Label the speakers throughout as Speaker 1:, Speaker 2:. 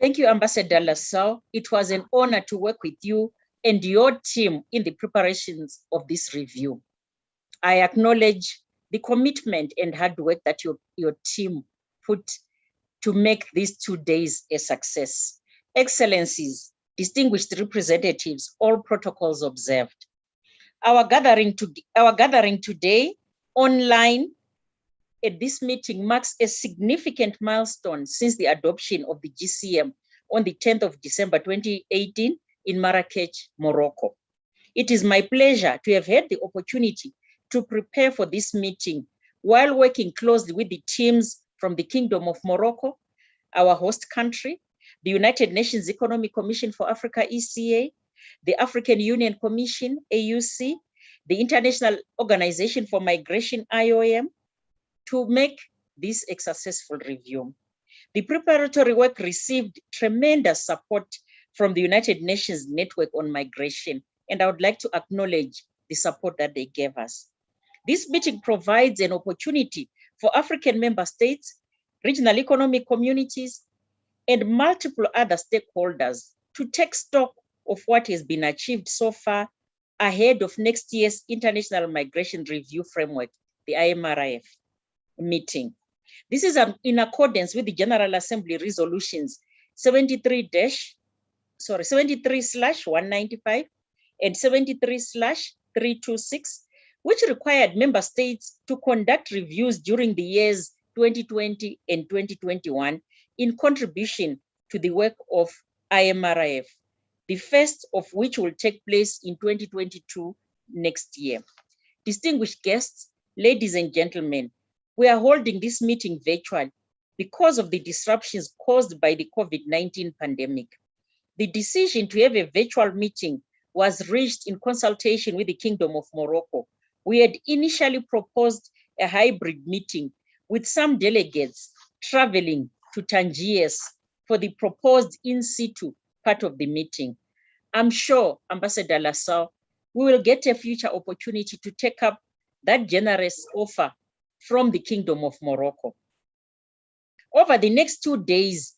Speaker 1: Thank you, Ambassador Lassau. It was an honor to work with you and your team in the preparations of this review. I acknowledge the commitment and hard work that your team put to make these 2 days a success. Excellencies, distinguished representatives, all protocols observed. Our gathering today online at this meeting marks a significant milestone since the adoption of the GCM on the 10th of December 2018 in Marrakech, Morocco. It is my pleasure to have had the opportunity to prepare for this meeting while working closely with the teams from the Kingdom of Morocco, our host country, the United Nations Economic Commission for Africa, ECA, the African Union Commission, AUC, the International Organization for Migration, IOM, to make this a successful review. The preparatory work received tremendous support from the United Nations Network on Migration, and I would like to acknowledge the support that they gave us. This meeting provides an opportunity for African member states, regional economic communities, and multiple other stakeholders to take stock of what has been achieved so far ahead of next year's International Migration Review Framework, the IMRF meeting. This is in accordance with the General Assembly resolutions 73/195 and 73/326, which required member states to conduct reviews during the years 2020 and 2021 in contribution to the work of IMRF, the first of which will take place in 2022 next year. Distinguished guests, ladies and gentlemen, we are holding this meeting virtually because of the disruptions caused by the COVID-19 pandemic. The decision to have a virtual meeting was reached in consultation with the Kingdom of Morocco. We had initially proposed a hybrid meeting with some delegates traveling to Tangiers for the proposed in situ part of the meeting. I'm sure, Ambassador Lassau, we will get a future opportunity to take up that generous offer from the Kingdom of Morocco. Over the next 2 days,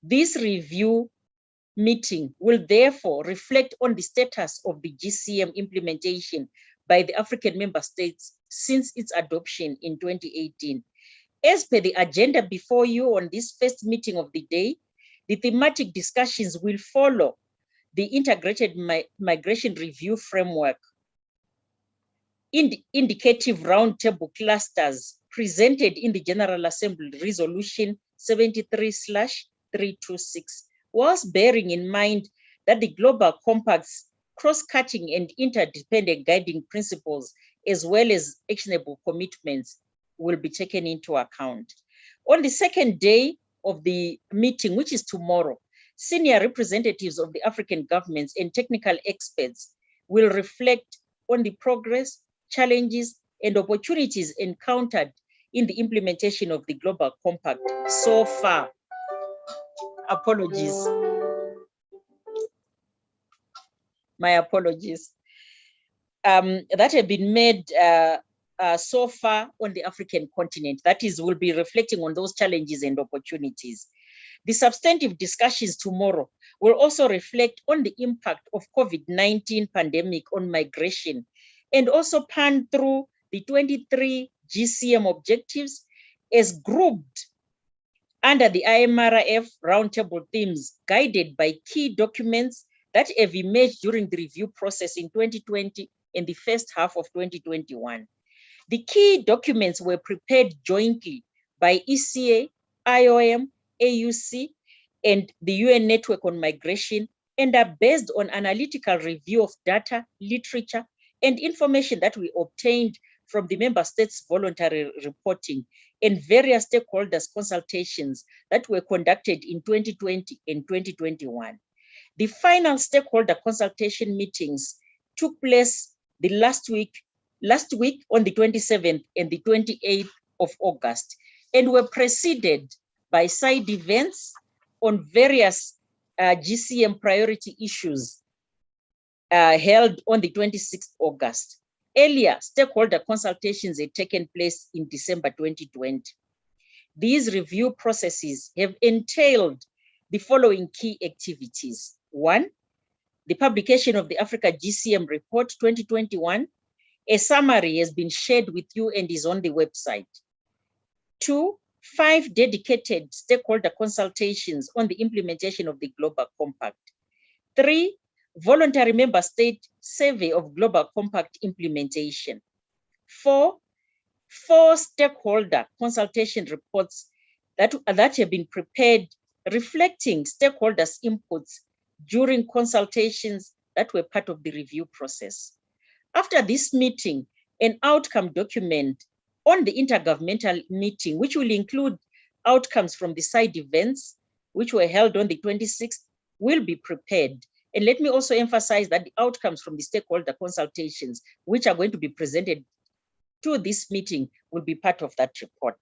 Speaker 1: this review meeting will therefore reflect on the status of the GCM implementation by the African member states since its adoption in 2018. As per the agenda before you on this first meeting of the day, the thematic discussions will follow the integrated migration review framework, indicative roundtable clusters presented in the General Assembly Resolution 73/326, whilst bearing in mind that the Global Compact's cross-cutting and interdependent guiding principles, as well as actionable commitments, will be taken into account. On the second day of the meeting, which is tomorrow, senior representatives of the African governments and technical experts will reflect on the progress, challenges, and opportunities encountered in the implementation of the Global Compact so far. Apologies. My apologies. That have been made so far on the African continent. That is, we'll be reflecting on those challenges and opportunities. The substantive discussions tomorrow will also reflect on the impact of COVID-19 pandemic on migration, and also pan through the 23 GCM objectives as grouped under the IMRF roundtable themes, guided by key documents that have emerged during the review process in 2020 and the first half of 2021. The key documents were prepared jointly by ECA, IOM, AUC, and the UN Network on Migration, and are based on analytical review of data, literature, and information that we obtained from the member states' voluntary reporting and various stakeholders consultations that were conducted in 2020 and 2021. The final stakeholder consultation meetings took place the last week on the 27th and the 28th of August, and were preceded by side events on various GCM priority issues held on the 26th August. Earlier, stakeholder consultations had taken place in December 2020. These review processes have entailed the following key activities. 1, the publication of the Africa GCM report 2021. A summary has been shared with you and is on the website. 2, 5 dedicated stakeholder consultations on the implementation of the Global Compact. 3, voluntary member state survey of Global Compact implementation. 4, 4 stakeholder consultation reports that have been prepared reflecting stakeholders' inputs during consultations that were part of the review process. After this meeting, an outcome document on the intergovernmental meeting, which will include outcomes from the side events, which were held on the 26th, will be prepared. And let me also emphasize that the outcomes from the stakeholder consultations, which are going to be presented to this meeting, will be part of that report.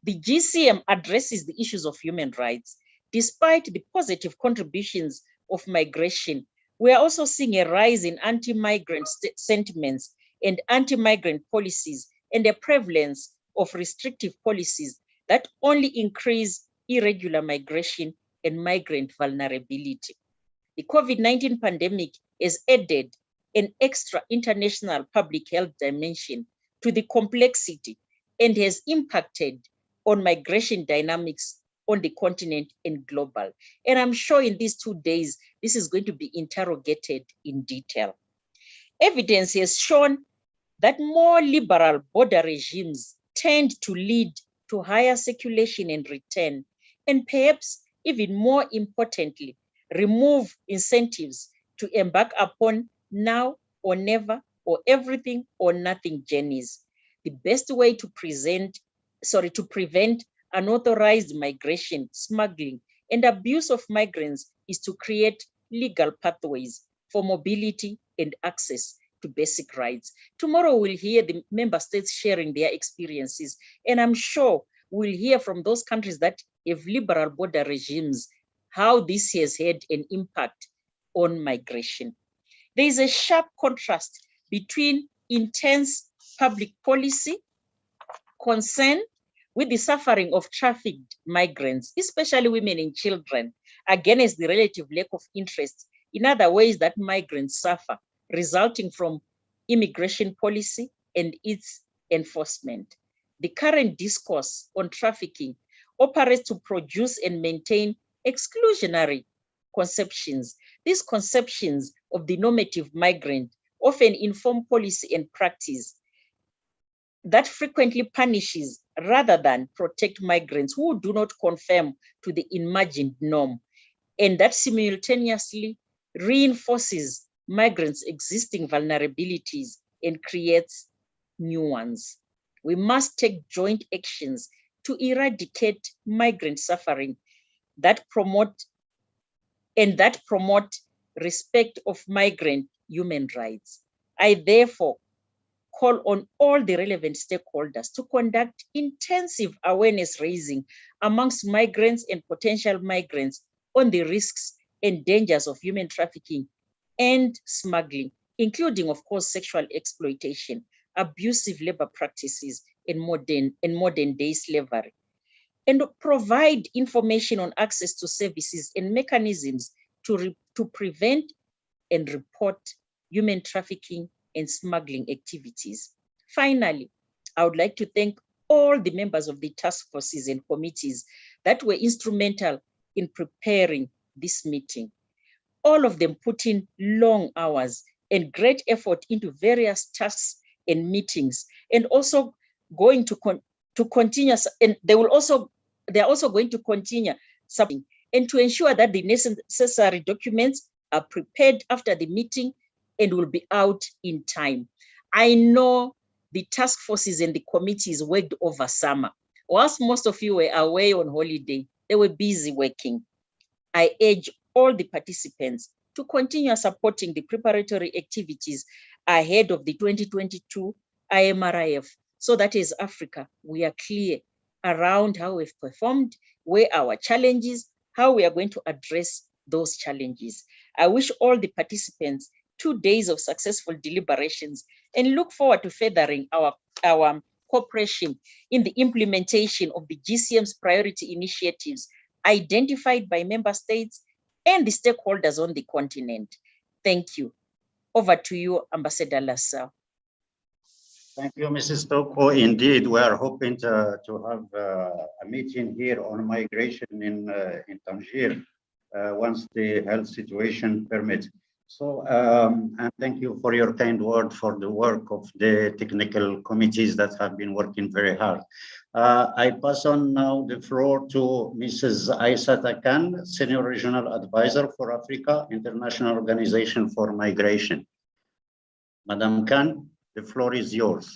Speaker 1: The GCM addresses the issues of human rights. Despite the positive contributions of migration, we are also seeing a rise in anti-migrant sentiments and anti-migrant policies, and a prevalence of restrictive policies that only increase irregular migration and migrant vulnerability. The COVID-19 pandemic has added an extra international public health dimension to the complexity and has impacted on migration dynamics on the continent and global. And I'm sure in these 2 days, this is going to be interrogated in detail. Evidence has shown that more liberal border regimes tend to lead to higher circulation and return, and perhaps even more importantly, remove incentives to embark upon now or never or everything or nothing journeys. The best way to prevent unauthorized migration, smuggling, and abuse of migrants is to create legal pathways for mobility and access to basic rights. Tomorrow we'll hear the member states sharing their experiences, and I'm sure we'll hear from those countries that have liberal border regimes, how this has had an impact on migration. There is a sharp contrast between intense public policy concern with the suffering of trafficked migrants, especially women and children, against the relative lack of interest in other ways that migrants suffer, resulting from immigration policy and its enforcement. The current discourse on trafficking operates to produce and maintain exclusionary conceptions. These conceptions of the normative migrant often inform policy and practice that frequently punishes rather than protect migrants who do not conform to the imagined norm, and that simultaneously reinforces migrants' existing vulnerabilities and creates new ones. We must take joint actions to eradicate migrant suffering that promote respect of migrant human rights. I therefore call on all the relevant stakeholders to conduct intensive awareness raising amongst migrants and potential migrants on the risks and dangers of human trafficking and smuggling, including, of course, sexual exploitation, abusive labor practices, and modern day slavery, and provide information on access to services and mechanisms to prevent and report human trafficking and smuggling activities. Finally, I would like to thank all the members of the task forces and committees that were instrumental in preparing this meeting. All of them put in long hours and great effort into various tasks and meetings, and also going to continue, and they are also going to continue something, and to ensure that the necessary documents are prepared after the meeting and will be out in time. I know the task forces and the committees worked over summer. Whilst most of you were away on holiday, they were busy working. I urge all the participants to continue supporting the preparatory activities ahead of the 2022 IMRIF, so that as Africa, we are clear around how we've performed, where our challenges, how we are going to address those challenges. I wish all the participants 2 days of successful deliberations and look forward to furthering our cooperation in the implementation of the GCM's priority initiatives identified by member states and the stakeholders on the continent. Thank you. Over to you, Ambassador Lassau.
Speaker 2: Thank you, Mrs. Toko. Indeed, we are hoping to have a meeting here on migration in Tangier once the health situation permits. So, and thank you for your kind word for the work of the technical committees that have been working very hard. I pass on now the floor to Mrs. Aissata Khan, Senior Regional Advisor for Africa, International Organization for Migration. Madam Khan, the floor is yours.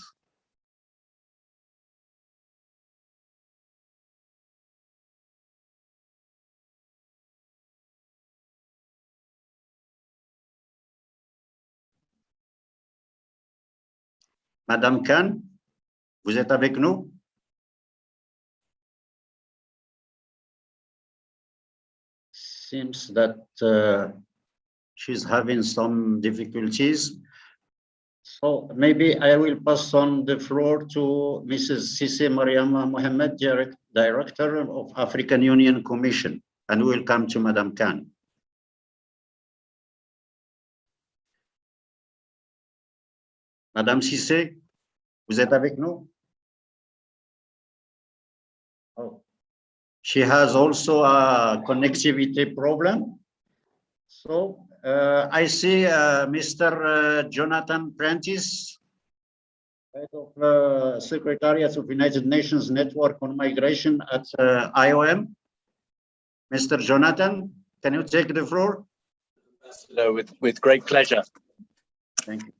Speaker 2: Madame Khan, vous êtes avec nous? Seems that she's having some difficulties. So maybe I will pass on the floor to Mrs. Sisi Mariama Mohammed, Director of African Union Commission, and we'll come to Madame Khan. Madame Sisi, vous êtes avec nous? Oh. She has also a connectivity problem. So I see Mr. Jonathan Prentice, head of Secretariat of United Nations Network on Migration at IOM. Mr. Jonathan, can you take the floor?
Speaker 3: No, with great pleasure.
Speaker 2: Thank you.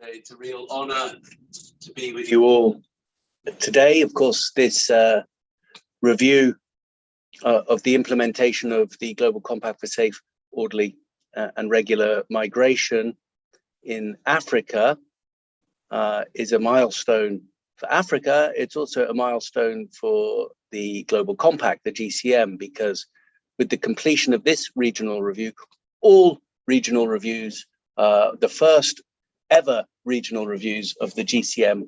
Speaker 3: It's a real honor to be with you all today. Of course, this review of the implementation of the Global Compact for Safe, Orderly and Regular Migration in Africa is a milestone for Africa. It's also a milestone for the Global Compact, the GCM, because with the completion of this regional review, all regional reviews, the first ever regional reviews of the GCM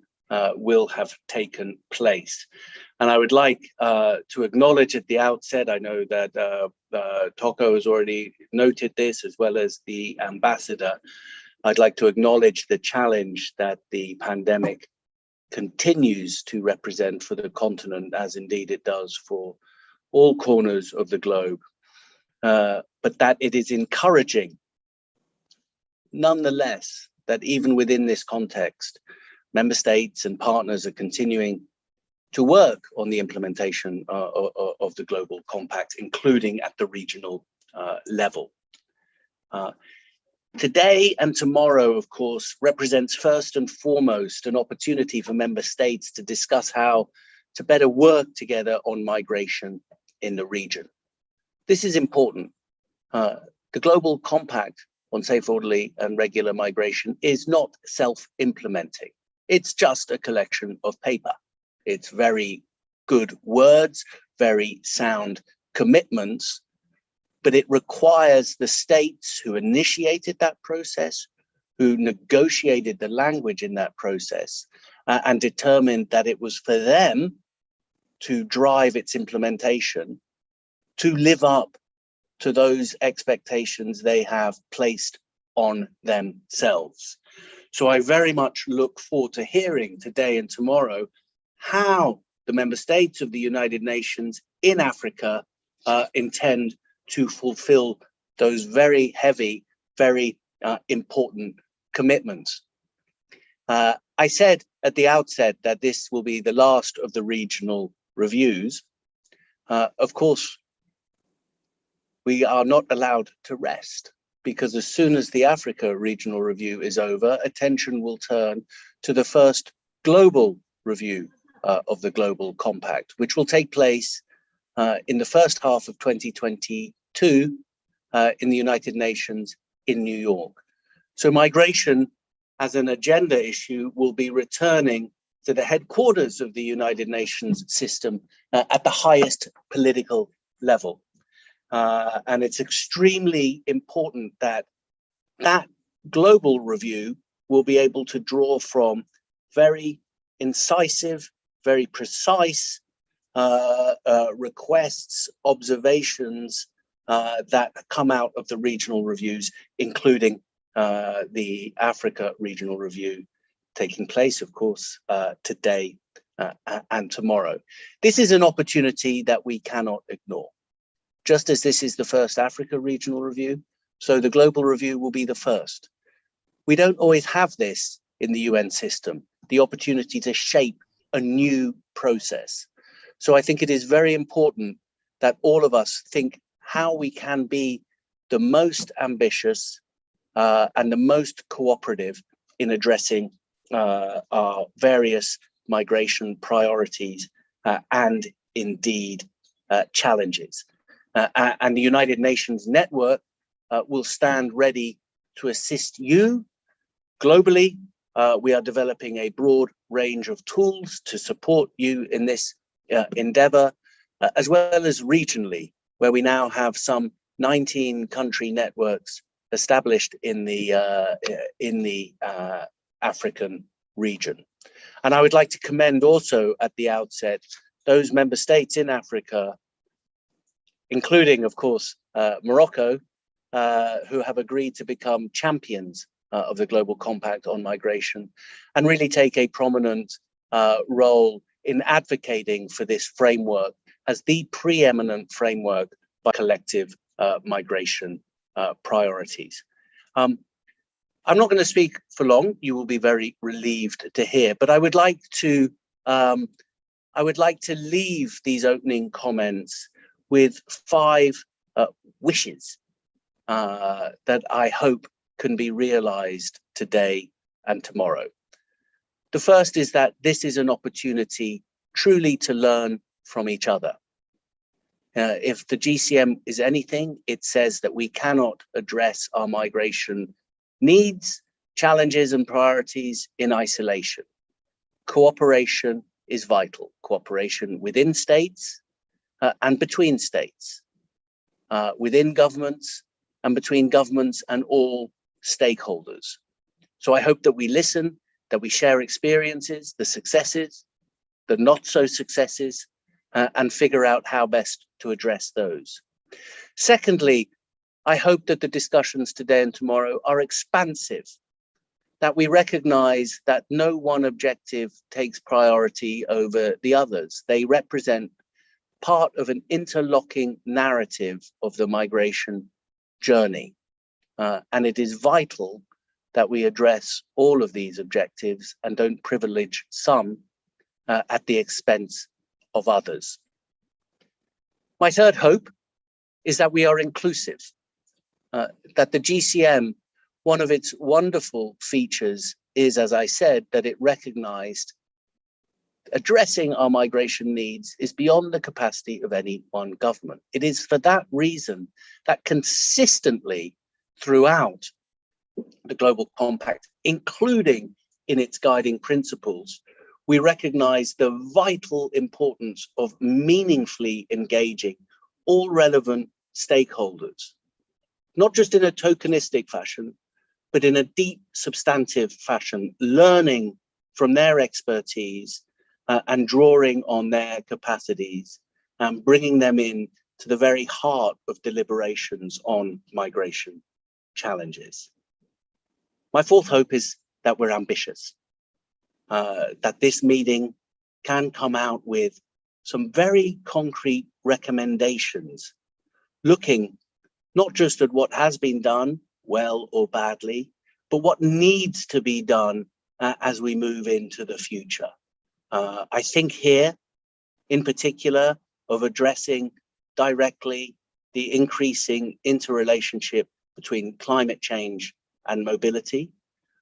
Speaker 3: will have taken place. And I would like to acknowledge at the outset, I know that Toko has already noted this, as well as the ambassador. I'd like to acknowledge the challenge that the pandemic continues to represent for the continent, as indeed it does for all corners of the globe, but that it is encouraging, nonetheless, that even within this context, member states and partners are continuing to work on the implementation of the Global Compact, including at the regional level. Today and tomorrow, of course, represents first and foremost an opportunity for member states to discuss how to better work together on migration in the region. This is important. The Global Compact on Safe, Orderly and Regular Migration is not self-implementing. It's just a collection of paper. It's very good words, very sound commitments, but it requires the states who initiated that process, who negotiated the language in that process, and determined that it was for them to drive its implementation, to live up to those expectations they have placed on themselves. So I very much look forward to hearing today and tomorrow how the member states of the United Nations in Africa intend to fulfill those very heavy, very important commitments. I said at the outset that this will be the last of the regional reviews. Of course, we are not allowed to rest, because as soon as the Africa regional review is over, attention will turn to the first global review of the Global Compact, which will take place in the first half of 2022 in the United Nations in New York. So migration as an agenda issue will be returning to the headquarters of the United Nations system at the highest political level. And it's extremely important that that global review will be able to draw from very incisive, very precise requests, observations that come out of the regional reviews, including the Africa Regional Review taking place, of course, today and tomorrow. This is an opportunity that we cannot ignore. Just as this is the first Africa Regional Review, so the Global Review will be the first. We don't always have this in the UN system, the opportunity to shape a new process. So I think it is very important that all of us think how we can be the most ambitious and the most cooperative in addressing our various migration priorities and indeed challenges. And the United Nations network will stand ready to assist you globally. We are developing a broad range of tools to support you in this endeavor, as well as regionally, where we now have some 19 country networks established in the African region. And I would like to commend also at the outset those member states in Africa, including, of course, Morocco, who have agreed to become champions of the Global Compact on migration and really take a prominent role in advocating for this framework as the preeminent framework by collective migration priorities. I'm not going to speak for long. You will be very relieved to hear, but I would like to leave these opening comments with 5 wishes that I hope can be realized today and tomorrow. The first is that this is an opportunity truly to learn from each other. If the GCM is anything, it says that we cannot address our migration needs, challenges and priorities in isolation. Cooperation is vital. Cooperation within states and between states, within governments and between governments and all stakeholders. So I hope that we listen, that we share experiences, the successes, the not so successes, and figure out how best to address those. Secondly, I hope that the discussions today and tomorrow are expansive, that we recognize that no one objective takes priority over the others. They represent part of an interlocking narrative of the migration journey. And it is vital that we address all of these objectives and don't privilege some at the expense of others. My third hope is that we are inclusive, that the GCM, one of its wonderful features is, as I said, that it recognized addressing our migration needs is beyond the capacity of any one government. It is for that reason that consistently throughout the Global Compact, including in its guiding principles, we recognize the vital importance of meaningfully engaging all relevant stakeholders, not just in a tokenistic fashion, but in a deep, substantive fashion, learning from their expertise and drawing on their capacities and bringing them in to the very heart of deliberations on migration challenges. My fourth hope is that we're ambitious, that this meeting can come out with some very concrete recommendations, looking not just at what has been done, well or badly, but what needs to be done as we move into the future. I think here, in particular, of addressing directly the increasing interrelationship between climate change and mobility.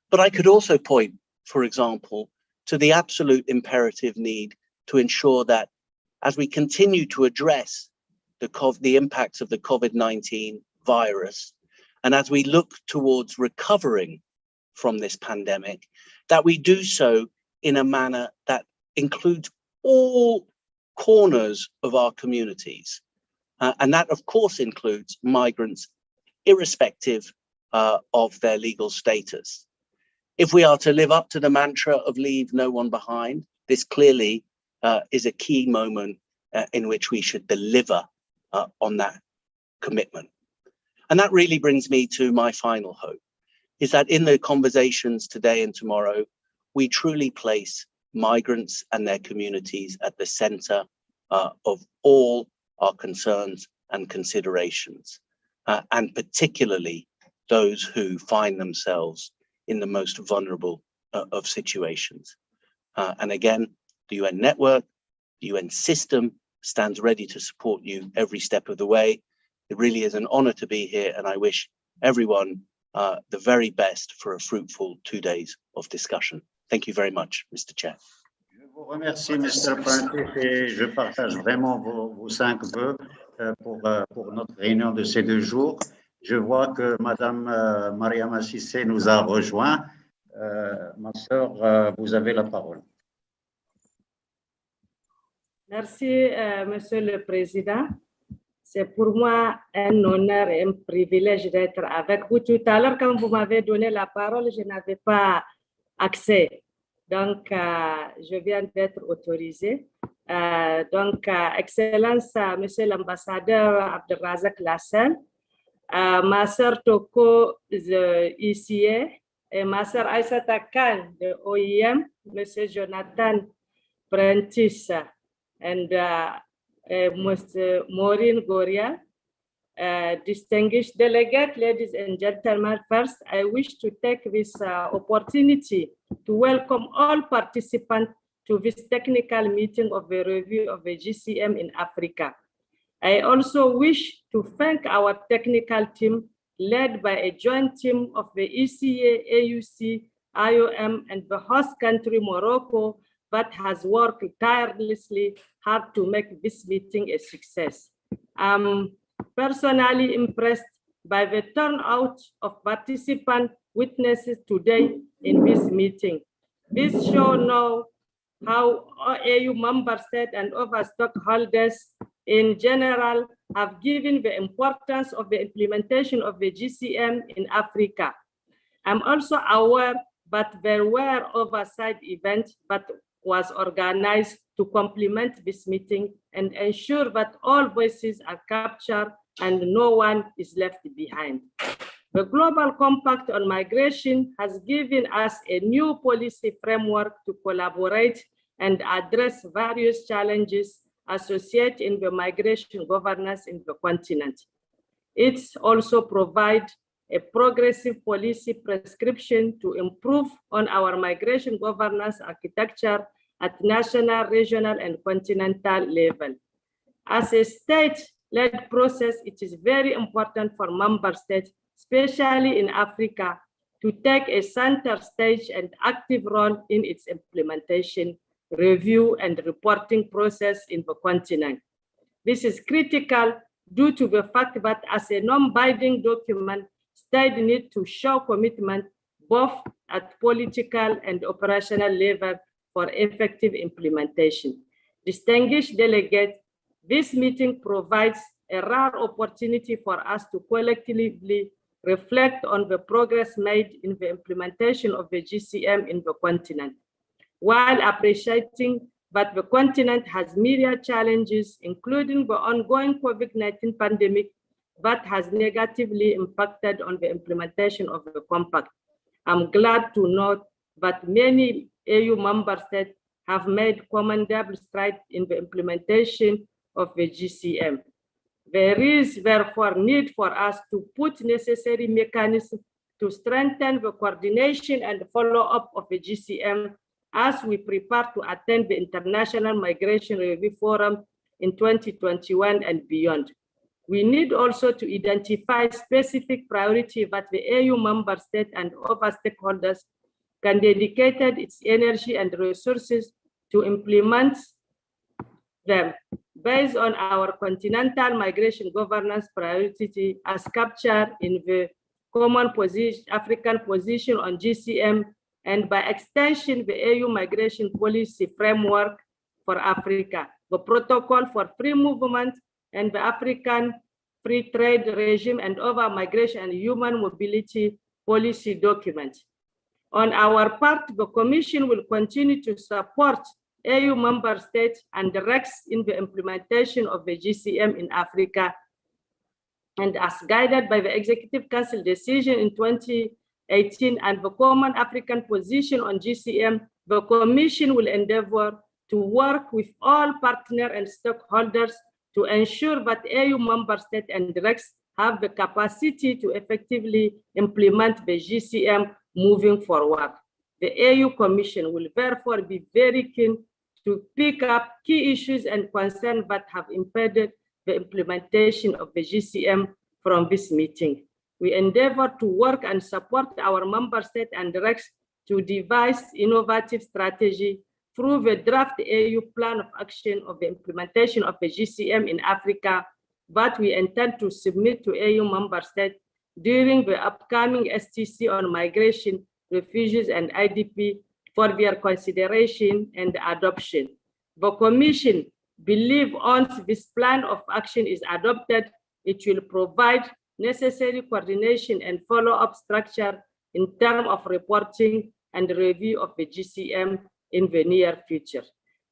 Speaker 3: But I could also point, for example, to the absolute imperative need to ensure that as we continue to address the impacts of the COVID-19 virus, and as we look towards recovering from this pandemic, that we do so in a manner that includes all corners of our communities. And that, of course, includes migrants, irrespective of their legal status. If we are to live up to the mantra of leave no one behind, this clearly is a key moment in which we should deliver on that commitment. And that really brings me to my final hope, is that in the conversations today and tomorrow, we truly place migrants and their communities at the center of all our concerns and considerations, and particularly those who find themselves in the most vulnerable of situations. And again, the UN network, the UN system stands ready to support you every step of the way. It really is an honor to be here, and I wish everyone the very best for a fruitful 2 days of discussion. Thank you very much, Mr. Chair.
Speaker 2: Je vous remercie, Mr. Francis, et je partage vraiment vos 5 vœux pour notre réunion de ces 2 jours. Je vois que Madame Mariama Sissé nous a rejoint. Ma sœur, vous avez la parole.
Speaker 4: Merci, Monsieur le Président. C'est pour moi un honneur et un privilège d'être avec vous. Tout à l'heure, quand vous m'avez donné la parole, je n'avais pas accès. Donc, je viens d'être autorisée. Excellence, Monsieur l'ambassadeur Abdelrazak Lassel, ma sœur Toko de ICA et ma sœur Aïssata Khan de OIM, Monsieur Jonathan Prentice, and Mr. Maureen Goria, distinguished delegate, ladies and gentlemen. First, I wish to take this opportunity to welcome all participants to this technical meeting of the review of the GCM in Africa. I also wish to thank our technical team led by a joint team of the ECA, AUC, IOM, and the host country, Morocco, that has worked tirelessly hard to make this meeting a success. I'm personally impressed by the turnout of participant witnesses today in this meeting. This shows now how AU member states and other stakeholders in general have given the importance of the implementation of the GCM in Africa. I'm also aware that there were oversight events that was organized to complement this meeting and ensure that all voices are captured and no one is left behind. The Global Compact on Migration has given us a new policy framework to collaborate and address various challenges associated in the migration governance in the continent. It also provides a progressive policy prescription to improve on our migration governance architecture at national, regional, and continental level. As a state-led process, it is very important for member states, especially in Africa, to take a center stage and active role in its implementation, review, and reporting process in the continent. This is critical due to the fact that as a non-binding document, states need to show commitment both at political and operational level for effective implementation. Distinguished delegates, this meeting provides a rare opportunity for us to collectively reflect on the progress made in the implementation of the GCM in the continent, while appreciating that the continent has myriad challenges, including the ongoing COVID-19 pandemic that has negatively impacted on the implementation of the compact. I'm glad to note that many AU member states have made commendable strides in the implementation of the GCM. There is therefore need for us to put necessary mechanisms to strengthen the coordination and follow-up of the GCM as we prepare to attend the International Migration Review Forum in 2021 and beyond. We need also to identify specific priorities that the AU member states and other stakeholders can dedicate its energy and resources to implement them based on our continental migration governance priority as captured in the common African position on GCM and by extension the AU migration policy framework for Africa, the protocol for free movement and the African free trade regime and other migration and human mobility policy documents. On our part, the Commission will continue to support AU member states and directs in the implementation of the GCM in Africa. And as guided by the Executive Council decision in 2018 and the Common African Position on GCM, the Commission will endeavor to work with all partners and stakeholders to ensure that AU member states and directs have the capacity to effectively implement the GCM moving forward. The AU Commission will therefore be very keen to pick up key issues and concerns that have impeded the implementation of the GCM from this meeting. We endeavor to work and support our member states and directs to devise innovative strategy through the draft AU Plan of Action of the implementation of the GCM in Africa that we intend to submit to AU member states during the upcoming STC on migration, refugees, and IDP for their consideration and adoption. The Commission believes once this plan of action is adopted, it will provide necessary coordination and follow-up structure in terms of reporting and review of the GCM in the near future.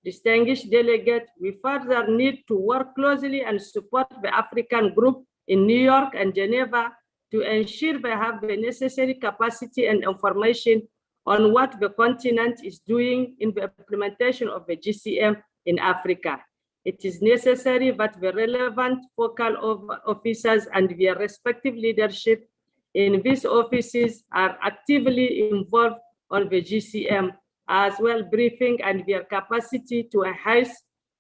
Speaker 4: Distinguished delegates, we further need to work closely and support the African group in New York and Geneva to ensure they have the necessary capacity and information on what the continent is doing in the implementation of the GCM in Africa. It is necessary that the relevant focal officers and their respective leadership in these offices are actively involved on the GCM, as well briefing and their capacity to enhance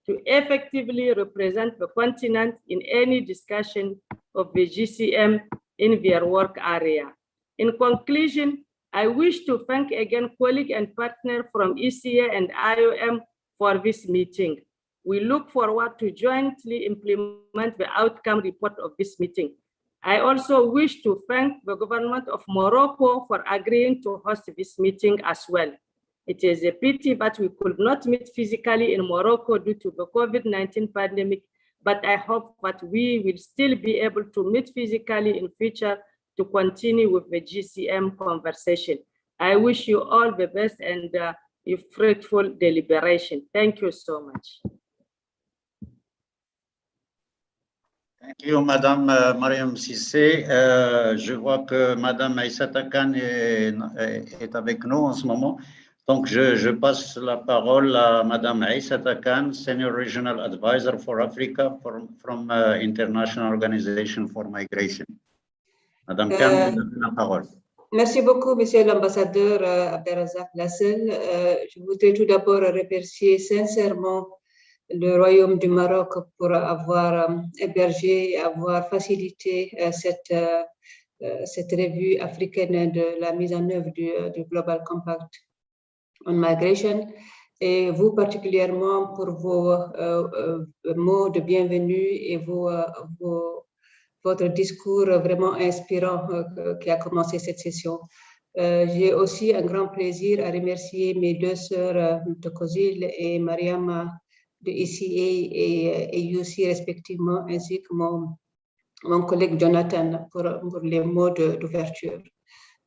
Speaker 4: to effectively represent the continent in any discussion of the GCM in their work area. In conclusion, I wish to thank again colleagues and partners from ECA and IOM for this meeting. We look forward to jointly implement the outcome report of this meeting. I also wish to thank the government of Morocco for agreeing to host this meeting as well. It is a pity that we could not meet physically in Morocco due to the COVID-19 pandemic, but I hope that we will still be able to meet physically in future to continue with the GCM conversation. I wish you all the best and a fruitful deliberation. Thank you so much.
Speaker 2: Thank you, Madame Mariam Sissé. Je vois que Madame Aïssata Khan est avec nous en ce moment. Donc, je passe la parole à Madame Aïssata Khan, Senior Regional Advisor for Africa from International Organization for Migration. Madame Khan, vous avez la parole.
Speaker 5: Merci beaucoup, Monsieur l'ambassadeur Abdelrazak Lassel. Je voudrais tout d'abord remercier sincèrement le Royaume du Maroc pour avoir hébergé et avoir facilité cette revue africaine de la mise en œuvre du Global Compact on Migration, et vous particulièrement pour vos mots de bienvenue et votre discours vraiment inspirant qui a commencé cette session. J'ai aussi un grand plaisir à remercier mes deux sœurs de COSIL et Mariam de ICA et UC respectivement, ainsi que mon collègue Jonathan pour les mots d'ouverture.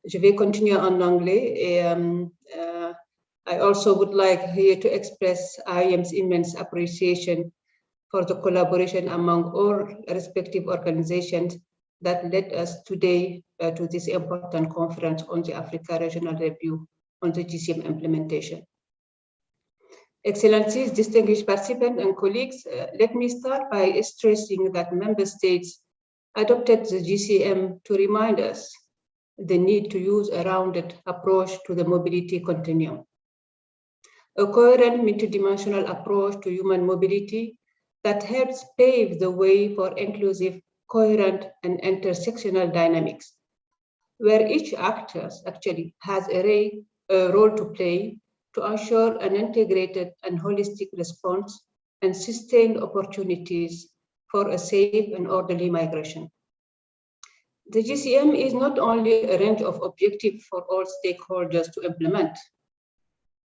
Speaker 5: Je vais continuer en anglais et I also would like here to express IAM's immense appreciation for the collaboration among all respective organizations that led us today to this important conference on the Africa Regional Review on the GCM implementation. Excellencies, distinguished participants and colleagues, let me start by stressing that member states adopted the GCM to remind us the need to use a rounded approach to the mobility continuum. A coherent multidimensional approach to human mobility that helps pave the way for inclusive, coherent, and intersectional dynamics, where each actor actually has a role to play to ensure an integrated and holistic response and sustained opportunities for a safe and orderly migration. The GCM is not only a range of objectives for all stakeholders to implement,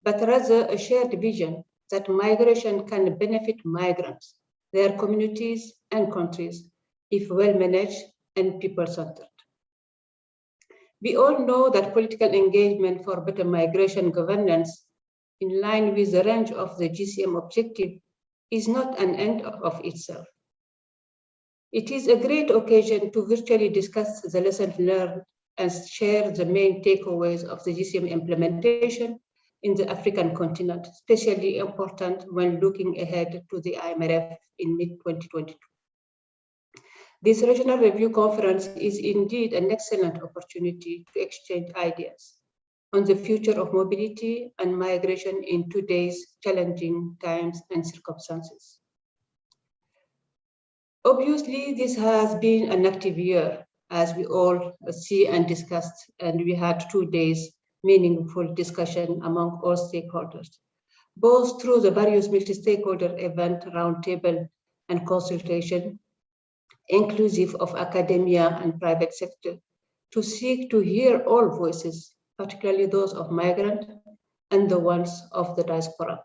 Speaker 5: but rather a shared vision that migration can benefit migrants, their communities and countries, if well managed and people-centered. We all know that political engagement for better migration governance in line with the range of the GCM objective, is not an end of itself. It is a great occasion to virtually discuss the lessons learned and share the main takeaways of the GCM implementation in the African continent, especially important when looking ahead to the IMRF in mid-2022. This regional review conference is indeed an excellent opportunity to exchange ideas on the future of mobility and migration in today's challenging times and circumstances. Obviously, this has been an active year, as we all see and discussed, and we had 2 days meaningful discussion among all stakeholders, both through the various multi-stakeholder event, roundtable, and consultation, inclusive of academia and private sector, to seek to hear all voices, particularly those of migrant and the ones of the diaspora.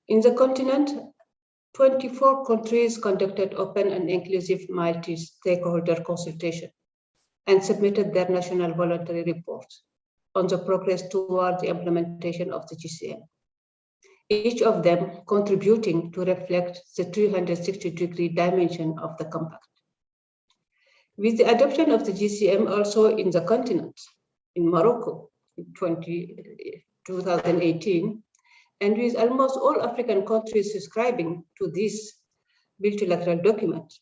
Speaker 5: In the continent, 24 countries conducted open and inclusive multi-stakeholder consultation and submitted their national voluntary reports on the progress toward the implementation of the GCM, each of them contributing to reflect the 360-degree dimension of the compact. With the adoption of the GCM also in the continent, in Morocco in 2018, and with almost all African countries subscribing to this multilateral document,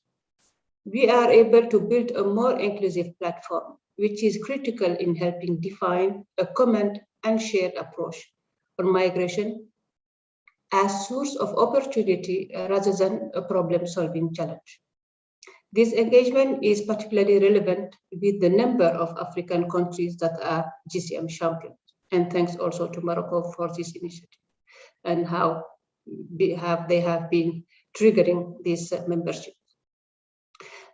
Speaker 5: we are able to build a more inclusive platform, which is critical in helping define a common and shared approach on migration as source of opportunity rather than a problem-solving challenge. This engagement is particularly relevant with the number of African countries that are GCM champions, and thanks also to Morocco for this initiative and how they have been triggering this membership.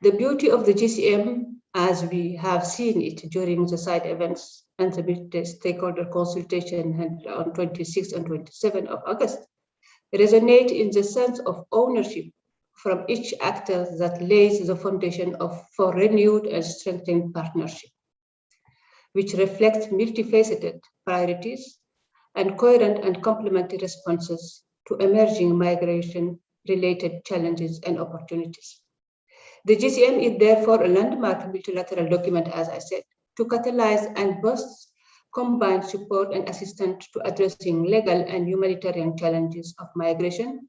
Speaker 5: The beauty of the GCM, as we have seen it during the side events and the stakeholder consultation on 26 and 27 of August, resonate in the sense of ownership from each actor that lays the foundation for renewed and strengthened partnership, which reflects multifaceted priorities and coherent and complementary responses to emerging migration-related challenges and opportunities. The GCM is therefore a landmark multilateral document, as I said, to catalyze and boost combined support and assistance to addressing legal and humanitarian challenges of migration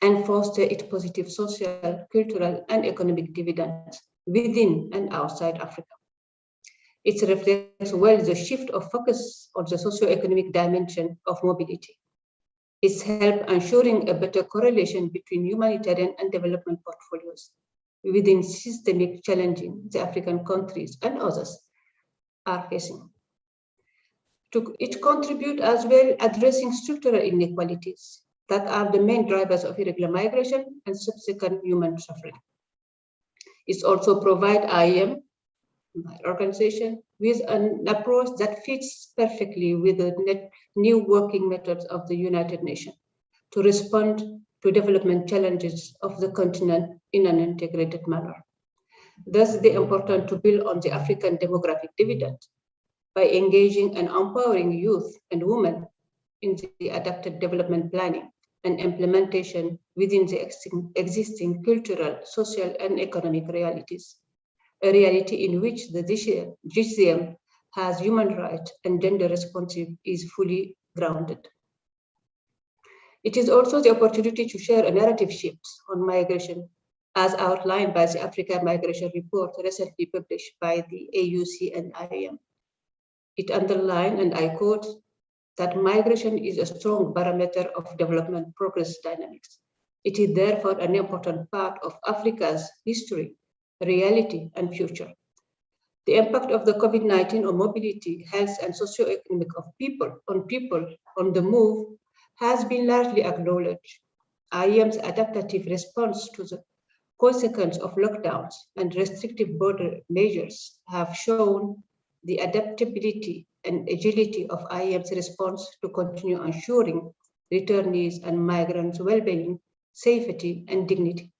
Speaker 5: and foster its positive social, cultural, and economic dividends within and outside Africa. It reflects well the shift of focus on the socio-economic dimension of mobility. It's helped ensuring a better correlation between humanitarian and development portfolios within systemic challenges the African countries and others are facing. It contributes as well addressing structural inequalities that are the main drivers of irregular migration and subsequent human suffering. It also provides IAM, my organization, with an approach that fits perfectly with the new working methods of the United Nations to respond to development challenges of the continent in an integrated manner. Thus, the importance to build on the African demographic dividend by engaging and empowering youth and women in the adapted development planning and implementation within the existing cultural, social, and economic realities, a reality in which the GCM has human rights and gender responsive is fully grounded. It is also the opportunity to share a narrative shift on migration as outlined by the Africa Migration Report recently published by the AUC and IAM. It underlined, and I quote, that migration is a strong barometer of development progress dynamics. It is therefore an important part of Africa's history, reality, and future. The impact of the COVID-19 on mobility, health, and socioeconomic of people on the move has been largely acknowledged. IAM's adaptive response to the consequence of lockdowns and restrictive border measures have shown the adaptability and agility of IAM's response to continue ensuring returnees and migrants' well-being, safety, and dignity.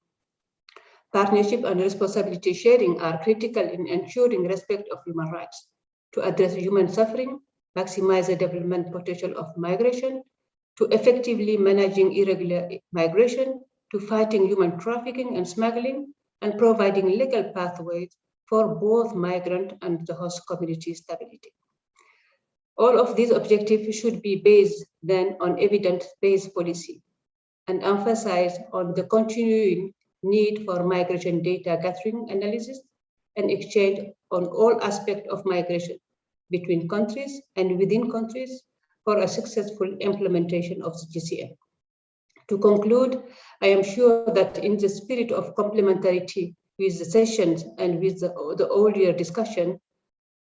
Speaker 5: Partnership and responsibility sharing are critical in ensuring respect of human rights to address human suffering maximize the development potential of migration, to effectively managing irregular migration, to fighting human trafficking and smuggling, and providing legal pathways for both migrant and the host community stability. All of these objectives should be based then on evidence-based policy and emphasize on the continuing need for migration data gathering, analysis, and exchange on all aspects of migration between countries and within countries for a successful implementation of the GCM. To conclude, I am sure that in the spirit of complementarity with the sessions and with the earlier discussion,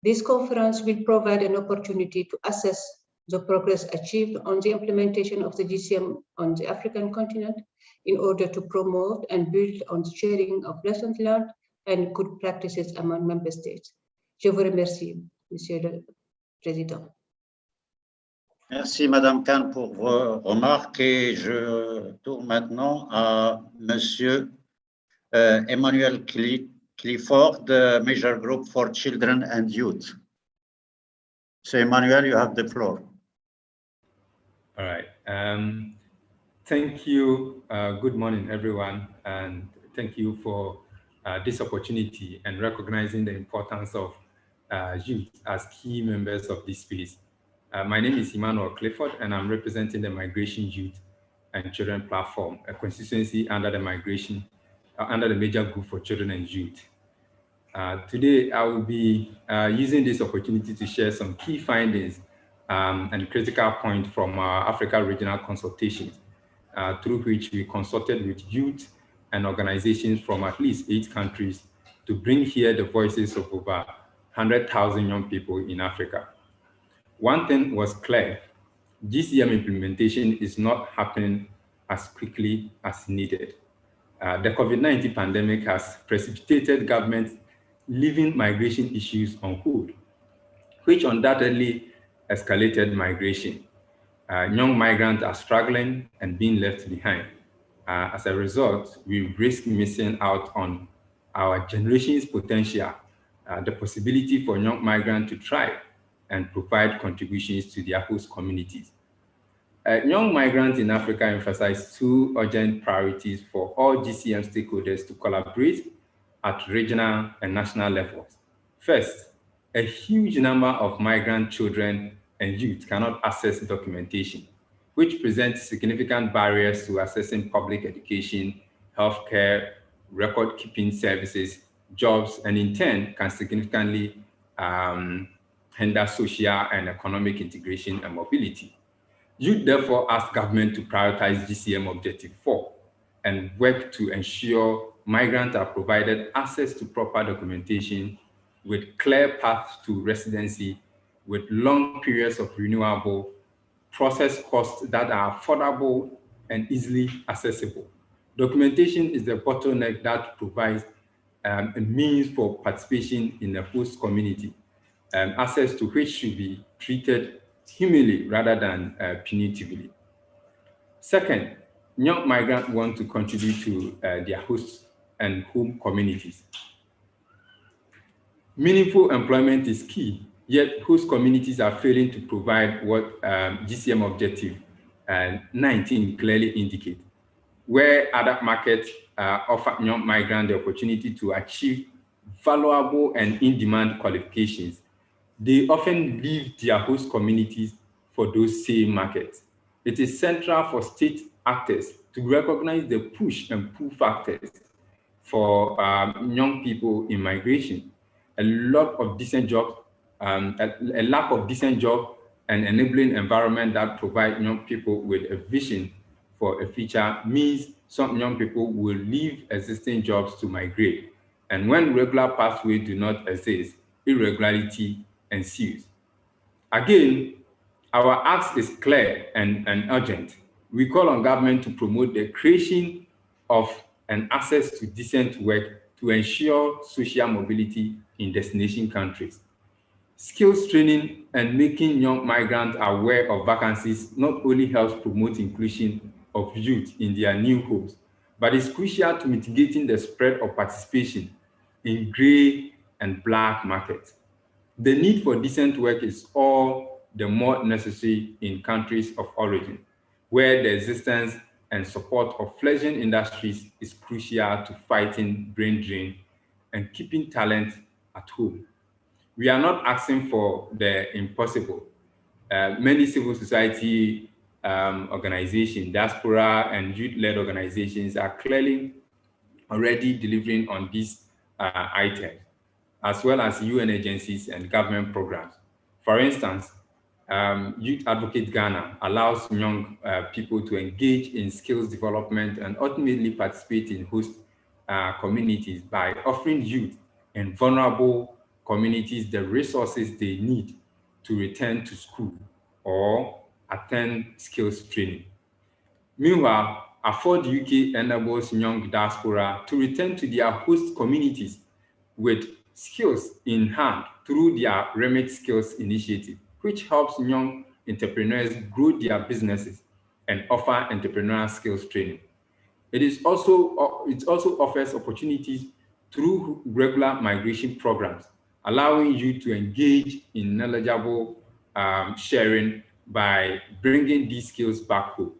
Speaker 5: this conference will provide an opportunity to assess the progress achieved on the implementation of the GCM on the African continent in order to promote and build on the sharing of lessons learned and good practices among member states. Je vous remercie, Monsieur le Président.
Speaker 2: Merci, Madame Khan, pour vos remarques. Et je tourne maintenant à Monsieur Emmanuel Clifford, Major Group for Children and Youth. So, Emmanuel, you have the floor.
Speaker 6: All right. Thank you. Good morning, everyone. And thank you for this opportunity and recognizing the importance of youth as key members of this space. My name is Emmanuel Clifford, and I'm representing the Migration Youth and Children Platform, a constituency under the Major Group for Children and Youth. Today, I will be using this opportunity to share some key findings and critical points from our Africa regional consultations, through which we consulted with youth and organizations from at least 8 countries to bring here the voices of over 100,000 young people in Africa. One thing was clear: GCM implementation is not happening as quickly as needed. The COVID-19 pandemic has precipitated governments leaving migration issues on hold, which undoubtedly escalated migration. Young migrants are struggling and being left behind. As a result, we risk missing out on our generation's potential, the possibility for young migrants to thrive and provide contributions to their host communities. Young migrants in Africa emphasize 2 urgent priorities for all GCM stakeholders to collaborate at regional and national levels. First, a huge number of migrant children and youth cannot access documentation, which presents significant barriers to accessing public education, healthcare, record-keeping services, jobs, and in turn can significantly hinder social and economic integration and mobility. Youth therefore ask government to prioritize GCM Objective 4 and work to ensure migrants are provided access to proper documentation with clear paths to residency, with long periods of renewable, process costs that are affordable and easily accessible. Documentation is the bottleneck that provides a means for participation in the host community, access to which should be treated humanly rather than punitively. Second, young migrants want to contribute to their host and home communities. Meaningful employment is key, yet host communities are failing to provide what GCM Objective 19 clearly indicates, where other markets offer young migrants the opportunity to achieve valuable and in-demand qualifications. They often leave their host communities for those same markets. It is central for state actors to recognize the push and pull factors for young people in migration. A lack of decent jobs and enabling environment that provide young people with a vision for a future means some young people will leave existing jobs to migrate. And when regular pathways do not exist, irregularity ensues. Again, our ask is clear and urgent. We call on government to promote the creation of an access to decent work to ensure social mobility in destination countries. Skills training and making young migrants aware of vacancies not only helps promote inclusion of youth in their new homes, but is crucial to mitigating the spread of participation in gray and black markets. The need for decent work is all the more necessary in countries of origin, where the existence and support of fledgling industries is crucial to fighting brain drain and keeping talent at home. We are not asking for the impossible. Many civil society organizations, diaspora and youth-led organizations are clearly already delivering on these items, as well as UN agencies and government programs. For instance, Youth Advocate Ghana allows young people to engage in skills development and ultimately participate in host communities by offering youth and vulnerable communities the resources they need to return to school or attend skills training. Meanwhile, Afford UK enables young diaspora to return to their host communities with skills in hand through their Remit Skills initiative, which helps young entrepreneurs grow their businesses and offer entrepreneurial skills training. It also offers opportunities through regular migration programs, allowing you to engage in knowledgeable sharing by bringing these skills back home.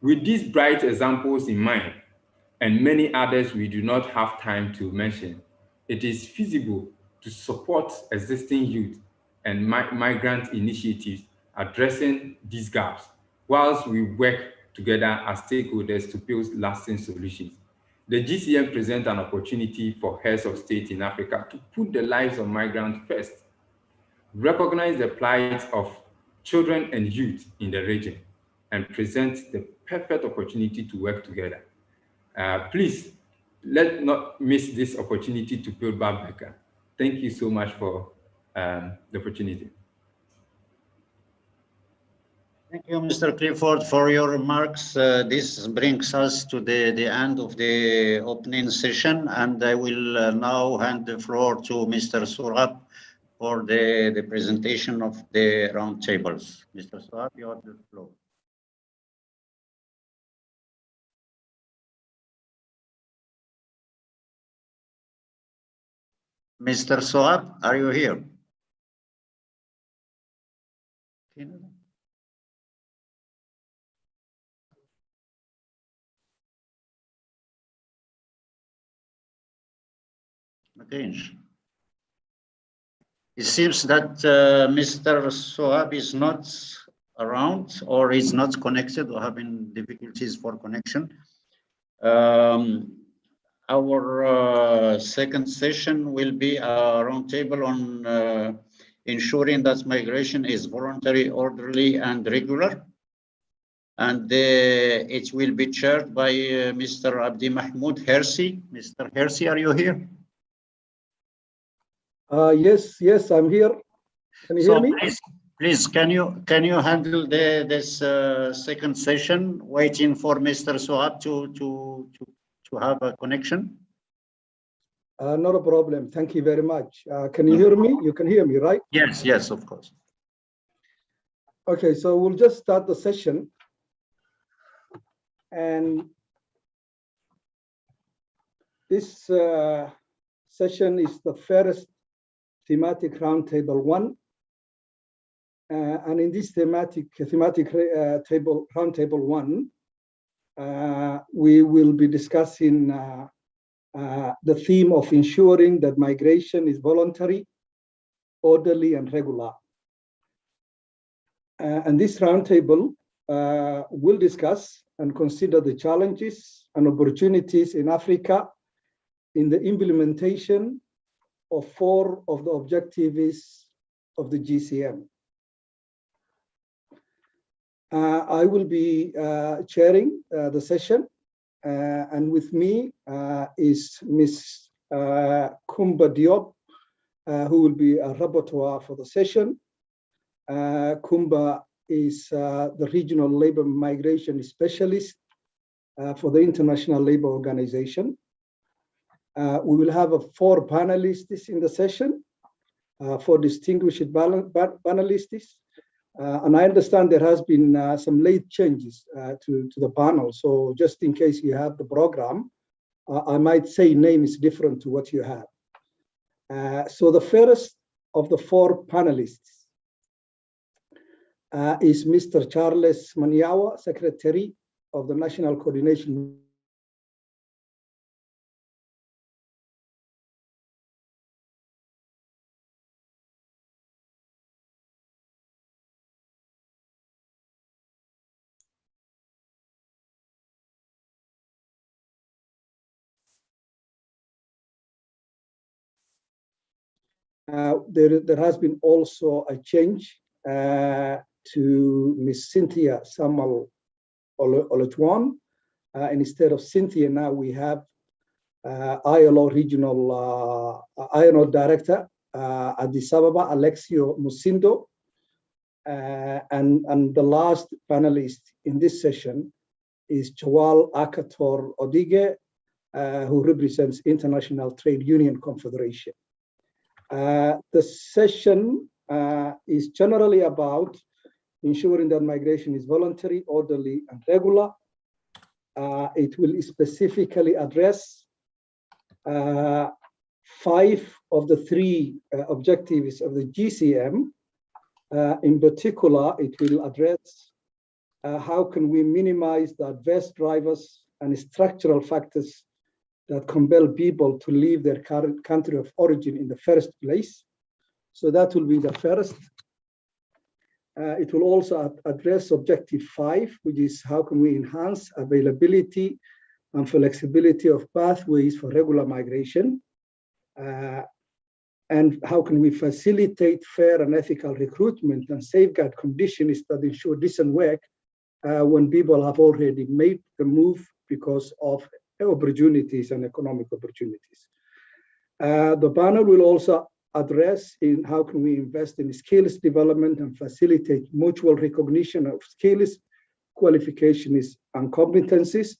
Speaker 6: With these bright examples in mind, and many others we do not have time to mention, it is feasible to support existing youth and migrant initiatives addressing these gaps, whilst we work together as stakeholders to build lasting solutions. The GCM presents an opportunity for heads of state in Africa to put the lives of migrants first, recognize the plight of children and youth in the region, and present the perfect opportunity to work together. Please, let's not miss this opportunity to build back better. Thank you so much for the opportunity.
Speaker 2: Thank you, Mr. Clifford, for your remarks. This brings us to the end of the opening session, and I will now hand the floor to Mr. Surab for the presentation of the roundtables. Mr. Surab, you have the floor. Mr. Soab, are you here? Okay. It seems that Mr. Soab is not around or is not connected or having difficulties for connection. Our second session will be a roundtable on ensuring that migration is voluntary, orderly, and regular. And it will be chaired by Mr. Abdi Mahmoud Hersi. Mr. Hersi, are you here?
Speaker 7: Yes, I'm here. Can you hear me?
Speaker 2: Please, can you handle this second session, waiting for Mr. Soab to have a connection?
Speaker 7: Not a problem. Thank you very much. Can you hear me? You can hear me, right?
Speaker 2: Yes, of course.
Speaker 7: Okay, so we'll just start the session. And this session is the first thematic roundtable 1. And in this thematic roundtable 1, we will be discussing the theme of ensuring that migration is voluntary, orderly, and regular. And this roundtable will discuss and consider the challenges and opportunities in Africa in the implementation of 4 of the objectives of the GCM. I will be chairing the session, and with me is Ms. Kumba Diop, who will be a rapporteur for the session. Kumba is the Regional Labor Migration Specialist for the International Labor Organization. We will have 4 panelists in the session, 4 distinguished panelists. And I understand there has been some late changes to the panel. So just in case you have the program, I might say name is different to what you have. So the first of the 4 panelists is Mr. Charles Maniawa, Secretary of the National Coordination. There has been also a change to Ms. Cynthia Samuel Olotwan. Instead of Cynthia, now we have ILO Regional ILO Director Addis Ababa, Alexio Musindo. And the last panelist in this session is Chawal Akator Odige, who represents International Trade Union Confederation. The session is generally about ensuring that migration is voluntary, orderly, and regular. It will specifically address 5 of the 3 objectives of the GCM. In particular, it will address how can we minimize the adverse drivers and structural factors that compel people to leave their current country of origin in the first place. So that will be the first. It will also address objective 5, which is how can we enhance availability and flexibility of pathways for regular migration, and how can we facilitate fair and ethical recruitment and safeguard conditions that ensure decent work when people have already made the move because of opportunities and economic opportunities. The panel will also address in how can we invest in skills development and facilitate mutual recognition of skills, qualifications, and competencies.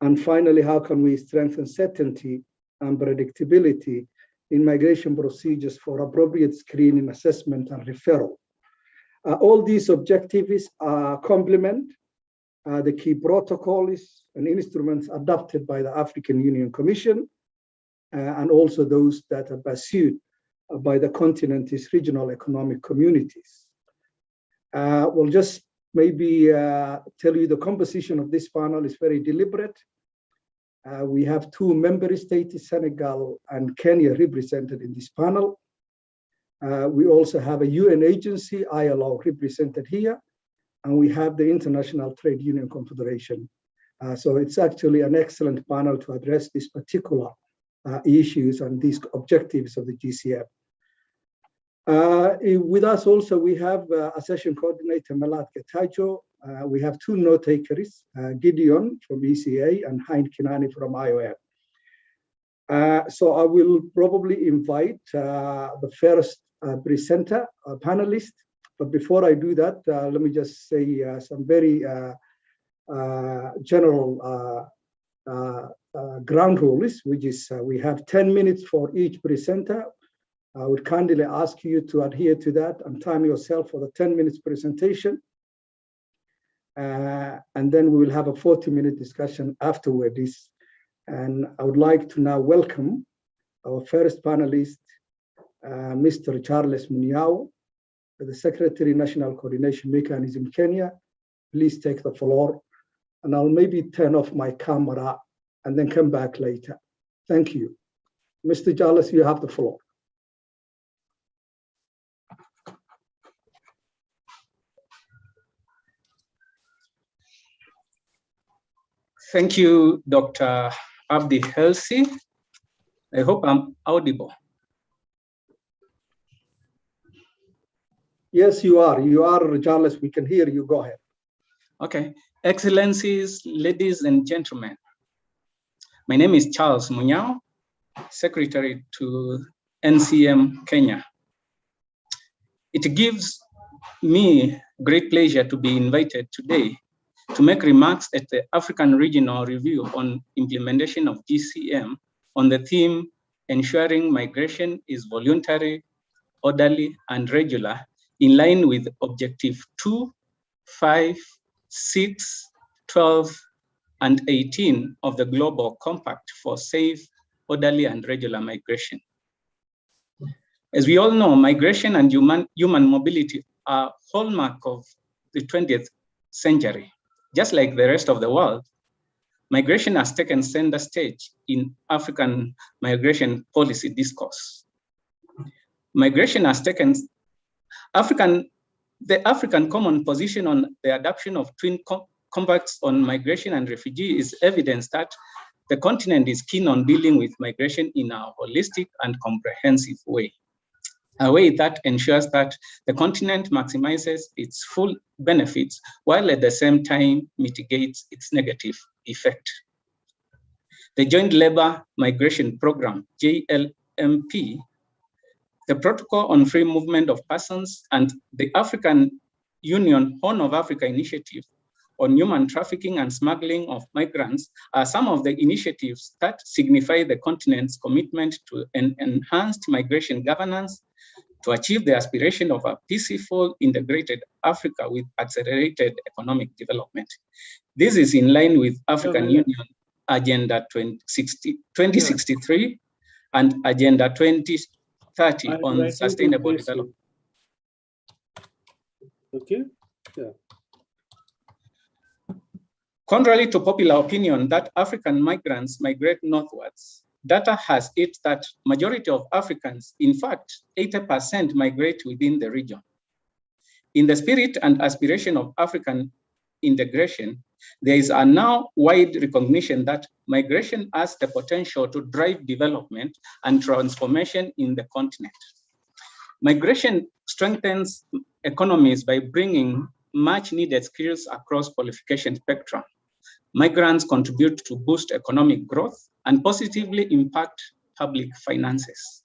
Speaker 7: And finally, how can we strengthen certainty and predictability in migration procedures for appropriate screening, assessment, and referral. All these objectives complement the key protocols and instruments adopted by the African Union Commission, and also those that are pursued by the continent's regional economic communities. We'll just maybe tell you the composition of this panel is very deliberate. We have 2 member states, Senegal and Kenya, represented in this panel. We also have a UN agency, ILO, represented here, and we have the International Trade Union Confederation. So it's actually an excellent panel to address these particular issues and these objectives of the GCM. With us also, we have a session coordinator, Melat Getajo. We have 2 note takers, Gideon from ECA and Hein Kinani from IOM. So I will probably invite the first presenter, panelist. But before I do that, let me just say some very general ground rules, which is we have 10 minutes for each presenter. I would kindly ask you to adhere to that and time yourself for the 10 minutes presentation. And then we will have a 40-minute discussion afterwards. And I would like to now welcome our first panelist, Mr. Charles Maniawa, the Secretary National Coordination Mechanism Kenya. Please take the floor. And I'll maybe turn off my camera and then come back later. Thank you. Mr. Charles, you have the floor.
Speaker 8: Thank you, Dr. Abdi Helsi. I hope I'm audible.
Speaker 7: Yes, you are. You are, Charles. We can hear you. Go ahead.
Speaker 8: Okay. Excellencies, ladies and gentlemen. My name is Charles Maniawa, Secretary to NCM Kenya. It gives me great pleasure to be invited today to make remarks at the African Regional Review on implementation of GCM on the theme, ensuring migration is voluntary, orderly, and regular, in line with Objective 2, 5, 6, 12, and 18 of the Global Compact for safe, orderly, and regular migration. As we all know, migration and human mobility are hallmark of the 20th century. Just like the rest of the world, migration has taken center stage in African migration policy discourse. Migration has taken the African common position on the adoption of twin compacts on migration and refugee is evidence that the continent is keen on dealing with migration in a holistic and comprehensive way, a way that ensures that the continent maximizes its full benefits while at the same time mitigates its negative effect. The Joint Labor Migration Program, JLMP, the Protocol on Free Movement of Persons, and the African Union Horn of Africa Initiative on human trafficking and smuggling of migrants are some of the initiatives that signify the continent's commitment to an enhanced migration governance to achieve the aspiration of a peaceful, integrated Africa with accelerated economic development. This is in line with African Union Agenda 2063 and Agenda 2030 on sustainable development.
Speaker 9: Okay. Yeah.
Speaker 8: Contrary to popular opinion that African migrants migrate northwards, data has it that majority of Africans, in fact, 80% migrate within the region. In the spirit and aspiration of African integration, there is a now wide recognition that migration has the potential to drive development and transformation in the continent. Migration strengthens economies by bringing much needed skills across qualification spectrum. Migrants contribute to boost economic growth and positively impact public finances.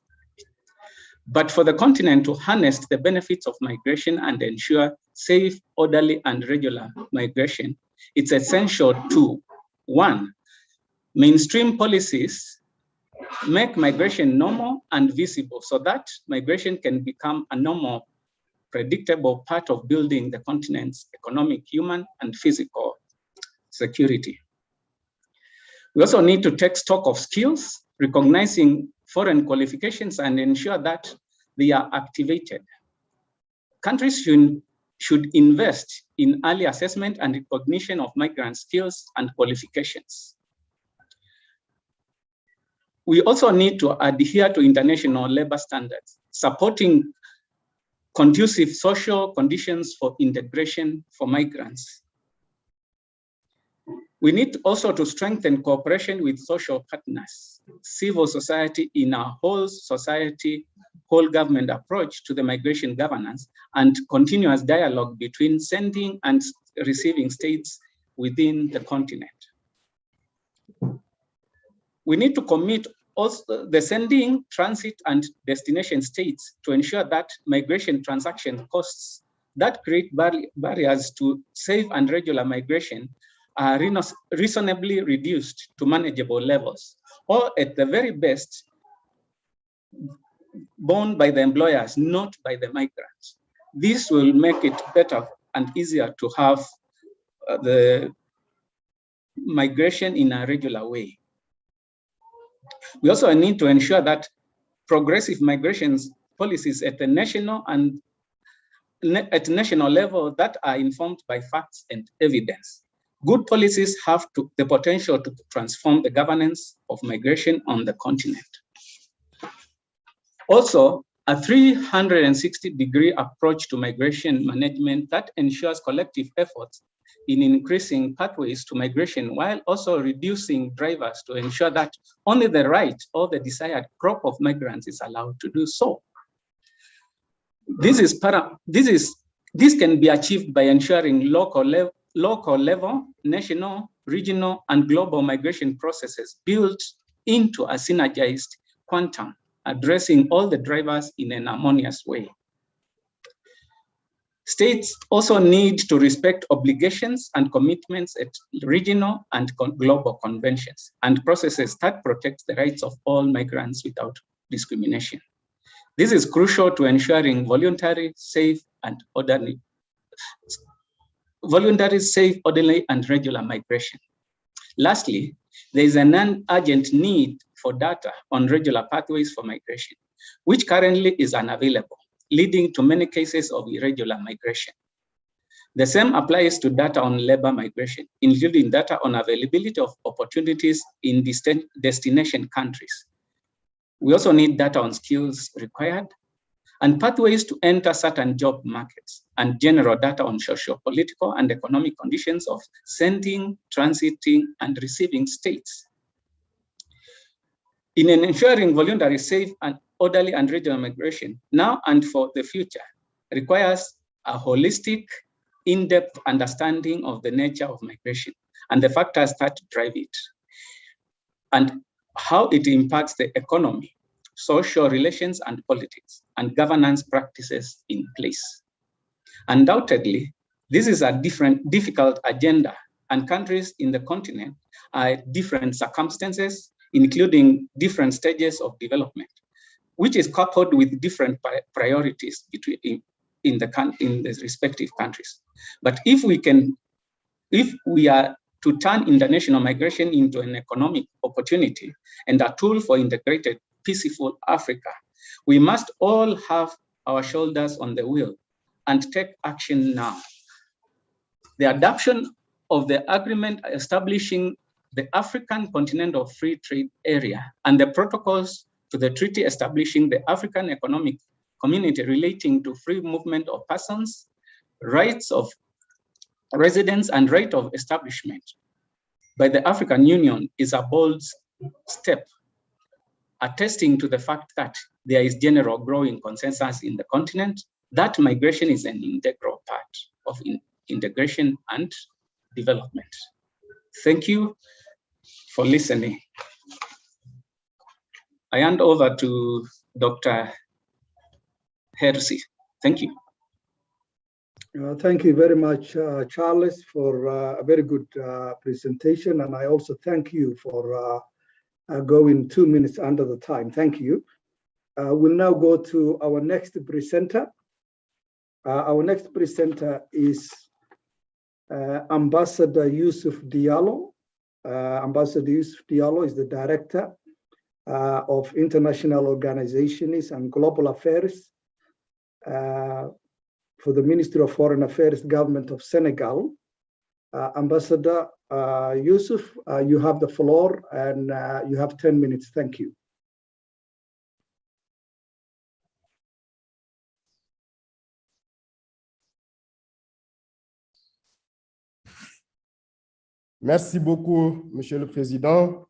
Speaker 8: But for the continent to harness the benefits of migration and ensure safe, orderly, and regular migration, it's essential to, 1, mainstream policies make migration normal and visible so that migration can become a normal, predictable part of building the continent's economic, human, and physical security. We also need to take stock of skills, recognizing foreign qualifications and ensure that they are activated. Countries should invest in early assessment and recognition of migrant skills and qualifications. We also need to adhere to international labor standards, supporting conducive social conditions for integration for migrants. We need also to strengthen cooperation with social partners, civil society in our whole society, whole government approach to the migration governance, and continuous dialogue between sending and receiving states within the continent. We need to commit also the sending, transit, and destination states to ensure that migration transaction costs that create barriers to safe and regular migration are reasonably reduced to manageable levels, or at the very best, borne by the employers, not by the migrants. This will make it better and easier to have the migration in a regular way. We also need to ensure that progressive migrations policies at the national and at national level that are informed by facts and evidence. Good policies have the potential to transform the governance of migration on the continent. Also, a 360-degree approach to migration management that ensures collective efforts in increasing pathways to migration while also reducing drivers to ensure that only the right or the desired crop of migrants is allowed to do so. This can be achieved by ensuring local level, national, regional, and global migration processes built into a synergized quantum, addressing all the drivers in an harmonious way. States also need to respect obligations and commitments at regional and global conventions and processes that protect the rights of all migrants without discrimination. This is crucial to ensuring voluntary, safe, orderly, and regular migration. Lastly, there is an urgent need for data on regular pathways for migration, which currently is unavailable, leading to many cases of irregular migration. The same applies to data on labor migration, including data on availability of opportunities in destination countries. We also need data on skills required and pathways to enter certain job markets, and general data on socio-political and economic conditions of sending, transiting, and receiving states. In ensuring voluntary, safe, and orderly and regional migration, now and for the future, requires a holistic, in-depth understanding of the nature of migration and the factors that drive it, and how it impacts the economy, social relations and politics, and governance practices in place. Undoubtedly, this is a difficult agenda, and countries in the continent are at different circumstances, including different stages of development, which is coupled with different priorities in the respective countries. But if we are to turn international migration into an economic opportunity and a tool for integrated, peaceful Africa, we must all have our shoulders on the wheel and take action now. The adoption of the agreement establishing the African Continental Free Trade Area and the protocols to the treaty establishing the African Economic Community relating to free movement of persons, rights of residence, and right of establishment by the African Union is a bold step, attesting to the fact that there is general growing consensus in the continent that migration is an integral part of integration and development. Thank you for listening. I hand over to Dr. Hersey. Thank you.
Speaker 7: Thank you very much, Charles, for a very good presentation. And I also thank you for going 2 minutes under the time. Thank you. We'll now go to our next presenter. Our next presenter is Ambassador Yusuf Diallo. Ambassador Yusuf Diallo is the Director of International Organizations and Global Affairs for the Ministry of Foreign Affairs, Government of Senegal. Ambassador Yusuf, you have the floor, and you have 10 minutes. Thank you.
Speaker 9: Merci beaucoup, Monsieur le Président.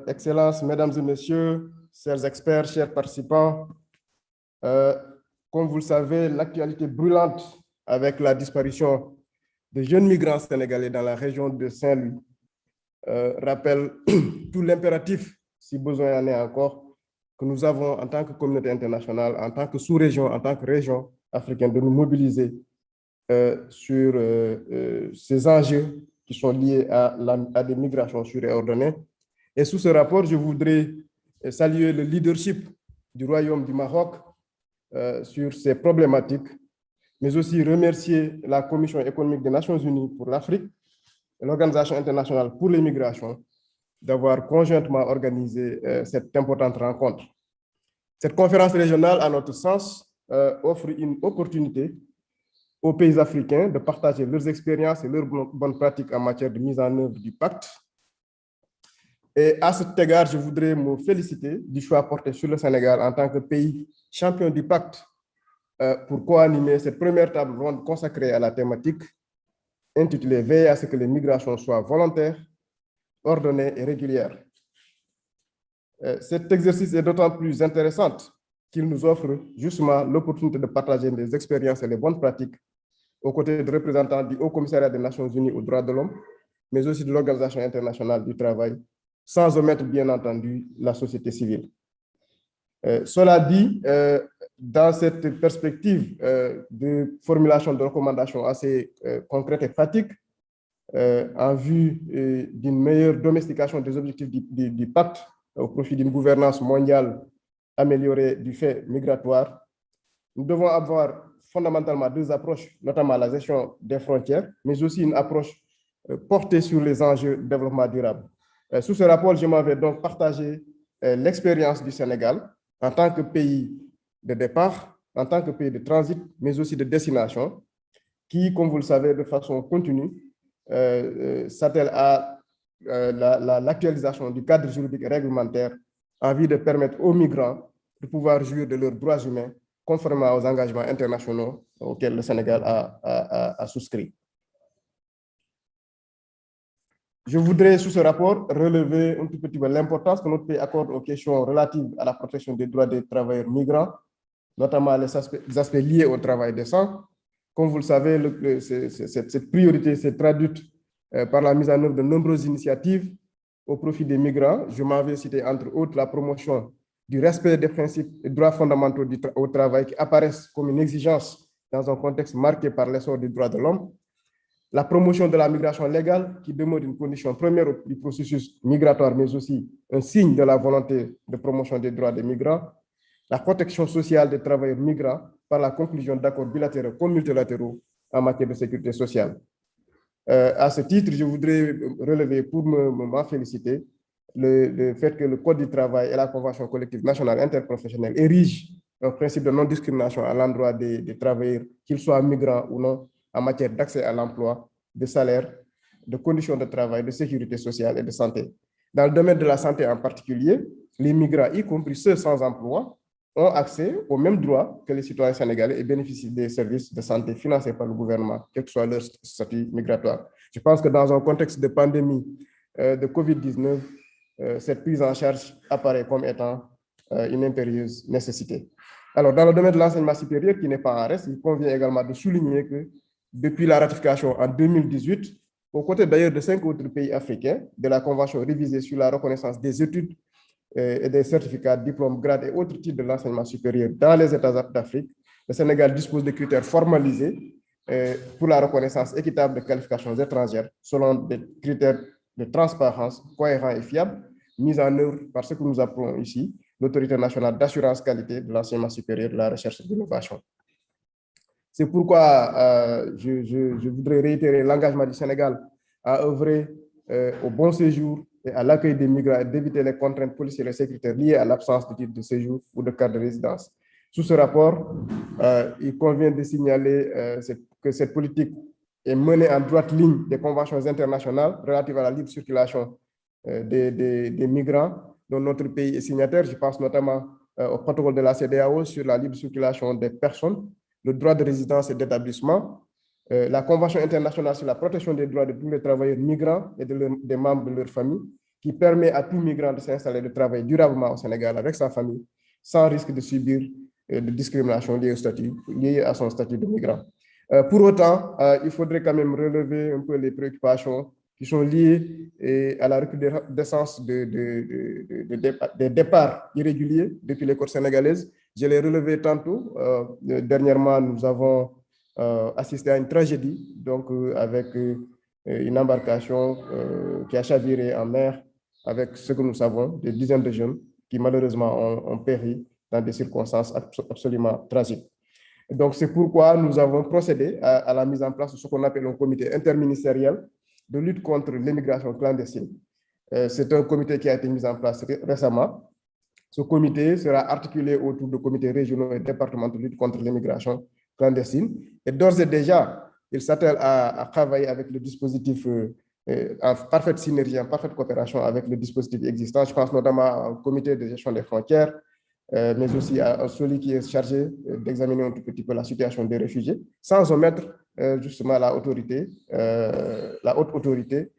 Speaker 9: Excellences, Mesdames et Messieurs, chers experts, chers participants. Comme vous le savez, l'actualité brûlante avec la disparition de jeunes migrants sénégalais dans la région de Saint-Louis rappelle tout l'impératif, si besoin en est encore, que nous avons en tant que communauté internationale, en tant que sous-région, en tant que région africaine, de nous mobiliser sur ces enjeux qui sont liés à des migrations sûres et ordonnées. Et sous ce rapport, je voudrais saluer le leadership du Royaume du Maroc sur ces problématiques, mais aussi remercier la Commission économique des Nations Unies pour l'Afrique et l'Organisation internationale pour les migrations d'avoir conjointement organisé cette importante rencontre. Cette conférence régionale, à notre sens, offre une opportunité aux pays africains de partager leurs expériences et leurs bonnes pratiques en matière de mise en œuvre du pacte. Et à cet égard, je voudrais me féliciter du choix porté sur le Sénégal en tant que pays champion du pacte pour co-animer cette première table ronde consacrée à la thématique intitulée « Veiller à ce que les migrations soient volontaires, ordonnées et régulières ». Cet exercice est d'autant plus intéressant qu'il nous offre justement l'opportunité de partager des expériences et les bonnes pratiques aux côtés de représentants du Haut Commissariat des Nations Unies aux droits de l'homme, mais aussi de l'Organisation internationale du travail, sans omettre bien entendu la société civile. Cela dit, dans cette perspective de formulation de recommandations assez concrètes et pratiques, en vue d'une meilleure domestication des objectifs du pacte au profit d'une gouvernance mondiale améliorée du fait migratoire, nous devons avoir fondamentalement deux approches, notamment la gestion des frontières, mais aussi une approche portée sur les enjeux de développement durable. Sous ce rapport, je m'en vais donc partager l'expérience du Sénégal en tant que pays de départ, en tant que pays de transit, mais aussi de destination, qui, comme vous le savez, de façon continue, s'attelle à l'actualisation du cadre juridique et réglementaire en vue de permettre aux migrants de pouvoir jouir de leurs droits humains conformément aux engagements internationaux auxquels le Sénégal a souscrit. Je voudrais, sous ce rapport, relever un tout petit peu l'importance que notre pays accorde aux questions relatives à la protection des droits des travailleurs migrants, notamment les aspects liés au travail décent. Comme vous le savez, cette priorité s'est traduite par la mise en œuvre de nombreuses initiatives au profit des migrants. Je m'en vais citer entre autres la promotion du respect des principes et droits fondamentaux au travail qui apparaissent comme une exigence dans un contexte marqué par l'essor des droits de l'homme, la promotion de la migration légale qui demeure une condition première du processus migratoire, mais aussi un signe de la volonté de promotion des droits des migrants, la protection sociale des travailleurs migrants par la conclusion d'accords bilatéraux comme multilatéraux en matière de sécurité sociale. À ce titre, je voudrais relever, pour m'en féliciter, le fait que le Code du travail et la Convention collective nationale interprofessionnelle érigent un principe de non-discrimination à l'endroit des travailleurs, qu'ils soient migrants ou non, en matière d'accès à l'emploi, de salaire, de conditions de travail, de sécurité sociale et de santé. Dans le domaine de la santé en particulier, les migrants, y compris ceux sans emploi, ont accès aux mêmes droits que les citoyens sénégalais et bénéficient des services de santé financés par le gouvernement, quel que soit leur statut migratoire. Je pense que dans un contexte de pandémie de COVID-19, cette prise en charge apparaît comme étant une impérieuse nécessité. Alors, dans le domaine de l'enseignement supérieur, qui n'est pas en reste, il convient également de souligner que depuis la ratification en 2018, aux côtés d'ailleurs de 5 autres pays africains, de la Convention révisée sur la reconnaissance des études et des certificats, diplômes, grades et autres titres de l'enseignement supérieur dans les États d'Afrique, le Sénégal dispose de critères formalisés pour la reconnaissance équitable de qualifications étrangères selon des critères de transparence cohérents et fiables mis en œuvre par ce que nous appelons ici l'Autorité nationale d'assurance qualité de l'enseignement supérieur, de la recherche et de l'innovation. C'est pourquoi je voudrais réitérer l'engagement du Sénégal à œuvrer au bon séjour et à l'accueil des migrants et d'éviter les contraintes policières et sécuritaires liées à l'absence de titre de séjour ou de carte de résidence. Sous ce rapport, il convient de signaler que cette politique est menée en droite ligne des conventions internationales relatives à la libre circulation des migrants dont notre pays est signataire. Je pense notamment au protocole de la CEDEAO sur la libre circulation des personnes, le droit de résidence et d'établissement, la Convention internationale sur la protection des droits de tous les travailleurs migrants et des membres de leur famille, qui permet à tout migrant de s'installer et de travailler durablement au Sénégal avec sa famille, sans risque de subir de discrimination liée à son statut de migrant. Pour autant, il faudrait quand même relever un peu les préoccupations qui sont liées à la recrudescence des départs irréguliers depuis les côtes sénégalaises. Je l'ai relevé tantôt. Dernièrement, nous avons assisté à une tragédie, donc avec une embarcation qui a chaviré en mer avec ce que nous savons, des dizaines de jeunes qui malheureusement ont péri dans des circonstances absolument tragiques. Donc c'est pourquoi nous avons procédé à la mise en place de ce qu'on appelle un comité interministériel de lutte contre l'immigration clandestine. C'est un comité qui a été mis en place récemment. Ce comité sera articulé autour de comités régionaux et départementaux de lutte contre l'immigration clandestine. Et d'ores et déjà, il s'attelle à travailler avec le dispositif en parfaite synergie, en parfaite coopération avec le dispositif existant. Je pense notamment au comité de gestion des frontières, mais aussi à celui qui est chargé d'examiner un tout petit peu la situation des réfugiés, sans omettre justement la haute autorité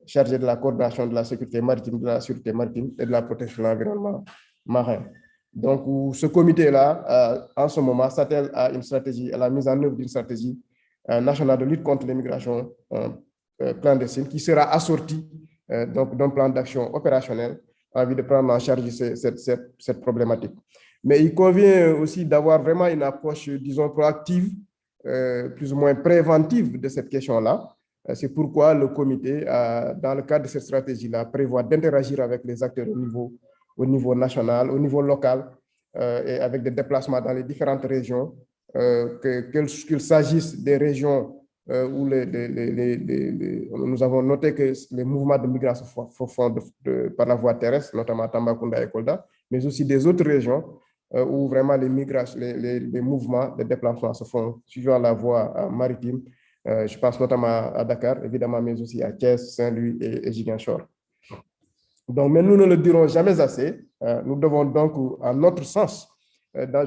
Speaker 9: chargée de la coordination de la sécurité maritime, de la sûreté maritime et de la protection de l'environnement marin. Donc, ce comité-là, en ce moment, s'attelle à une stratégie, à la mise en œuvre d'une stratégie nationale de lutte contre l'immigration clandestine qui sera assortie d'un plan d'action opérationnel en vue de prendre en charge cette problématique. Mais il convient aussi d'avoir vraiment une approche, disons, proactive, plus ou moins préventive de cette question-là. C'est pourquoi le comité, dans le cadre de cette stratégie-là, prévoit d'interagir avec les acteurs au niveau national, au niveau local, et avec des déplacements dans les différentes régions, qu'il s'agisse des régions où nous avons noté que les mouvements de migration se font par la voie terrestre, notamment Tambacounda et Kolda, mais aussi des autres régions où vraiment les mouvements de déplacement se font suivant la voie maritime Je pense notamment à Dakar, évidemment, mais aussi à Thiès, Saint-Louis et Ziguinchor. Donc, mais nous ne le dirons jamais assez. Nous devons donc, à notre sens,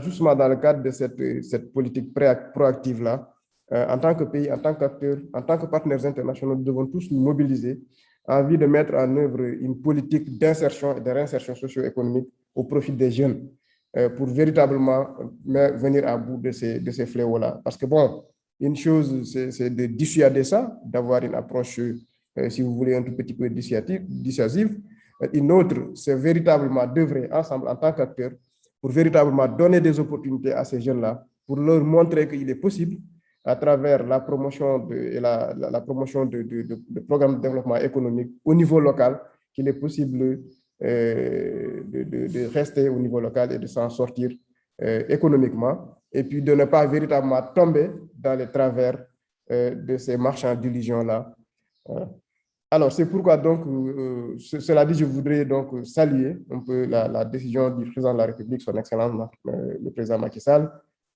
Speaker 9: justement dans le cadre de cette politique proactive-là, en tant que pays, en tant qu'acteurs, en tant que partenaires internationaux, nous devons tous nous mobiliser en vue de mettre en œuvre une politique d'insertion et de réinsertion socio-économique au profit des jeunes pour véritablement venir à bout de ces fléaux-là. Parce que, bon, une chose, c'est de dissuader ça, d'avoir une approche, si vous voulez, un tout petit peu dissuasive. Une autre, c'est véritablement d'œuvrer ensemble en tant qu'acteurs pour véritablement donner des opportunités à ces jeunes-là, pour leur montrer qu'il est possible, à travers la promotion la promotion de programmes de développement économique au niveau local, qu'il est possible de rester au niveau local et de s'en sortir économiquement, et puis de ne pas véritablement tomber dans les travers de ces marchands d'illusions-là. Alors, c'est pourquoi, donc, cela dit, je voudrais donc saluer un peu la décision du président de la République, son Excellence, le président Macky Sall,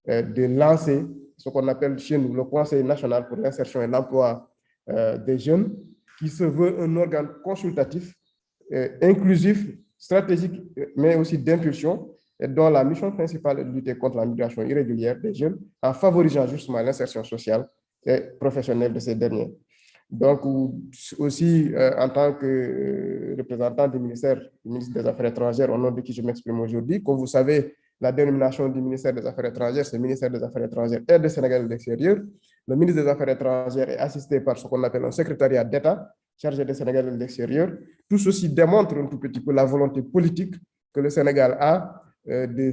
Speaker 9: de lancer ce qu'on appelle chez nous le Conseil national pour l'insertion et l'emploi des jeunes, qui se veut un organe consultatif, inclusif, stratégique, mais aussi d'impulsion, et dont la mission principale est de lutter contre la migration irrégulière des jeunes en favorisant justement l'insertion sociale et professionnelle de ces derniers. Donc, aussi, en tant que représentant du ministre des Affaires étrangères, au nom de qui je m'exprime aujourd'hui, comme vous savez, la dénomination du ministère des Affaires étrangères, c'est le ministère des Affaires étrangères et des Sénégalais de l'extérieur. Le ministre des Affaires étrangères est assisté par ce qu'on appelle un secrétariat d'État chargé des Sénégalais de l'extérieur. Tout ceci démontre un tout petit peu la volonté politique que le Sénégal a de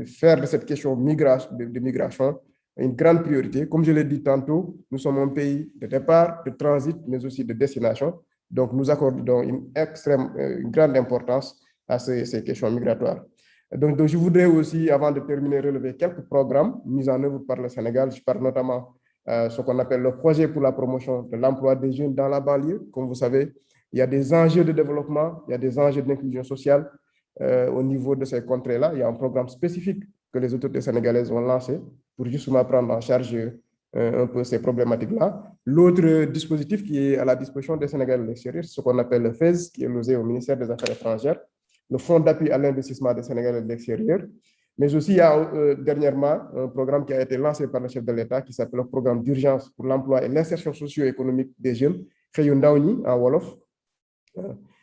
Speaker 9: faire de cette question de migration une grande priorité. Comme je l'ai dit tantôt, nous sommes un pays de départ, de transit, mais aussi de destination. Donc, nous accordons une grande importance à ces questions migratoires. Donc, je voudrais aussi, avant de terminer, relever quelques programmes mis en œuvre par le Sénégal. Je parle notamment de ce qu'on appelle le projet pour la promotion de l'emploi des jeunes dans la banlieue. Comme vous savez, il y a des enjeux de développement, il y a des enjeux d'inclusion sociale au niveau de ces contrées-là. Il y a un programme spécifique que les autorités sénégalaises ont lancé pour justement prendre en charge un peu ces problématiques-là. L'autre dispositif qui est à la disposition des Sénégalais de l'extérieur, c'est ce qu'on appelle le FEZ, qui est logé au ministère des Affaires étrangères, le Fonds d'appui à l'investissement des Sénégalais de l'extérieur. Mais aussi, il y a dernièrement un programme qui a été lancé par le chef de l'État qui s'appelle le programme d'urgence pour l'emploi et l'insertion socio-économique des jeunes, Xeyundaouni en Wolof.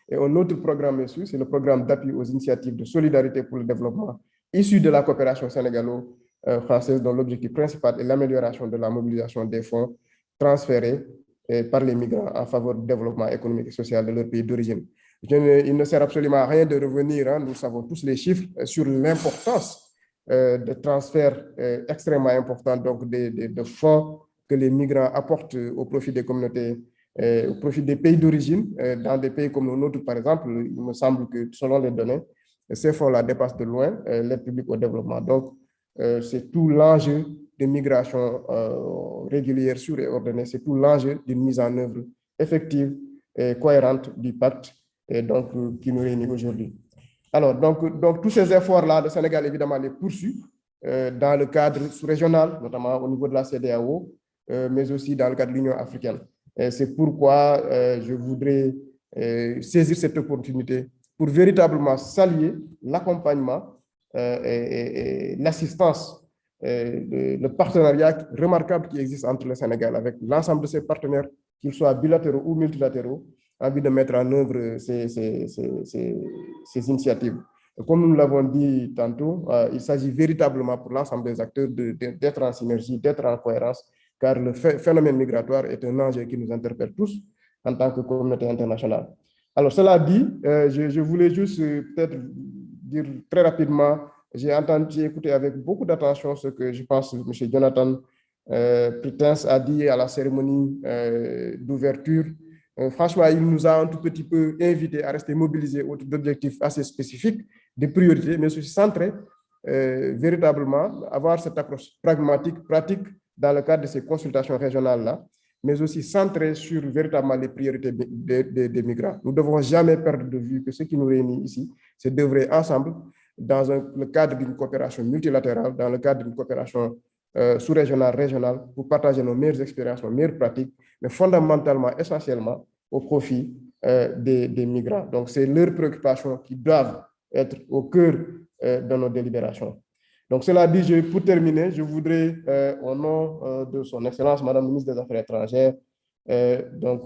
Speaker 9: Et un autre programme aussi, c'est le programme d'appui aux initiatives de solidarité pour le développement issu de la coopération sénégalo-française, dont l'objectif principal est l'amélioration de la mobilisation des fonds transférés par les migrants en faveur du développement économique et social de leur pays d'origine. Il ne sert absolument à rien de revenir, nous savons tous les chiffres, sur l'importance de transferts extrêmement importants, donc de fonds que les migrants apportent au profit des communautés, au profit des pays d'origine. Dans des pays comme le nôtre, par exemple, il me semble que selon les données, ces fonds-là dépassent de loin l'aide publique au développement. Donc, c'est tout l'enjeu de migration régulière, sûre et ordonnée. C'est tout l'enjeu d'une mise en œuvre effective et cohérente du pacte et donc, qui nous réunit aujourd'hui. Alors, donc tous ces efforts-là, le Sénégal, évidemment, les poursuit dans le cadre sous-régional, notamment au niveau de la CEDEAO, mais aussi dans le cadre de l'Union africaine. C'est pourquoi je voudrais saisir cette opportunité pour véritablement saluer l'accompagnement et l'assistance, le partenariat remarquable qui existe entre le Sénégal avec l'ensemble de ses partenaires, qu'ils soient bilatéraux ou multilatéraux, en vue de mettre en œuvre ces initiatives. Comme nous l'avons dit tantôt, il s'agit véritablement pour l'ensemble des acteurs d'être en synergie, d'être en cohérence, car le phénomène migratoire est un enjeu qui nous interpelle tous en tant que communauté internationale. Alors, cela dit, je voulais juste peut-être dire très rapidement, j'ai écouté avec beaucoup d'attention ce que je pense M. Jonathan Pritens a dit à la cérémonie d'ouverture. Franchement, il nous a un tout petit peu invités à rester mobilisés autour d'objectifs assez spécifiques, des priorités, mais aussi centrés, véritablement, avoir cette approche pragmatique, pratique, dans le cadre de ces consultations régionales-là, mais aussi centrées sur véritablement les priorités des migrants. Nous ne devons jamais perdre de vue que ce qui nous réunit ici, c'est d'œuvrer ensemble dans le cadre d'une coopération multilatérale, dans le cadre d'une coopération sous-régional, régional, pour partager nos meilleures expériences, nos meilleures pratiques, mais fondamentalement, essentiellement, au profit des migrants. Donc, c'est leurs préoccupations qui doivent être au cœur de nos délibérations. Donc, cela dit, pour terminer, je voudrais, au nom de son Excellence, Madame la Ministre des Affaires étrangères, donc,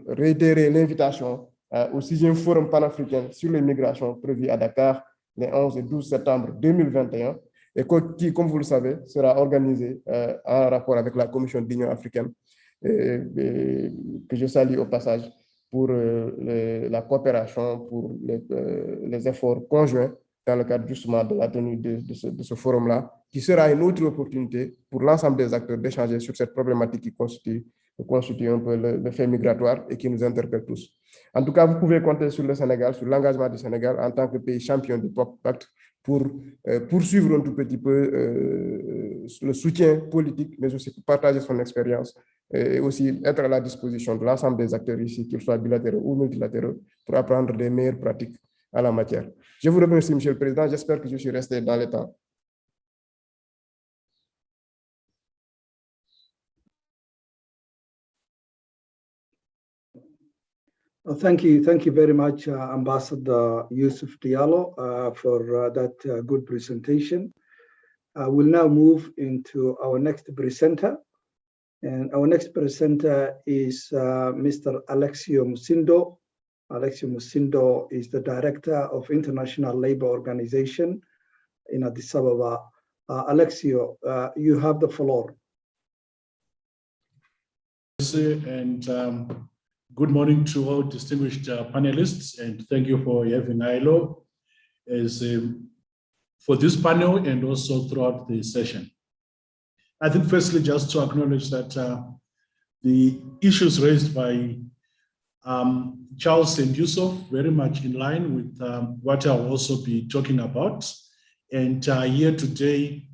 Speaker 9: réitérer l'invitation au 6e Forum panafricain sur les migrations prévu à Dakar les 11 et 12 septembre 2021 et qui, comme vous le savez, sera organisé en rapport avec la Commission de l'Union africaine, que je salue au passage pour la coopération, pour les efforts conjoints dans le cadre justement de la tenue de ce forum-là, qui sera une autre opportunité pour l'ensemble des acteurs d'échanger sur cette problématique qui constitue un peu le fait migratoire et qui nous interpelle tous. En tout cas, vous pouvez compter sur le Sénégal, sur l'engagement du Sénégal en tant que pays champion du pacte pour poursuivre un tout petit peu le soutien politique, mais aussi pour partager son expérience et aussi être à la disposition de l'ensemble des acteurs ici, qu'ils soient bilatéraux ou multilatéraux, pour apprendre des meilleures pratiques à la matière. Je vous remercie, Monsieur le Président. J'espère que je suis resté dans le temps.
Speaker 7: Thank you very much, Ambassador Yusuf Diallo, for that good presentation. We'll now move into our next presenter. And our next presenter is Mr. Alexio Musindo. Alexio Musindo is the Director of International Labour Organization in Addis Ababa. Alexio, you have the floor.
Speaker 10: And good morning to all distinguished panelists, and thank you for having ILO for this panel and also throughout the session. I think firstly, just to acknowledge that the issues raised by Charles and Yusuf very much in line with what I'll also be talking about. And here today,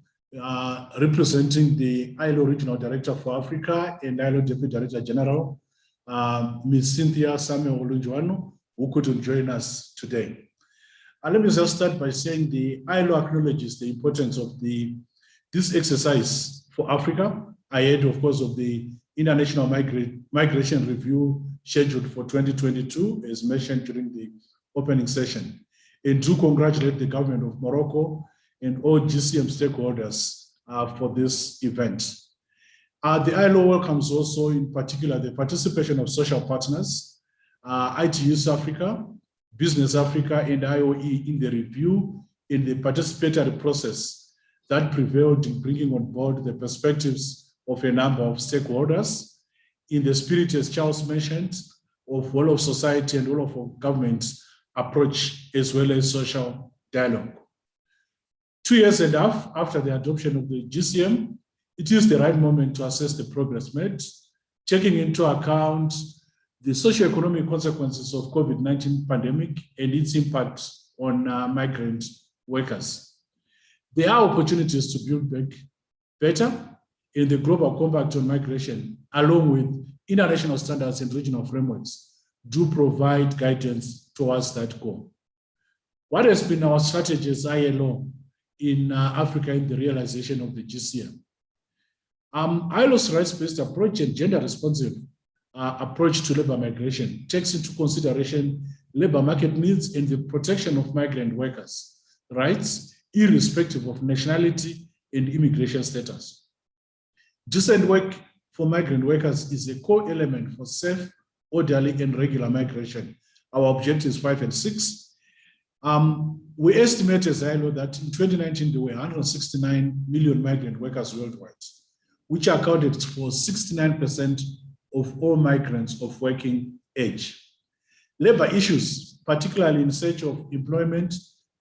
Speaker 10: representing the ILO Regional Director for Africa and ILO Deputy Director General, Ms. Cynthia Samuel Olunjuanu, who couldn't join us today. Let me just start by saying the ILO acknowledges the importance of this exercise for Africa, ahead, of course, of the International Migration Review scheduled for 2022, as mentioned during the opening session, and to congratulate the government of Morocco and all GCM stakeholders for this event. The ILO welcomes also, in particular, the participation of social partners, ITUs Africa, Business Africa, and IOE in the review in the participatory process that prevailed in bringing on board the perspectives of a number of stakeholders in the spirit, as Charles mentioned, of whole of society and whole of government approach, as well as social dialogue. 2 years and a half after the adoption of the GCM, it is the right moment to assess the progress made, taking into account the socioeconomic consequences of COVID-19 pandemic and its impact on migrant workers. There are opportunities to build back better in the Global Compact on Migration, along with international standards and regional frameworks, do provide guidance towards that goal. What has been our strategy as ILO in Africa in the realization of the GCM? ILO's rights-based approach and gender-responsive approach to labor migration takes into consideration labor market needs and the protection of migrant workers' rights, irrespective of nationality and immigration status. Decent work for migrant workers is a core element for safe, orderly, and regular migration. Our objectives 5 and 6. We estimate as ILO that in 2019, there were 169 million migrant workers worldwide, which accounted for 69% of all migrants of working age. Labor issues, particularly in search of employment,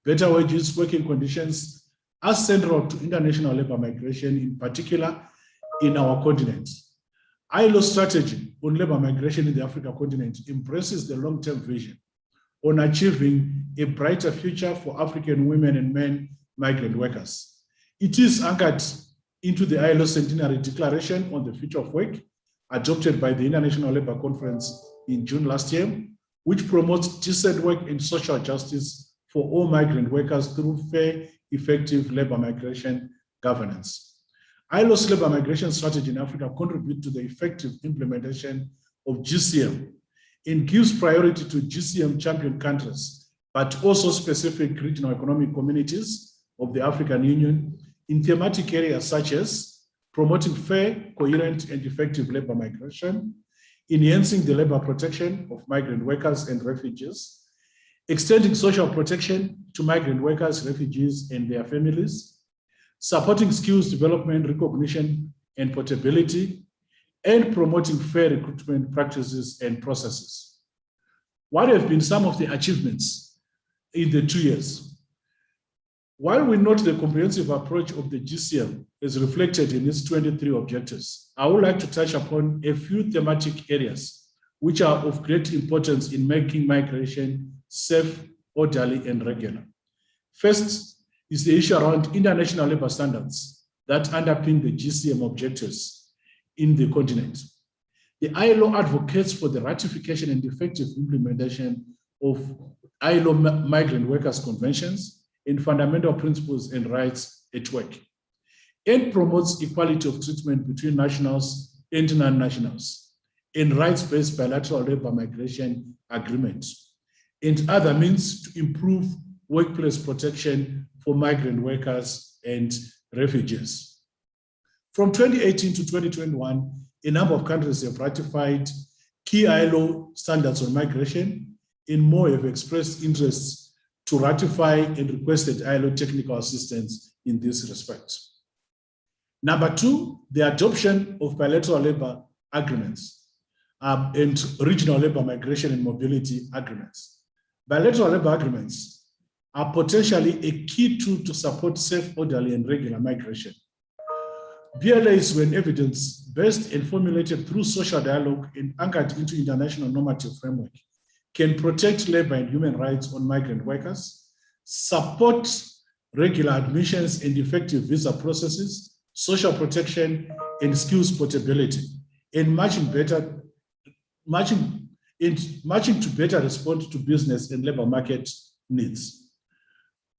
Speaker 10: better wages, working conditions, are central to international labor migration, in particular in our continent. ILO's strategy on labor migration in the African continent embraces the long-term vision on achieving a brighter future for African women and men migrant workers. It is anchored into the ILO Centenary Declaration on the Future of Work, adopted by the International Labour Conference in June last year, which promotes decent work and social justice for all migrant workers through fair, effective labor migration governance. ILO's labor migration strategy in Africa contributes to the effective implementation of GCM and gives priority to GCM champion countries, but also specific regional economic communities of the African Union in thematic areas such as promoting fair, coherent, and effective labor migration, enhancing the labor protection of migrant workers and refugees, extending social protection to migrant workers, refugees, and their families, supporting skills development, recognition, and portability, and promoting fair recruitment practices and processes. What have been some of the achievements in the 2 years? While we note the comprehensive approach of the GCM is reflected in its 23 objectives, I would like to touch upon a few thematic areas which are of great importance in making migration safe, orderly, and regular. First is the issue around international labor standards that underpin the GCM objectives in the continent. The ILO advocates for the ratification and effective implementation of ILO migrant workers conventions and fundamental principles and rights at work, and promotes equality of treatment between nationals and non-nationals, and rights-based bilateral labor migration agreements, and other means to improve workplace protection for migrant workers and refugees. From 2018 to 2021, a number of countries have ratified key ILO standards on migration, and more have expressed interests to ratify and requested ILO technical assistance in this respect. Number two, the adoption of bilateral labor agreements and regional labor migration and mobility agreements. Bilateral labor agreements are potentially a key tool to support safe, orderly, and regular migration. BLAs, when evidence-based and formulated through social dialogue and anchored into international normative framework, can protect labor and human rights on migrant workers, support regular admissions and effective visa processes, social protection, and skills portability, and matching to better respond to business and labor market needs.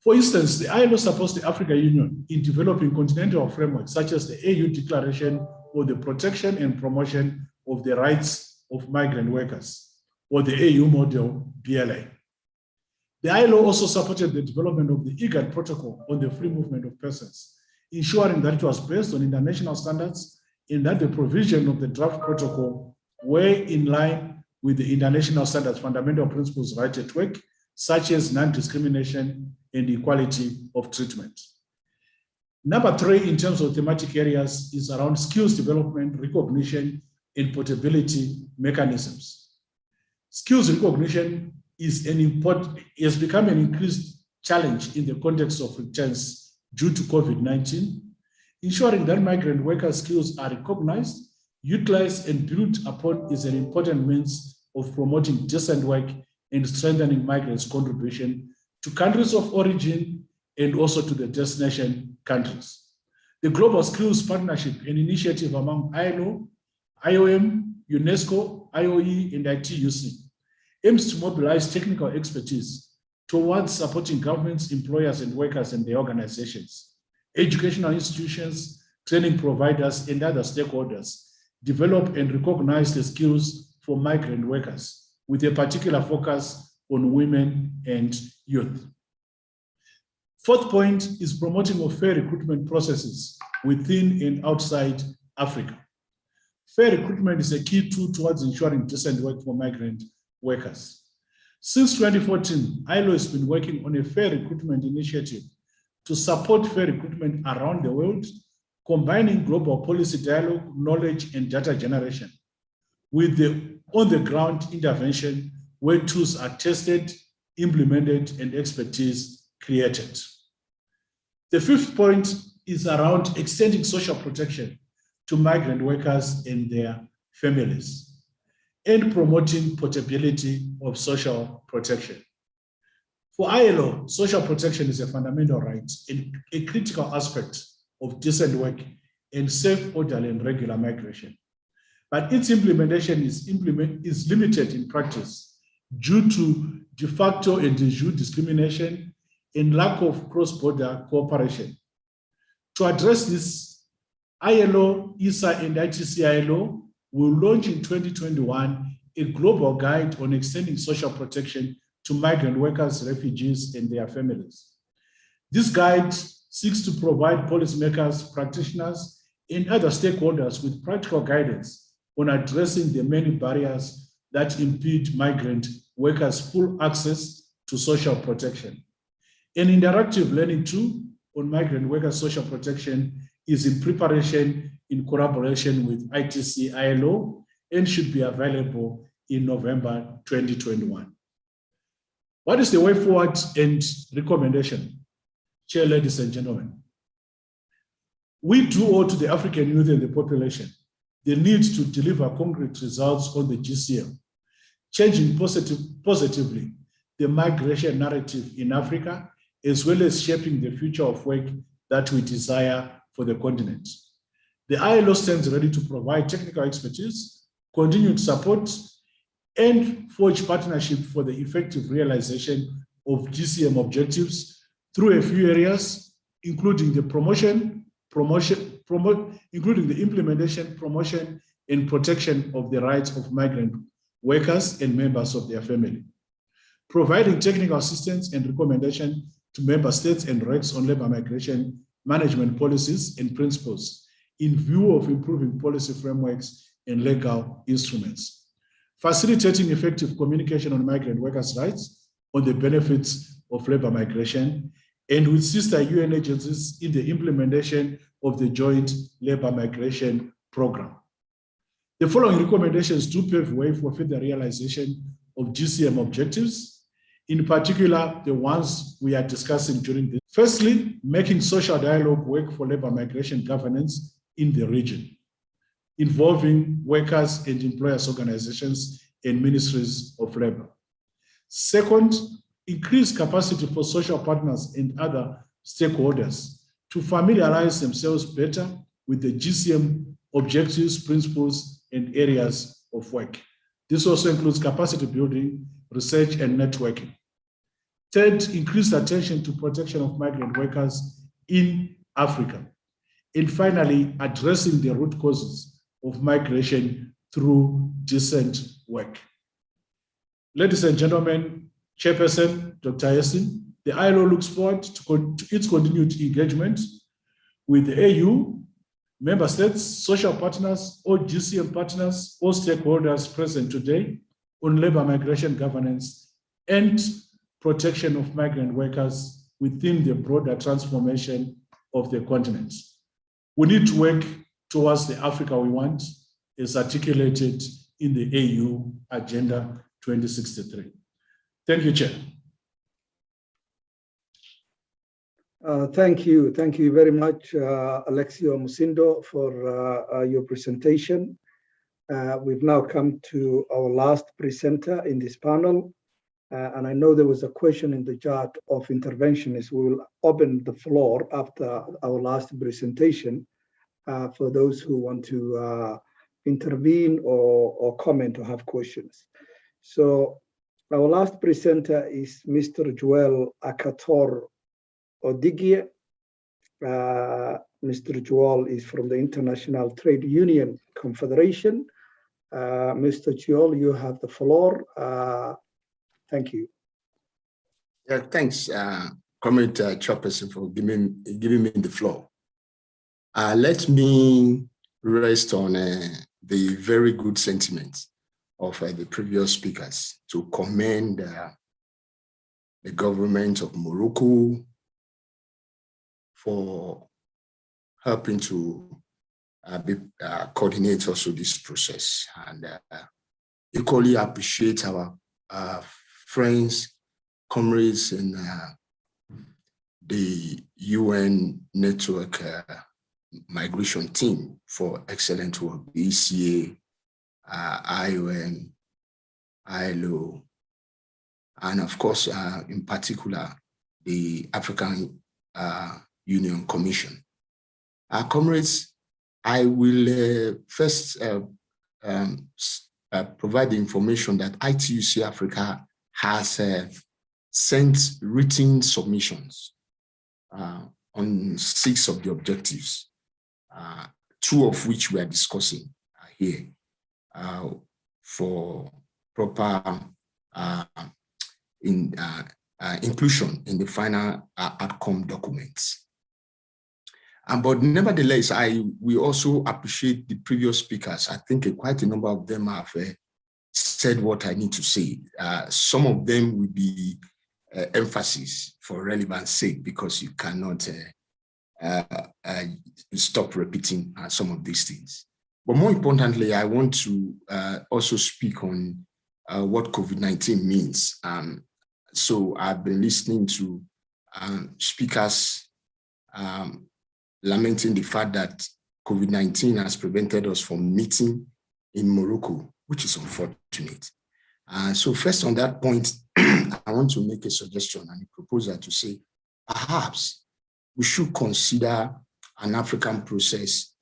Speaker 10: For instance, the ILO supports the African Union in developing continental frameworks such as the AU Declaration for the Protection and Promotion of the Rights of Migrant Workers, or the AU model BLA. The ILO also supported the development of the IFAD protocol on the free movement of persons, ensuring that it was based on international standards and that the provision of the draft protocol were in line with the international standards, fundamental principles right at work, such as non-discrimination and equality of treatment. Number three, in terms of thematic areas, is around skills development, recognition, and portability mechanisms. Skills recognition has become an increased challenge in the context of returns due to COVID-19, ensuring that migrant worker skills are recognized, utilized, and built upon is an important means of promoting decent work and strengthening migrants' contribution to countries of origin and also to the destination countries. The Global Skills Partnership, an initiative among ILO, IOM, UNESCO, IOE, and ITUC, aims to mobilize technical expertise towards supporting governments, employers, and workers and their organizations, educational institutions, training providers, and other stakeholders develop and recognize the skills for migrant workers, with a particular focus on women and youth. Fourth point is promoting of fair recruitment processes within and outside Africa. Fair recruitment is a key tool towards ensuring decent work for migrant workers. Since 2014, ILO has been working on a fair recruitment initiative to support fair recruitment around the world, combining global policy dialogue, knowledge, and data generation with the on-the-ground intervention where tools are tested, implemented, and expertise created. The fifth point is around extending social protection to migrant workers and their families, and promoting portability of social protection. For ILO, social protection is a fundamental right and a critical aspect of decent work and safe, orderly, and regular migration. But its implementation is limited in practice due to de facto and de jure discrimination and lack of cross-border cooperation. To address this, ILO, ISA, and ITC-ILO will launch in 2021 a global guide on extending social protection to migrant workers, refugees, and their families. This guide seeks to provide policymakers, practitioners, and other stakeholders with practical guidance on addressing the many barriers that impede migrant workers' full access to social protection. An interactive learning tool on migrant workers' social protection is in preparation in collaboration with ITC-ILO and should be available in November 2021. What is the way forward and recommendation? Chair, ladies and gentlemen, we do owe to the African youth and the population the need to deliver concrete results on the GCM, changing positively the migration narrative in Africa, as well as shaping the future of work that we desire for the continent. The ILO stands ready to provide technical expertise, continued support, and forge partnership for the effective realization of GCM objectives through a few areas, including the including the implementation, promotion, and protection of the rights of migrant workers and members of their family. Providing technical assistance and recommendation to member states and regs on labor migration management policies and principles in view of improving policy frameworks and legal instruments. Facilitating effective communication on migrant workers' rights, on the benefits of labor migration, and with sister UN agencies in the implementation of the Joint Labor Migration Program. The following recommendations do pave way for further realization of GCM objectives, in particular, the ones we are discussing during this. Firstly, making social dialogue work for labor migration governance in the region, involving workers and employers organizations and ministries of labor. Second, increase capacity for social partners and other stakeholders to familiarize themselves better with the GCM objectives, principles, and areas of work. This also includes capacity building, research, and networking. Third, increased attention to protection of migrant workers in Africa. And finally, addressing the root causes of migration through decent work. Ladies and gentlemen, Chairperson, Dr. Yasin, the ILO looks forward to its continued engagement with the AU, member states, social partners, all GCM partners, all stakeholders present today on labor migration governance and protection of migrant workers within the broader transformation of the continent. We need to work towards the Africa we want, as articulated in the AU Agenda 2063. Thank you, Chair.
Speaker 7: Thank you very much, Alexio Musindo, for your presentation. We've now come to our last presenter in this panel, and I know there was a question in the chat of interventionists. We will open the floor after our last presentation for those who want to intervene or comment or have questions. So our last presenter is Mr. Joel Akator Odigie. Mr. Joel is from the International Trade Union Confederation. Mr. Joel, you have the floor. Thank you.
Speaker 11: Yeah, thanks, Comrade Chairperson, for giving me the floor. Let me rest on the very good sentiments of the previous speakers to commend the government of Morocco for helping to coordinate also this process, and equally appreciate our friends, comrades in the UN network migration team for excellent work, the ECA, IOM, ILO, and of course, in particular, the African Union Commission. Comrades, I will first provide the information that ITUC Africa has sent written submissions on 6 of the objectives two of which we are discussing here for proper inclusion in the final outcome documents. But nevertheless, we also appreciate the previous speakers. I think quite a number of them have said what I need to say. Some of them will be emphasis for relevance sake, because you cannot stop repeating some of these things. But more importantly, I want to also speak on what COVID-19 means. So I've been listening to speakers lamenting the fact that COVID-19 has prevented us from meeting in Morocco, which is unfortunate. So first on that point, I want to make a suggestion and a proposal to say, perhaps we should consider an African process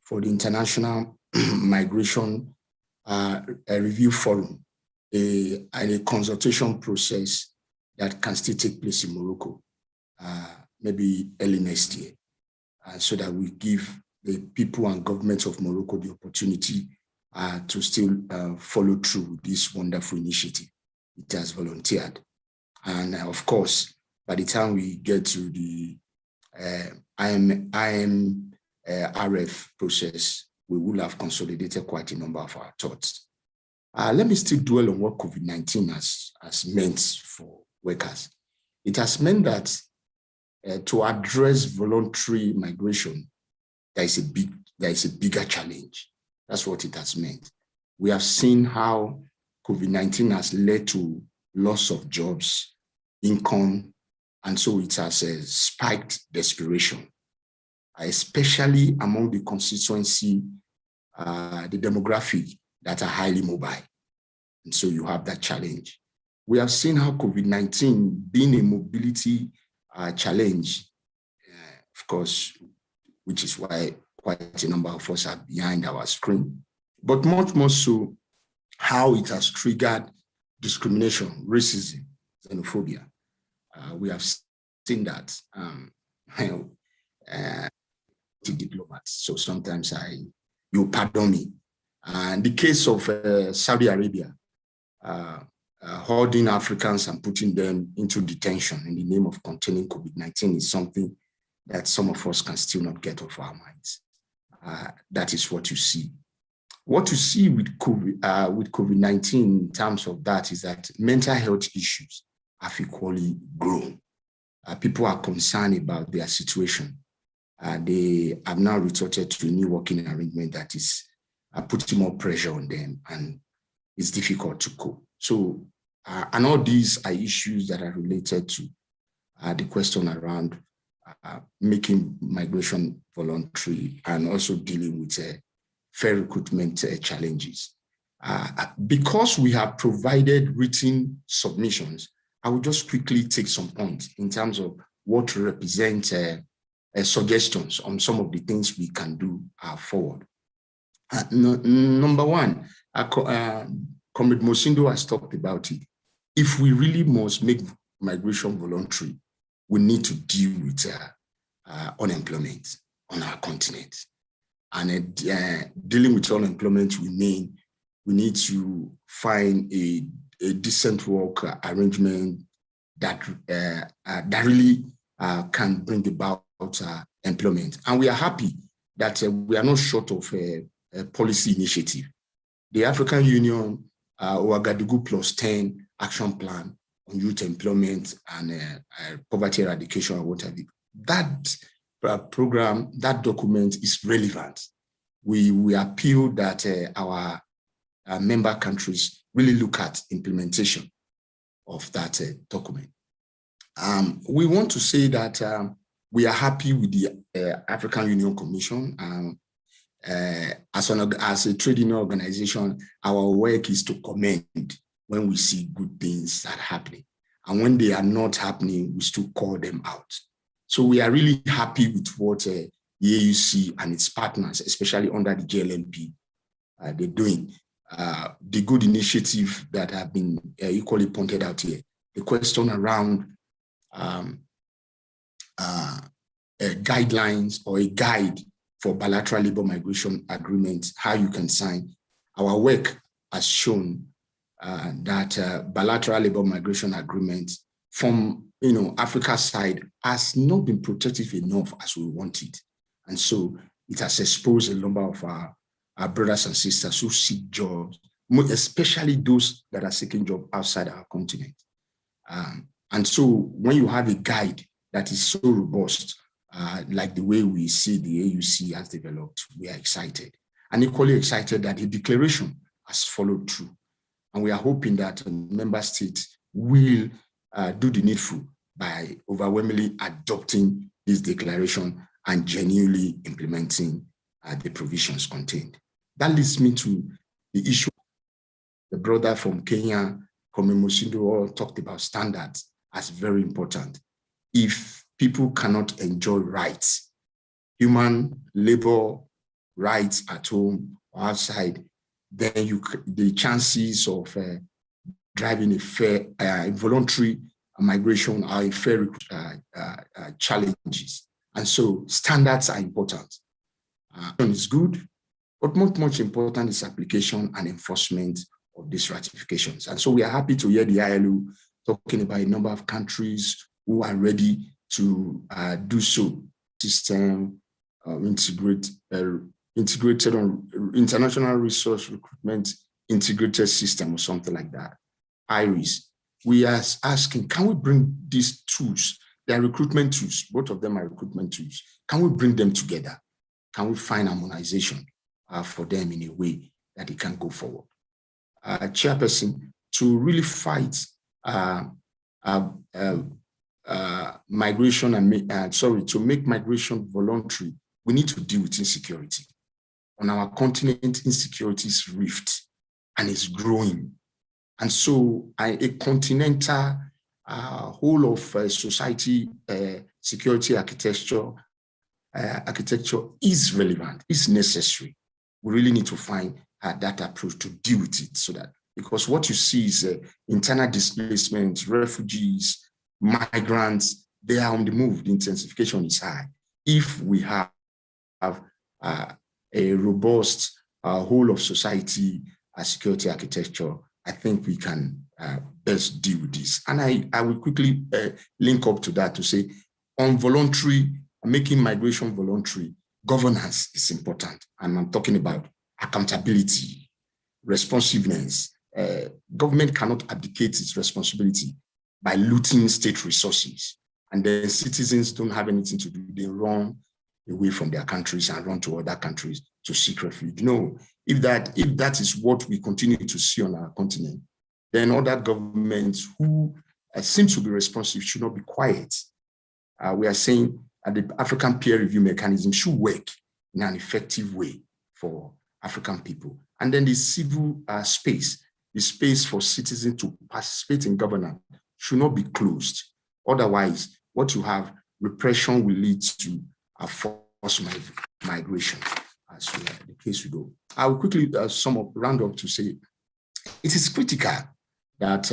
Speaker 11: for the International Migration Review Forum, and a consultation process that can still take place in Morocco, maybe early next year, so that we give the people and governments of Morocco the opportunity to still follow through this wonderful initiative it has volunteered. And of course, by the time we get to the IMRF process, we will have consolidated quite a number of our thoughts. Let me still dwell on what COVID-19 has meant for workers. It has meant that to address voluntary migration, there is a bigger challenge. That's what it has meant. We have seen how COVID-19 has led to loss of jobs, income, and so it has spiked desperation, especially among the constituency, the demographic that are highly mobile. And so you have that challenge. We have seen how COVID-19 being a mobility challenge, of course, which is why quite a number of us are behind our screen, but much more so how it has triggered discrimination, racism, xenophobia. We have seen that to diplomats. So sometimes you pardon me. And the case of Saudi Arabia, holding Africans and putting them into detention in the name of containing COVID-19 is something that some of us can still not get off our minds. That is what you see. What you see with COVID-19 in terms of that is that mental health issues have equally grown. People are concerned about their situation. They have now resorted to a new working arrangement that is putting more pressure on them, and it's difficult to cope. So, and all these are issues that are related to the question around making migration voluntary and also dealing with fair recruitment challenges. Because we have provided written submissions, I will just quickly take some points in terms of what represent suggestions on some of the things we can do forward. Number one, Comrade Mosindo has talked about it. If we really must make migration voluntary, we need to deal with unemployment on our continent. And dealing with unemployment will mean we need to find a decent work arrangement that really can bring about employment. And we are happy that we are not short of a policy initiative. The African Union Ouagadougou +10 action plan on youth employment and poverty eradication or whatever. That program, that document is relevant. We appeal that our member countries really look at implementation of that document. We want to say that we are happy with the African Union Commission. As a trading organization, our work is to commend when we see good things that are happening. And when they are not happening, we still call them out. So we are really happy with what the AUC and its partners, especially under the JLMP, they're doing. The good initiative that have been equally pointed out here, the question around guidelines or a guide for bilateral labor migration agreements, how you can sign. Our work has shown that bilateral labor migration agreements from Africa's side has not been protective enough as we want it. And so it has exposed a number of our brothers and sisters who seek jobs, especially those that are seeking jobs outside our continent. And so when you have a guide that is so robust, like the way we see the AUC has developed, we are excited. And equally excited that the declaration has followed through. And we are hoping that member states will do the needful by overwhelmingly adopting this declaration and genuinely implementing the provisions contained. That leads me to the issue. The brother from Kenya, Komemosindo, talked about standards as very important. If people cannot enjoy rights, human labor rights at home or outside, then the chances of driving a fair, voluntary migration are a fair challenges. And so standards are important. It's good, but much important is application and enforcement of these ratifications. And so we are happy to hear the ILO talking about a number of countries who are ready to do so. System integrated on international resource recruitment integrated system or something like that. IRIS. We are asking, can we bring these tools? They are recruitment tools. Both of them are recruitment tools. Can we bring them together? Can we find harmonization for them in a way that it can go forward? Chairperson, to really fight migration and to make migration voluntary, we need to deal with insecurity. On our continent, insecurity is rift and is growing. And so a continental whole of society security architecture is relevant, is necessary. We really need to find that approach to deal with it, so that, because what you see is internal displacement, refugees, migrants, they are on the move. The intensification is high. If we have a robust whole of society security architecture, I think we can best deal with this. And I will quickly link up to that to say, on voluntary, making migration voluntary, governance is important. And I'm talking about accountability, responsiveness. Government cannot abdicate its responsibility by looting state resources. And the citizens don't have anything to do. They run away from their countries and run to other countries to seek refuge. No, if that is what we continue to see on our continent, then other governments who seem to be responsive should not be quiet. We are saying that the African peer review mechanism should work in an effective way for African people. And then the civil space, the space for citizens to participate in governance, should not be closed. Otherwise, what you have, repression will lead to a forced migration, as the case will go. I will quickly round up to say, it is critical that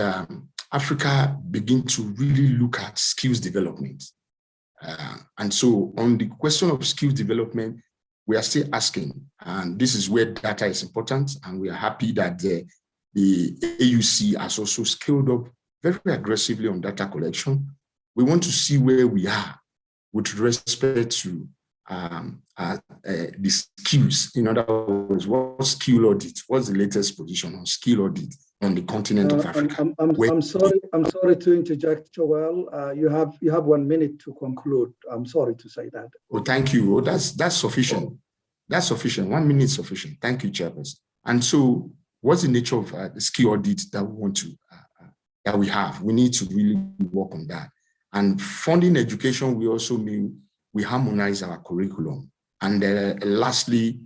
Speaker 11: Africa begin to really look at skills development. And so on the question of skills development, we are still asking, and this is where data is important, and we are happy that the AUC has also scaled up very aggressively on data collection. We want to see where we are with respect to the skills. In other words, what skill audit? What's the latest position on skill audit on the continent of Africa?
Speaker 7: I'm sorry to interject, Joel. You have 1 minute to conclude. I'm sorry to say that.
Speaker 11: Oh, thank you. Oh, that's sufficient. That's sufficient. 1 minute sufficient. Thank you, Chairperson. And so, what's the nature of the skill audit that we want to that we have? We need to really work on that. And funding education, we also mean we harmonize our curriculum. And lastly,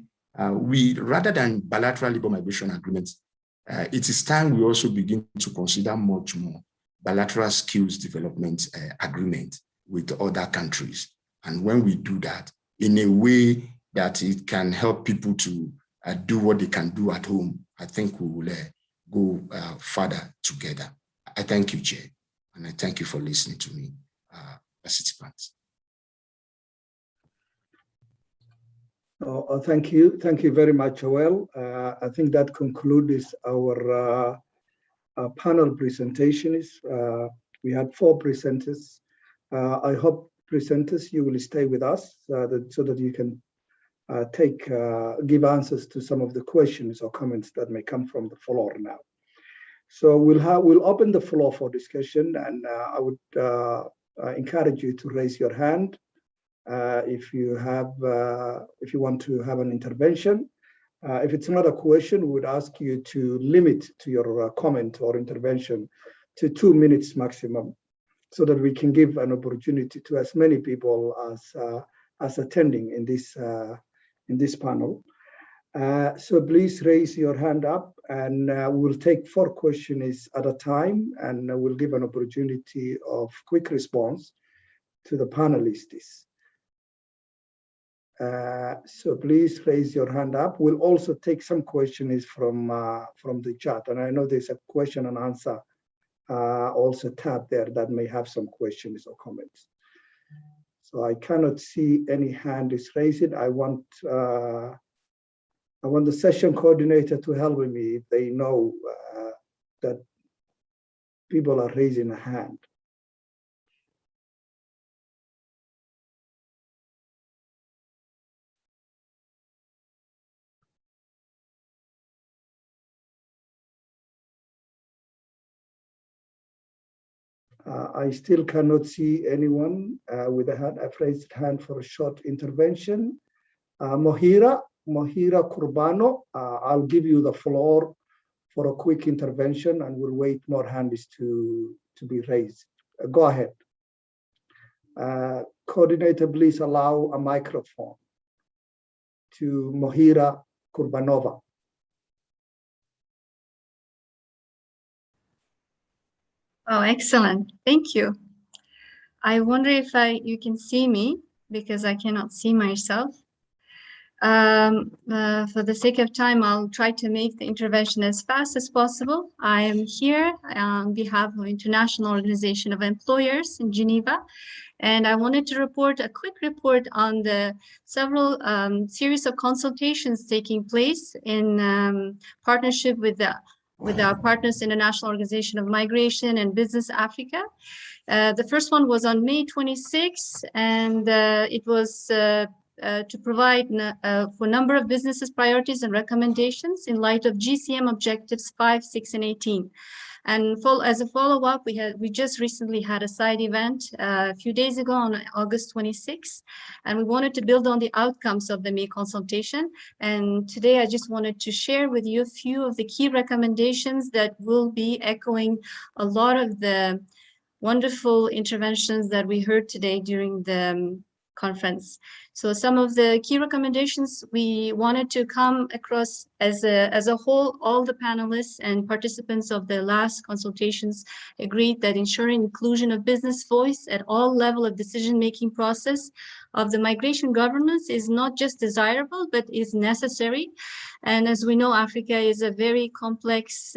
Speaker 11: we, rather than bilateral labor migration agreements, it is time we also begin to consider much more bilateral skills development agreement with other countries. And when we do that in a way that it can help people to do what they can do at home, I think we will go further together. I thank you, Chair, and I thank you for listening to me, participants.
Speaker 7: Thank you very much, Joel. I think that concludes our panel presentations. We had 4 presenters. I hope presenters, you will stay with us so that you can give answers to some of the questions or comments that may come from the floor now. So we'll open the floor for discussion, and I would encourage you to raise your hand if you want to have an intervention. If it's not a question, we would ask you to limit to your comment or intervention to 2 minutes maximum, so that we can give an opportunity to as many people as attending in this panel. So please raise your hand up, and we'll take 4 questions at a time, and we'll give an opportunity of quick response to the panelists. So please raise your hand up. We'll also take some questions from the chat, and I know there's a question and answer also tab there that may have some questions or comments. So I cannot see any hand is raised. I want the session coordinator to help me if they know that people are raising a hand. I still cannot see anyone with a raised hand for a short intervention. Mohira Kurbano, I'll give you the floor for a quick intervention, and we'll wait more hands to be raised. Go ahead. Coordinator, please allow a microphone to Mohira Kurbanova.
Speaker 12: Oh, excellent. Thank you. I wonder if you can see me, because I cannot see myself. For the sake of time, I'll try to make the intervention as fast as possible. I am here on behalf of International Organization of Employers in Geneva, and I wanted to report a quick report on the several series of consultations taking place in partnership with our partners, International Organization of Migration and Business Africa. The first one was on May 26, and it was to provide for a number of businesses priorities and recommendations in light of GCM objectives 5, 6, and 18. And as a follow-up, we just recently had a side event a few days ago on August 26, and we wanted to build on the outcomes of the May consultation. And today I just wanted to share with you a few of the key recommendations that will be echoing a lot of the wonderful interventions that we heard today during the conference. So some of the key recommendations we wanted to come across as a whole. All the panelists and participants of the last consultations agreed that ensuring inclusion of business voice at all level of decision-making process of the migration governance is not just desirable, but is necessary. And as we know, Africa is a very complex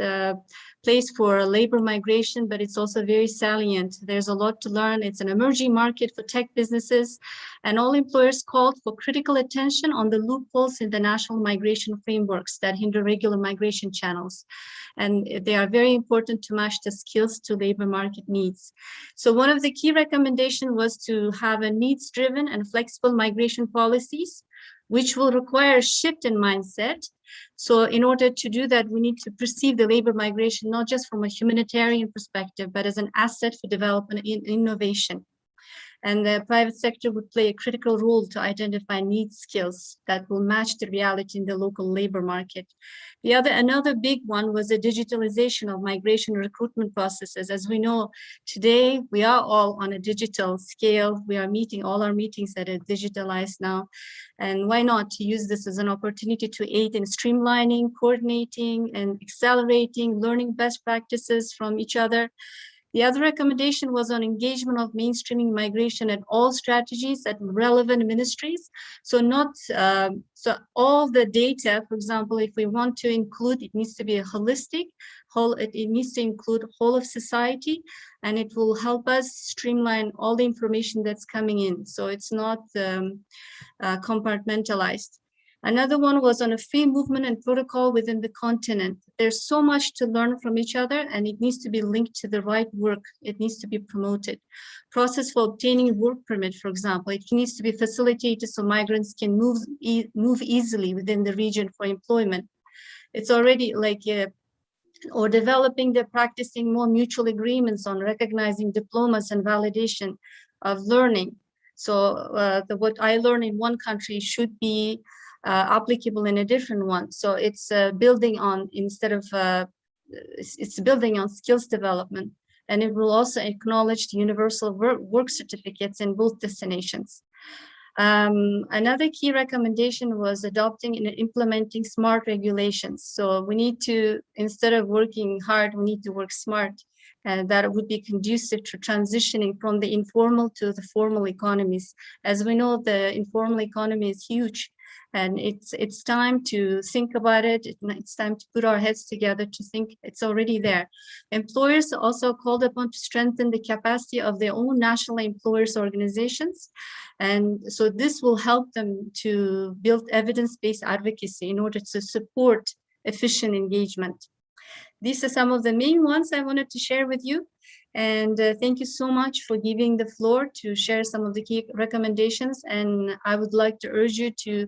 Speaker 12: place for labor migration, but it's also very salient. There's a lot to learn. It's an emerging market for tech businesses, and all employers called for critical attention on the loopholes in the national migration frameworks that hinder regular migration channels. And they are very important to match the skills to labor market needs. So one of the key recommendations was to have a needs-driven and flexible migration policies, which will require a shift in mindset. So in order to do that, we need to perceive the labor migration not just from a humanitarian perspective, but as an asset for development and innovation. And the private sector would play a critical role to identify needs skills that will match the reality in the local labor market. Another big one was the digitalization of migration recruitment processes. As we know, today we are all on a digital scale. We are all our meetings that are digitalized now. And why not to use this as an opportunity to aid in streamlining, coordinating, and accelerating learning best practices from each other. The other recommendation was on engagement of mainstreaming migration and all strategies at relevant ministries. So so all the data, for example, if we want to include, it needs to be a holistic whole. It needs to include whole of society, and it will help us streamline all the information that's coming in. So it's not compartmentalized. Another one was on a free movement and protocol within the continent. There's so much to learn from each other, and it needs to be linked to the right work. It needs to be promoted. Process for obtaining work permit, for example, it needs to be facilitated so migrants can move easily within the region for employment. It's already like, or developing the practicing more mutual agreements on recognizing diplomas and validation of learning. So what I learn in one country should be applicable in a different one. So it's building on, instead of, it's building on skills development. And it will also acknowledge the universal work certificates in both destinations. Another key recommendation was adopting and implementing smart regulations. So we need to, instead of working hard, we need to work smart. And that would be conducive to transitioning from the informal to the formal economies. As we know, the informal economy is huge. And it's time to think about it. It's time to put our heads together to think it's already there. Employers are also called upon to strengthen the capacity of their own national employers organizations. And so this will help them to build evidence-based advocacy in order to support efficient engagement. These are some of the main ones I wanted to share with you. And thank you so much for giving the floor to share some of the key recommendations. And I would like to urge you to,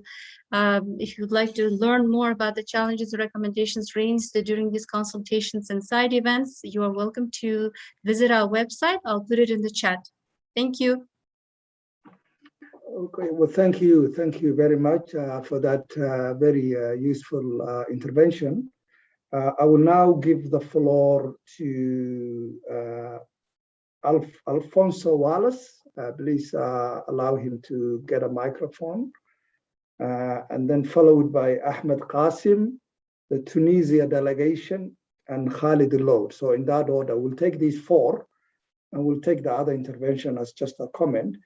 Speaker 12: if you'd like to learn more about the challenges and recommendations raised during these consultations and side events, you are welcome to visit our website. I'll put it in the chat. Thank you.
Speaker 7: Okay, well, thank you very much for that very useful intervention. I will now give the floor to Alfonso Wallace. Please allow him to get a microphone. And then followed by Ahmed Qasim, the Tunisia delegation, and Khalid Lode. So in that order, we'll take these four, and we'll take the other intervention as just a comment.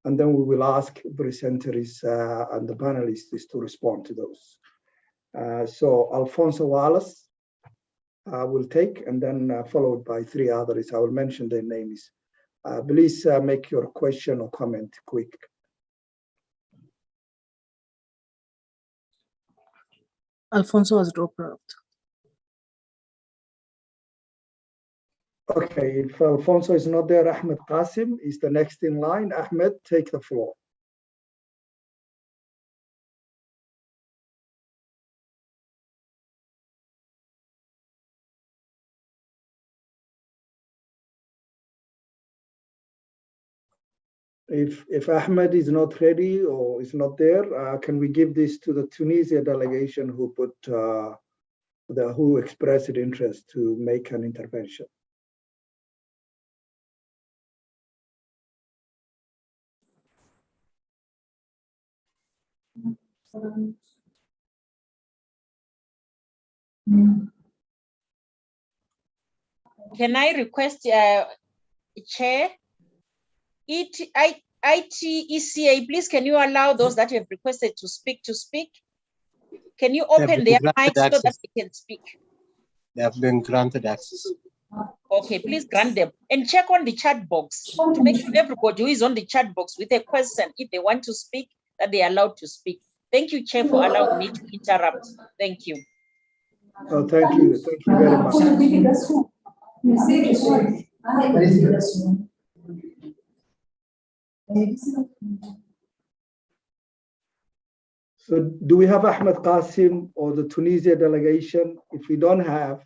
Speaker 7: And then we will ask presenters and the panelists to respond to those. So Alfonso Wallace, will take, and then followed by three others. I will mention their names. Please make your question or comment quick.
Speaker 13: Alfonso has dropped out.
Speaker 7: Okay, if Alfonso is not there, Ahmed Qasim is the next in line. Ahmed, take the floor. If Ahmed is not ready or is not there, can we give this to the Tunisia delegation who expressed interest to make an intervention?
Speaker 1: Can I request, Chair, ITECA, please, can you allow those that have requested to speak? Can you open their mics so that they can speak?
Speaker 14: They have been granted access.
Speaker 1: Okay, please grant them. And check on the chat box to make sure everybody who is on the chat box with a question, if they want to speak, that they are allowed to speak. Thank you, Chair, for allowing me to interrupt. Thank you.
Speaker 7: Oh, thank you. Thank you very much. So do we have Ahmed Qasim or the Tunisia delegation? If we don't have,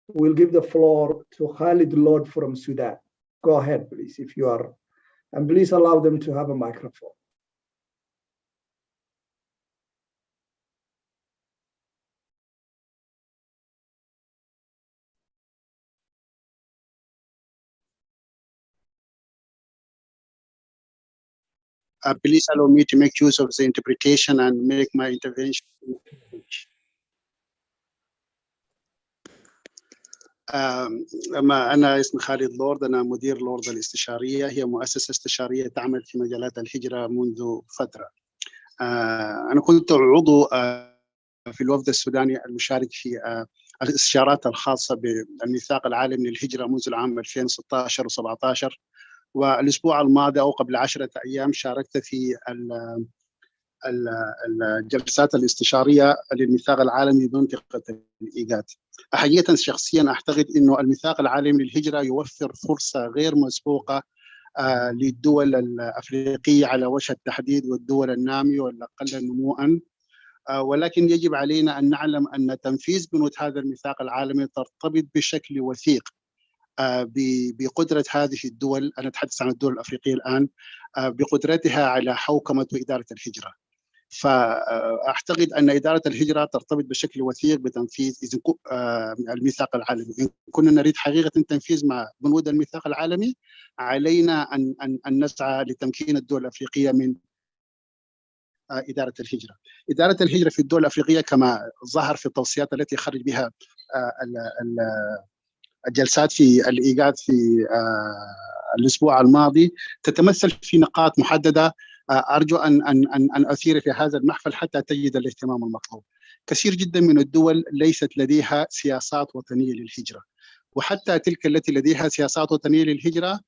Speaker 7: we'll give the floor to Khalid Lode from Sudan. Go ahead, please, if you are, and please allow them to have a microphone.
Speaker 14: Please allow me to make use of the interpretation and make my intervention. أنا اسمي خالد لورد، أنا مدير لورد الاستشارية، هي مؤسسة استشارية تعمل في مجالات الهجرة منذ فترة. أنا كنت عضو في الوفد السوداني المشارك في الاستشارات الخاصة بالميثاق العالمي للهجرة منذ العام 2016 و17. والأسبوع الماضي أو قبل 10 أيام شاركت في الجلسات الاستشارية للميثاق العالمي بمنطقة الإيجاد. حقيقة شخصيا أعتقد أنه الميثاق العالمي للهجرة يوفر فرصة غير مسبوقة للدول الأفريقية على وجه التحديد والدول النامية والأقل نمواً، ولكن يجب علينا أن نعلم أن تنفيذ بنود هذا الميثاق العالمي ترتبط بشكل وثيق بقدرة هذه الدول، أنا أتحدث عن الدول الأفريقية الآن، بقدرتها على حوكمة وإدارة الهجرة. فأعتقد أن إدارة الهجرة ترتبط بشكل وثيق بتنفيذ الميثاق العالمي. إن كنا نريد حقيقة تنفيذ مع بنود الميثاق العالمي، علينا أن نسعى لتمكين الدول الأفريقية من إدارة الهجرة. إدارة الهجرة في الدول الأفريقية كما ظهر في التوصيات التي خرج بها الجلسات في الإيجاد في الأسبوع الماضي، تتمثل في نقاط محددة أرجو أن أثير في هذا المحفل حتى تجد الاهتمام المطلوب. كثير جدا من الدول ليست لديها سياسات وطنية للهجرة، وحتى تلك التي لديها سياسات وطنية للهجرة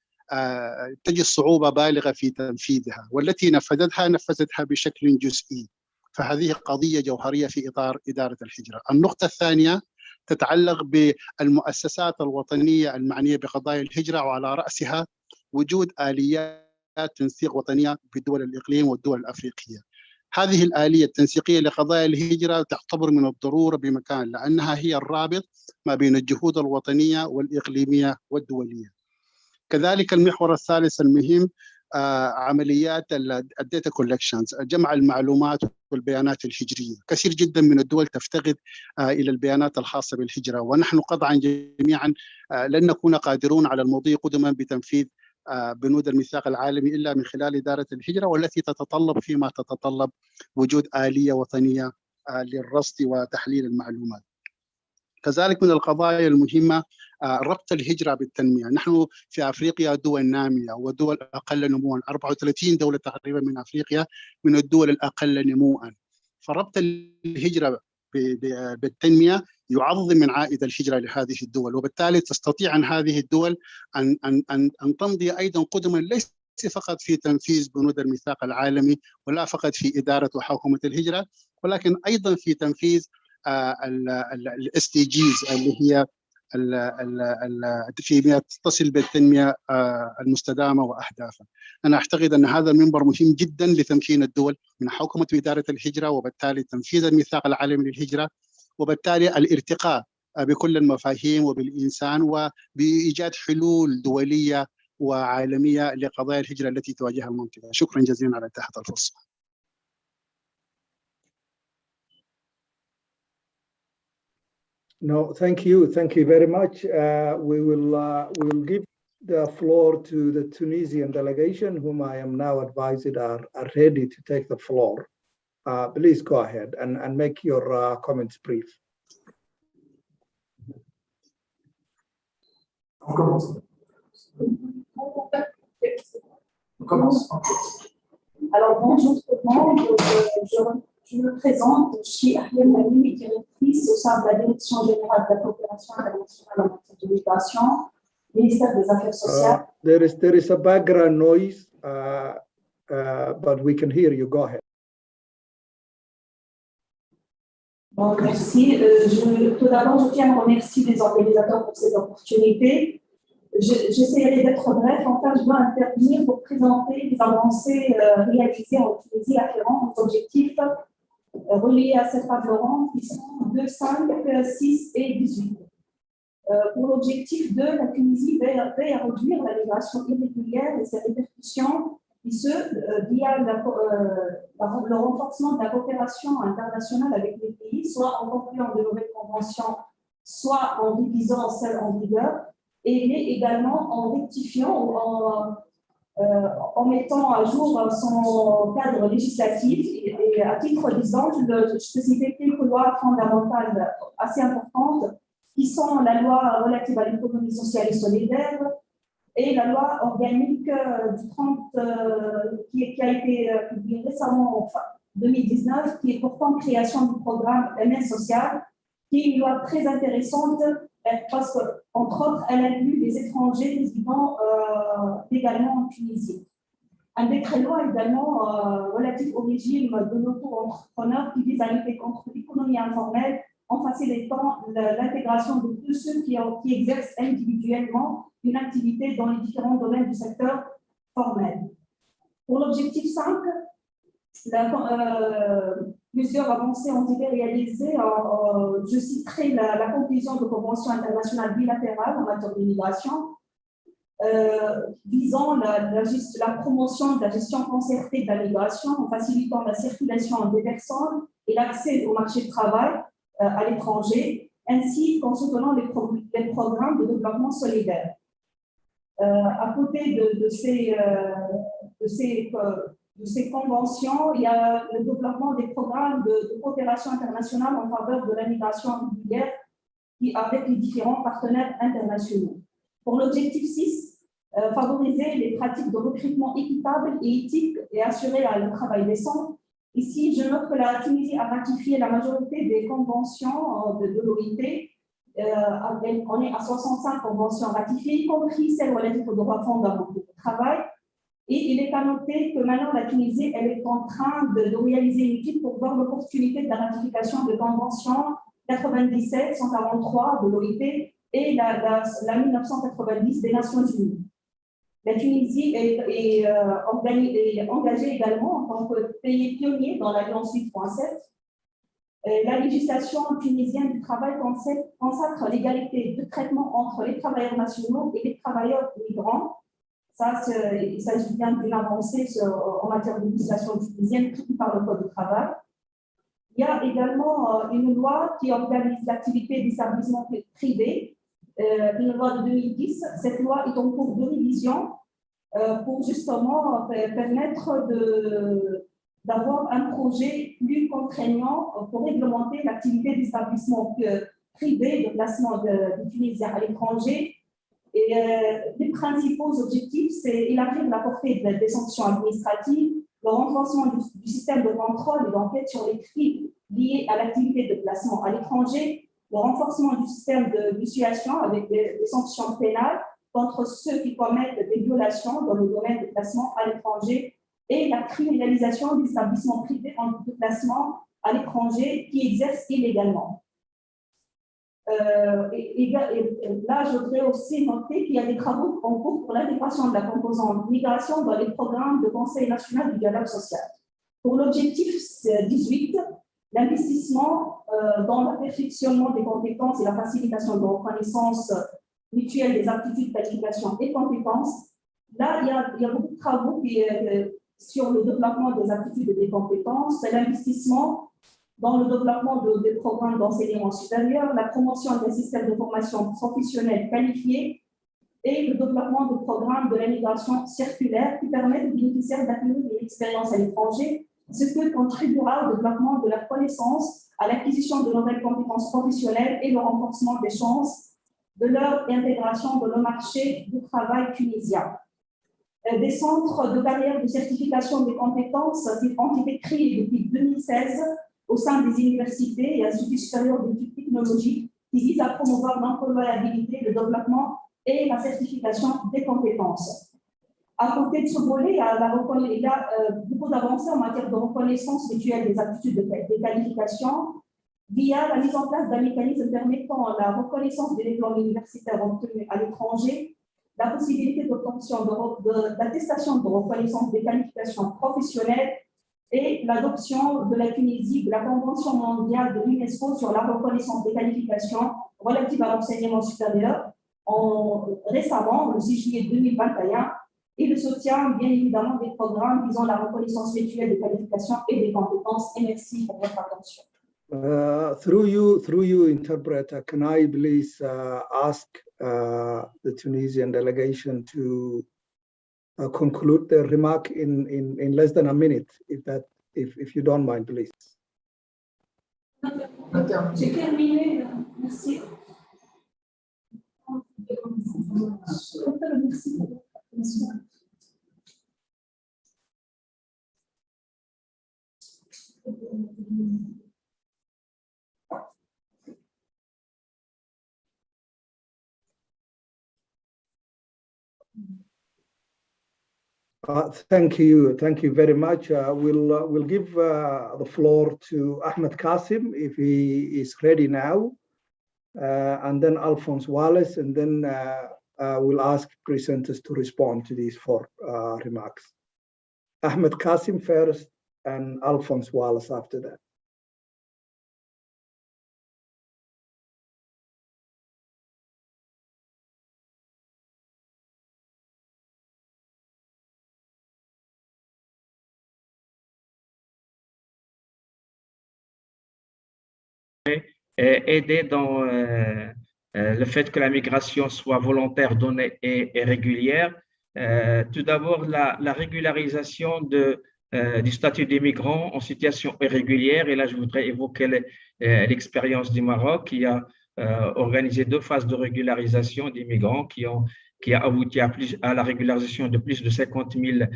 Speaker 14: تجد صعوبة بالغة في تنفيذها، والتي نفذتها بشكل جزئي. فهذه قضية جوهرية في إطار إدارة الهجرة. النقطة الثانية تتعلق بالمؤسسات الوطنية المعنية بقضايا الهجرة، وعلى رأسها وجود آليات تنسيق وطنية بدول الإقليم والدول الأفريقية. هذه الآلية التنسيقية لقضايا الهجرة تعتبر من الضرورة بمكان، لأنها هي الرابط ما بين الجهود الوطنية والإقليمية والدولية. كذلك المحور الثالث المهم عمليات الداتا كولكشنز، جمع المعلومات والبيانات الهجرية. كثير جدا من الدول تفتقد إلى البيانات الخاصة بالهجرة، ونحن قطعا جميعا لن نكون قادرون على المضي قدما بتنفيذ بنود الميثاق العالمي إلا من خلال إدارة الهجرة، والتي تتطلب فيما تتطلب وجود آلية وطنية للرصد وتحليل المعلومات. كذلك من القضايا المهمة ربط الهجرة بالتنمية. نحن في أفريقيا دول نامية ودول أقل نمواً، 34 دولة تقريبا من أفريقيا من الدول الأقل نمواً. فربط الهجرة بالتنمية يعظم من عائد الهجرة لهذه الدول، وبالتالي تستطيع أن هذه الدول أن تمضي أيضا قدما ليس فقط في تنفيذ بنود الميثاق العالمي ولا فقط في إدارة وحوكمة الهجرة، ولكن أيضا في تنفيذ SDGs اللي هي فيما تتصل بالتنمية المستدامة وأهدافها. أنا أعتقد أن هذا المنبر مهم جدا لتمكين الدول من حوكمة وإدارة الهجرة، وبالتالي تنفيذ الميثاق العالمي للهجرة، وبالتالي الارتقاء بكل المفاهيم وبالإنسان، وبإيجاد حلول دولية وعالمية لقضايا الهجرة التي تواجهها المنطقة. شكرا جزيلا على إتاحة الفرصة.
Speaker 7: No, thank you very much. We will give the floor to the Tunisian delegation, whom I am now advised are ready to take the floor. Please go ahead and make your comments brief.
Speaker 15: Alors bonjour tout le monde, je me présente, je suis Ahmed Mali, directrice au sein de la Direction générale de la coopération internationale en matière de migration, ministère des Affaires sociales.
Speaker 7: There is a background noise, but we can hear you. Go ahead.
Speaker 15: Bon, merci. Tout d'abord, je tiens à remercier les organisateurs pour cette opportunité. J'essaierai d'être bref. Enfin, je dois intervenir pour présenter les avancées réalisées en Tunisie afférentes aux objectifs reliés à cette table ronde qui sont 2, 5, 6 et 18. Pour l'objectif 2, la Tunisie veille à réduire la migration irrégulière et ses répercussions, et ce, via le renforcement de la coopération internationale avec les pays, soit en concluant de nouvelles conventions, soit en révisant celles en vigueur, et également en rectifiant ou en mettant à jour son cadre législatif. Et à titre d'exemple, je peux citer quelques lois fondamentales assez importantes, qui sont la loi relative à l'économie sociale et solidaire et la loi organique du 30 qui a été publiée récemment en 2019, qui est pourtant création du programme MS social, qui est une loi très intéressante parce qu'entre autres, elle inclut les étrangers résidant également en Tunisie. Un décret-loi également relatif au régime de l'auto-entrepreneur qui vise à lutter contre l'économie informelle en facilitant l'intégration de tous ceux qui exercent individuellement une activité dans les différents domaines du secteur formel. Pour l'objectif 5, plusieurs avancées ont été réalisées. Je citerai la conclusion de conventions internationales bilatérales en matière d'immigration, visant la promotion de la gestion concertée de la migration en facilitant la circulation des personnes et l'accès au marché du travail à l'étranger, ainsi qu'en soutenant les programmes de développement solidaire. À côté de ces conventions, il y a le développement des programmes de coopération internationale en faveur de la migration régulière avec les différents partenaires internationaux. Pour l'objectif 6, favoriser les pratiques de recrutement équitable et éthique et assurer le travail décent. Ici, je note que la Tunisie a ratifié la majorité des conventions de l'OIT. On est à 65 conventions ratifiées, y compris celles relatives aux droits fondamentaux du travail. Et il est à noter que maintenant, la Tunisie elle est en train de réaliser une étude pour voir l'opportunité de la ratification de conventions 97, 143 de l'OIT et la 1990 des Nations Unies. La Tunisie est engagée également en tant que pays pionnier dans l'Alliance 8.7. La législation tunisienne du travail consacre l'égalité de traitement entre les travailleurs nationaux et les travailleurs migrants. Ça, il s'agit bien d'une avancée en matière de législation tunisienne prévue par le Code du travail. Il y a également une loi qui organise l'activité des établissements privés, une loi de 2010. Cette loi est en cours de révision pour justement permettre d'avoir un projet plus contraignant pour réglementer l'activité des établissements privés de placement de Tunisiens à l'étranger. Et les principaux objectifs, c'est élargir la portée des sanctions administratives, le renforcement du système de contrôle et d'enquête sur les crimes liés à l'activité de placement à l'étranger, le renforcement du système de dissuasion avec des sanctions pénales contre ceux qui commettent des violations dans le domaine de placement à l'étranger et la criminalisation des établissements privés de placement à l'étranger qui exercent illégalement. Et là, je voudrais aussi noter qu'il y a des travaux en cours pour l'intégration de la composante migration dans les programmes de Conseil national du dialogue social. Pour l'objectif 18, l'investissement dans le perfectionnement des compétences et la facilitation de reconnaissance mutuelle des aptitudes, qualifications et compétences. Là, il y a beaucoup de travaux sur le développement des aptitudes et des compétences, l'investissement dans le développement des programmes d'enseignement supérieur, la promotion d'un système de formation professionnelle qualifié et le développement de programmes de l'immigration circulaire qui permettent aux bénéficiaires d'acquérir une expérience à l'étranger, ce qui contribuera au développement de la connaissance, à l'acquisition de nouvelles compétences professionnelles et le renforcement des chances de leur intégration dans le marché du travail tunisien. Des centres de carrière de certification des compétences ont été créés depuis 2016 au sein des universités et instituts supérieurs d'études technologiques qui visent à promouvoir l'employabilité, le développement et la certification des compétences. À côté de ce volet, il y a beaucoup d'avancées en matière de reconnaissance mutuelle des aptitudes des qualifications via la mise en place d'un mécanisme permettant la reconnaissance des diplômes universitaires obtenus à l'étranger, la possibilité d'obtention d'attestation de reconnaissance des qualifications professionnelles et l'adoption de la Tunisie de la Convention mondiale de l'UNESCO sur la reconnaissance des qualifications relatives à l'enseignement supérieur récemment, le 6 juillet 2021, et le soutien, bien évidemment, des programmes visant la reconnaissance mutuelle des qualifications et des compétences. Et merci pour votre attention.
Speaker 7: Through you, interpreter, can I please ask the Tunisian delegation to conclude their remark in less than a minute, if you don't mind, please.
Speaker 15: J'ai terminé. Merci.
Speaker 7: Thank you very much. We'll give the floor to Ahmed Kasim if he is ready now, and then Alphonse Wallace, and then we'll ask presenters to respond to these 4 remarks. Ahmed Kasim first, and Alphonse Wallace after that.
Speaker 16: Aider dans le fait que la migration soit volontaire, donnée et régulière. Tout d'abord, la régularisation du statut des migrants en situation irrégulière. Et là, je voudrais évoquer l'expérience du Maroc qui a organisé 2 phases de régularisation des migrants qui a abouti à la régularisation de plus de 50 000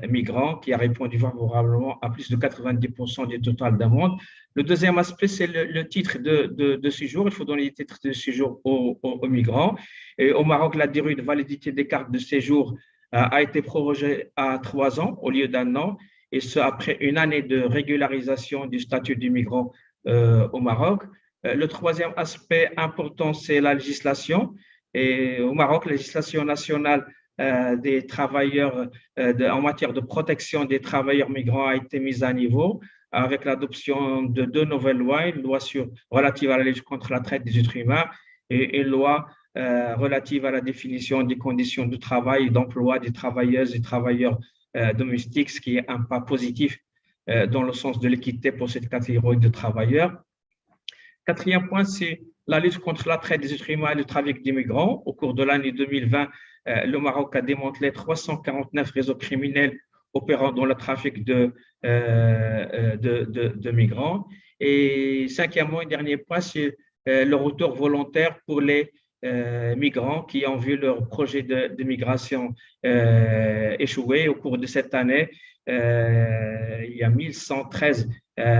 Speaker 16: migrants, qui a répondu favorablement à plus de 90% du total demande. Le deuxième aspect, c'est le titre de séjour. Il faut donner des titres de séjour aux migrants. Et au Maroc, la durée de validité des cartes de séjour a été prorogée à 3 ans au lieu d'1 an, et ce après une année de régularisation du statut du migrant au Maroc. Le troisième aspect important, c'est la législation. Et au Maroc, la législation nationale des travailleurs en matière de protection des travailleurs migrants a été mise à niveau avec l'adoption de 2 nouvelles lois, une loi relative à la lutte contre la traite des êtres humains et une loi relative à la définition des conditions de travail et d'emploi des travailleuses et travailleurs domestiques, ce qui est un pas positif dans le sens de l'équité pour cette catégorie de travailleurs. Quatrième point, c'est la lutte contre la traite des êtres humains et le trafic des migrants. Au cours de l'année 2020, le Maroc a démantelé 349 réseaux criminels opérant dans le trafic de migrants. Et cinquièmement, et dernier point, c'est le retour volontaire pour les migrants qui ont vu leur projet de migration échouer. Au cours de cette année, il y a 1113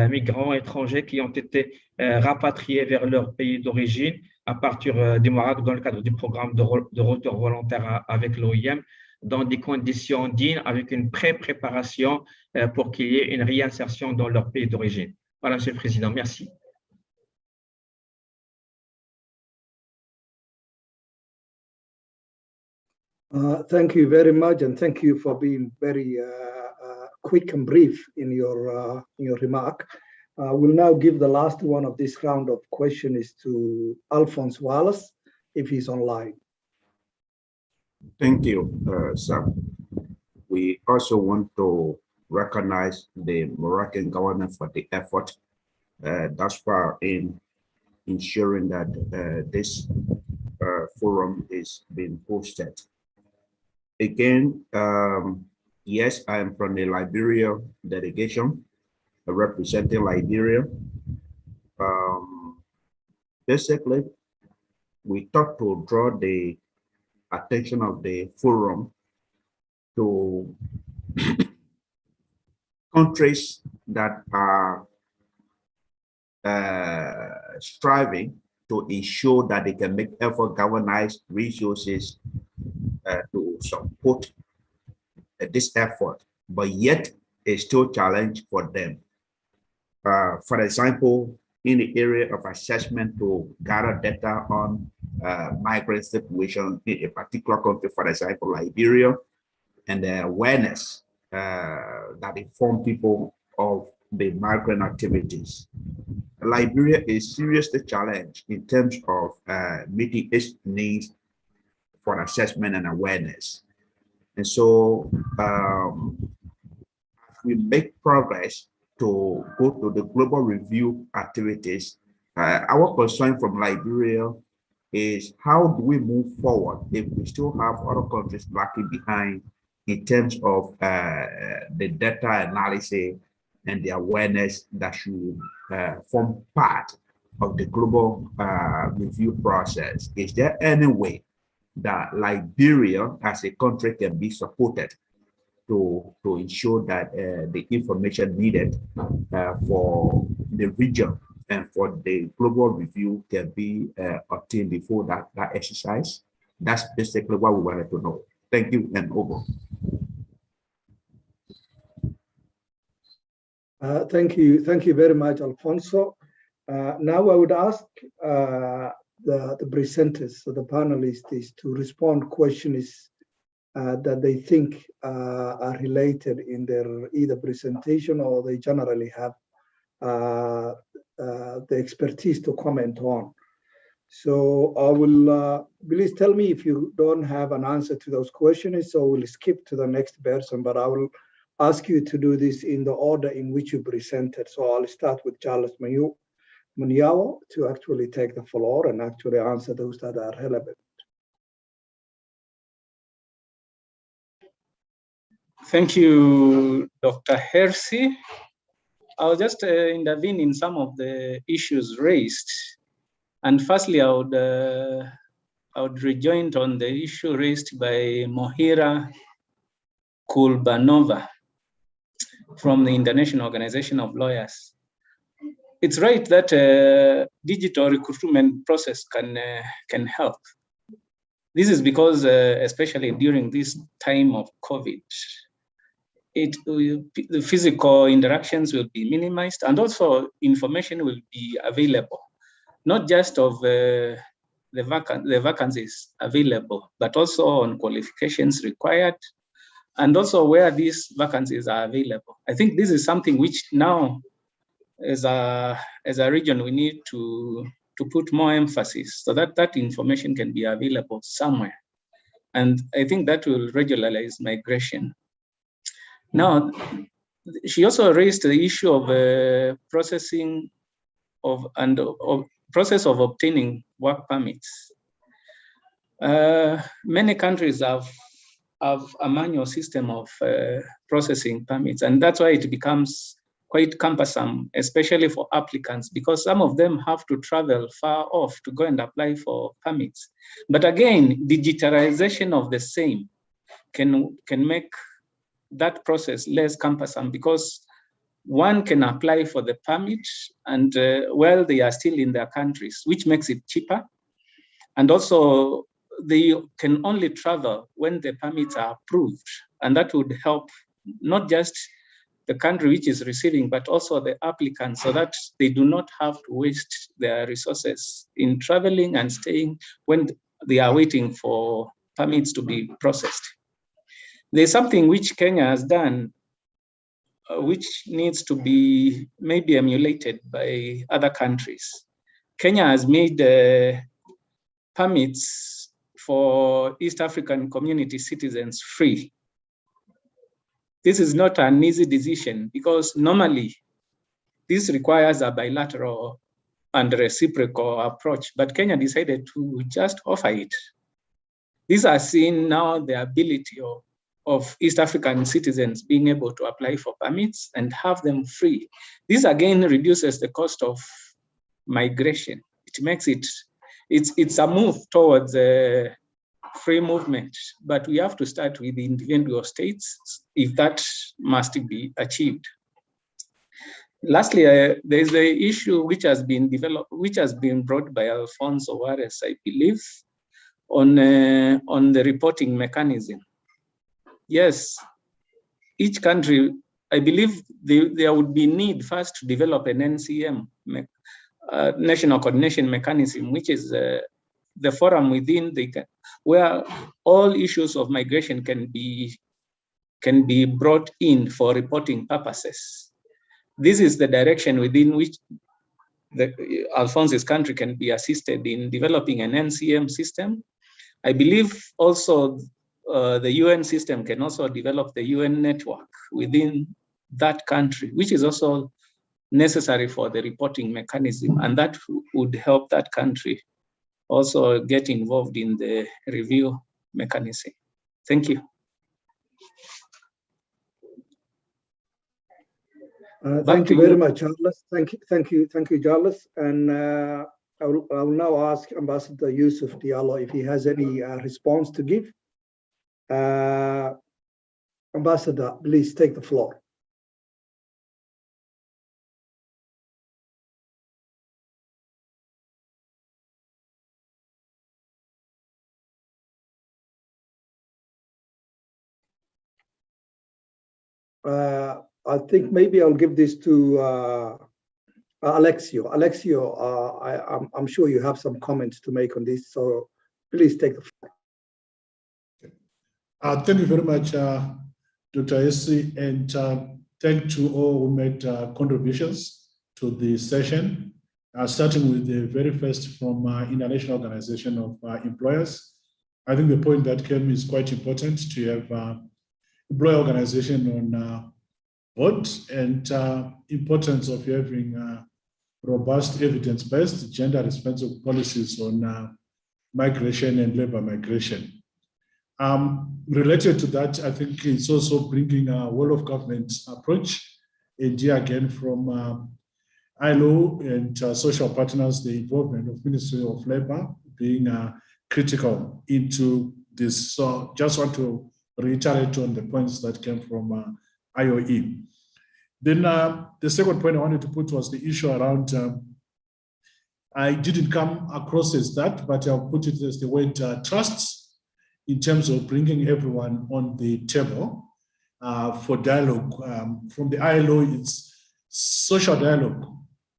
Speaker 16: migrants étrangers qui ont été rapatriés vers leur pays d'origine à partir du Maroc dans le cadre du programme de retour volontaire avec l'OIM, dans des conditions dignes, avec une pré-préparation pour qu'il y ait une réinsertion dans leur pays d'origine. Voilà, Monsieur le Président, merci.
Speaker 7: Thank you very much, and thank you for being very quick and brief in your remark. We'll now give the last one of this round of questions to Alphonse Wallace, if he's online.
Speaker 17: Thank you, sir. We also want to recognize the Moroccan government for the effort thus far in ensuring that this forum is being hosted. Again, yes, I am from the Liberia delegation, representing Liberia. Basically, we thought to draw the attention of the forum to countries that are striving to ensure that they can make effort galvanize resources to support this effort, but yet it's still a challenge for them. For example, in the area of assessment to gather data on migrant situation in a particular country, for example, Liberia, and the awareness that inform people of the migrant activities. Liberia is seriously challenged in terms of meeting its needs for assessment and awareness. And so we make progress to go to the global review activities. Our concern from Liberia is how do we move forward if we still have other countries lagging behind in terms of the data analysis and the awareness that should form part of the global review process. Is there any way that Liberia as a country can be supported to ensure that the information needed for the region and for the global review can be obtained before that exercise? That's basically what we wanted to know. Thank you, and over.
Speaker 7: Thank you very much, Alfonso. Now I would ask the presenters, so the panelists, to respond questions that they think are related in their either presentation or they generally have the expertise to comment on. So I will, please tell me if you don't have an answer to those questions, so we'll skip to the next person, but I will ask you to do this in the order in which you presented. So I'll start with Charles Muniao to actually take the floor and actually answer those that are relevant.
Speaker 8: Thank you, Dr. Hersey. I'll just intervene in some of the issues raised. And firstly, I would rejoin on the issue raised by Mohira Kulbanova from the International Organization of Lawyers. It's right that digital recruitment process can help. This is because, especially during this time of COVID, the physical interactions will be minimized, and also information will be available, not just of the vacancies available, but also on qualifications required, and also where these vacancies are available. I think this is something which now, as a region, we need to put more emphasis so that that information can be available somewhere. And I think that will regularize migration. Now, she also raised the issue of processing of process of obtaining work permits. Many countries have a manual system of processing permits, and that's why it becomes quite cumbersome, especially for applicants, because some of them have to travel far off to go and apply for permits. But again, digitalization of the same can make that process less cumbersome, because one can apply for the permit and while they are still in their countries, which makes it cheaper. And also they can only travel when the permits are approved. And that would help not just the country which is receiving, but also the applicants, so that they do not have to waste their resources in traveling and staying when they are waiting for permits to be processed. There's something which Kenya has done, which needs to be maybe emulated by other countries. Kenya has made permits for East African community citizens free. This is not an easy decision, because normally this requires a bilateral and reciprocal approach, but Kenya decided to just offer it. These are seeing now the ability of East African citizens being able to apply for permits and have them free. This again reduces the cost of migration. It makes it's a move towards free movement, but we have to start with the individual states if that must be achieved. Lastly, there's an issue which has been developed, which has been brought by Alfonso Juarez, I believe, on the reporting mechanism. Yes, each country, I believe there would be need first to develop an NCM, National Coordination Mechanism, which is the forum within where all issues of migration can be brought in for reporting purposes. This is the direction within which Alfonso's country can be assisted in developing an NCM system. I believe also the UN system can also develop the UN network within that country, which is also necessary for the reporting mechanism, and that would help that country also get involved in the review mechanism. Thank you.
Speaker 7: Thank you very much, Charles. Thank you, Charles. And I will now ask Ambassador Yusuf Diallo if he has any response to give. Ambassador, please take the floor. I think maybe I'll give this to Alexio. Alexio, I'm sure you have some comments to make on this, so please take the floor.
Speaker 10: Thank you very much, Dr. Essi, and thank to all who made contributions to the session, starting with the very first from International Organization of Employers. I think the point that came is quite important to have employer organization on board, and importance of having robust evidence-based gender-responsive policies on migration and labor migration. Related to that, I think it's also bringing a whole of government approach, and here again from ILO and social partners, the involvement of Ministry of Labor being critical into this. So just want to reiterate on the points that came from IOE. Then the second point I wanted to put was the issue around, I didn't come across as that, but I'll put it as the word trusts, in terms of bringing everyone on the table for dialogue. From the ILO, it's social dialogue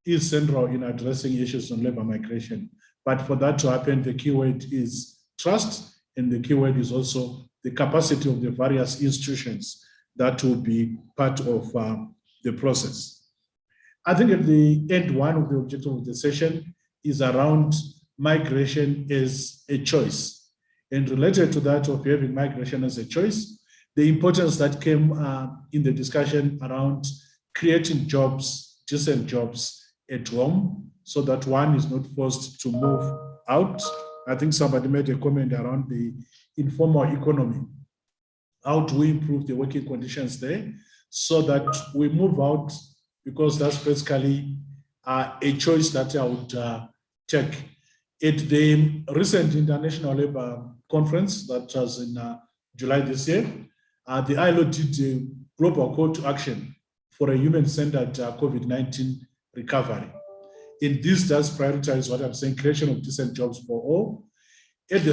Speaker 10: is central in addressing issues on labor migration. But for that to happen, the key word is trust, and the key word is also the capacity of the various institutions that will be part of the process. I think at the end, one of the objectives of the session is around migration as a choice. And related to that of having migration as a choice, the importance that came in the discussion around creating jobs, decent jobs at home, so that one is not forced to move out. I think somebody made a comment around the informal economy. How do we improve the working conditions there so that we move out, because that's basically a choice that I would take. At the recent International Labour Conference that was in July this year, the ILO did a global call to action for a human-centered COVID-19 recovery. And this does prioritize what I'm saying, creation of decent jobs for all, at the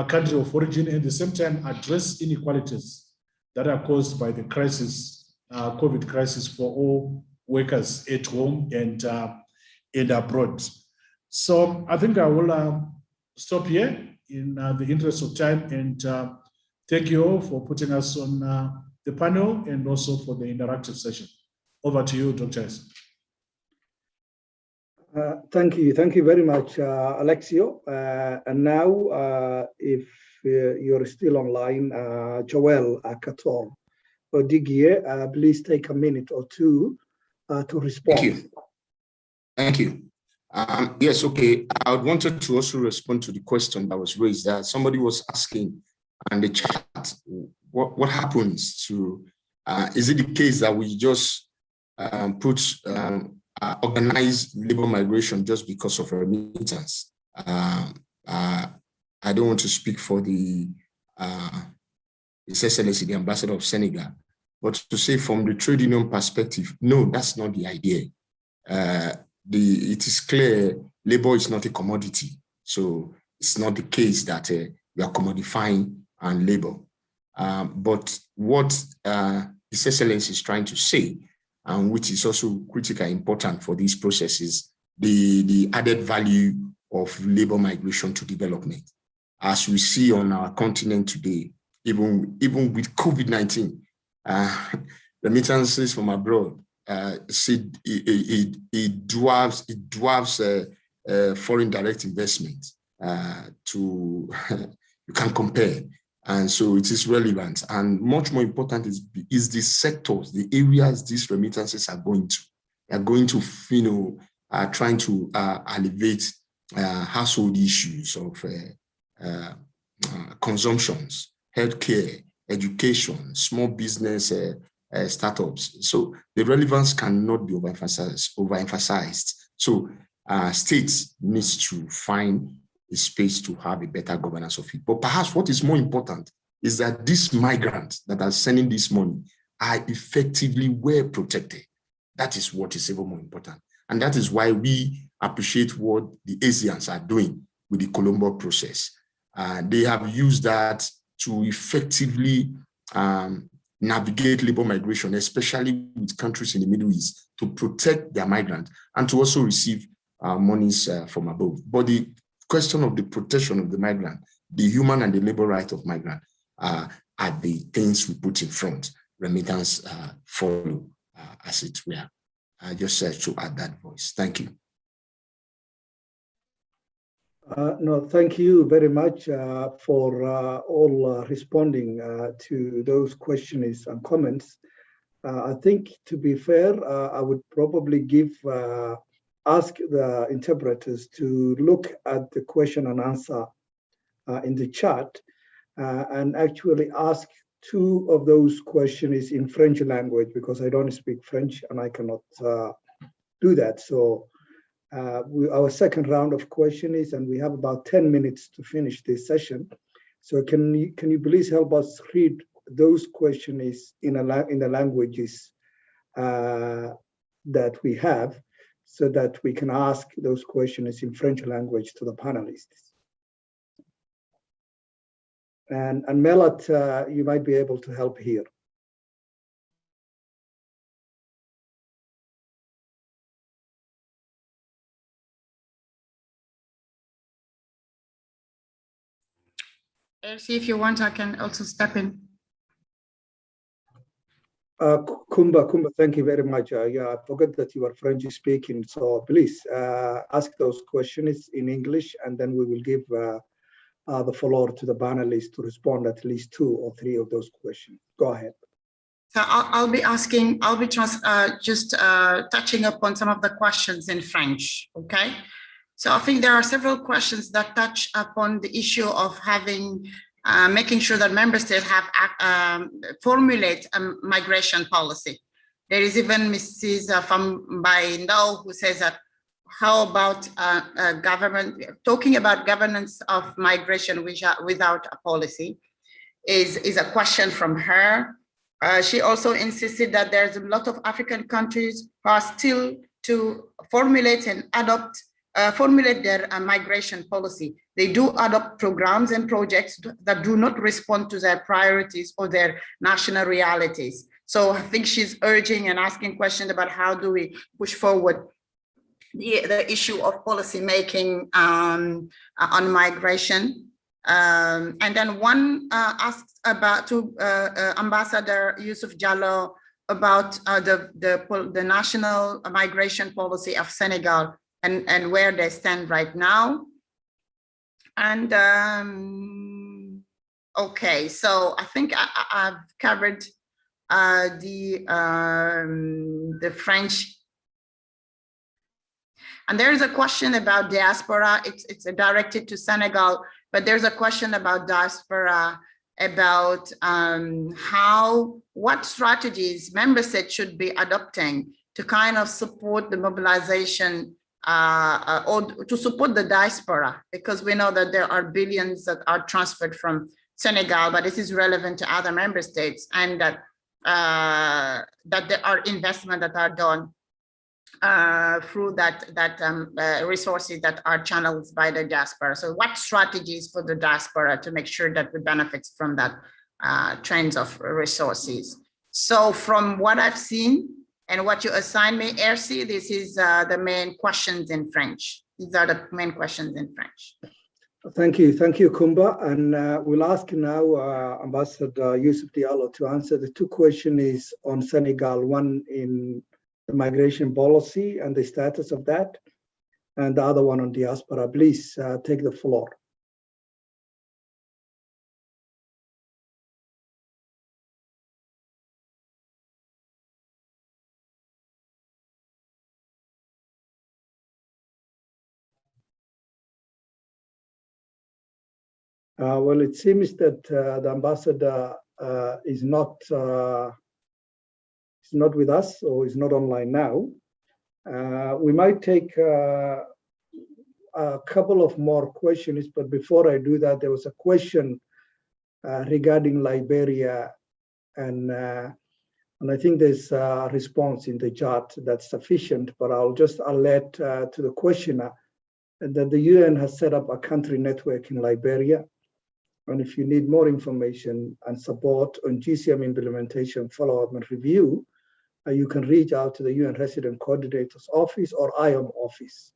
Speaker 10: country of origin, at the same time address inequalities that are caused by the crisis, COVID crisis, for all workers at home and abroad. So I think I will stop here in the interest of time, and thank you all for putting us on the panel and also for the interactive session. Over to you, Dr. S.
Speaker 7: Thank you very much, Alexio. And now, if you're still online, Joel Katon Odigie, please take a minute or two to respond.
Speaker 11: Thank you. Thank you. Yes, okay. I wanted to also respond to the question that was raised. That somebody was asking in the chat, what happens to, is it the case that we just organize labor migration just because of remittance? I don't want to speak for His Excellency, the Ambassador of Senegal, but to say from the trade union perspective, no, that's not the idea. It is clear labor is not a commodity. So it's not the case that we are commodifying labor. But what His Excellency is trying to say, and which is also critically important for these processes, the added value of labor migration to development. As we see on our continent today, even with COVID-19, remittances from abroad, it dwarfs foreign direct investment. You can compare, and so it is relevant. And much more important is the sectors, the areas these remittances are going to. They are going to, trying to alleviate household issues of consumptions, healthcare, education, small business. Startups. So the relevance cannot be overemphasized. So states needs to find a space to have a better governance of it. But perhaps what is more important is that these migrants that are sending this money are effectively well protected. That is what is even more important. And that is why we appreciate what the Asians are doing with the Colombo process. They have used that to effectively navigate labor migration, especially with countries in the Middle East, to protect their migrants and to also receive monies from above. But the question of the protection of the migrant, the human and the labor right of migrant are the things we put in front. Remittance follow, as it were. Just to add that voice. Thank you.
Speaker 7: No, thank you very much for all responding to those questions and comments. I think, to be fair, I would probably ask the interpreters to look at the question and answer in the chat and actually ask two of those questions in French language, because I don't speak French and I cannot do that. So our second round of questions, and we have about 10 minutes to finish this session. So can you please help us read those questions in the languages that we have, so that we can ask those questions in French language to the panelists. And Melat, you might be able to help here.
Speaker 18: Elsie, if you want, I can also step in.
Speaker 7: Kumba, thank you very much. Yeah, I forgot that you are French speaking, so please ask those questions in English, and then we will give the floor to the panelists to respond at least 2 or 3 of those questions. Go ahead.
Speaker 18: So I'll be just touching upon some of the questions in French, okay? So I think there are several questions that touch upon the issue of having, making sure that member states have formulate a migration policy. There is even Mrs. Fambayindao who says that, how about government, talking about governance of migration without a policy is a question from her. She also insisted that there's a lot of African countries who are still to formulate and adopt, formulate their migration policy. They do adopt programs and projects that do not respond to their priorities or their national realities. So I think she's urging and asking questions about how do we push forward the issue of policy making on migration. And then one asked about Ambassador Yusuf Jallo about the national migration policy of Senegal and where they stand right now. And okay, so I think I've covered the French. And there is a question about diaspora. It's directed to Senegal, but there's a question about diaspora, about what strategies member states should be adopting to kind of support the mobilization or to support the diaspora, because we know that there are billions that are transferred from Senegal, but this is relevant to other member states, and that there are investments that are done through resources that are channeled by the diaspora. So what strategies for the diaspora to make sure that we benefit from that trends of resources? So from what I've seen and what you assigned me, RC, this is the main questions in French. These are the main questions in French.
Speaker 7: Thank you, Kumba. And we'll ask now Ambassador Yusuf Diallo to answer the 2 questions on Senegal, one in the migration policy and the status of that, and the other one on diaspora. Please take the floor. Well, it seems that the ambassador is not with us, or is not online now. We might take a couple of more questions, but before I do that, there was a question regarding Liberia, and I think there's a response in the chat that's sufficient, but I'll alert to the questioner that the UN has set up a country network in Liberia, And if you need more information and support on GCM implementation follow-up and review, you can reach out to the UN Resident Coordinator's Office or IOM office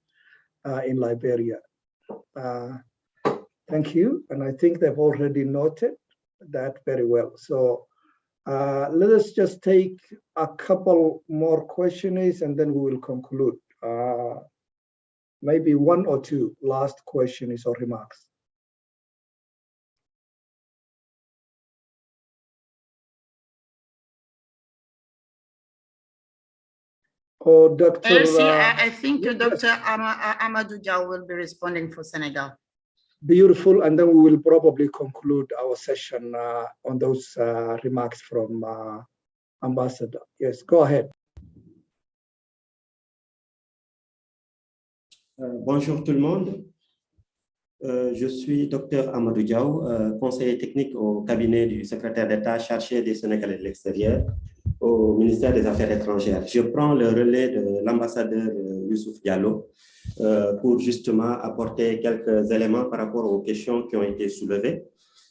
Speaker 7: in Liberia. Thank you. And I think they've already noted that very well. So let us just take a couple more questions and then we will conclude. Maybe one or two last questions or remarks. Or Dr.
Speaker 18: I think Dr. Amadou Diaw will be responding for Senegal.
Speaker 7: Beautiful, and then we will probably conclude our session on those remarks from Ambassador. Yes, go ahead.
Speaker 19: Bonjour tout le monde. Je suis Dr Amadou Diaw, conseiller technique au cabinet du secrétaire d'État chargé des Sénégalais de l'extérieur au ministère des Affaires étrangères. Je prends le relais de l'ambassadeur Youssouf Diallo pour justement apporter quelques éléments par rapport aux questions qui ont été soulevées.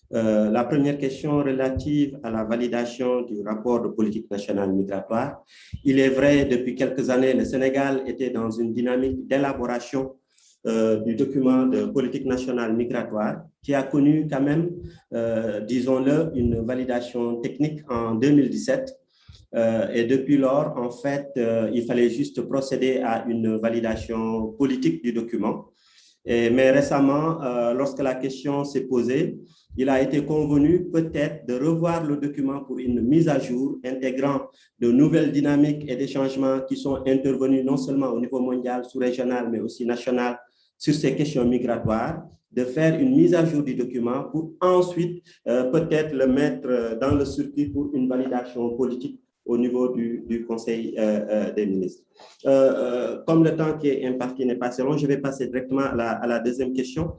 Speaker 19: La première question relative à la validation du rapport de politique nationale migratoire. Il est vrai, depuis quelques années, le Sénégal était dans une dynamique d'élaboration du document de politique nationale migratoire qui a connu quand même, disons-le, une validation technique en 2017. Et depuis lors, en fait, il fallait juste procéder à une validation politique du document. Mais récemment, lorsque la question s'est posée, il a été convenu peut-être de revoir le document pour une mise à jour intégrant de nouvelles dynamiques et des changements qui sont intervenus non seulement au niveau mondial, sous-régional, mais aussi national sur ces questions migratoires, de faire une mise à jour du document pour ensuite peut-être le mettre dans le circuit pour une validation politique au niveau du Conseil des ministres. Comme le temps qui est imparti n'est pas assez long, je vais passer directement à la deuxième question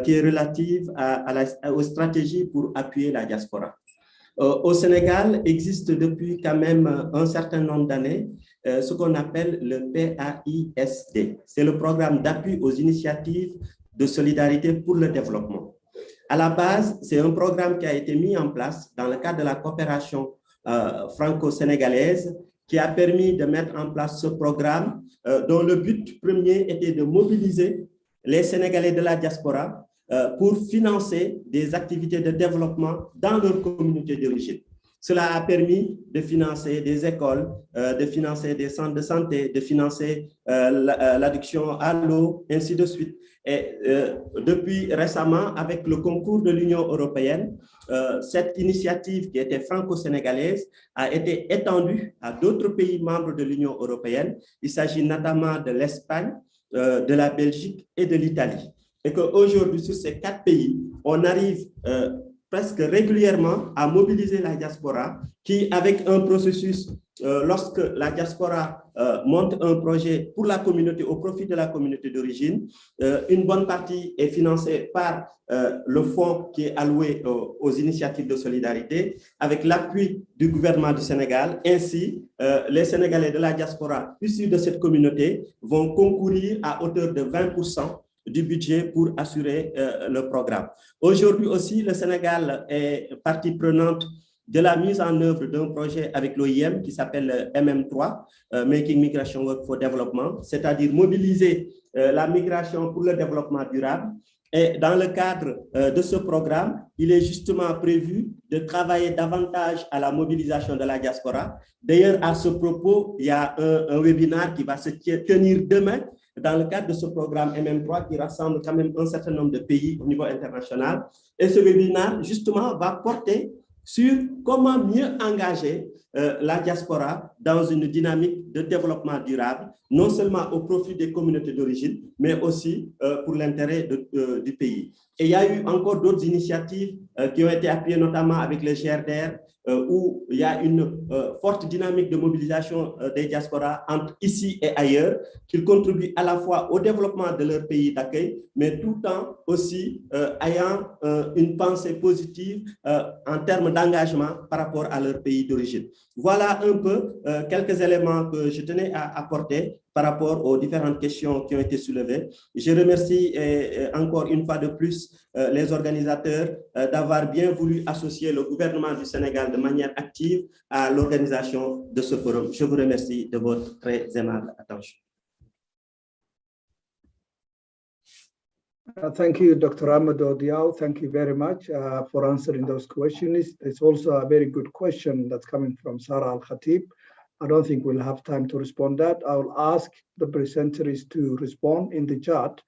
Speaker 19: qui est relative aux stratégies pour appuyer la diaspora. Au Sénégal, existe depuis quand même un certain nombre d'années ce qu'on appelle le PAISD. C'est le programme d'appui aux initiatives de solidarité pour le développement. À la base, c'est un programme qui a été mis en place dans le cadre de la coopération franco-sénégalaise qui a permis de mettre en place ce programme dont le but premier était de mobiliser les Sénégalais de la diaspora pour financer des activités de développement dans leur communauté d'origine. Cela a permis de financer des écoles, de financer des centres de santé, de financer l'adduction à l'eau, ainsi de suite. Et depuis récemment, avec le concours de l'Union européenne, cette initiative qui était franco-sénégalaise a été étendue à d'autres pays membres de l'Union européenne. Il s'agit notamment de l'Espagne, de la Belgique et de l'Italie. Et qu'aujourd'hui, sur ces 4 pays, on arrive presque régulièrement à mobiliser la diaspora qui, avec un processus, lorsque la diaspora monte un projet pour la communauté, au profit de la communauté d'origine, une bonne partie est financée par le fonds qui est alloué aux initiatives de solidarité, avec l'appui du gouvernement du Sénégal. Ainsi, les Sénégalais de la diaspora issus de cette communauté vont concourir à hauteur de 20% du budget pour assurer le programme. Aujourd'hui aussi, le Sénégal est partie prenante de la mise en œuvre d'un projet avec l'OIM qui s'appelle MM3, Making Migration Work for Development, c'est-à-dire mobiliser la migration pour le développement durable. Et dans le cadre de ce programme, il est justement prévu de travailler davantage à la mobilisation de la diaspora. D'ailleurs, à ce propos, il y a un webinaire qui va se tenir demain dans le cadre de ce programme MM3 qui rassemble quand même un certain nombre de pays au niveau international. Et ce webinaire, justement, va porter sur comment mieux engager la diaspora dans une dynamique de développement durable, non seulement au profit des communautés d'origine, mais aussi pour l'intérêt du pays. Et il y a eu encore d'autres initiatives qui ont été appuyées, notamment avec le GRDR, où il y a une forte dynamique de mobilisation des diasporas entre ici et ailleurs, qu'ils contribuent à la fois au développement de leur pays d'accueil, mais tout en aussi ayant une pensée positive en termes d'engagement par rapport à leur pays d'origine. Voilà un peu quelques éléments que je tenais à apporter par rapport aux différentes questions qui ont été soulevées. Je remercie encore une fois de plus les organisateurs d'avoir bien voulu associer le gouvernement du Sénégal de manière active à l'organisation de ce forum. Je vous remercie de votre très aimable attention.
Speaker 7: Thank you, Dr. Amadou Diaw. Thank you very much for answering those questions. It's also a very good question that's coming from Sarah Al-Khatib. I don't think we'll have time to respond to that. I will ask the presenters to respond in the chat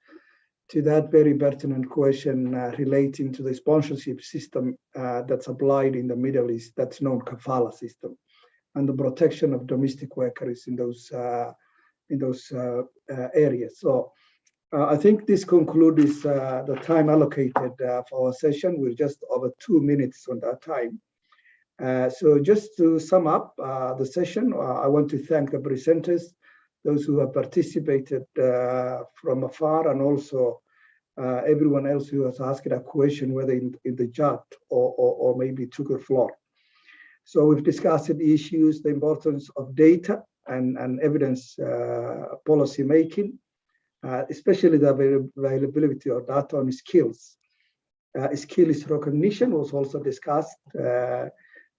Speaker 7: to that very pertinent question relating to the sponsorship system that's applied in the Middle East, that's known kafala system, and the protection of domestic workers in those areas. So I think this concludes the time allocated for our session. We're just over 2 minutes on that time. So just to sum up the session, I want to thank the presenters, those who have participated from afar, and also everyone else who has asked a question, whether in the chat or maybe took the floor. So we've discussed the issues, the importance of data and evidence policy making, especially the availability of data on skills. Skills recognition was also discussed,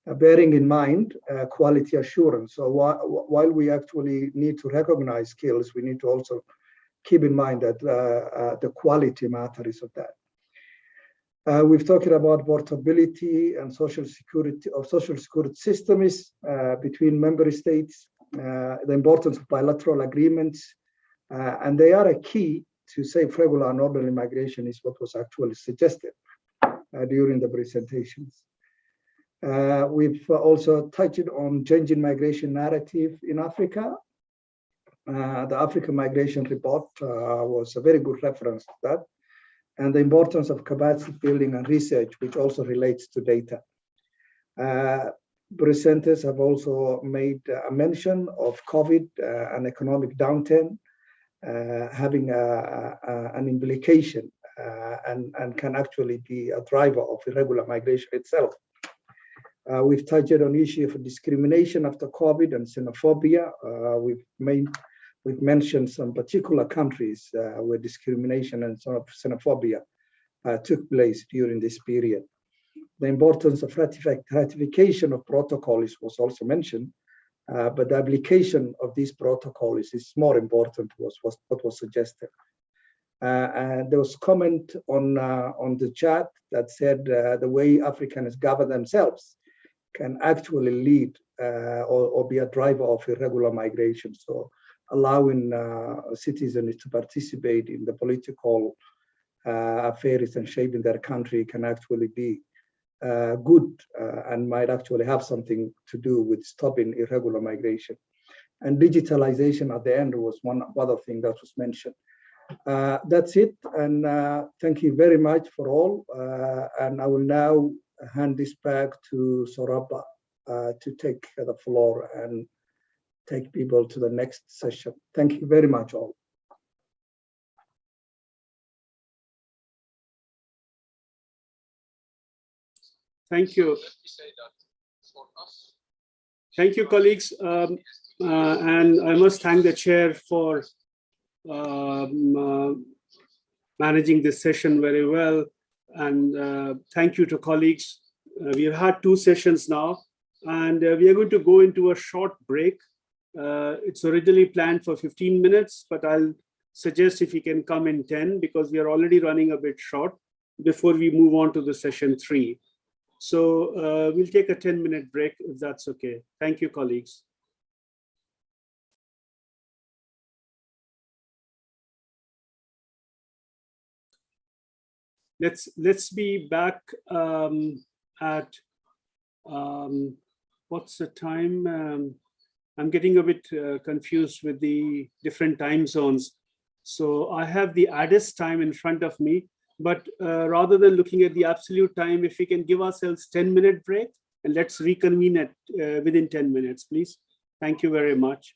Speaker 7: bearing in mind quality assurance. So while we actually need to recognize skills, we need to also keep in mind that the quality matters of that. We've talked about portability and social security systems between member states, the importance of bilateral agreements, and they are a key to safe, regular, and orderly migration is what was actually suggested during the presentations. We've also touched on changing migration narrative in Africa. The African Migration Report was a very good reference to that, and the importance of capacity building and research, which also relates to data. Presenters have also made a mention of COVID and economic downturn having an implication and can actually be a driver of irregular migration itself. We've touched on the issue of discrimination after COVID and xenophobia. We've mentioned some particular countries where discrimination and sort of xenophobia took place during this period. The importance of ratification of protocols was also mentioned, but the application of these protocols is more important, was what was suggested. And there was comment on the chat that said the way Africans govern themselves can actually lead or be a driver of irregular migration. So allowing citizens to participate in the political affairs and shaping their country can actually be good and might actually have something to do with stopping irregular migration. And digitalization at the end was one other thing that was mentioned. That's it, and thank you very much for all. And I will now hand this back to Soraba to take the floor and take people to the next session. Thank you very much all.
Speaker 10: Thank you. Thank you, colleagues. And I must thank the chair for managing this session very well. And thank you to colleagues. We have had 2 sessions now, and we are going to go into a short break. It's originally planned for 15 minutes, but I'll suggest if you can come in 10, because we are already running a bit short before we move on to the session 3. So we'll take a 10-minute break if that's okay. Thank you, colleagues. Let's be back at what's the time? I'm getting a bit confused with the different time zones. So I have the Addis time in front of me, but rather than looking at the absolute time, if we can give ourselves 10-minute break, and let's reconvene at within 10 minutes, please. Thank you very much.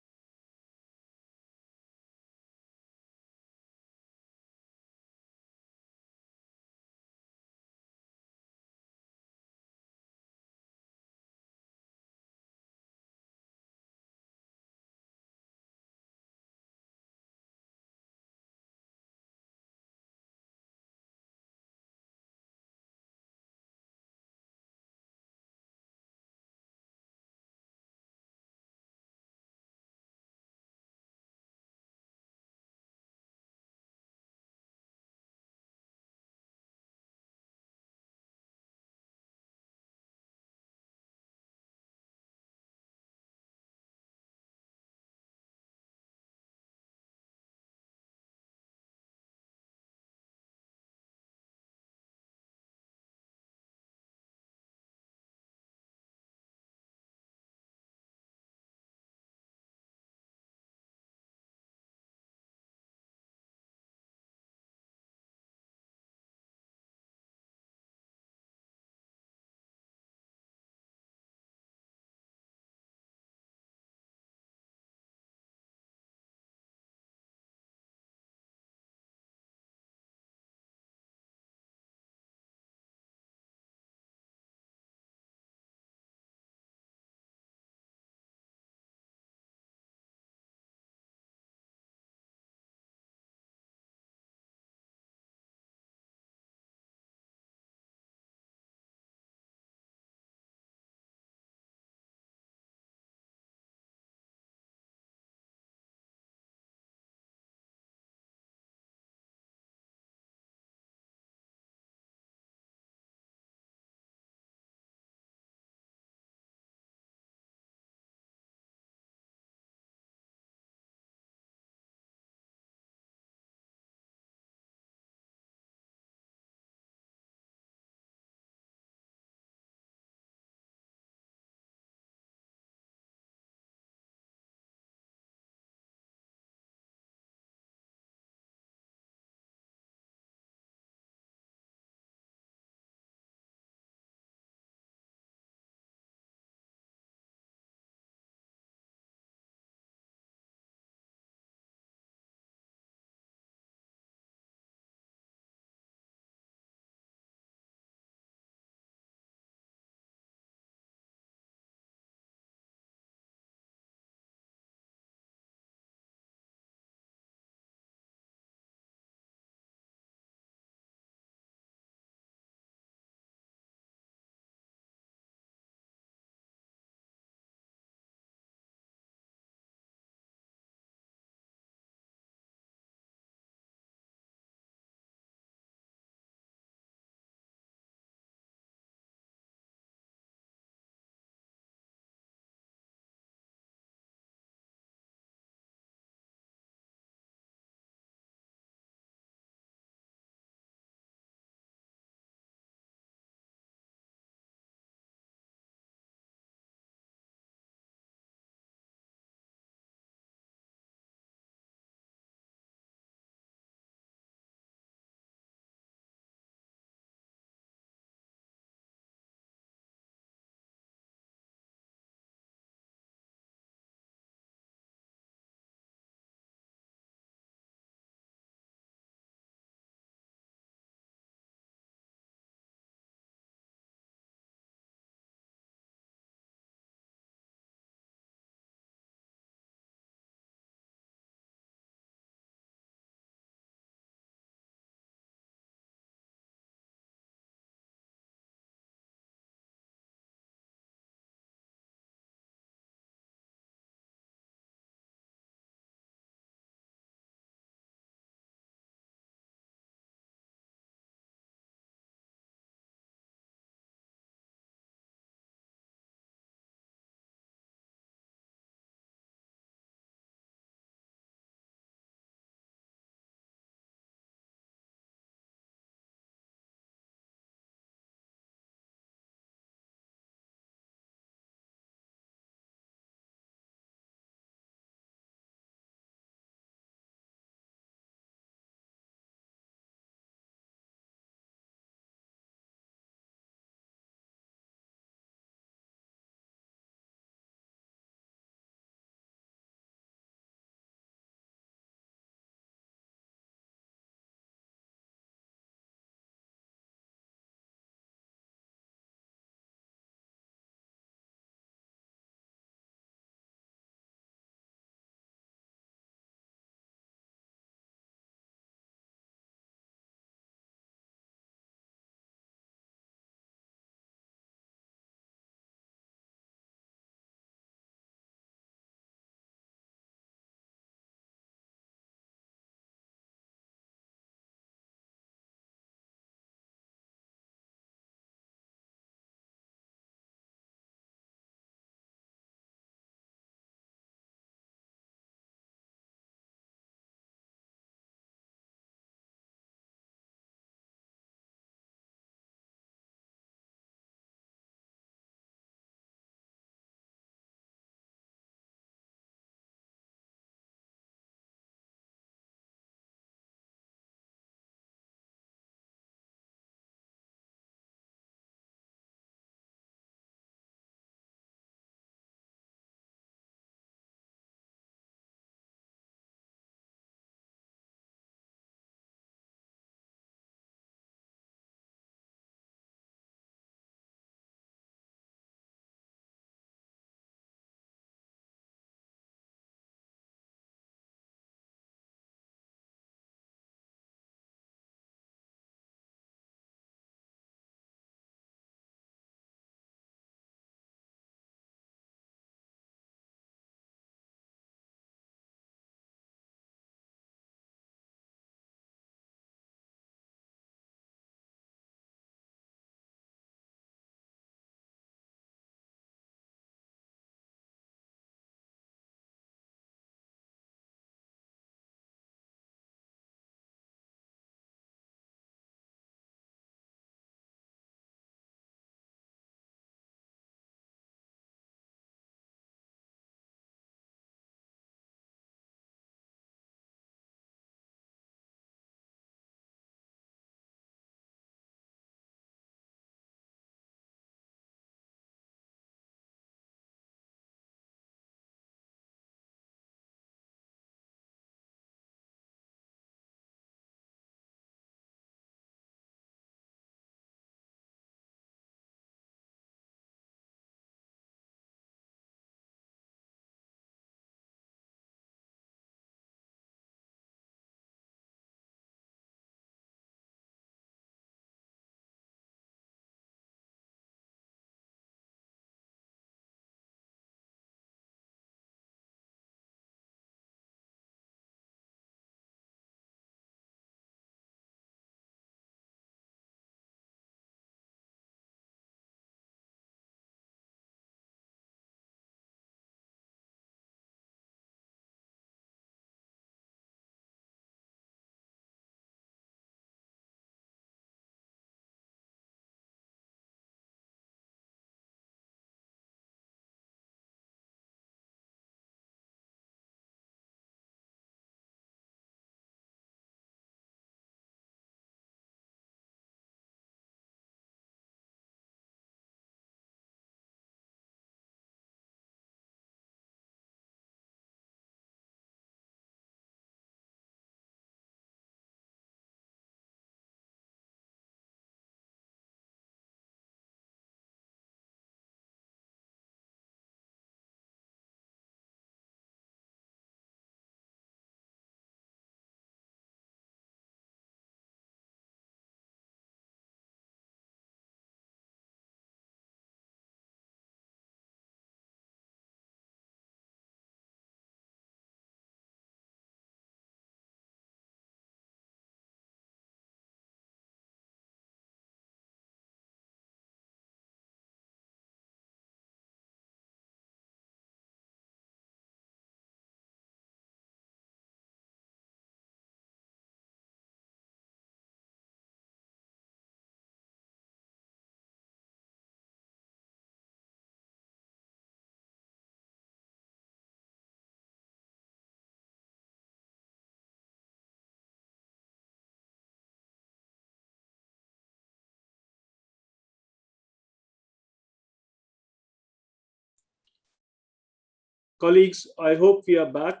Speaker 20: Colleagues, I hope we are back.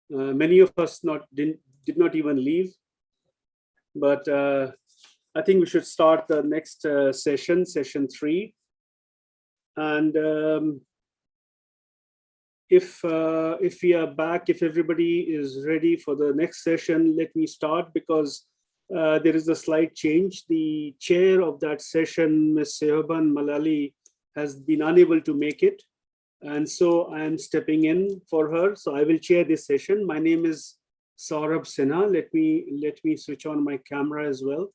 Speaker 20: Many of us did not even leave, but I think we should start the next session, session 3. And if we are back, if everybody is ready for the next session, let me start, because there is a slight change. The chair of that session, Ms. Sehoban Malali, has been unable to make it. And so I am stepping in for her. So I will chair this session. My name is Saurabh Sinha. Let me switch on my camera as well.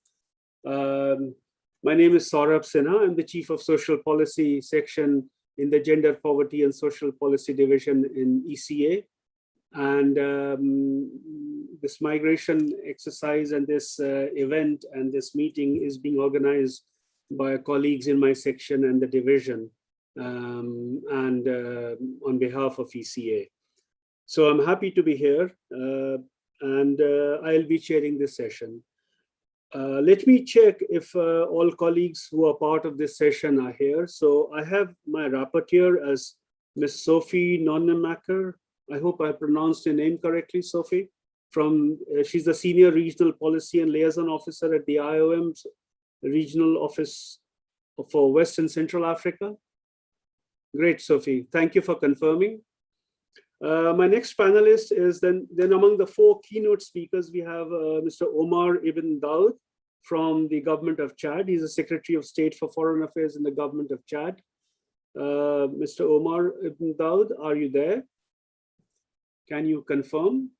Speaker 20: My name is Saurabh Sinha. I'm the Chief of Social Policy Section in the Gender, Poverty and Social Policy Division in ECA. And this migration exercise and this event and this meeting is being organized by colleagues in my section and the division. On behalf of ECA. So I'm happy to be here, and I'll be chairing this session. Let me check if all colleagues who are part of this session are here. So I have my rapporteur as Ms. Sophie Nonnemacher. I hope I pronounced your name correctly, Sophie. She's the Senior Regional Policy and Liaison Officer at the IOM's Regional Office for West and Central Africa. Great, Sophie. Thank you for confirming. My next panelist is then among the 4 keynote speakers, we have Mr. Omar Ibn Daud from the government of Chad. He's the Secretary of State for Foreign Affairs in the government of Chad. Mr. Omar Ibn Daud, are you there? Can you confirm?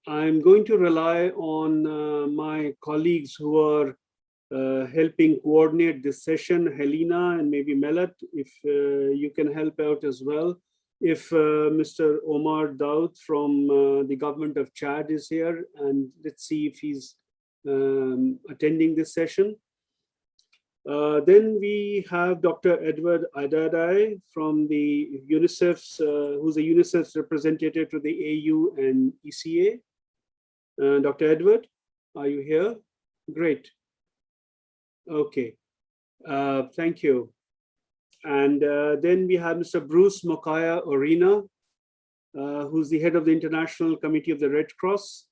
Speaker 20: I'm going to rely on my colleagues who are helping coordinate this session, Helena and maybe Melat, if you can help out as well. If Mr. Omar Daud from the government of Chad is here, and let's see if he's attending this session. Then we have Dr. Edward Adadai from the UNICEF's, who's the UNICEF's representative to the AU and ECA. Dr. Edward, are you here? Great. Okay, thank you. And then we have Mr. Bruce Mokaya Orina, who's the head of the International Committee of the Red Cross.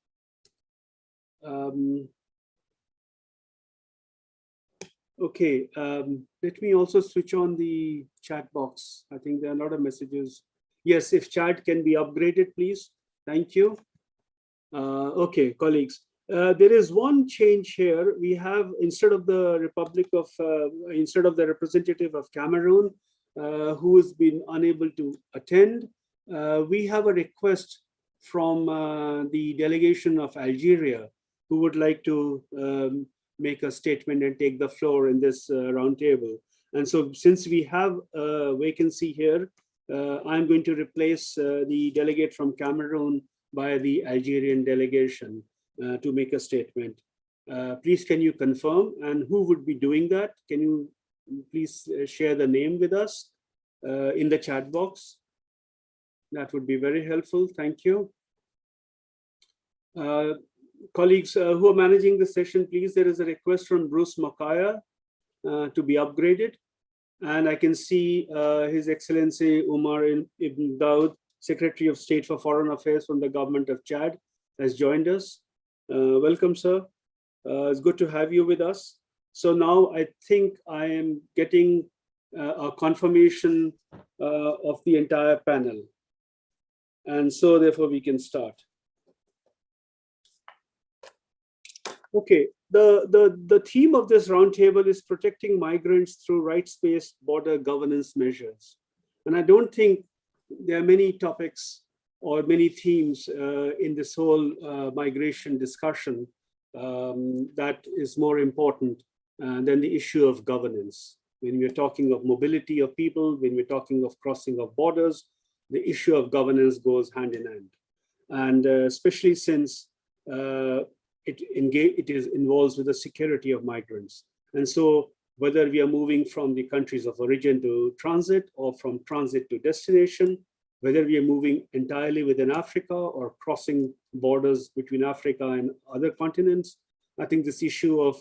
Speaker 20: Okay, let me also switch on the chat box. I think there are a lot of messages. Yes, if chat can be upgraded, please. Thank you. Okay, colleagues. There is one change here. We have, instead of the representative of Cameroon, who has been unable to attend, we have a request from the delegation of Algeria, who would like to make a statement and take the floor in this roundtable. And so since we have a vacancy here, I'm going to replace the delegate from Cameroon by the Algerian delegation to make a statement. Please, can you confirm? And who would be doing that? Can you please share the name with us in the chat box? That would be very helpful. Thank you. Colleagues who are managing the session, please, there is a request from Bruce Makaya to be upgraded. And I can see His Excellency Umar Ibn Daud, Secretary of State for Foreign Affairs from the government of Chad, has joined us. Welcome, sir. It's good to have you with us. So now I think I am getting a confirmation of the entire panel. And so therefore we can start. Okay, the theme of this roundtable is protecting migrants through rights-based border governance measures. And I don't think there are many topics or many themes in this whole migration discussion that is more important than the issue of governance. When we're talking of mobility of people, when we're talking of crossing of borders, the issue of governance goes hand in hand. And especially since it is involved with the security of migrants. And so whether we are moving from the countries of origin to transit or from transit to destination, whether we are moving entirely within Africa or crossing borders between Africa and other continents. I think this issue of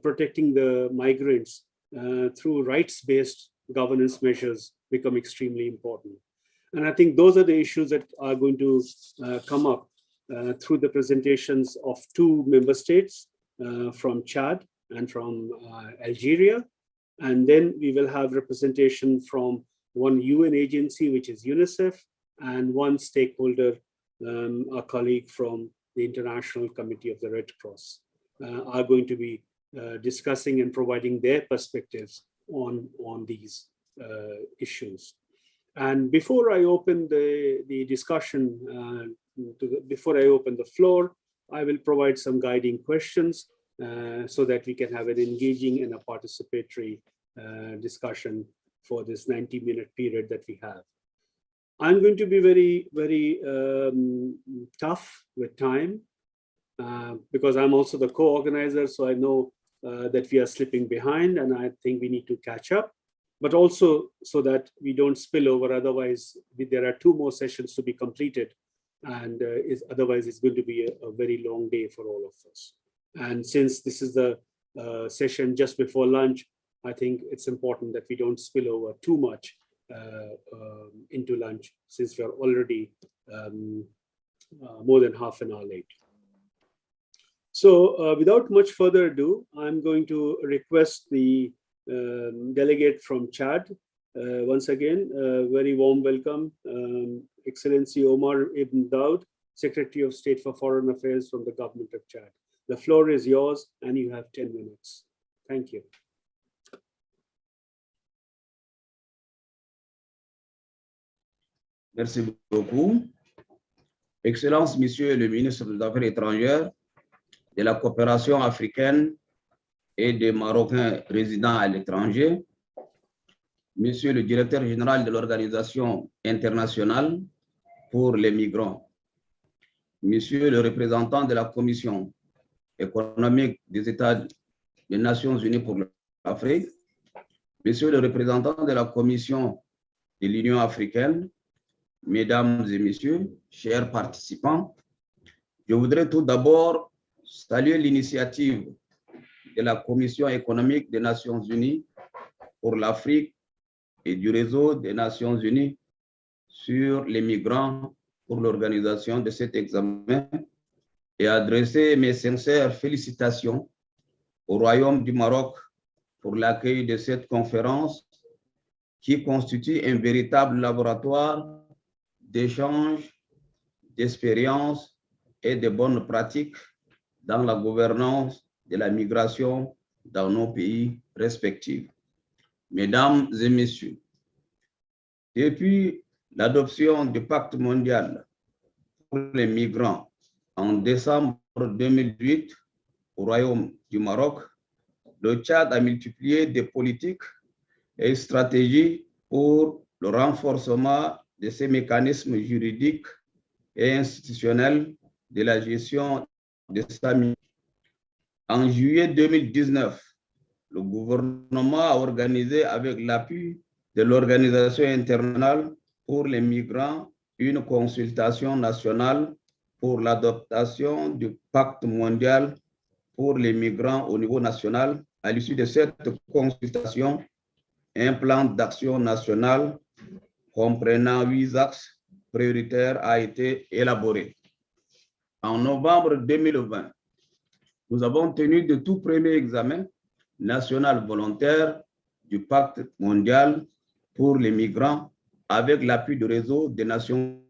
Speaker 20: protecting the migrants through rights-based governance measures become extremely important. And I think those are the issues that are going to come up through the presentations of two member states from Chad and from Algeria. And then we will have representation from one UN agency, which is UNICEF, and one stakeholder, a colleague from the International Committee of the Red Cross, are going to be discussing and providing their perspectives on these issues. And before I open the discussion, before I open the floor, I will provide some guiding questions so that we can have an engaging and a participatory discussion for this 90-minute period that we have. I'm going to be very, very tough with time because I'm also the co-organizer, so I know that we are slipping behind and I think we need to catch up, but also so that we don't spill over. Otherwise, there are 2 more sessions to be completed, and otherwise it's going to be a very long day for all of us. And since this is the session just before lunch, I think it's important that we don't spill over too much into lunch, since we are already more than half an hour late. So without much further ado, I'm going to request the delegate from Chad. Once again, a very warm welcome, Excellency Omar Ibn Daud, Secretary of State for Foreign Affairs from the Government of Chad. The floor is yours and you have 10 minutes. Thank you.
Speaker 21: Merci beaucoup. Excellence, Monsieur le ministre des Affaires étrangères, de la coopération africaine et des Marocains résidant à l'étranger, Monsieur le directeur général de l'Organisation internationale pour les migrants, Monsieur le représentant de la Commission économique des États des Nations Unies pour l'Afrique, Monsieur le représentant de la Commission de l'Union africaine, Mesdames et Messieurs, chers participants, je voudrais tout d'abord saluer l'initiative de la Commission économique des Nations Unies pour l'Afrique et du réseau des Nations Unies sur les migrants pour l'organisation de cet examen et adresser mes sincères félicitations au Royaume du Maroc pour l'accueil de cette conférence qui constitue un véritable laboratoire d'échanges, d'expériences et de bonnes pratiques dans la gouvernance de la migration dans nos pays respectifs. Mesdames et Messieurs, depuis l'adoption du Pacte mondial pour les migrants en décembre 2008 au Royaume du Maroc, le Tchad a multiplié des politiques et stratégies pour le renforcement de ces mécanismes juridiques et institutionnels de la gestion de sa migration. En juillet 2019, le gouvernement a organisé avec l'appui de l'Organisation internationale pour les migrants une consultation nationale pour l'adoption du Pacte mondial pour les migrants au niveau national. À l'issue de cette consultation, un plan d'action national comprenant 8 axes prioritaires a été élaboré. En novembre 2020, nous avons tenu de tout premier examen national volontaire du Pacte mondial pour les migrants avec l'appui du réseau des Nations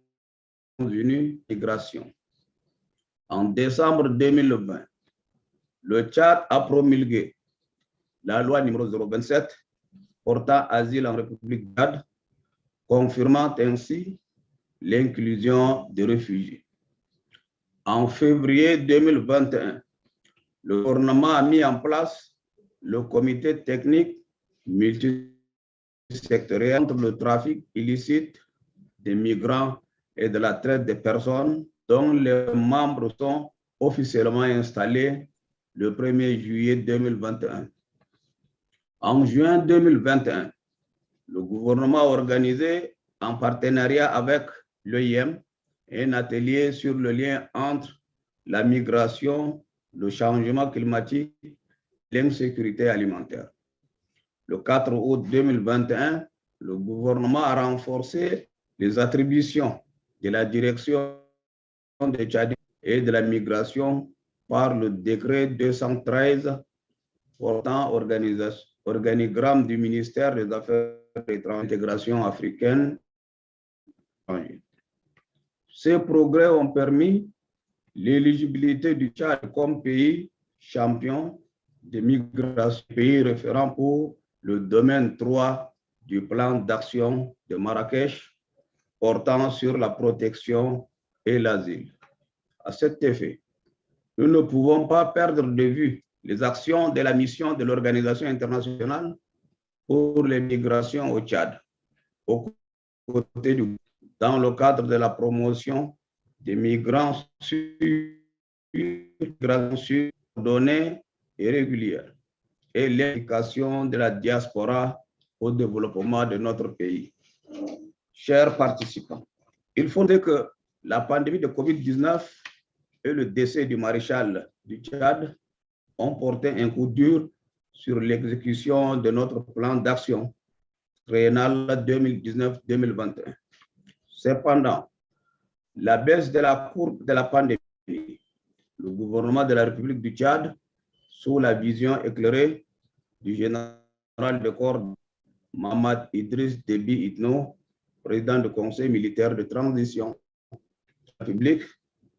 Speaker 21: Unies Migration. En décembre 2020, le Tchad a promulgué la loi numéro 027 portant asile en République du Tchad, confirmant ainsi l'inclusion des réfugiés. En février 2021, le gouvernement a mis en place le comité technique multisectoriel contre le trafic illicite des migrants et de la traite des personnes, dont les membres sont officiellement installés le 1er juillet 2021. En juin 2021, le gouvernement a organisé en partenariat avec l'OIM, un atelier sur le lien entre la migration, le changement climatique et l'insécurité alimentaire. Le 4 août 2021, le gouvernement a renforcé les attributions de la direction des Tchadiens et de la migration par le décret 213 portant organigramme du ministère des Affaires et de l'intégration africaine. Ces progrès ont permis l'éligibilité du Tchad comme pays champion de migration, pays référent pour le domaine 3 du plan d'action de Marrakech portant sur la protection et l'asile. À cet effet, nous ne pouvons pas perdre de vue les actions de la mission de l'Organisation internationale pour les migrations au Tchad, dans le cadre de la promotion des migrants coordonnée et régulière et l'implication de la diaspora au développement de notre pays. Chers participants, il faut dire que la pandémie de Covid-19 et le décès du maréchal du Tchad ont porté un coup dur sur l'exécution de notre plan d'action triennal 2019-2021. Cependant, la baisse de la courbe de la pandémie, le gouvernement de la République du Tchad, sous la vision éclairée du général de corps Mamad Idriss Déby Itno, président du Conseil militaire de transition publique,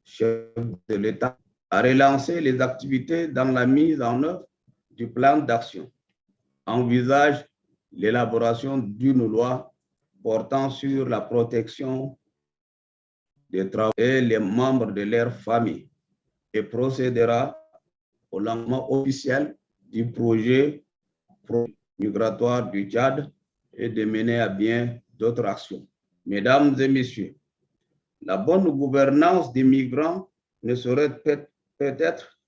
Speaker 21: chef de l'État, a relancé les activités dans la mise en œuvre du plan d'action, envisage l'élaboration d'une loi portant sur la protection des travailleurs et les membres de leur famille et procédera au lancement officiel du projet migratoire du Tchad et de mener à bien d'autres actions. Mesdames et messieurs, la bonne gouvernance des migrants ne serait peut-être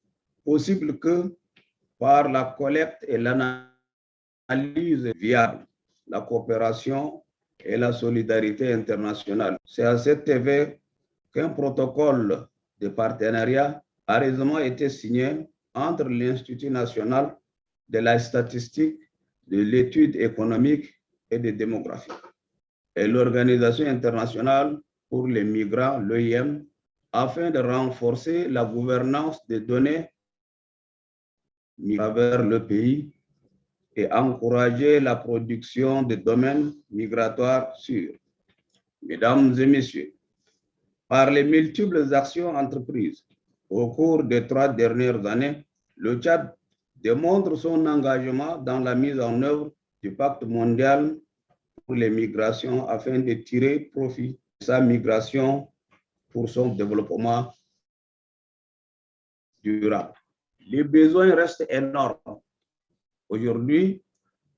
Speaker 21: possible que par la collecte et l'analyse viable, la coopération et la solidarité internationale. C'est à cet effet qu'un protocole de partenariat a récemment été signé entre l'Institut national de la statistique, de l'étude économique et de démographie et l'Organisation internationale pour les migrants, l'OIM, afin de renforcer la gouvernance des données à travers le pays et encourager la production de domaines migratoires sûrs. Mesdames et messieurs, par les multiples actions entreprises au cours des 3 dernières années, le Tchad démontre son engagement dans la mise en œuvre du pacte mondial pour les migrations afin de tirer profit de sa migration pour son développement durable. Les besoins restent énormes. Aujourd'hui,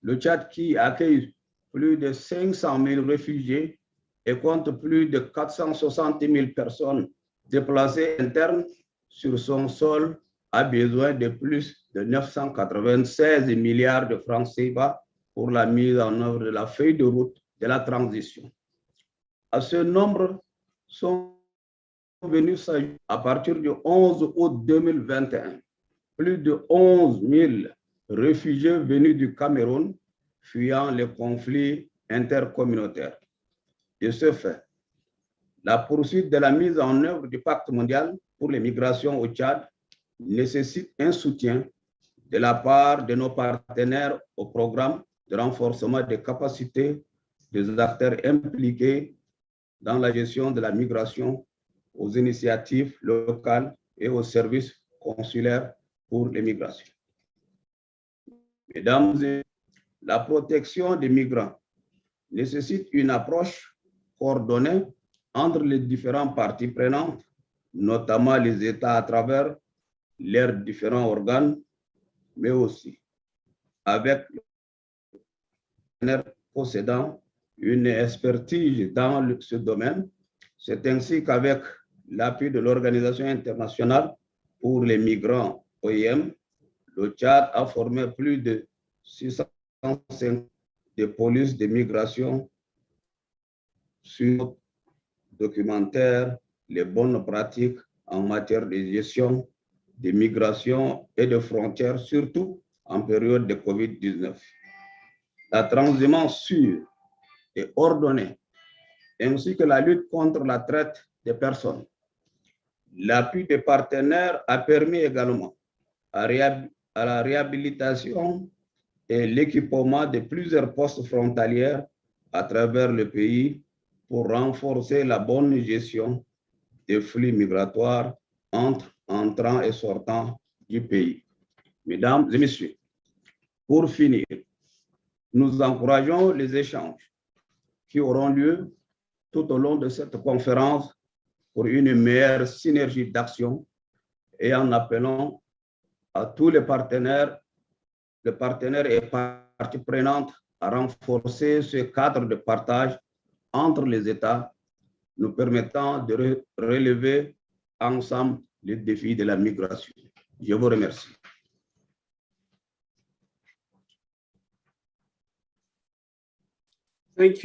Speaker 21: le Tchad, qui accueille plus de 500 000 réfugiés et compte plus de 460 000 personnes déplacées internes sur son sol, a besoin de plus de 996 milliards de francs CFA pour la mise en œuvre de la feuille de route de la transition. À ce nombre sont venus s'ajouter à partir du 11 août 2021 plus de 11 000 réfugiés venus du Cameroun fuyant les conflits intercommunautaires. De ce fait, la poursuite de la mise en œuvre du pacte mondial pour les migrations au Tchad nécessite un soutien de la part de nos partenaires au programme de renforcement des capacités des acteurs impliqués dans la gestion de la migration, aux initiatives locales et aux services consulaires pour les migrations. Mesdames et messieurs, la protection des migrants nécessite une approche coordonnée entre les différentes parties prenantes, notamment les États à travers leurs différents organes, mais aussi avec les possédant une expertise dans ce domaine. C'est ainsi qu'avec l'appui de l'Organisation internationale pour les migrants OIM, le Tchad a formé plus de 605 de polices de migration sur documentaire les bonnes pratiques en matière de gestion des migrations et de frontières, surtout en période de COVID-19. La transhumance sûre et ordonnée, ainsi que la lutte contre la traite des personnes. L'appui des partenaires a permis également à la réhabilitation et l'équipement de plusieurs postes frontaliers à travers le pays pour renforcer la bonne gestion des flux migratoires entre entrants et sortants du pays. Mesdames et messieurs, pour finir, nous encourageons les échanges qui auront lieu tout au long de cette conférence pour une meilleure synergie d'action et en appelant à tous les partenaires et parties prenantes à renforcer ce cadre de partage entre les États, nous permettant de relever ensemble les défis de la migration. Je vous remercie.
Speaker 20: Thank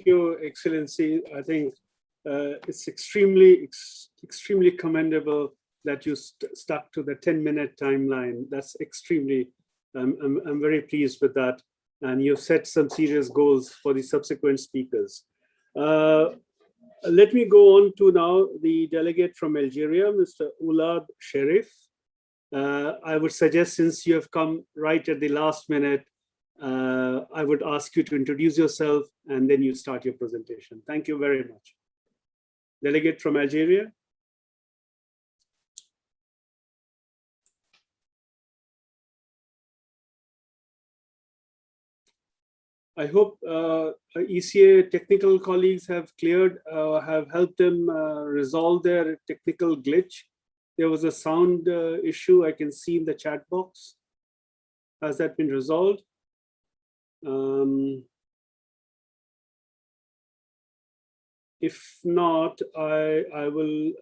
Speaker 20: you, Excellency. I think it's extremely commendable that you stuck to the 10-minute timeline. That's extremely, I'm very pleased with that. And you've set some serious goals for the subsequent speakers. Let me go on to now the delegate from Algeria, Mr. Oulad Sherif. I would suggest, since you have come right at the last minute, I would ask you to introduce yourself and then you start your presentation. Thank you very much. Delegate from Algeria. I hope ECA technical colleagues have helped them resolve their technical glitch. There was a sound issue I can see in the chat box. Has that been resolved? If not, I will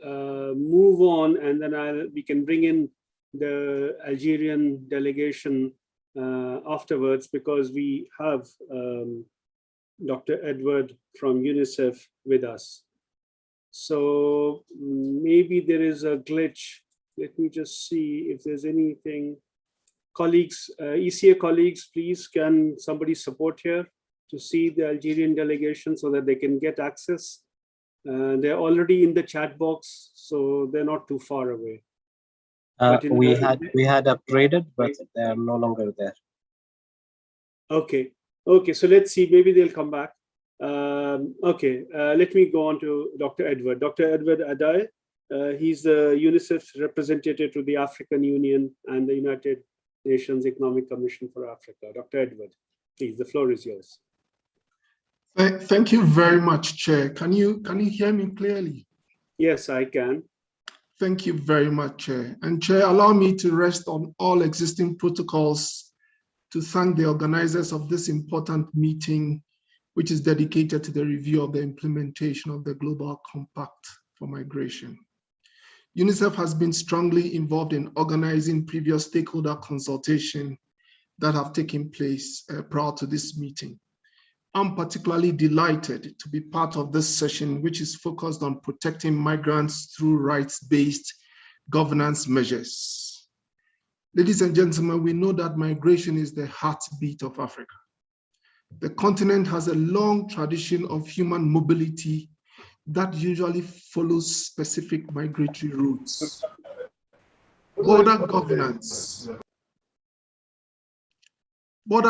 Speaker 20: move on, and then we can bring in the Algerian delegation afterwards, because we have Dr. Edward from UNICEF with us. So maybe there is a glitch. Let me just see if there's anything. Colleagues, ECA colleagues, please, can somebody support here to see the Algerian delegation so that they can get access? They're already in the chat box, so they're not too far away.
Speaker 3: We had upgraded, but they are no longer there.
Speaker 20: Okay, so let's see, maybe they'll come back. Okay, let me go on to Dr. Edward. Dr. Edward Adai, he's the UNICEF representative to the African Union and the United Nations Economic Commission for Africa. Dr. Edward, please, the floor is yours.
Speaker 22: Thank you very much, Chair. Can you hear me clearly?
Speaker 20: Yes, I can.
Speaker 22: Thank you very much, Chair. And Chair, allow me to rest on all existing protocols to thank the organizers of this important meeting, which is dedicated to the review of the implementation of the Global Compact for Migration. UNICEF has been strongly involved in organizing previous stakeholder consultation that have taken place prior to this meeting. I'm particularly delighted to be part of this session, which is focused on protecting migrants through rights-based governance measures. Ladies and gentlemen, we know that migration is the heartbeat of Africa. The continent has a long tradition of human mobility that usually follows specific migratory routes. Border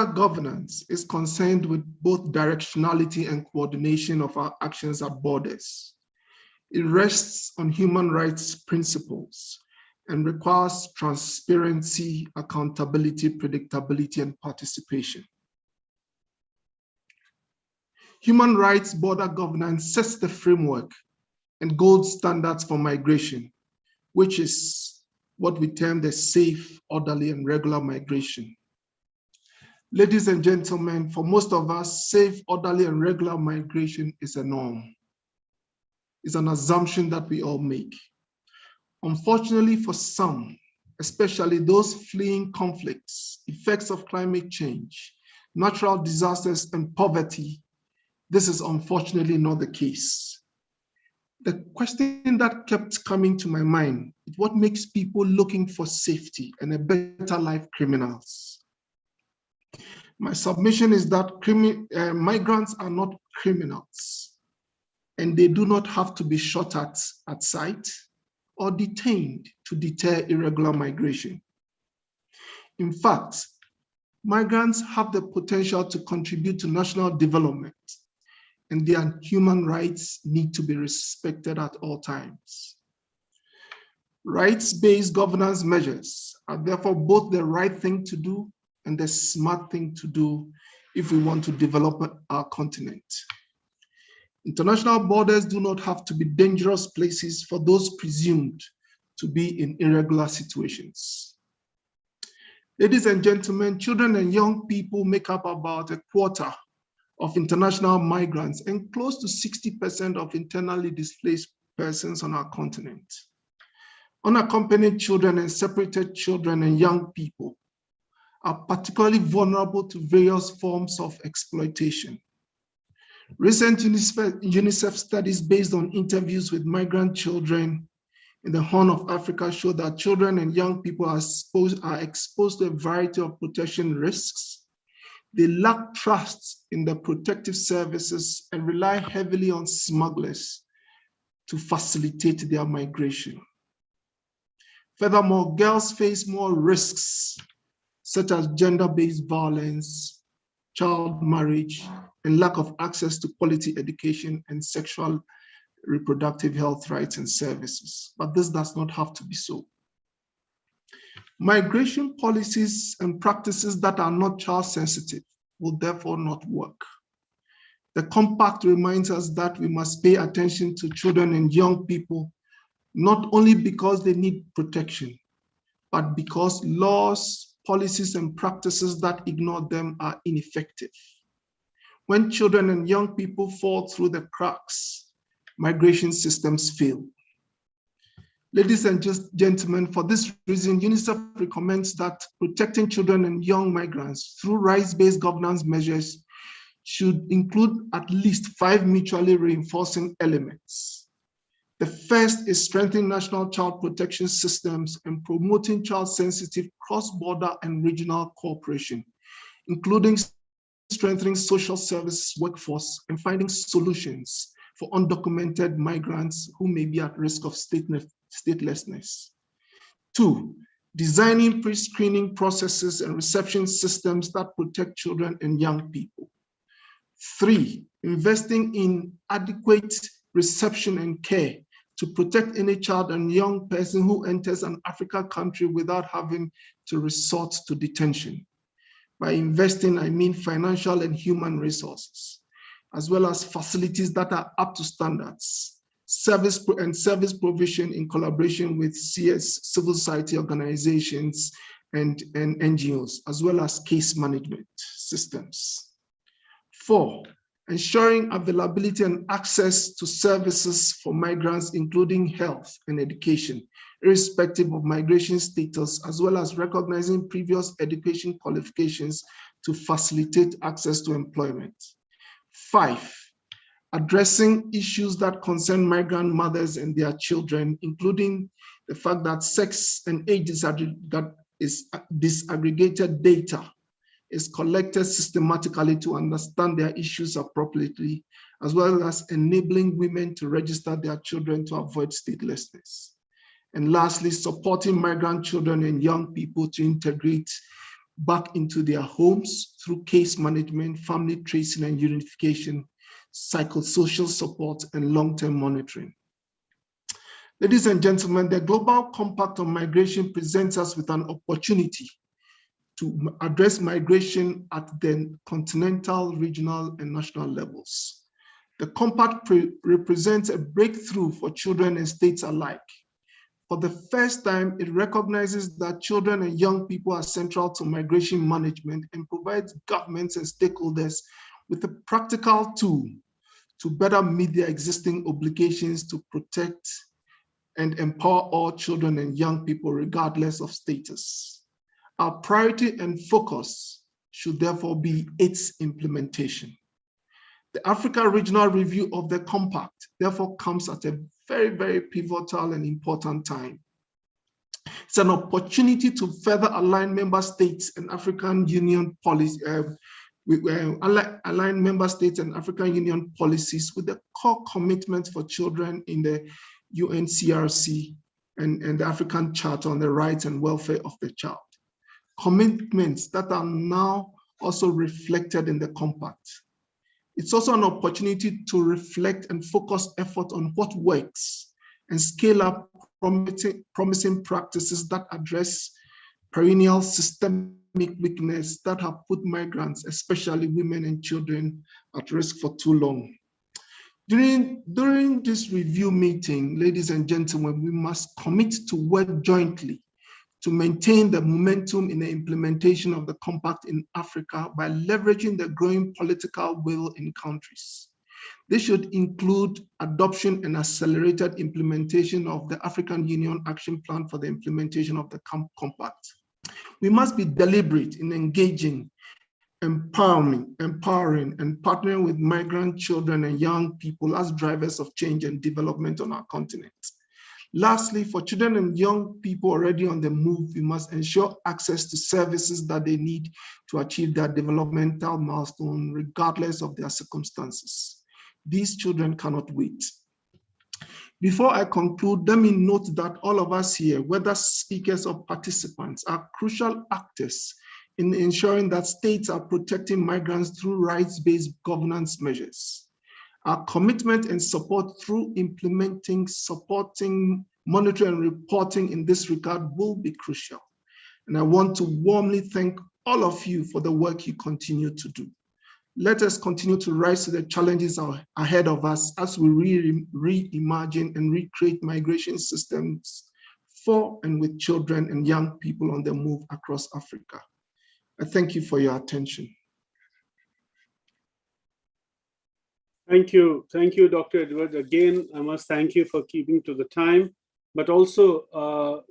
Speaker 22: governance is concerned with both directionality and coordination of our actions at borders. It rests on human rights principles and requires transparency, accountability, predictability, and participation. Human rights border governance sets the framework and gold standards for migration, which is what we term the safe, orderly, and regular migration. Ladies and gentlemen, for most of us, safe, orderly, and regular migration is a norm. It's an assumption that we all make. Unfortunately for some, especially those fleeing conflicts, effects of climate change, natural disasters, and poverty, This is unfortunately not the case. The question that kept coming to my mind is what makes people looking for safety and a better life criminals? My submission is that migrants are not criminals, and they do not have to be shot at sight or detained to deter irregular migration. In fact, migrants have the potential to contribute to national development, and their human rights need to be respected at all times. Rights-based governance measures are therefore both the right thing to do and the smart thing to do if we want to develop our continent. International borders do not have to be dangerous places for those presumed to be in irregular situations. Ladies and gentlemen, children and young people make up about a quarter of international migrants and close to 60% of internally displaced persons on our continent. Unaccompanied children and separated children and young people are particularly vulnerable to various forms of exploitation. Recent UNICEF studies based on interviews with migrant children in the Horn of Africa show that children and young people are exposed to a variety of protection risks. They lack trust in the protective services and rely heavily on smugglers to facilitate their migration. Furthermore, girls face more risks such as gender-based violence, child marriage, and lack of access to quality education and sexual reproductive health rights and services. But this does not have to be so. Migration policies and practices that are not child sensitive will therefore not work. The compact reminds us that we must pay attention to children and young people, not only because they need protection, but because laws, policies, and practices that ignore them are ineffective. When children and young people fall through the cracks, migration systems fail. Ladies and gentlemen, for this reason, UNICEF recommends that protecting children and young migrants through rights-based governance measures should include at least 5 mutually reinforcing elements. The first is strengthening national child protection systems and promoting child-sensitive cross-border and regional cooperation, including strengthening social services workforce and finding solutions for undocumented migrants who may be at risk of statelessness. 2, designing pre-screening processes and reception systems that protect children and young people. 3, investing in adequate reception and care to protect any child and young person who enters an African country without having to resort to detention. By investing, I mean financial and human resources, as well as facilities that are up to standards, service provision in collaboration with civil society organizations and NGOs, as well as case management systems. 4, ensuring availability and access to services for migrants, including health and education, irrespective of migration status, as well as recognizing previous education qualifications to facilitate access to employment. 5, addressing issues that concern migrant mothers and their children, including the fact that sex and age disaggregated data is collected systematically to understand their issues appropriately, as well as enabling women to register their children to avoid statelessness. And lastly, supporting migrant children and young people to integrate back into their homes through case management, family tracing and unification, psychosocial support, and long-term monitoring. Ladies and gentlemen, the Global Compact on Migration presents us with an opportunity to address migration at the continental, regional, and national levels. The Compact represents a breakthrough for children and states alike. For the first time, it recognizes that children and young people are central to migration management and provides governments and stakeholders with a practical tool to better meet their existing obligations to protect and empower all children and young people regardless of status. Our priority and focus should therefore be its implementation. The Africa Regional Review of the Compact therefore comes at a very, very pivotal and important time. It's an opportunity to further align member states and African Union policy, align member states and African Union policies with the core commitments for children in the UNCRC and the African Charter on the Rights and Welfare of the Child. Commitments that are now also reflected in the Compact. It's also an opportunity to reflect and focus effort on what works and scale up promising practices that address perennial systemic weakness that have put migrants, especially women and children, at risk for too long. During this review meeting, ladies and gentlemen, we must commit to work jointly to maintain the momentum in the implementation of the Compact in Africa by leveraging the growing political will in countries. This should include adoption and accelerated implementation of the African Union Action Plan for the implementation of the Compact. We must be deliberate in engaging, empowering, and partnering with migrant children and young people as drivers of change and development on our continent. Lastly, for children and young people already on the move, we must ensure access to services that they need to achieve their developmental milestone, regardless of their circumstances. These children cannot wait. Before I conclude, let me note that all of us here, whether speakers or participants, are crucial actors in ensuring that states are protecting migrants through rights-based governance measures. Our commitment and support through implementing, supporting, monitoring, and reporting in this regard will be crucial. And I want to warmly thank all of you for the work you continue to do. Let us continue to rise to the challenges ahead of us as we reimagine and recreate migration systems for and with children and young people on the move across Africa. I thank you for your attention.
Speaker 20: Thank you, Dr. Edward. Again, I must thank you for keeping to the time, but also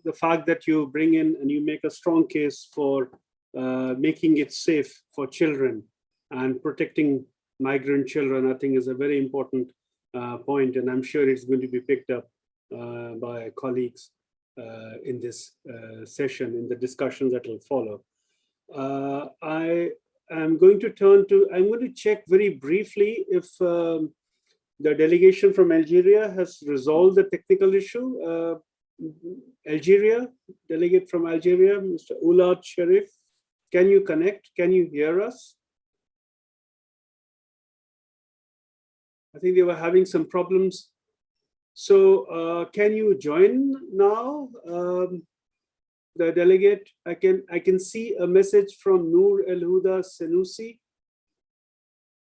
Speaker 20: the fact that you bring in and you make a strong case for making it safe for children and protecting migrant children, I think is a very important point, and I'm sure it's going to be picked up by colleagues in this session, in the discussions that will follow. I'm going to check very briefly if the delegation from Algeria has resolved the technical issue. Algeria, delegate from Algeria, Mr. Oulad Sharif, can you connect? Can you hear us? I think they were having some problems. So can you join now? The delegate, I can see a message from Noor El Huda Senussi.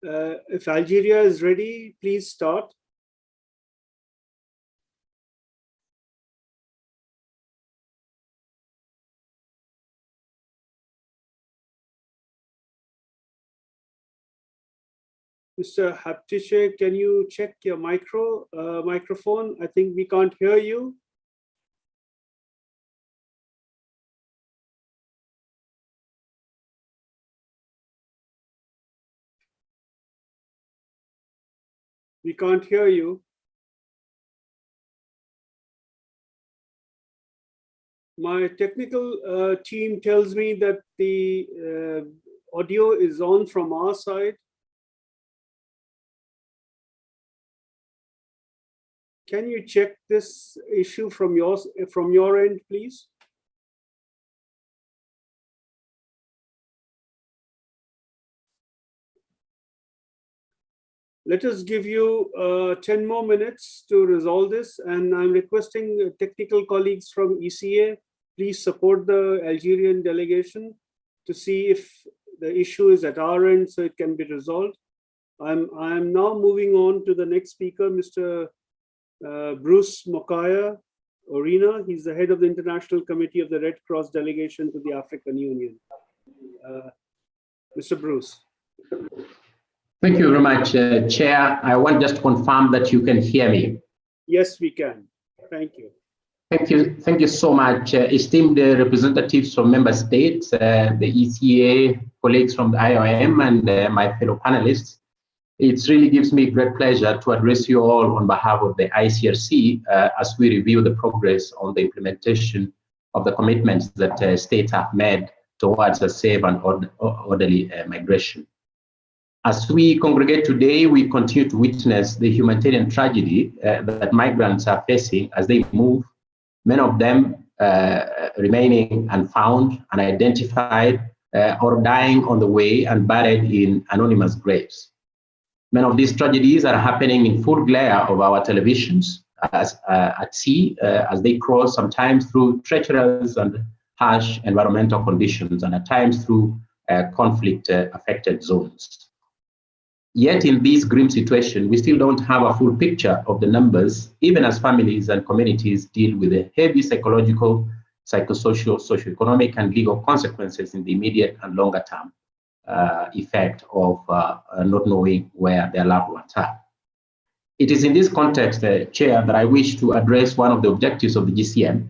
Speaker 20: If Algeria is ready, please start. Mr. Haptishe, can you check your microphone? I think we can't hear you. We can't hear you. My technical team tells me that the audio is on from our side. Can you check this issue from your end, please? Let us give you 10 more minutes to resolve this, and I'm requesting technical colleagues from ECA, please support the Algerian delegation to see if the issue is at our end so it can be resolved. I'm now moving on to the next speaker, Mr. Bruce Mokaya Orina. He's the head of the International Committee of the Red Cross delegation to the African Union. Mr. Bruce.
Speaker 4: Thank you very much, Chair. I want just to confirm that you can hear me.
Speaker 20: Yes, we can. Thank you.
Speaker 4: Thank you so much, esteemed representatives from member states, the ECA, colleagues from the IOM, and my fellow panelists. it really gives me great pleasure to address you all on behalf of the ICRC as we review the progress on the implementation of the commitments that states have made towards a safe and orderly migration. As we congregate today, we continue to witness the humanitarian tragedy that migrants are facing as they move, many of them remaining unfound, unidentified, or dying on the way and buried in anonymous graves. Many of these tragedies are happening in full glare of our televisions at sea as they cross sometimes through treacherous and harsh environmental conditions and at times through conflict-affected zones. Yet in this grim situation, we still don't have a full picture of the numbers, even as families and communities deal with the heavy psychological, psychosocial, socioeconomic, and legal consequences in the immediate and longer term effect of not knowing where their loved ones are. It is in this context, Chair, that I wish to address one of the objectives of the GCM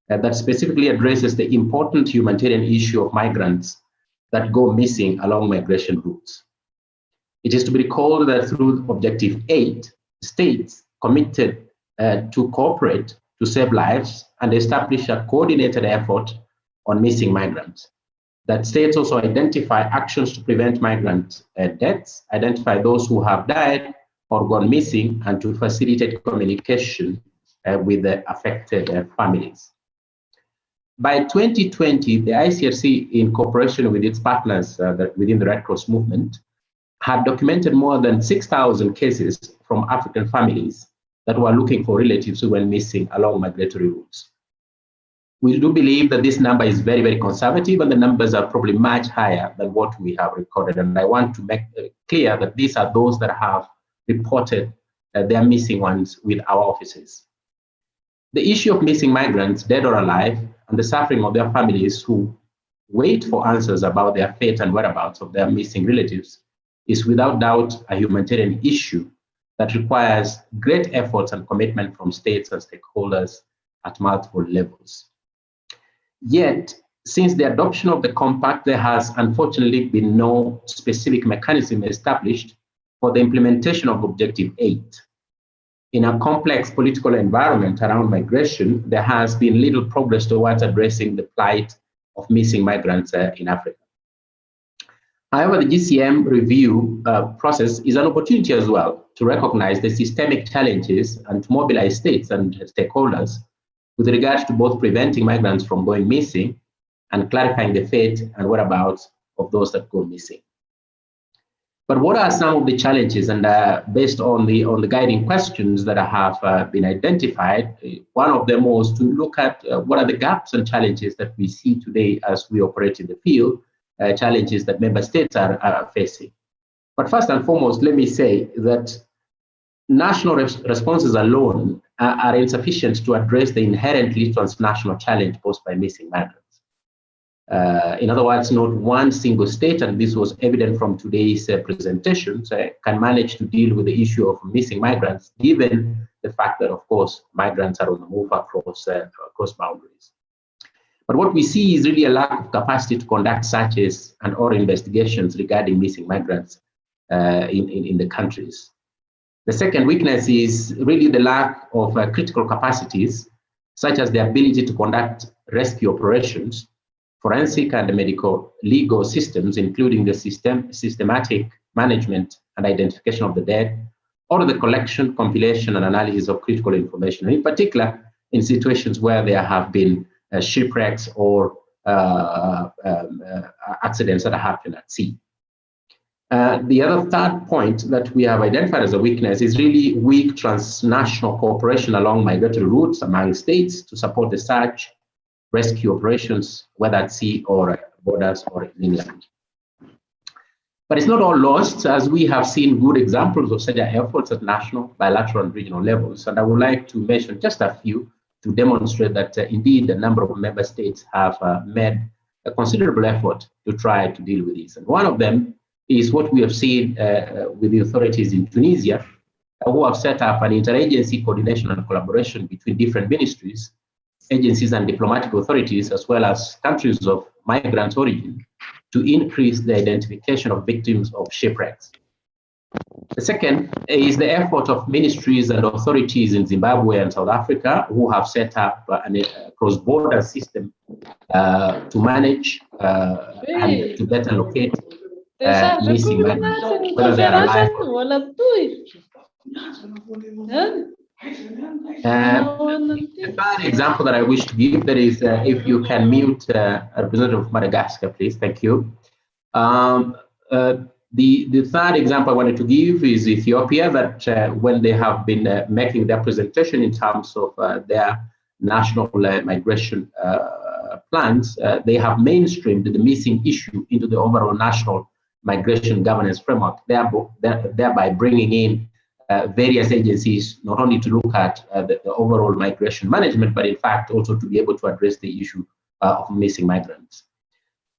Speaker 4: that specifically addresses the important humanitarian issue of migrants that go missing along migration routes. It is to be recalled that through Objective 8, states committed to cooperate to save lives and establish a coordinated effort on missing migrants. That states also identify actions to prevent migrant deaths, identify those who have died or gone missing, and to facilitate communication with the affected families. By 2020, the ICRC, in cooperation with its partners within the Red Cross movement, had documented more than 6,000 cases from African families that were looking for relatives who went missing along migratory routes. We do believe that this number is very, very conservative, and the numbers are probably much higher than what we have recorded. And I want to make clear that these are those that have reported their missing ones with our offices. The issue of missing migrants, dead or alive, and the suffering of their families who wait for answers about their fate and whereabouts of their missing relatives is without doubt a humanitarian issue that requires great efforts and commitment from states and stakeholders at multiple levels. Yet, since the adoption of the compact, there has unfortunately been no specific mechanism established for the implementation of Objective 8. In a complex political environment around migration, there has been little progress towards addressing the plight of missing migrants in Africa. However, the GCM review process is an opportunity as well to recognize the systemic challenges and to mobilize states and stakeholders with regards to both preventing migrants from going missing and clarifying the fate and whereabouts of those that go missing. But what are some of the challenges? And based on the guiding questions that have been identified, one of them was to look at what are the gaps and challenges that we see today as we operate in the field, challenges that member states are facing. But first and foremost, let me say that national responses alone are insufficient to address the inherently transnational challenge posed by missing migrants. In other words, not one single state, and this was evident from today's presentations, can manage to deal with the issue of missing migrants, given the fact that, of course, migrants are on the move across boundaries. But what we see is really a lack of capacity to conduct searches and or investigations regarding missing migrants in the countries. The second weakness is really the lack of critical capacities, such as the ability to conduct rescue operations, forensic and medical legal systems, including the systematic management and identification of the dead, or the collection, compilation, and analysis of critical information, and in particular, in situations where there have been shipwrecks or accidents that happen at sea. The other third point that we have identified as a weakness is really weak transnational cooperation along migratory routes among states to support the search, rescue operations, whether at sea or borders or inland. But it's not all lost, as we have seen good examples of such efforts at national, bilateral, and regional levels. And I would like to mention just a few to demonstrate that indeed a number of member states have made a considerable effort to try to deal with this. And one of them is what we have seen with the authorities in Tunisia, who have set up an interagency coordination and collaboration between different ministries, agencies, and diplomatic authorities, as well as countries of migrant origin, to increase the identification of victims of shipwrecks. The second is the effort of ministries and authorities in Zimbabwe and South Africa who have set up a cross-border system to manage and to better locate missing migrants, whether they are alive or the third example that I wish to give, that is, if you can mute a representative of Madagascar, please, thank you. The third example I wanted to give is Ethiopia, that when they have been making their presentation in terms of their national migration plans, they have mainstreamed the missing issue into the overall national migration governance framework, thereby bringing in various agencies, not only to look at the overall migration management, but in fact also to be able to address the issue of missing migrants.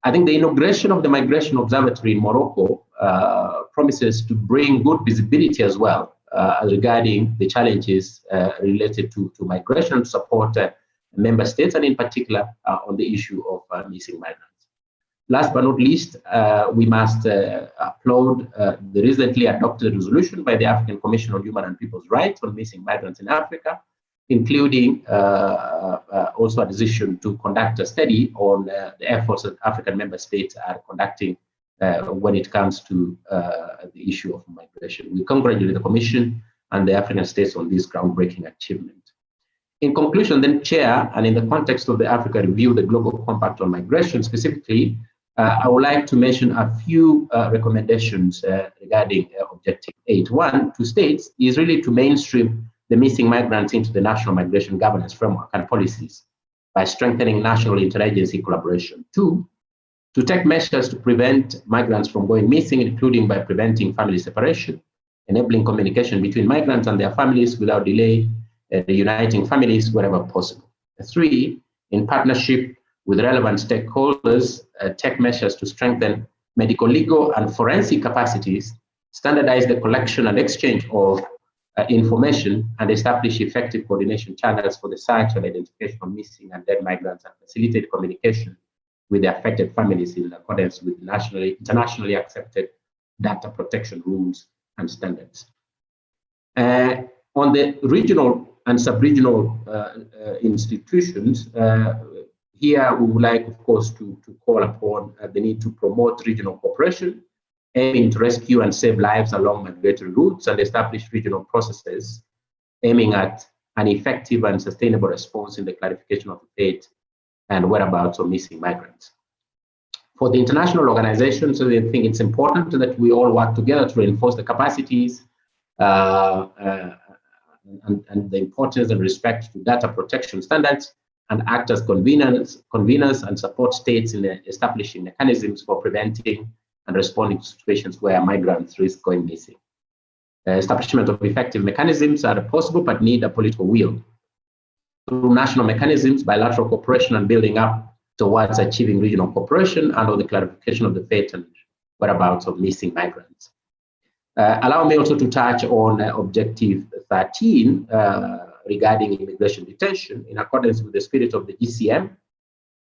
Speaker 4: I think the inauguration of the Migration Observatory in Morocco promises to bring good visibility as well regarding the challenges related to migration and support member states, and in particular on the issue of missing migrants. Last but not least, we must applaud the recently adopted resolution by the African Commission on Human and People's Rights on missing migrants in Africa, including also a decision to conduct a study on the efforts that African member states are conducting when it comes to the issue of migration. We congratulate the Commission and the African states on this groundbreaking achievement. In conclusion, then, Chair, and in the context of the Africa Review, the Global Compact on Migration specifically, I would like to mention a few recommendations regarding Objective 8.1 to states is really to mainstream the missing migrants into the national migration governance framework and policies by strengthening national interagency collaboration. 2, to take measures to prevent migrants from going missing, including by preventing family separation, enabling communication between migrants and their families without delay, reuniting families wherever possible. 3, in partnership with relevant stakeholders, take measures to strengthen medical, legal, and forensic capacities, standardize the collection and exchange of information, and establish effective coordination channels for the search and identification of missing and dead migrants, and facilitate communication with the affected families in accordance with internationally accepted data protection rules and standards. On the regional and sub-regional institutions, here we would like, of course, to call upon the need to promote regional cooperation, aiming to rescue and save lives along migratory routes, and establish regional processes aiming at an effective and sustainable response in the clarification of the fate and whereabouts of missing migrants. For the international organizations, I think it's important that we all work together to reinforce the capacities and the importance and respect to data protection standards, and act as conveners and support states in establishing mechanisms for preventing and responding to situations where migrants risk going missing. Establishment of effective mechanisms are possible but need a political will. Through national mechanisms, bilateral cooperation, and building up towards achieving regional cooperation and on the clarification of the fate and whereabouts of missing migrants. Allow me also to touch on Objective 13 regarding immigration detention. In accordance with the spirit of the GCM,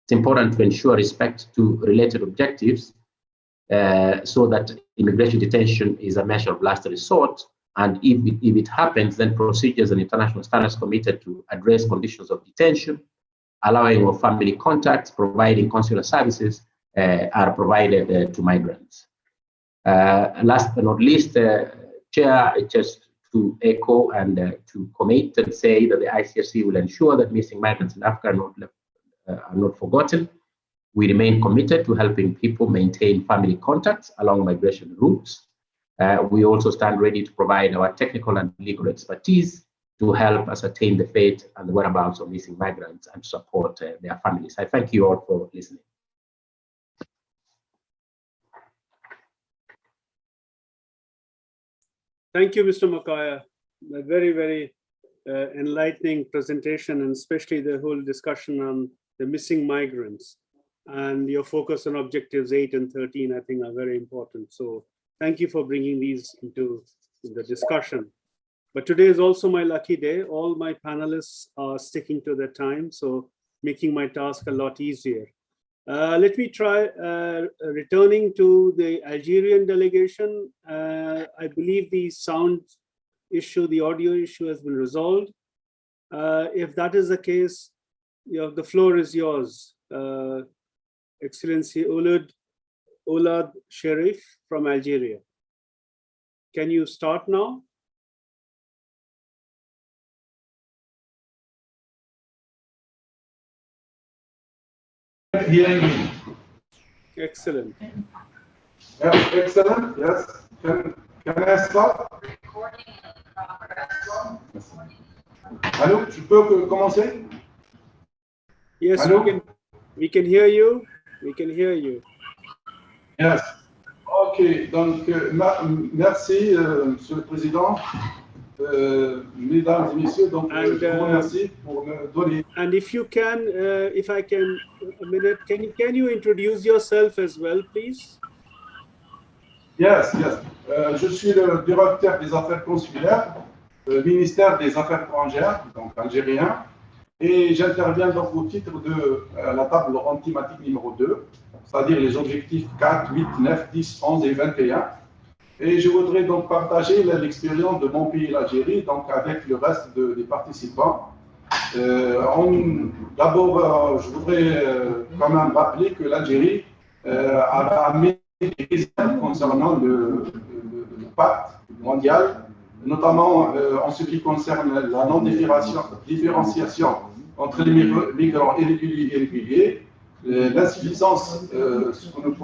Speaker 4: it's important to ensure respect to related objectives so that immigration detention is a measure of last resort, and if it happens, then procedures and international standards committed to address conditions of detention, allowing of family contacts, providing consular services are provided to migrants. Last but not least, Chair, just to echo and to commit and say that the ICRC will ensure that missing migrants in Africa are not forgotten. We remain committed to helping people maintain family contacts along migration routes. We also stand ready to provide our technical and legal expertise to help ascertain the fate and the whereabouts of missing migrants and support their families. I thank you all for listening.
Speaker 20: Thank you, Mr. Makaya. A very, very enlightening presentation, and especially the whole discussion on the missing migrants. And your focus on Objectives 8 and 13, I think, are very important. So thank you for bringing these into the discussion. But today is also my lucky day. All my panelists are sticking to their time, so making my task a lot easier. Let me try returning to the Algerian delegation. I believe the sound issue, the audio issue has been resolved. If that is the case, the floor is yours, Excellency Oulad Sherif from Algeria. Can you start now?
Speaker 5: Hearing me.
Speaker 20: Excellent.
Speaker 5: Yes, excellent. Yes. Can I start? Allô, tu peux commencer?
Speaker 20: Yes,
Speaker 5: Allô?
Speaker 20: we can hear you. We can hear you.
Speaker 5: Yes. OK. Donc, merci, Monsieur le Président. Mesdames et messieurs, donc, je vous remercie pour me donner.
Speaker 20: And if you can, if I can, a minute, can you introduce yourself as well, please?
Speaker 5: Yes, yes. Je suis le directeur des affaires consulaires, ministère des Affaires étrangères, donc algérien, et j'interviens donc au titre de la table ronde thématique numéro 2, c'est-à-dire les objectifs 4, 8, 9, 10, 11 et 21. Et je voudrais donc partager l'expérience de mon pays, l'Algérie, donc avec le reste des participants. D'abord, je voudrais quand même rappeler que l'Algérie a mis des réserves concernant le pacte mondial, notamment en ce qui concerne la non-différenciation entre les migrants irréguliers et réguliers, l'insuffisance, ce que nous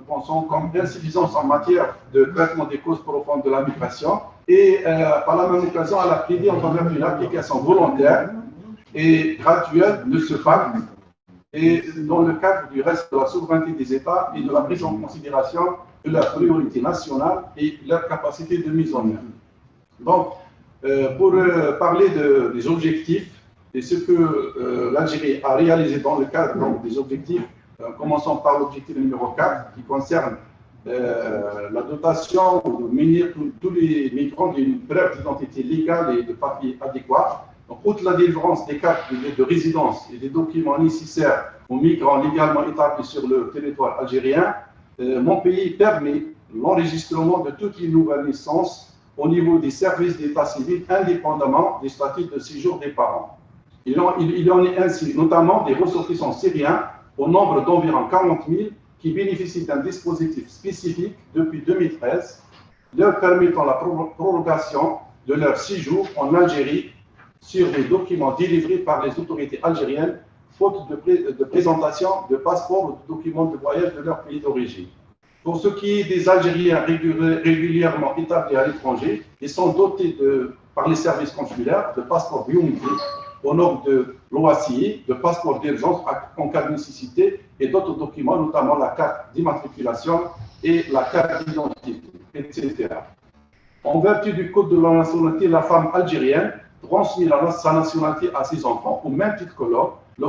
Speaker 5: pensons comme l'insuffisance en matière de traitement des causes profondes de la migration, et par la même occasion, elle a plaidé en faveur d'une application volontaire et graduelle de ce pacte, et dans le cadre du reste de la souveraineté des États et de la prise en considération de leurs priorités nationales et leur capacité de mise en œuvre. Donc, pour parler des objectifs, et ce que l'Algérie a réalisé dans le cadre donc, des objectifs, commençons par l'objectif numéro 4, qui concerne la dotation de munir tous les migrants d'une preuve d'identité légale et de papiers adéquats. Donc, outre la délivrance des cartes de résidence et des documents nécessaires aux migrants légalement établis sur le territoire algérien, mon pays permet l'enregistrement de toutes les nouvelles naissances au niveau des services d'état civil, indépendamment des statuts de séjour des parents. Il en est ainsi, notamment des ressortissants syriens, au nombre d'environ 40 000, qui bénéficient d'un dispositif spécifique depuis 2013, leur permettant la prorogation de leur séjour en Algérie sur des documents délivrés par les autorités algériennes, faute de présentation de passeport ou de documents de voyage de leur pays d'origine. Pour ce qui est des Algériens régulièrement établis à l'étranger, ils sont dotés par les services consulaires de passeports biométriques au nom de l'OACI, de passeports d'urgence en cas de nécessité et d'autres documents, notamment la carte d'immatriculation et la carte d'identité, etc. En vertu du Code de la nationalité, la femme algérienne transmet sa nationalité à ses enfants au même titre que l'homme. Le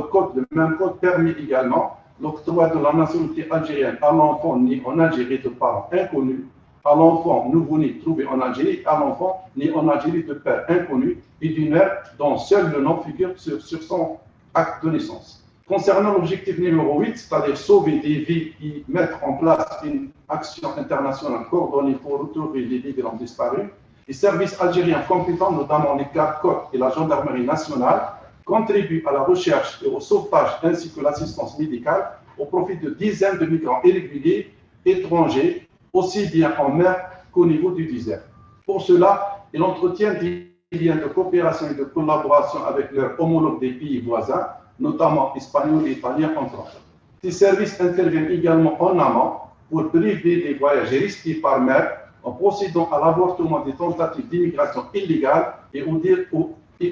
Speaker 5: même code permet également l'octroi de la nationalité algérienne à l'enfant né en Algérie de parents inconnus, à l'enfant nouveau-né trouvé en Algérie, à l'enfant né en Algérie de père inconnu et d'une mère dont seul le nom figure sur son acte de naissance. Concernant l'objectif numéro 8, c'est-à-dire sauver des vies et mettre en place une action internationale coordonnée pour retrouver les migrants disparus, les services algériens compétents, notamment les gardes-côtes et la gendarmerie nationale, contribuent à la recherche et au sauvetage ainsi que l'assistance médicale au profit de dizaines de migrants irréguliers étrangers, aussi bien en mer qu'au niveau du désert. Pour cela, ils entretiennent des liens de coopération et de collaboration avec leurs homologues des pays voisins, notamment espagnols et italiens entre autres. Ces services interviennent également en amont pour priver des voyages risqués par mer en procédant à l'avortement des tentatives d'immigration illégale et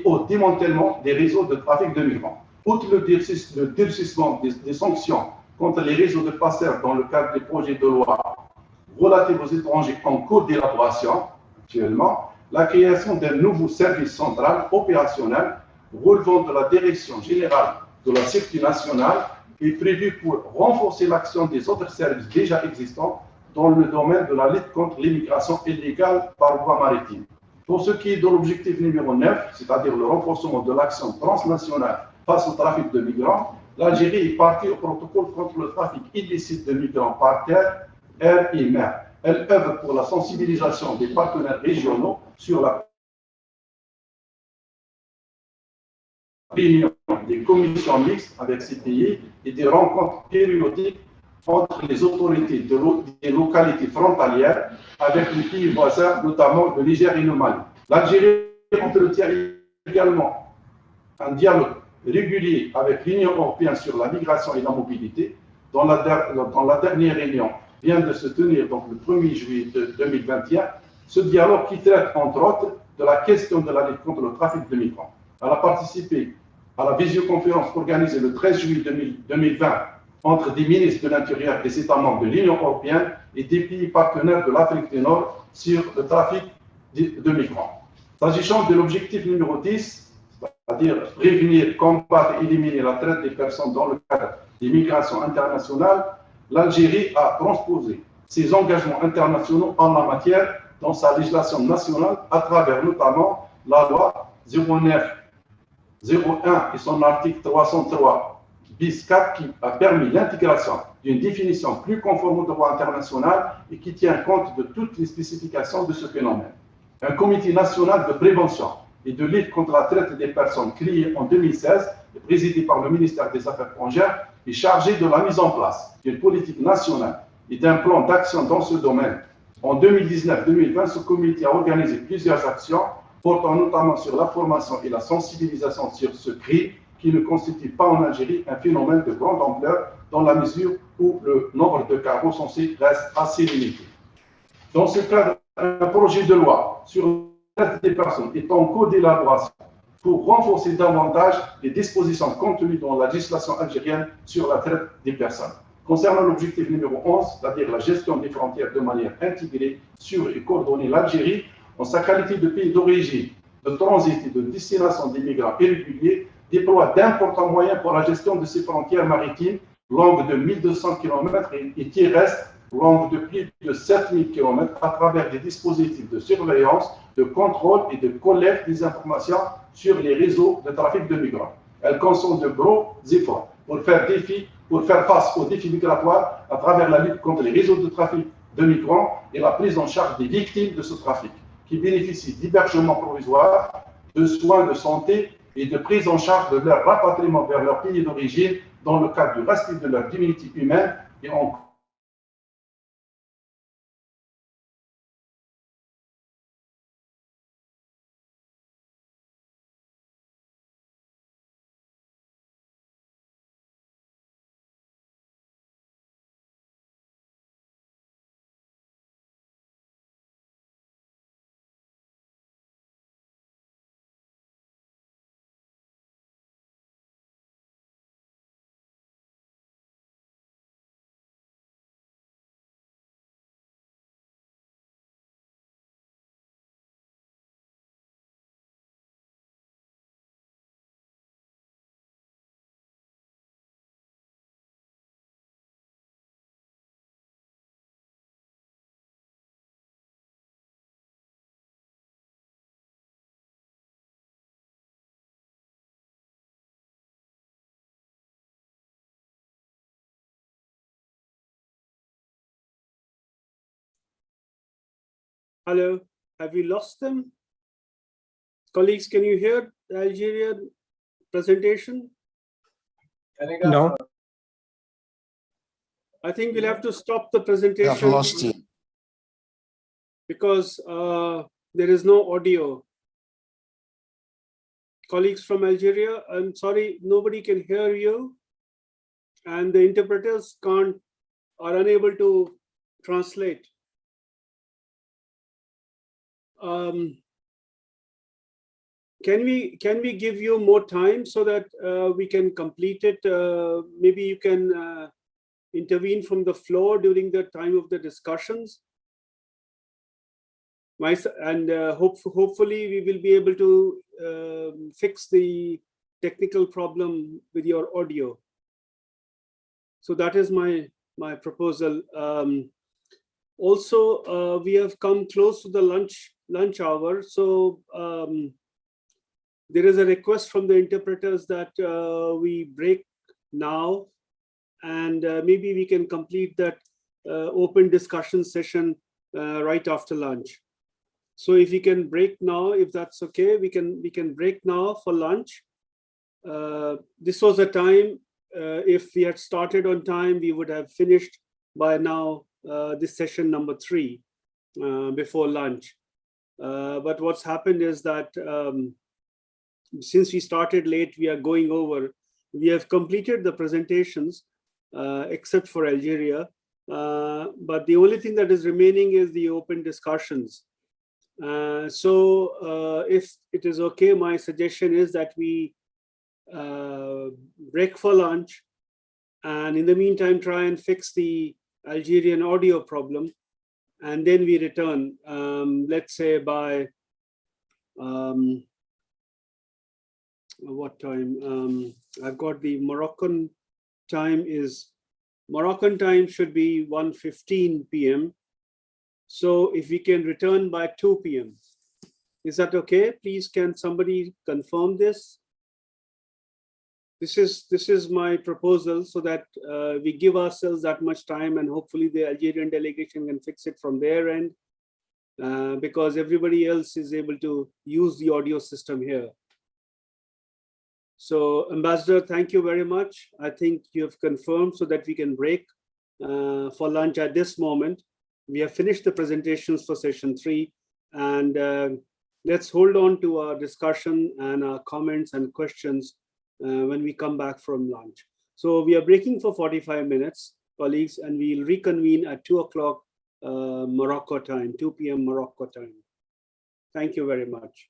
Speaker 5: au démantèlement des réseaux de trafic de migrants. Outre le durcissement des sanctions contre les réseaux de passeurs dans le cadre des projets de loi relatifs aux étrangers en cours d'élaboration actuellement, la création d'un nouveau service central opérationnel relevant de la Direction générale de la sécurité nationale est prévue pour renforcer l'action des autres services déjà existants dans le domaine de la lutte contre l'immigration illégale par voie maritime. Pour ce qui est de l'objectif numéro 9, c'est-à-dire le renforcement de l'action transnationale face au trafic de migrants, l'Algérie est partie au protocole contre le trafic illicite de migrants par terre, air et mer. Elle œuvre pour la sensibilisation des partenaires régionaux sur la réunion des commissions mixtes avec ces pays et des rencontres périodiques entre les autorités des localités frontalières avec les pays voisins, notamment le Niger et le Mali. L'Algérie entretient également un dialogue régulier avec l'Union européenne sur la migration et la mobilité, dont la dernière réunion vient de se tenir donc, le 1er juillet 2021. Ce dialogue qui traite entre autres de la question de la lutte contre le trafic de migrants. Elle a participé à la visioconférence organisée le 13 juillet 2020 entre des ministres de l'Intérieur des États membres de l'Union européenne et des pays partenaires de l'Afrique du Nord sur le trafic de migrants. S'agissant de l'objectif numéro 10, c'est-à-dire prévenir, combattre et éliminer la traite des personnes dans le cadre des migrations internationales, l'Algérie a transposé ses engagements internationaux en la matière dans sa législation nationale à travers notamment la loi 09/01 et son article 303 bis 4 qui a permis l'intégration d'une définition plus conforme au droit international et qui tient compte de toutes les spécifications de ce phénomène. Un comité national de prévention et de lutte contre la traite des personnes créé en 2016 et présidé par le ministère des Affaires étrangères est chargé de la mise en place d'une politique nationale et d'un plan d'action dans ce domaine. En 2019-2020, ce comité a organisé plusieurs actions portant notamment sur la formation et la sensibilisation sur ce crime qui ne constitue pas en Algérie un phénomène de grande ampleur dans la mesure où le nombre de cas recensés reste assez limité. Dans ce cadre, un projet de loi sur la traite des personnes est en cours d'élaboration pour renforcer davantage les dispositions contenues dans la législation algérienne sur la traite des personnes. Concernant l'objectif numéro 11, c'est-à-dire la gestion des frontières de manière intégrée, sûre et coordonnée, l'Algérie, en sa qualité de pays d'origine, de transit et de destination des migrants irréguliers, déploie d'importants moyens pour la gestion de ces frontières maritimes, longues de 1200 km et terrestres, longues de plus de 7000 km, à travers des dispositifs de surveillance, de contrôle et de collecte des informations sur les réseaux de trafic de migrants. Elle consomme de gros efforts pour faire face aux défis migratoires à travers la lutte contre les réseaux de trafic de migrants et la prise en charge des victimes de ce trafic, qui bénéficient d'hébergements provisoires, de soins de santé et de prise en charge de leur rapatriement vers leur pays d'origine dans le cadre du respect de leur dignité humaine et en
Speaker 20: Hello, have we lost them? Colleagues, can you hear the Algerian presentation?
Speaker 3: No.
Speaker 20: I think we'll have to stop the presentation.
Speaker 11: I've lost it.
Speaker 20: Because there is no audio. Colleagues from Algeria, I'm sorry, nobody can hear you. And the interpreters are unable to translate. Can we give you more time so that we can complete it? Maybe you can intervene from the floor during the time of the discussions. Hopefully we will be able to fix the technical problem with your audio. So that is my proposal. Also, we have come close to the lunch hour, so there is a request from the interpreters that we break now, and maybe we can complete that open discussion session right after lunch. So if we can break now, if that's okay, we can break now for lunch. This was a time, if we had started on time, we would have finished by now this session number 3 before lunch. But what's happened is that since we started late, we are going over. We have completed the presentations except for Algeria. But the only thing that is remaining is the open discussions. So if it is okay, my suggestion is that we break for lunch, and in the meantime try and fix the Algerian audio problem, and then we return, let's say by what time? I've got the Moroccan time should be 1:15 p.m. So if we can return by 2 p.m. Is that okay? Please, can somebody confirm this? This is my proposal, so that we give ourselves that much time, and hopefully the Algerian delegation can fix it from their end, because everybody else is able to use the audio system here. So, Ambassador, thank you very much. I think you have confirmed so that we can break for lunch at this moment. We have finished the presentations for session 3, and let's hold on to our discussion and our comments and questions when we come back from lunch. So we are breaking for 45 minutes, colleagues, and we'll reconvene at 2 o'clock Morocco time, 2 p.m. Morocco time. Thank you very much.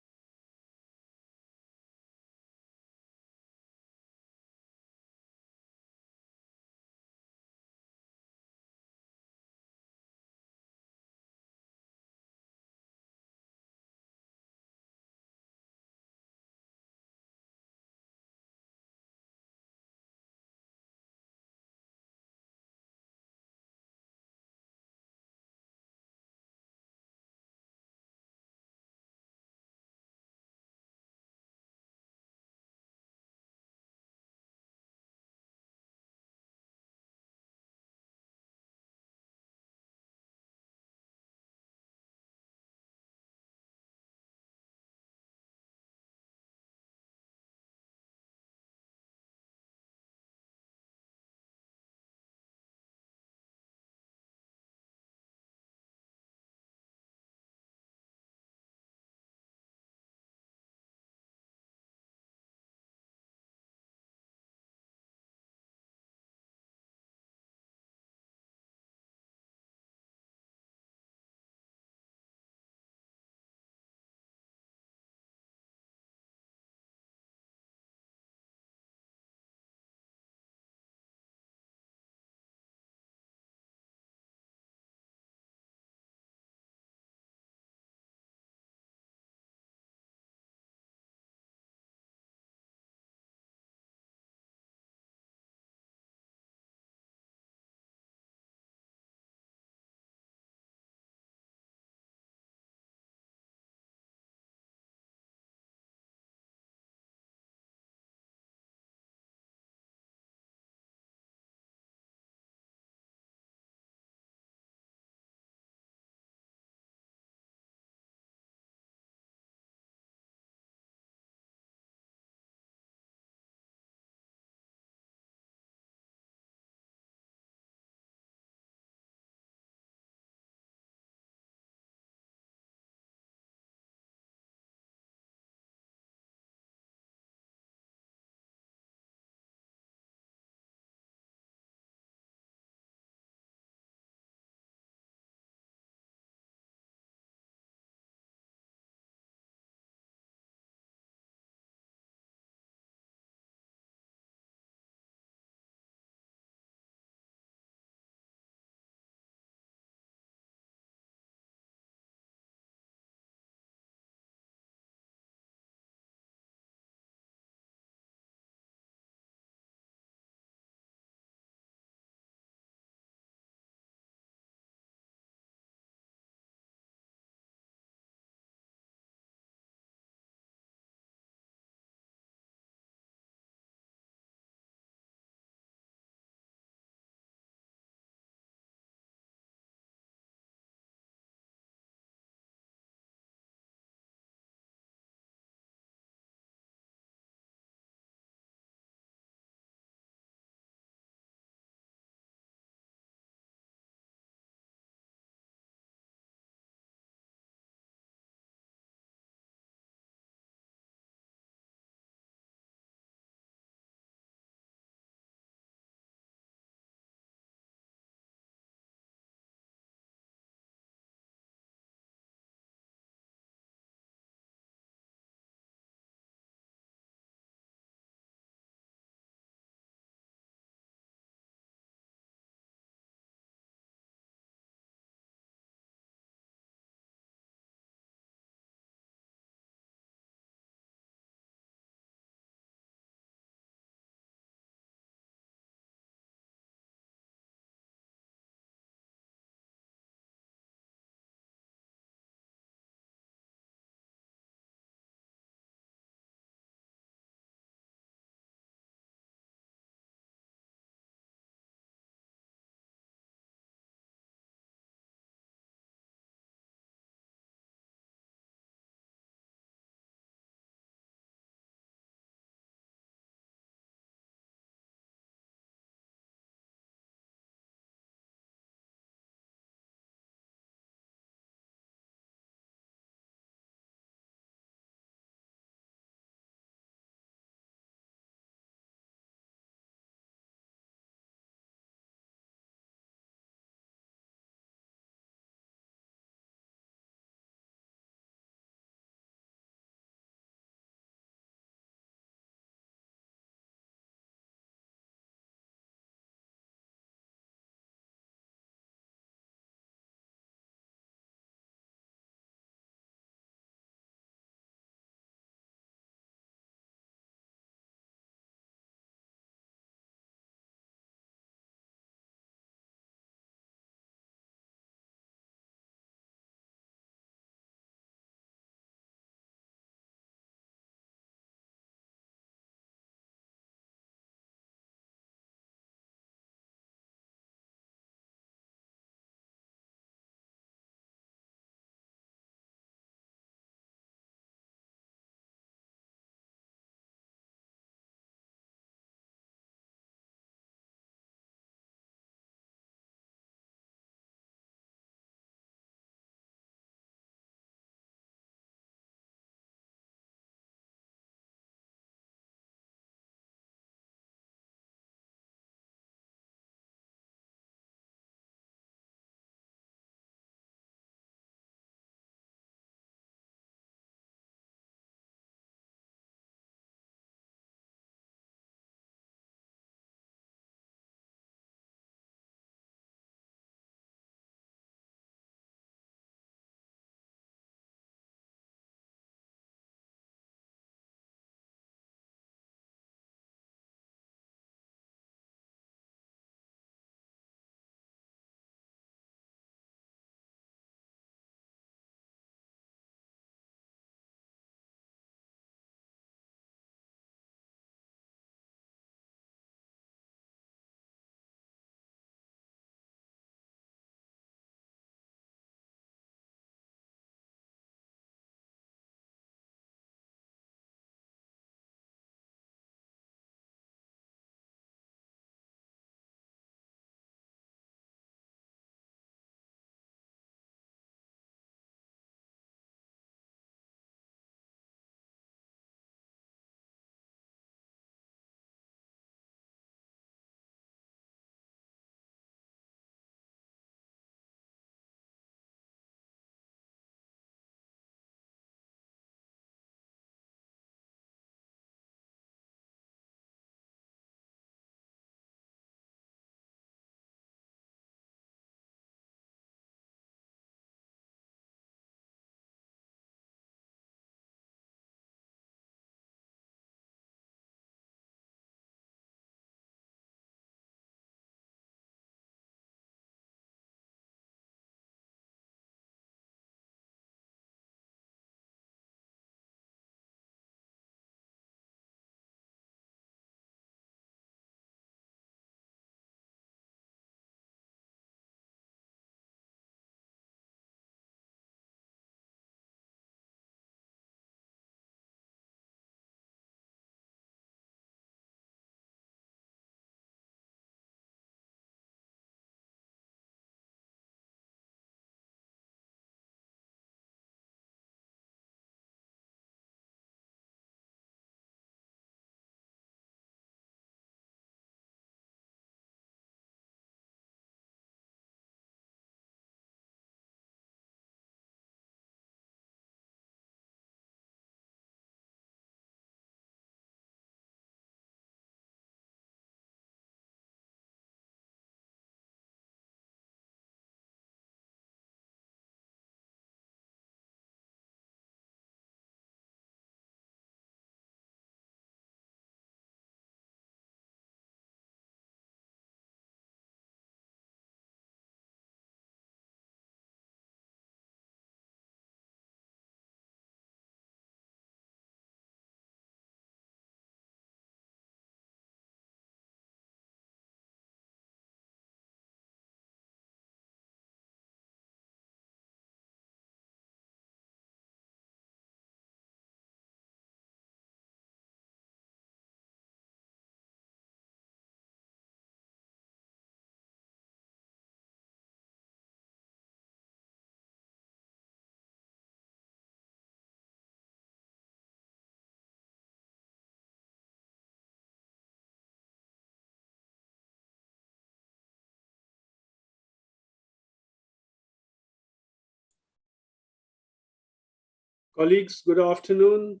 Speaker 20: Colleagues, good afternoon.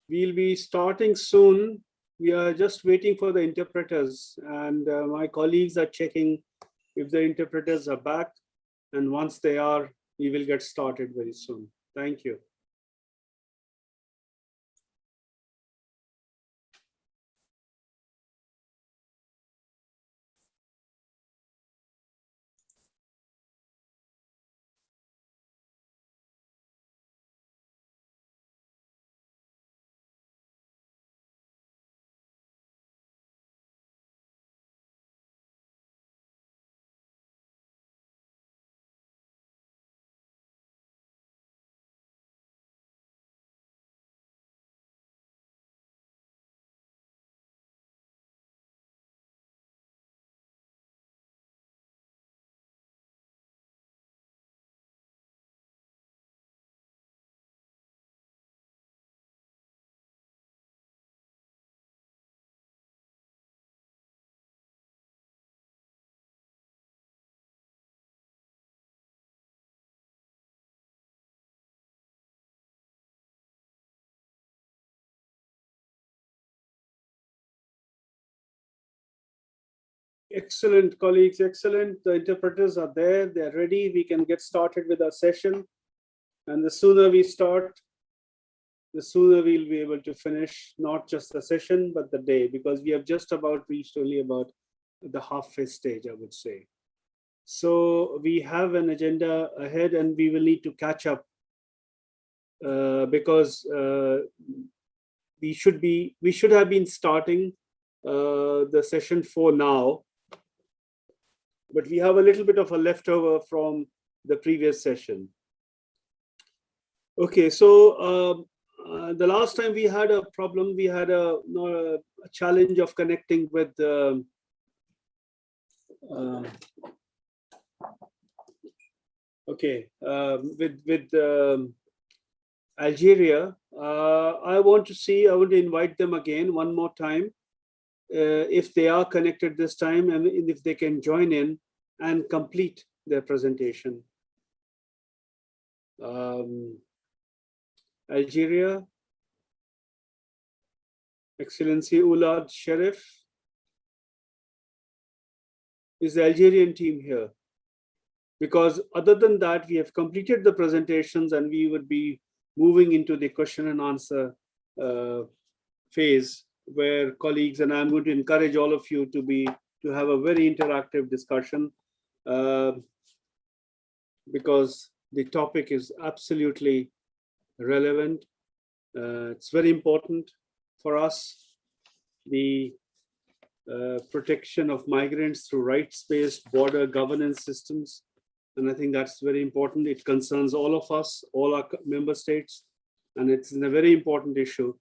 Speaker 20: We'll be starting soon. We are just waiting for the interpreters, and my colleagues are checking if the interpreters are back. And once they are, we will get started very soon. Thank you. Excellent, colleagues, excellent. The interpreters are there, they're ready. We can get started with our session. And the sooner we start, the sooner we'll be able to finish not just the session, but the day, because we have just about reached only about the halfway stage, I would say. So we have an agenda ahead and we will need to catch up because we should have been starting the session 4 now, but we have a little bit of a leftover from the previous session. Okay, so the last time we had a problem, we had a challenge of connecting with Algeria. I want to invite them again one more time, if they are connected this time, and if they can join in and complete their presentation. Algeria, Excellency Oulad Sharif. Is the Algerian team here? Because other than that, we have completed the presentations and we would be moving into the question and answer phase, where colleagues, and I'm going to encourage all of you to have a very interactive discussion because the topic is absolutely relevant. It's very important for us, the protection of migrants through rights-based border governance systems. And I think that's very important. It concerns all of us, all our member states, and it's a very important issue.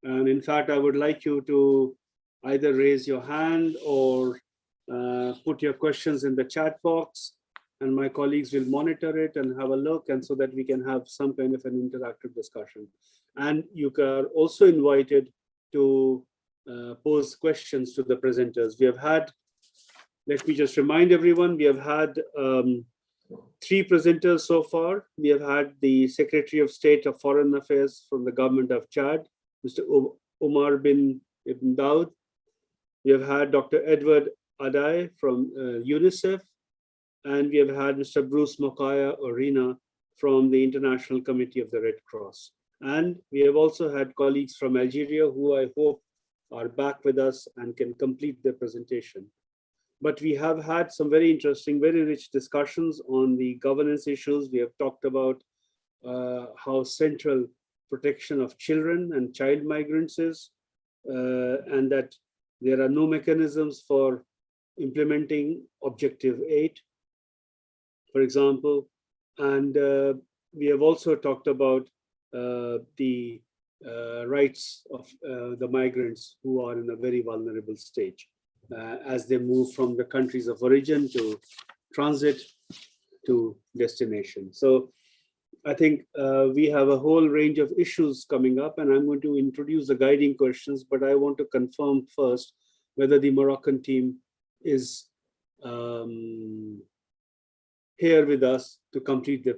Speaker 20: And in fact, I would like you to either raise your hand or put your questions in the chat box, and my colleagues will monitor it and have a look, and so that we can have some kind of an interactive discussion. And you are also invited to pose questions to the presenters. We have had, let me just remind everyone, we have had 3 presenters so far. We have had the Secretary of State of Foreign Affairs from the government of Chad, Mr. Omar bin Ibn Daud. We have had Dr. Edward Adai from UNICEF, and we have had Mr. Bruce Mokaya Orina from the International Committee of the Red Cross. And we have also had colleagues from Algeria who I hope are back with us and can complete their presentation. But we have had some very interesting, very rich discussions on the governance issues. We have talked about how central protection of children and child migrants is, and that there are no mechanisms for implementing Objective 8, for example. And we have also talked about the rights of the migrants who are in a very vulnerable stage as they move from the countries of origin to transit to destination. So I think we have a whole range of issues coming up, and I'm going to introduce the guiding questions, but I want to confirm first whether the Moroccan team is here with us to complete the,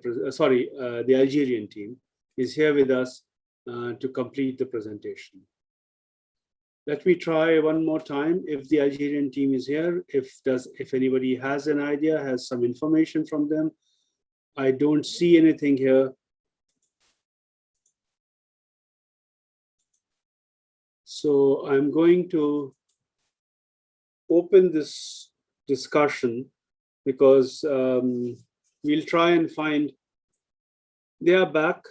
Speaker 20: the Algerian team is here with us to complete the presentation. Let me try one more time if the Algerian team is here, if anybody has an idea, has some information from them. I don't see anything here. So I'm going to open this discussion because we'll try and find, they are back.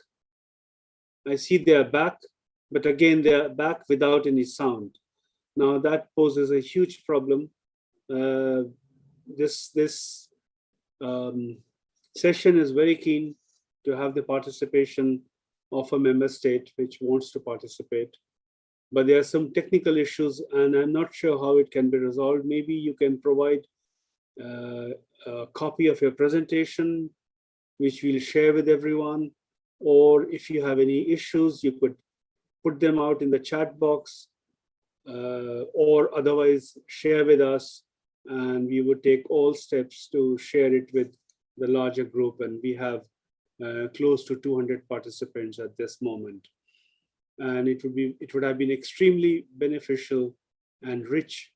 Speaker 20: I see they are back, but again, they are back without any sound. Now that poses a huge problem. This session is very keen to have the participation of a member state which wants to participate. But there are some technical issues and I'm not sure how it can be resolved. Maybe you can provide a copy of your presentation, which we'll share with everyone. Or if you have any issues, you could put them out in the chat box or otherwise share with us. And we would take all steps to share it with the larger group. And we have close to 200 participants at this moment. And it would have been extremely beneficial and rich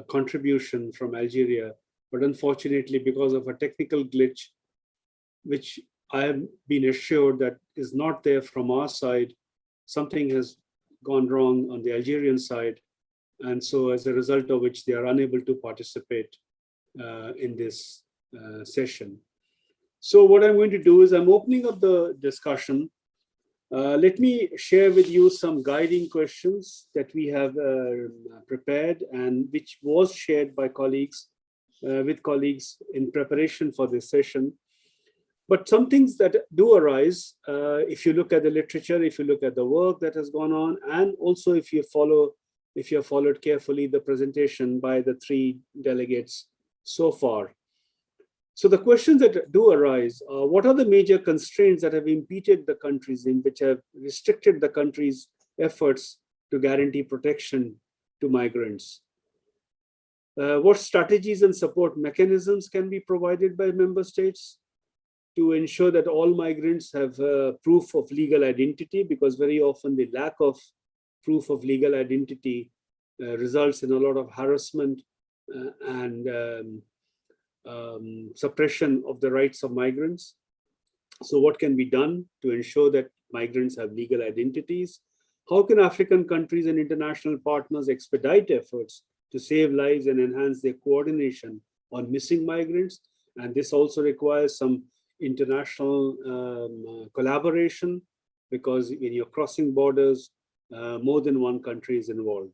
Speaker 20: contribution from Algeria. But unfortunately, because of a technical glitch, which I have been assured that is not there from our side, something has gone wrong on the Algerian side. And so as a result of which they are unable to participate in this session. So what I'm going to do is I'm opening up the discussion. Let me share with you some guiding questions that we have prepared and which was shared by colleagues, with colleagues in preparation for this session. But some things that do arise, if you look at the literature, if you look at the work that has gone on, and also if you have followed carefully the presentation by the 3 delegates so far. So the questions that do arise are, what are the major constraints that have impeded the countries in which have restricted the country's efforts to guarantee protection to migrants? What strategies and support mechanisms can be provided by member states to ensure that all migrants have proof of legal identity, because very often the lack of proof of legal identity results in a lot of harassment and suppression of the rights of migrants. So what can be done to ensure that migrants have legal identities? How can African countries and international partners expedite efforts to save lives and enhance their coordination on missing migrants? And this also requires some international collaboration, because when you're crossing borders, more than one country is involved.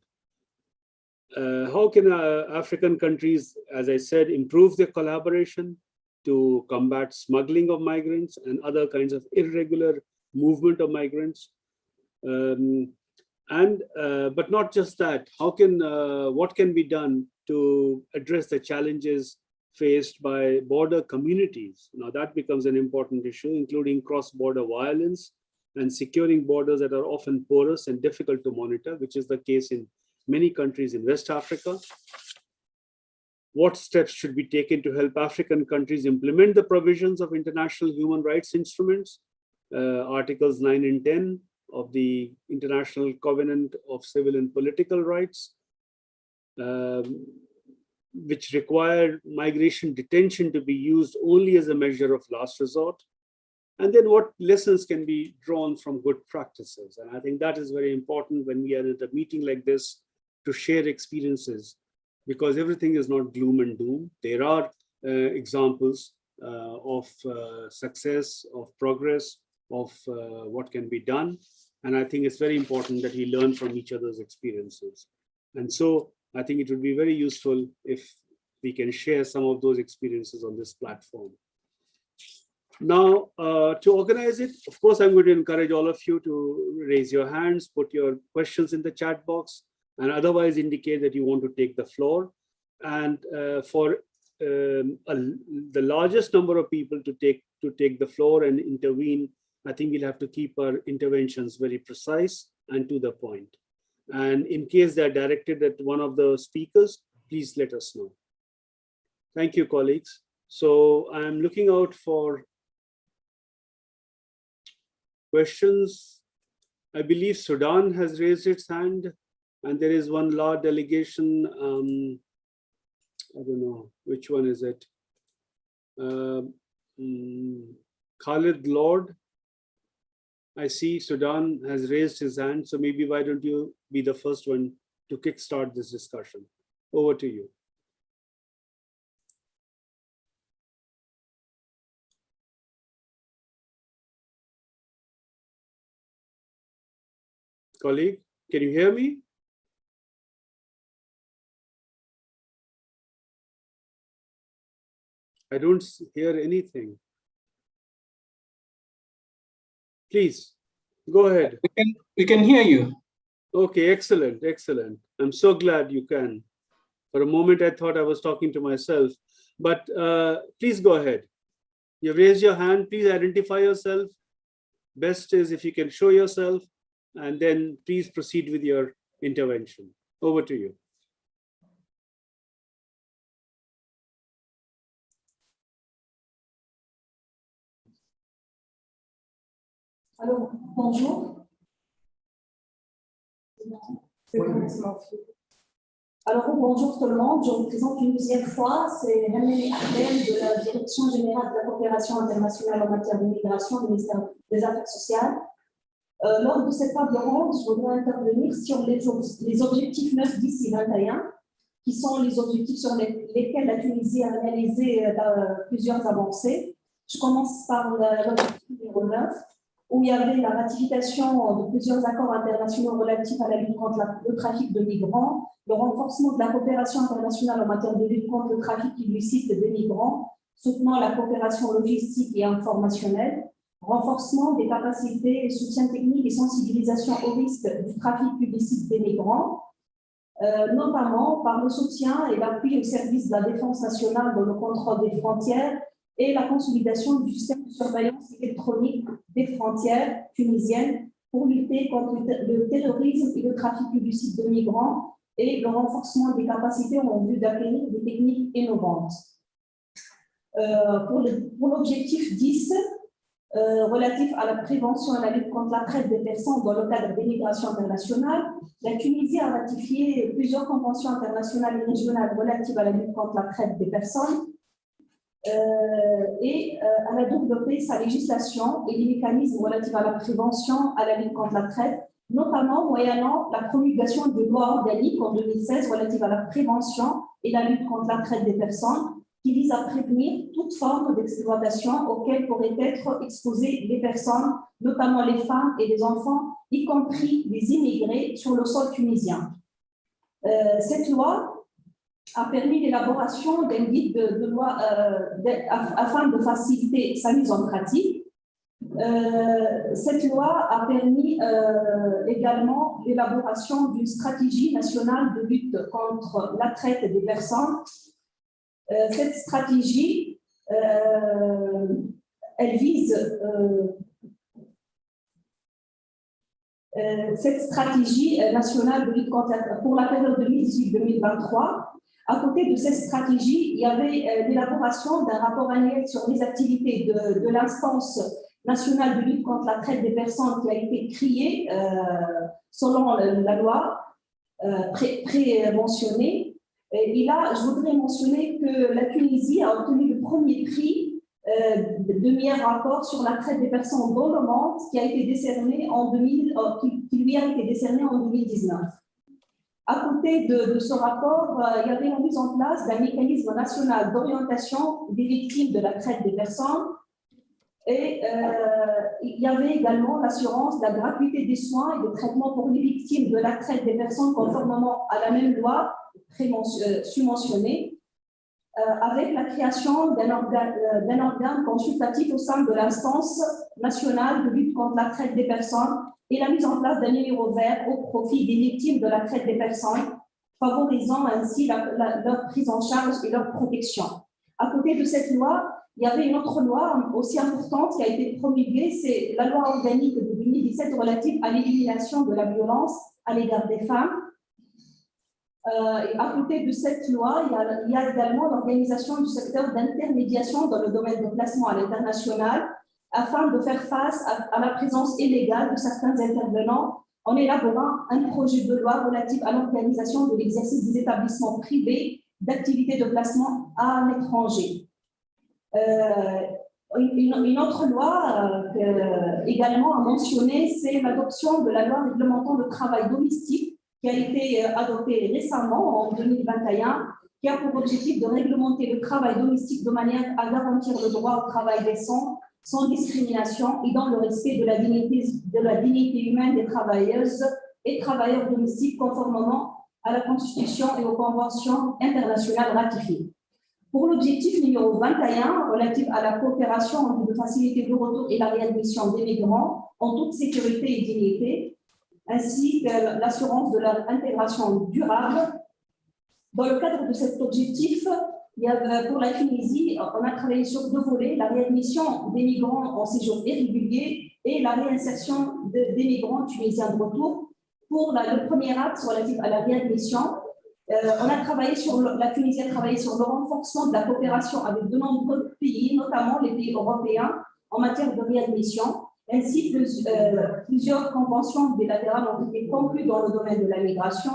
Speaker 20: How can African countries, as I said, improve their collaboration to combat smuggling of migrants and other kinds of irregular movement of migrants? But not just that, what can be done to address the challenges faced by border communities? Now that becomes an important issue, including cross-border violence and securing borders that are often porous and difficult to monitor, which is the case in many countries in West Africa. What steps should be taken to help African countries implement the provisions of international human rights instruments, Articles 9 and 10 of the International Covenant of Civil and Political Rights, which require migration detention to be used only as a measure of last resort? And then what lessons can be drawn from good practices? And I think that is very important when we are at a meeting like this, to share experiences, because everything is not gloom and doom. There are examples of success, of progress, of what can be done. And I think it's very important that we learn from each other's experiences. And so I think it would be very useful if we can share some of those experiences on this platform. Now, to organize it, of course, I'm going to encourage all of you to raise your hands, put your questions in the chat box, and otherwise indicate that you want to take the floor. And for the largest number of people to take the floor and intervene, I think we'll have to keep our interventions very precise and to the point. And in case they're directed at one of the speakers, please let us know. Thank you, colleagues. So I'm looking out for questions. I believe Sudan has raised its hand, and there is one law delegation. I don't know which one is it. Khalid Lord. I see Sudan has raised his hand, so maybe why don't you be the first one to kickstart this discussion? Over to you. Colleague, can you hear me? I don't hear anything. Please, go ahead.
Speaker 8: We can hear you.
Speaker 20: Okay, excellent, excellent. I'm so glad you can. For a moment, I thought I was talking to myself, but please go ahead. You've raised your hand. Please identify yourself. Best is if you can show yourself, and then please proceed with your intervention. Over to you.
Speaker 15: Alors, bonjour. Alors, bonjour tout le monde. Je vous présente une deuxième fois. C'est Ramel Abdel de la Direction générale de la coopération internationale en matière de migration du ministère des Affaires sociales. Lors de cette table ronde, je voudrais intervenir sur les objectifs 9, 10 et 21, qui sont les objectifs sur lesquels la Tunisie a réalisé plusieurs avancées. Je commence par l'objectif numéro 9, où il y avait la ratification de plusieurs accords internationaux relatifs à la lutte contre le trafic de migrants, le renforcement de la coopération internationale en matière de lutte contre le trafic illicite des migrants, soutenant la coopération logistique et informationnelle, renforcement des capacités et soutien technique et sensibilisation au risque du trafic illicite des migrants, notamment par le soutien et l'appui au service de la défense nationale dans le contrôle des frontières et la consolidation du système de surveillance électronique des frontières tunisiennes pour lutter contre le terrorisme et le trafic illicite de migrants et le renforcement des capacités en vue d'acquérir des techniques innovantes. Pour l'objectif 10, relatif à la prévention et à la lutte contre la traite des personnes dans le cadre des migrations internationales, la Tunisie a ratifié plusieurs conventions internationales et régionales relatives à la lutte contre la traite des personnes et elle a développé sa législation et les mécanismes relatifs à la prévention, à la lutte contre la traite, notamment moyennant la promulgation de lois organiques en 2016 relatives à la prévention et la lutte contre la traite des personnes, qui vise à prévenir toute forme d'exploitation auxquelles pourraient être exposées les personnes, notamment les femmes et les enfants, y compris les immigrés sur le sol tunisien. Cette loi a permis l'élaboration d'un guide de loi afin de faciliter sa mise en pratique. Cette loi a permis également l'élaboration d'une stratégie nationale de lutte contre la traite des personnes. Cette stratégie, elle vise cette stratégie nationale de lutte pour la période 2018-2023. À côté de cette stratégie, il y avait l'élaboration d'un rapport annuel sur les activités de l'instance nationale de lutte contre la traite des personnes qui a été créée selon la loi pré-mentionnée. Et là, je voudrais mentionner que la Tunisie a obtenu le premier prix de meilleur rapport sur la traite des personnes dans le monde qui a été décerné qui lui a été décerné en 2019. À côté de ce rapport, il y avait la mise en place d'un mécanisme national d'orientation des victimes de la traite des personnes et il y avait également l'assurance de la gratuité des soins et de traitement pour les victimes de la traite des personnes conformément à la même loi subventionnée, avec la création d'un organe consultatif au sein de l'instance nationale de lutte contre la traite des personnes et la mise en place d'un numéro vert au profit des victimes de la traite des personnes, favorisant ainsi leur prise en charge et leur protection. À côté de cette loi, il y avait une autre loi aussi importante qui a été promulguée, c'est la loi organique de 2017 relative à l'élimination de la violence à l'égard des femmes. À côté de cette loi, il y a également l'organisation du secteur d'intermédiation dans le domaine de placement à l'international afin de faire face à la présence illégale de certains intervenants en élaborant un projet de loi relatif à l'organisation de l'exercice des établissements privés d'activités de placement à l'étranger. Une autre loi également à mentionner, c'est l'adoption de la loi réglementant le travail domestique qui a été adoptée récemment en 2021, qui a pour objectif de réglementer le travail domestique de manière à garantir le droit au travail décent, sans discrimination et dans le respect de la dignité humaine des travailleuses et travailleurs domestiques conformément à la Constitution et aux conventions internationales ratifiées. Pour l'objectif numéro 21, relatif à la coopération en vue de faciliter le retour et la réadmission des migrants en toute sécurité et dignité, ainsi que l'assurance de leur intégration durable. Dans le cadre de cet objectif, pour la Tunisie, on a travaillé sur deux volets, la réadmission des migrants en séjour irrégulier et la réinsertion des migrants tunisiens de retour. Pour le premier axe relatif à la réadmission, la Tunisie a travaillé sur le renforcement de la coopération avec de nombreux pays, notamment les pays européens, en matière de réadmission, ainsi que plusieurs conventions bilatérales ont été conclues dans le domaine de la migration,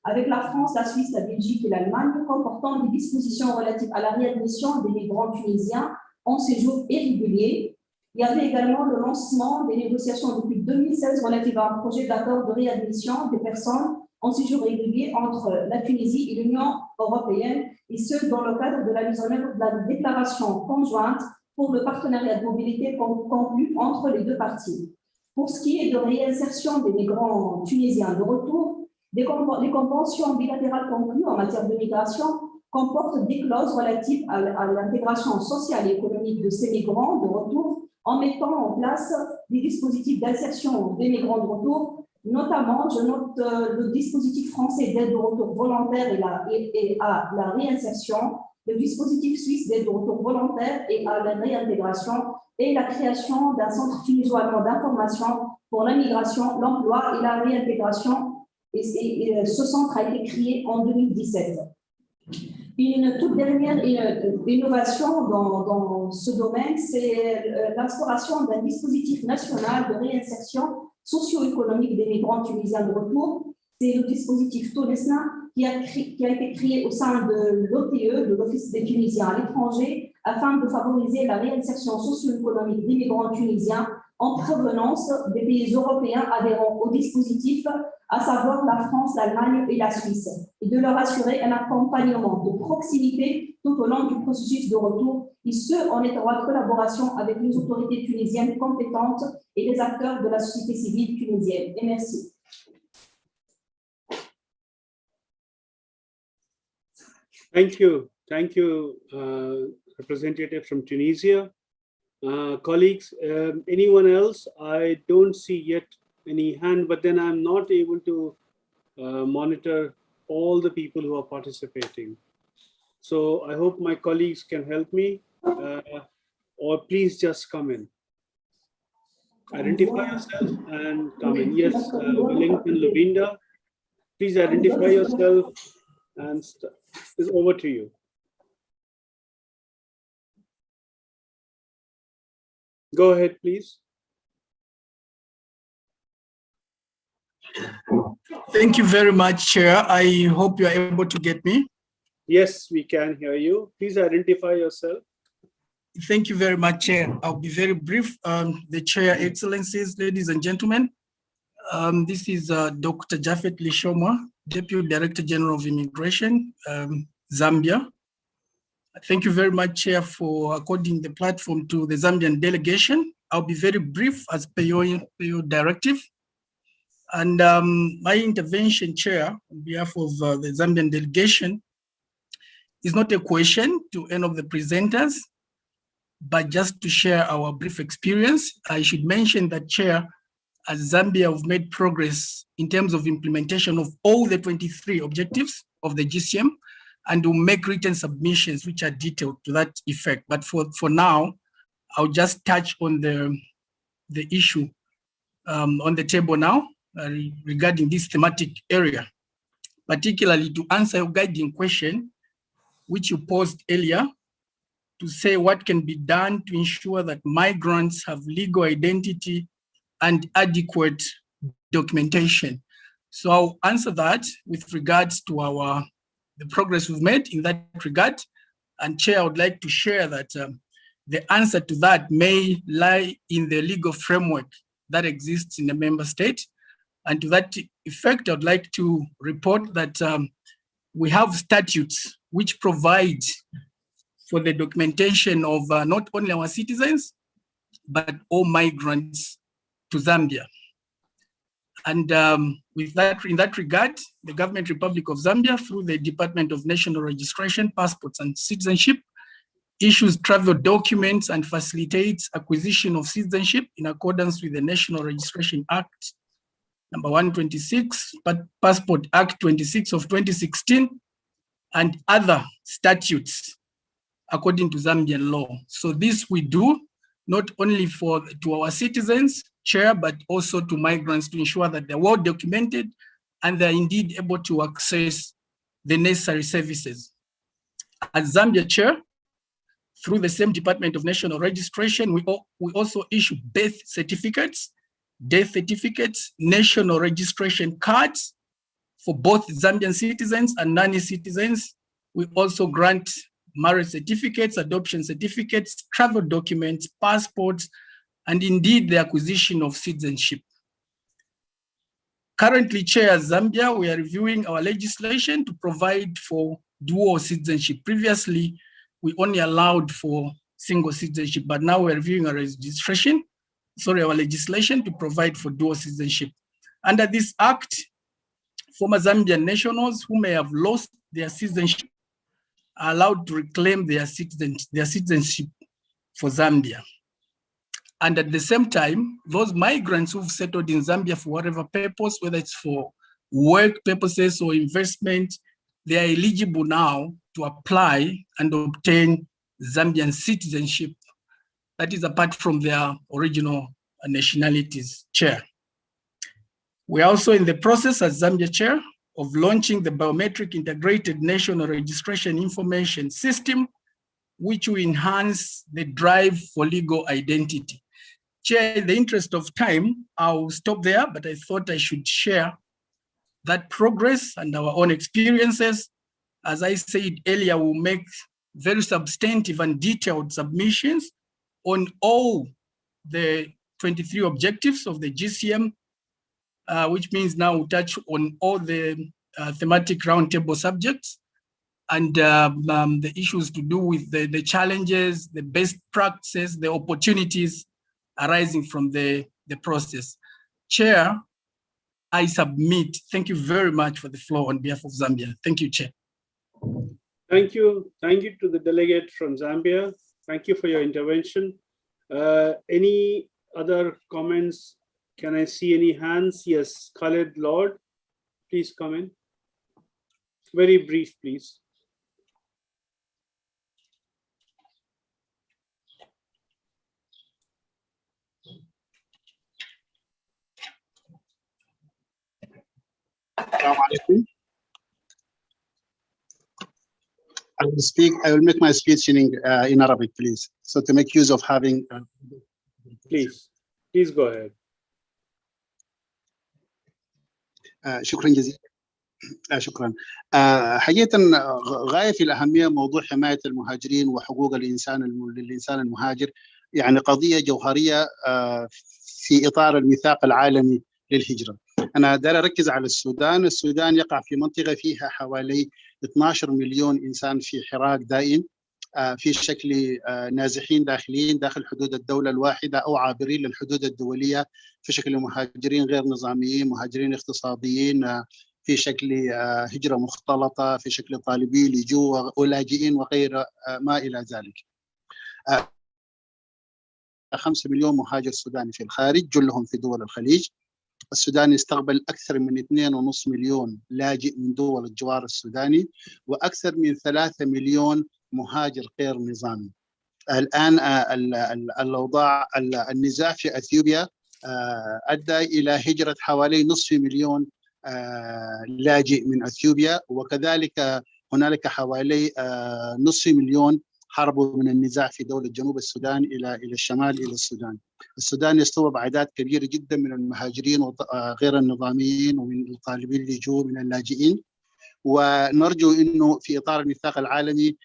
Speaker 15: avec la France, la Suisse, la Belgique et l'Allemagne, comportant des dispositions relatives à la réadmission des migrants tunisiens en séjour irrégulier. Il y avait également le lancement des négociations depuis 2016 relatives à un projet d'accord de réadmission des personnes en séjour régulier entre la Tunisie et l'Union européenne, et ce, dans le cadre de la mise en œuvre de la déclaration conjointe pour le partenariat de mobilité conclu entre les deux parties. Pour ce qui est de réinsertion des migrants tunisiens de retour, les conventions bilatérales conclues en matière de migration comportent des clauses relatives à l'intégration sociale et économique de ces migrants de retour en mettant en place des dispositifs d'insertion des migrants de retour. Notamment, je note le dispositif français d'aide au retour volontaire et à la réinsertion, le dispositif suisse d'aide au retour volontaire et à la réintégration et la création d'un centre tuniso-allemand d'information pour la migration, l'emploi et la réintégration. Et ce centre a été créé en 2017. Une toute dernière innovation dans ce domaine, c'est l'instauration d'un dispositif national de réinsertion socio-économique des migrants tunisiens de retour. C'est le dispositif Tolesna qui a été créé au sein de l'OTE, de l'Office des Tunisiens à l'étranger, afin de favoriser la réinsertion socio-économique des migrants tunisiens en provenance des pays européens adhérents au dispositif, à savoir la France, l'Allemagne et la Suisse, et de leur assurer un accompagnement de proximité tout au long du processus de retour, et ce, en étroite collaboration avec les autorités tunisiennes compétentes et les acteurs de la société civile tunisienne. Et merci.
Speaker 20: Thank you, representative from Tunisia. Colleagues, anyone else? I don't see yet any hand, but then I'm not able to monitor all the people who are participating. So I hope my colleagues can help me, or please just come in. Identify yourself and come in. Yes, Wellington Lavinda, please identify yourself and it's over to you. Go ahead, please.
Speaker 2: Thank you very much, Chair. I hope you are able to get me.
Speaker 20: Yes, we can hear you. Please identify yourself.
Speaker 2: Thank you very much, Chair. I'll be very brief. The Chair, Excellencies, ladies and gentlemen, this is Dr. Japhet Lishomwa, Deputy Director General of Immigration, Zambia. Thank you very much, Chair, for according the platform to the Zambian delegation. I'll be very brief as per your directive. And my intervention, Chair, on behalf of the Zambian delegation, is not a question to any of the presenters, but just to share our brief experience. I should mention that, Chair, as Zambia, we've made progress in terms of implementation of all the 23 objectives of the GCM, and we'll make written submissions which are detailed to that effect. But for now, I'll just touch on the issue on the table now regarding this thematic area. particularly to answer your guiding question, which you posed earlier, to say what can be done to ensure that migrants have legal identity and adequate documentation. So I'll answer that with regards to the progress we've made in that regard. And Chair, I would like to share that the answer to that may lie in the legal framework that exists in the member state. And to that effect, I'd like to report that we have statutes which provide for the documentation of not only our citizens, but all migrants to Zambia. And with that, in that regard, the Government Republic of Zambia, through the Department of National Registration, Passports and Citizenship, issues travel documents and facilitates acquisition of citizenship in accordance with the National Registration Act number 126, Passport Act 26 of 2016, and other statutes according to Zambian law. So this we do not only to our citizens, Chair, but also to migrants to ensure that they're well documented and they're indeed able to access the necessary services. As Zambia, Chair, through the same Department of National Registration, we also issue birth certificates, death certificates, national registration cards for both Zambian citizens and non-citizens. We also grant marriage certificates, adoption certificates, travel documents, passports, and indeed the acquisition of citizenship. Currently, Chair, Zambia, we are reviewing our legislation to provide for dual citizenship. Previously, we only allowed for single citizenship, but now we're reviewing our legislation to provide for dual citizenship. Under this act, former Zambian nationals who may have lost their citizenship are allowed to reclaim their citizenship for Zambia. And at the same time, those migrants who've settled in Zambia for whatever purpose, whether it's for work purposes or investment, they are eligible now to apply and obtain Zambian citizenship. That is apart from their original nationalities, Chair. We are also in the process as Zambia, Chair, of launching the Biometric Integrated National Registration Information System, which will enhance the drive for legal identity. Chair, in the interest of time, I'll stop there, but I thought I should share that progress and our own experiences. As I said earlier, we'll make very substantive and detailed submissions on all the 23 objectives of the GCM, which means now we'll touch on all the thematic roundtable subjects and the issues to do with the challenges, the best practices, the opportunities arising from the process. Chair, I submit. Thank you very much for the floor on behalf of Zambia. Thank you, Chair.
Speaker 20: Thank you. Thank you to the delegate from Zambia. Thank you for your intervention. Any other comments? Can I see any hands? Yes, Khaled Lord, please come in. Very brief, please.
Speaker 14: I will make my speech in Arabic, please. So to make use of having.
Speaker 20: Please go ahead.
Speaker 14: شكرا جزيلا. شكرا. حقيقة غاية في الأهمية موضوع حماية المهاجرين وحقوق للإنسان المهاجر، يعني قضية جوهرية في إطار الميثاق العالمي للهجرة. أنا داير أركز على السودان. السودان يقع في منطقة فيها حوالي 12 مليون إنسان في حراك دائم، في شكل نازحين داخليين داخل حدود الدولة الواحدة أو عابرين للحدود الدولية، في شكل مهاجرين غير نظاميين، مهاجرين اقتصاديين، في شكل هجرة مختلطة، في شكل طالبي لجوء ولاجئين وغير ما إلى ذلك. 5 مليون مهاجر سوداني في الخارج، جلهم في دول الخليج. السودان يستقبل أكثر من 2.5 مليون لاجئ من دول الجوار السوداني، وأكثر من 3 مليون مهاجر غير نظامي. الآن الأوضاع النزاع في أثيوبيا أدى إلى هجرة حوالي 500,000 لاجئ من أثيوبيا، وكذلك هنالك حوالي نصف مليون هربوا من النزاع في دولة جنوب السودان إلى الشمال إلى السودان. السودان يستوعب أعداد كبيرة جدا من المهاجرين غير النظاميين ومن الطالبين اللجوء من اللاجئين، ونرجو أنه في إطار الميثاق العالمي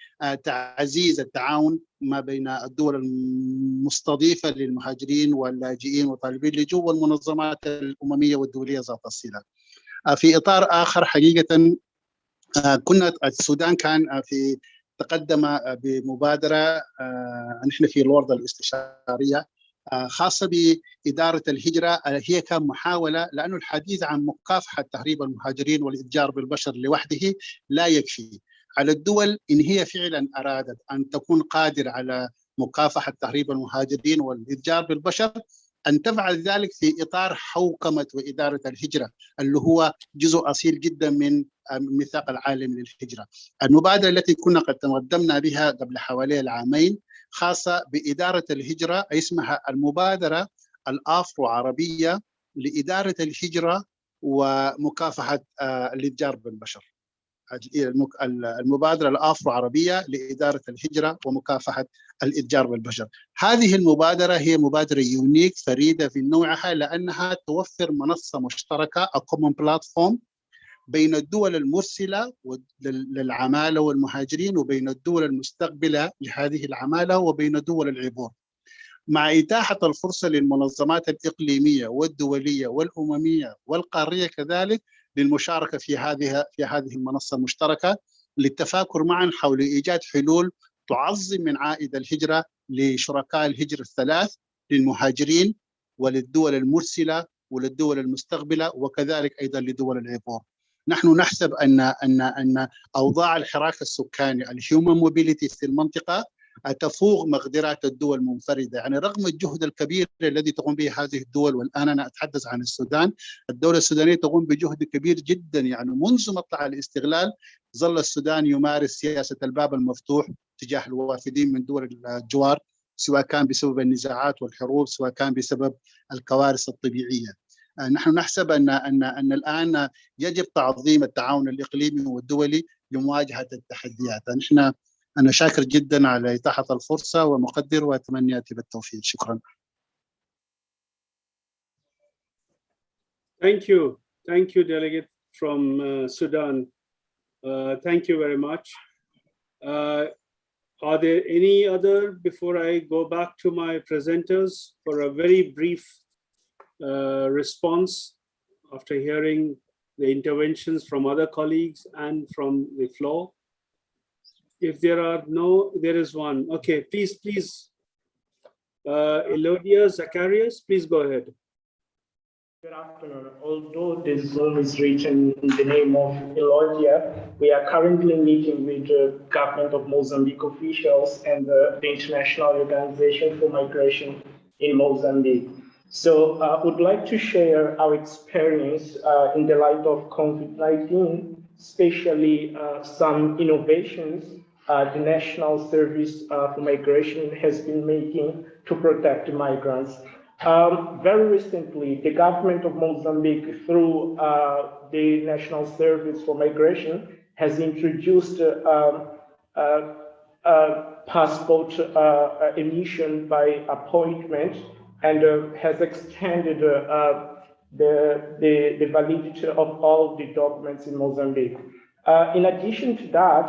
Speaker 14: تعزيز التعاون ما بين الدول المستضيفة للمهاجرين واللاجئين وطالبين اللجوء والمنظمات الأممية والدولية ذات الصلة. في إطار آخر حقيقة كنا السودان كان تقدم بمبادرة نحن في الوردة الاستشارية خاصة بإدارة الهجرة. هي كان محاولة، لأنه الحديث عن مكافحة تهريب المهاجرين والإتجار بالبشر لوحده لا يكفي. على الدول إن هي فعلا أرادت أن تكون قادرة على مكافحة تهريب المهاجرين والإتجار بالبشر أن تفعل ذلك في إطار حوكمة وإدارة الهجرة اللي هو جزء أصيل جدا من الميثاق العالمي للهجرة. المبادرة التي كنا قد تقدمنا بها قبل حوالي العامين خاصة بإدارة الهجرة اسمها المبادرة الأفرو عربية لإدارة الهجرة ومكافحة الإتجار بالبشر. المبادرة الأفرو عربية لإدارة الهجرة ومكافحة الإتجار بالبشر. هذه المبادرة هي مبادرة يونيك فريدة في نوعها، لأنها توفر منصة مشتركة common platform بين الدول المرسلة للعمالة والمهاجرين وبين الدول المستقبلة لهذه العمالة وبين دول العبور، مع إتاحة الفرصة للمنظمات الإقليمية والدولية والأممية والقارية كذلك للمشاركة في هذه المنصة المشتركة للتفاكر معا حول إيجاد حلول تعظم من عائد الهجرة لشركاء الهجرة الثلاث، للمهاجرين وللدول المرسلة وللدول المستقبلة وكذلك أيضا لدول العبور. نحن نحسب أن أوضاع الحراك السكاني الهيومن موبيليتي في المنطقة تفوق مقدرات الدول منفردة. يعني رغم الجهد الكبير الذي تقوم به هذه الدول، والآن أنا أتحدث عن السودان، الدولة السودانية تقوم بجهد كبير جدا. يعني منذ مطلع الاستغلال ظل السودان يمارس سياسة الباب المفتوح تجاه الوافدين من دول الجوار، سواء كان بسبب النزاعات والحروب سواء كان بسبب الكوارث الطبيعية. نحن نحسب أن الآن يجب تعظيم التعاون الإقليمي والدولي لمواجهة التحديات. أنا شاكر جدا على إتاحة الفرصة ومقدر وأتمنياتي بالتوفيق. شكرا.
Speaker 20: Thank you, delegate from Sudan. Thank you very much. Are there any other, before I go back to my presenters for a very brief response after hearing the interventions from other colleagues and from the floor? If there are no, there is one. Okay, please. Elodia Zacharias, please go ahead.
Speaker 6: Good afternoon. Although this Zoom is written in the name of Elodia, we are currently meeting with the government of Mozambique officials and the International Organization for Migration in Mozambique. So I would like to share our experience in the light of COVID-19, especially some innovations the National Service for Migration has been making to protect migrants. Very recently, the government of Mozambique, through the National Service for Migration, has introduced passport emission by appointment and has extended the validity of all the documents in Mozambique. In addition to that,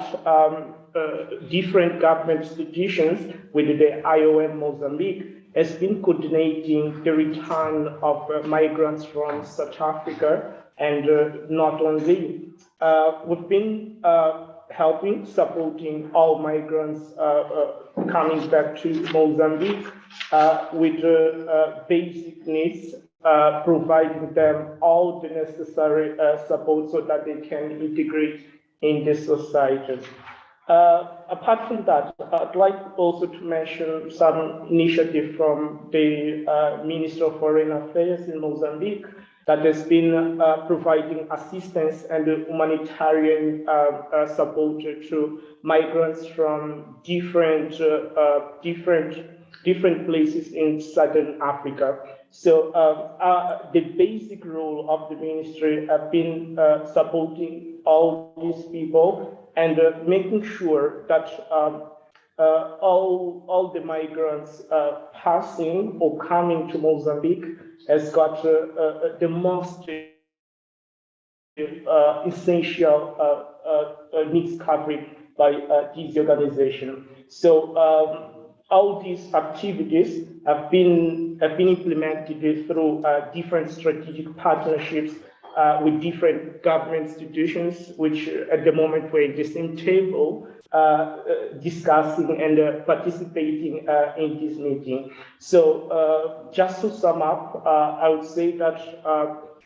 Speaker 6: different government institutions with the IOM Mozambique has been coordinating the return of migrants from South Africa, and not only. We've been supporting all migrants coming back to Mozambique with basic needs, providing them all the necessary support so that they can integrate in the society. Apart from that, I'd like also to mention some initiative from the Minister of Foreign Affairs in Mozambique that has been providing assistance and humanitarian support to migrants from different places in Southern Africa. So the basic role of the ministry have been supporting all these people and making sure that all the migrants passing or coming to Mozambique has got the most essential needs covered by this organization. So all these activities have been implemented through different strategic partnerships with different government institutions, which at the moment were at the same table discussing and participating in this meeting. So just to sum up, I would say that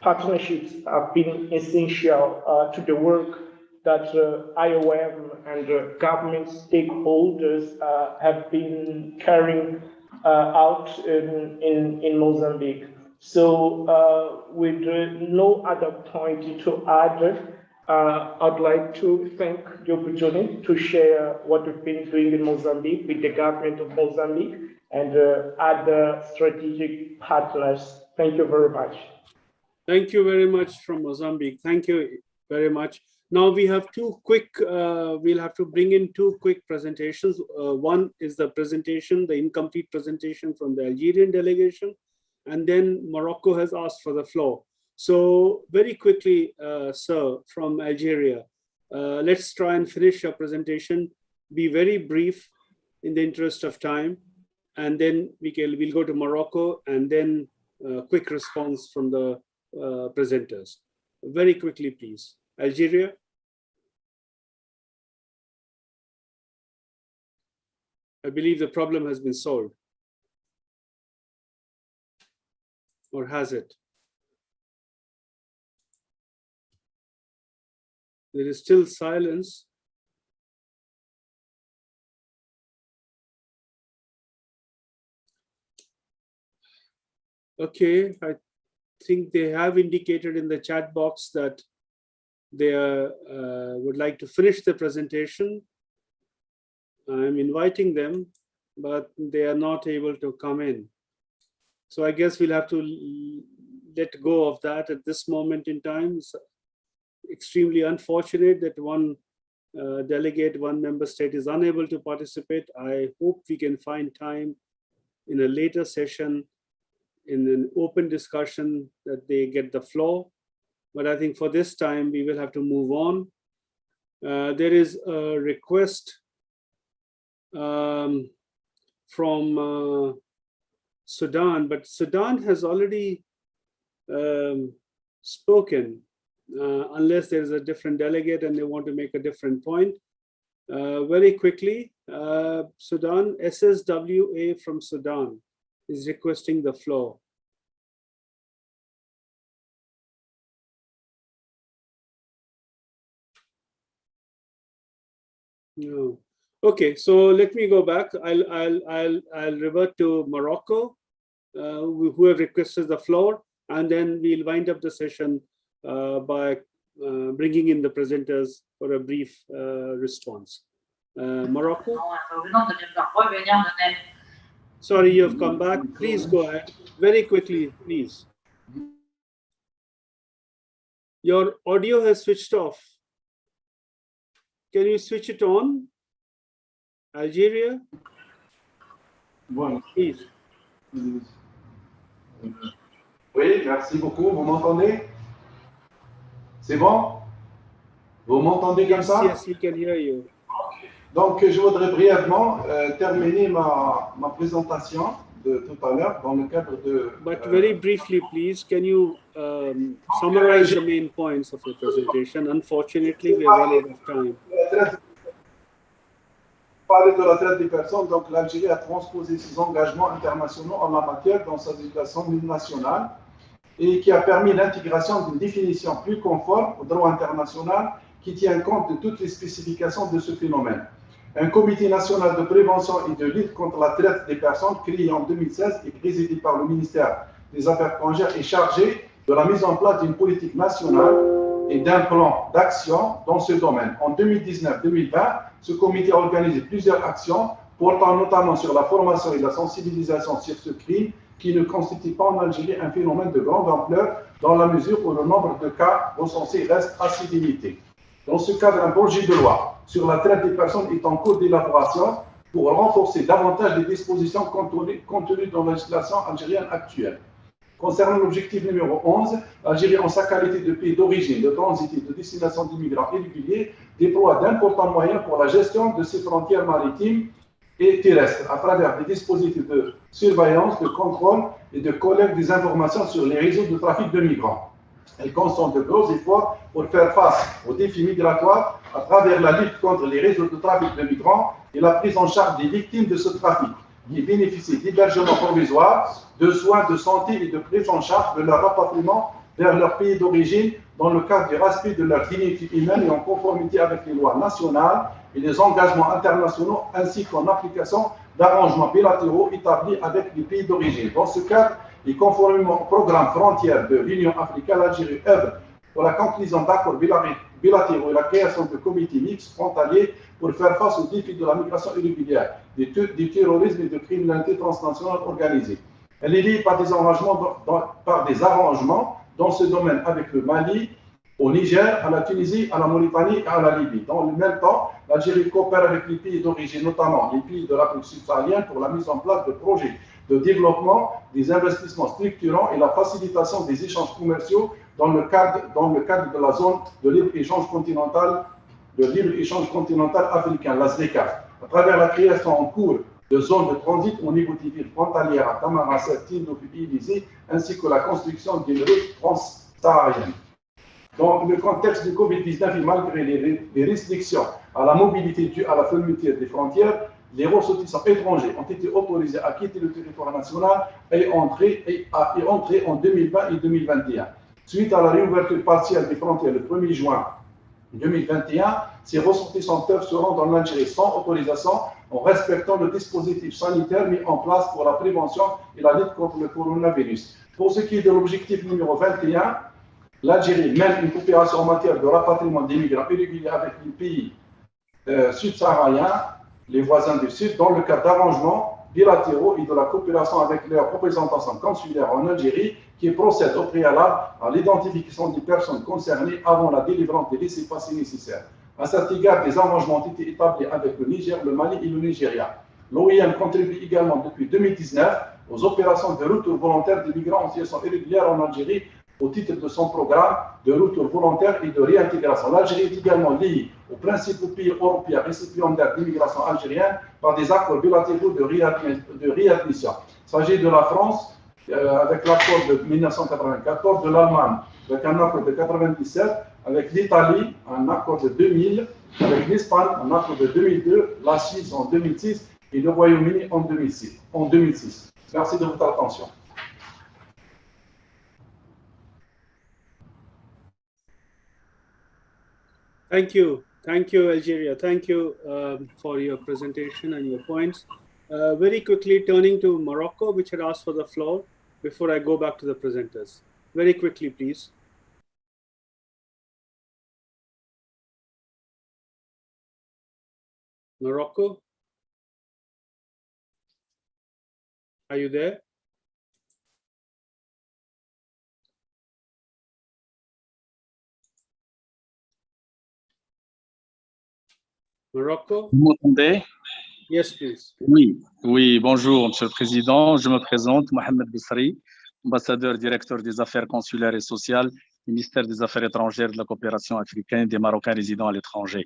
Speaker 6: partnerships have been essential to the work that IOM and government stakeholders have been carrying out in Mozambique. So with no other point to add, I'd like to thank the opportunity to share what we've been doing in Mozambique with the government of Mozambique and other strategic partners. Thank you very much.
Speaker 20: Thank you very much from Mozambique. Thank you very much. Now we have two quick, we'll have to bring in two quick presentations. One is the presentation, the incomplete presentation from the Algerian delegation, and then Morocco has asked for the floor. So very quickly, sir, from Algeria, let's try and finish your presentation. Be very brief in the interest of time, and then we'll go to Morocco, and then quick response from the presenters. Very quickly, please. Algeria. I believe the problem has been solved. Or has it? There is still silence. Okay, I think they have indicated in the chat box that they would like to finish the presentation. I'm inviting them, but they are not able to come in. So I guess we'll have to let go of that at this moment in time. It's extremely unfortunate that one delegate, one member state is unable to participate. I hope we can find time in a later session in an open discussion that they get the floor. But I think for this time, we will have to move on. There is a request from Sudan, but Sudan has already spoken, unless there is a different delegate and they want to make a different point. Very quickly, Sudan, SSWA from Sudan is requesting the floor. No. Okay, so let me go back. I'll revert to Morocco, who have requested the floor, and then we'll wind up the session by bringing in the presenters for a brief response. Morocco. Sorry, you have come back. Please go ahead. Very quickly, please. Your audio has switched off. Can you switch it on? Algeria?
Speaker 5: Voilà.
Speaker 20: Please.
Speaker 5: Oui, merci beaucoup. Vous m'entendez? C'est bon? Vous m'entendez comme ça?
Speaker 20: Yes, we can hear you.
Speaker 5: Donc, je voudrais brièvement terminer ma présentation de tout à l'heure dans le cadre de...
Speaker 20: But very briefly, please, can you summarize the main points of your presentation? Unfortunately, we are running out of time.
Speaker 5: Parler de la traite des personnes, donc l'Algérie a transposé ses engagements internationaux en la matière dans sa législation nationale et qui a permis l'intégration d'une définition plus conforme au droit international qui tient compte de toutes les spécifications de ce phénomène. Un comité national de prévention et de lutte contre la traite des personnes créé en 2016 et présidé par le ministère des Affaires étrangères est chargé de la mise en place d'une politique nationale et d'un plan d'action dans ce domaine. En 2019-2020, ce comité a organisé plusieurs actions portant notamment sur la formation et la sensibilisation sur ce crime qui ne constitue pas en Algérie un phénomène de grande ampleur dans la mesure où le nombre de cas recensés reste assez limité. Dans ce cadre, un projet de loi sur la traite des personnes est en cours d'élaboration pour renforcer davantage les dispositions contenues dans la législation algérienne actuelle. Concernant l'objectif numéro 11, l'Algérie, en sa qualité de pays d'origine, de transit et de destination d'immigrants irréguliers, déploie d'importants moyens pour la gestion de ses frontières maritimes et terrestres à travers des dispositifs de surveillance, de contrôle et de collecte des informations sur les réseaux de trafic de migrants. Elle concentre de gros efforts pour faire face aux défis migratoires à travers la lutte contre les réseaux de trafic de migrants et la prise en charge des victimes de ce trafic, qui bénéficient d'hébergement provisoire, de soins de santé et de prise en charge de leur rapatriement vers leur pays d'origine dans le cadre du respect de leur dignité humaine et en conformité avec les lois nationales et les engagements internationaux ainsi qu'en application d'arrangements bilatéraux établis avec les pays d'origine. Dans ce cadre, et conformément au programme frontière de l'Union africaine, l'Algérie œuvre pour la conclusion d'accords bilatéraux et la création de comités mixtes frontaliers pour faire face aux défis de la migration irrégulière, du terrorisme et de criminalité transnationale organisée. Elle est liée par des arrangements dans ce domaine avec le Mali, au Niger, à la Tunisie, à la Mauritanie et à la Libye. Dans le même temps, l'Algérie coopère avec les pays d'origine, notamment les pays de l'Afrique subsaharienne, pour la mise en place de projets de développement, des investissements structurants et la facilitation des échanges commerciaux dans le cadre de la zone de libre-échange continental, africain, la ZLECA, à travers la création en cours de zones de transit au niveau des villes frontalières à Tamanrasset, Tindouf et Élysée, ainsi que la construction d'une route transsaharienne. Dans le contexte du Covid-19 et malgré les restrictions à la mobilité dues à la fermeture des frontières, les ressortissants étrangers ont été autorisés à quitter le territoire national et entrer en 2020 et 2021. Suite à la réouverture partielle des frontières le 1er juin 2021, ces ressortissants se rendent en Algérie sans autorisation en respectant le dispositif sanitaire mis en place pour la prévention et la lutte contre le coronavirus. Pour ce qui est de l'objectif numéro 21, l'Algérie mène une coopération en matière de rapatriement des migrants irréguliers avec les pays subsahariens, les voisins du Sud, dans le cadre d'arrangements bilatéraux et de la coopération avec leurs représentations consulaires en Algérie, qui procèdent au préalable à l'identification des personnes concernées avant la délivrance des laissez-passer nécessaires. À cet égard, des arrangements ont été établis avec le Niger, le Mali et le Nigeria. L'OIM contribue également depuis 2019 aux opérations de retour volontaire des migrants en situation irrégulière en Algérie au titre de son programme de retour volontaire et de réintégration. L'Algérie est également liée aux principaux pays européens récipiendaires d'immigration algérienne par des accords bilatéraux de réadmission. Il s'agit de la France avec l'accord de 1994, de l'Allemagne avec un accord de 1997, avec l'Italie un accord de 2000, avec l'Espagne un accord de 2002, la Suisse en 2006 et le Royaume-Uni en 2006. Merci de votre attention.
Speaker 20: Thank you, Algeria. Thank you for your presentation and your points. Very quickly turning to Morocco, which had asked for the floor before I go back to the presenters. Very quickly, please. Morocco, are you there? Morocco?
Speaker 9: Vous m'entendez?
Speaker 20: Yes, please.
Speaker 9: Oui, bonjour, Monsieur le Président. Je me présente, Mohamed Bessri, ambassadeur directeur des affaires consulaires et sociales, ministère des Affaires étrangères, de la coopération africaine des Marocains résidant à l'étranger.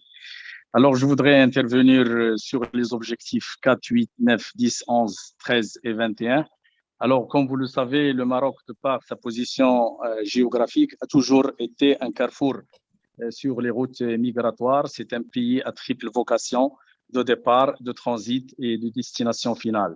Speaker 9: Alors, je voudrais intervenir sur les objectifs 4, 8, 9, 10, 11, 13 et 21. Alors, comme vous le savez, le Maroc, de par sa position géographique, a toujours été un carrefour sur les routes migratoires. C'est un pays à triple vocation de départ, de transit et de destination finale.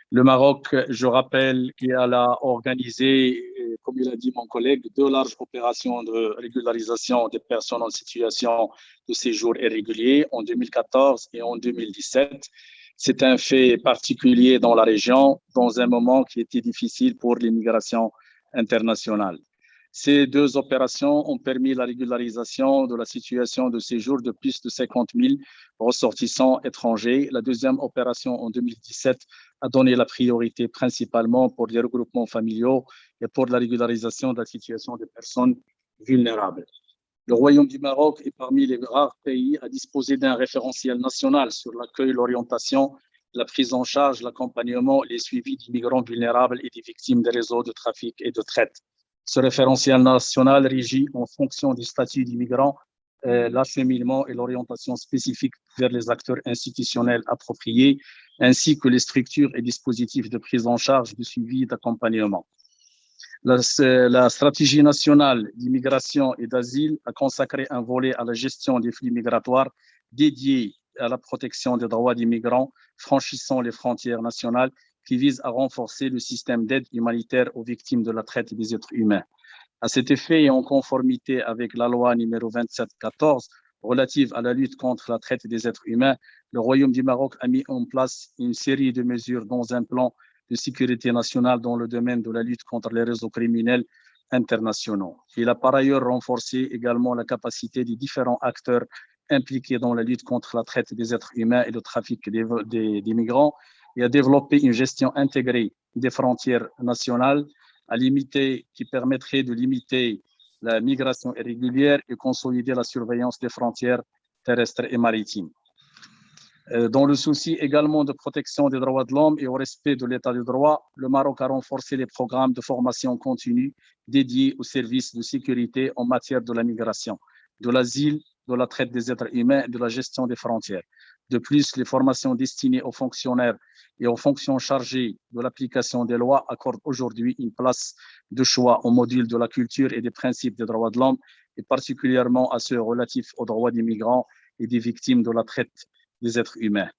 Speaker 9: Le Maroc, je rappelle qu'il a organisé, comme il a dit mon collègue, 2 larges opérations de régularisation des personnes en situation de séjour irrégulier en 2014 et en 2017. C'est un fait particulier dans la région, dans un moment qui était difficile pour l'immigration internationale. Ces deux opérations ont permis la régularisation de la situation de séjour de plus de 50 000 ressortissants étrangers. La deuxième opération en 2017 a donné la priorité principalement pour les regroupements familiaux et pour la régularisation de la situation des personnes vulnérables. Le Royaume du Maroc est parmi les rares pays à disposer d'un référentiel national sur l'accueil, l'orientation, la prise en charge, l'accompagnement et les suivis d'immigrants vulnérables et des victimes des réseaux de trafic et de traite. Ce référentiel national régit en fonction du statut d'immigrant, l'acheminement et l'orientation spécifique vers les acteurs institutionnels appropriés, ainsi que les structures et dispositifs de prise en charge, de suivi et d'accompagnement. La stratégie nationale d'immigration et d'asile a consacré un volet à la gestion des flux migratoires dédié à la protection des droits des migrants franchissant les frontières nationales, qui vise à renforcer le système d'aide humanitaire aux victimes de la traite des êtres humains. À cet effet, et en conformité avec la loi numéro 2714 relative à la lutte contre la traite des êtres humains, le Royaume du Maroc a mis en place une série de mesures dans un plan de sécurité nationale dans le domaine de la lutte contre les réseaux criminels internationaux. Il a par ailleurs renforcé également la capacité des différents acteurs impliqués dans la lutte contre la traite des êtres humains et le trafic des migrants, et a développé une gestion intégrée des frontières nationales qui permettrait de limiter la migration irrégulière et consolider la surveillance des frontières terrestres et maritimes. Dans le souci également de protection des droits de l'homme et au respect de l'état de droit, le Maroc a renforcé les programmes de formation continue dédiés aux services de sécurité en matière de la migration, de l'asile, de la traite des êtres humains et de la gestion des frontières. De plus, les formations destinées aux fonctionnaires et aux fonctions chargées de l'application des lois accordent aujourd'hui une place de choix au module de la culture et des principes des droits de l'homme, et particulièrement à ceux relatifs aux droits des migrants et des victimes de la traite des êtres humains.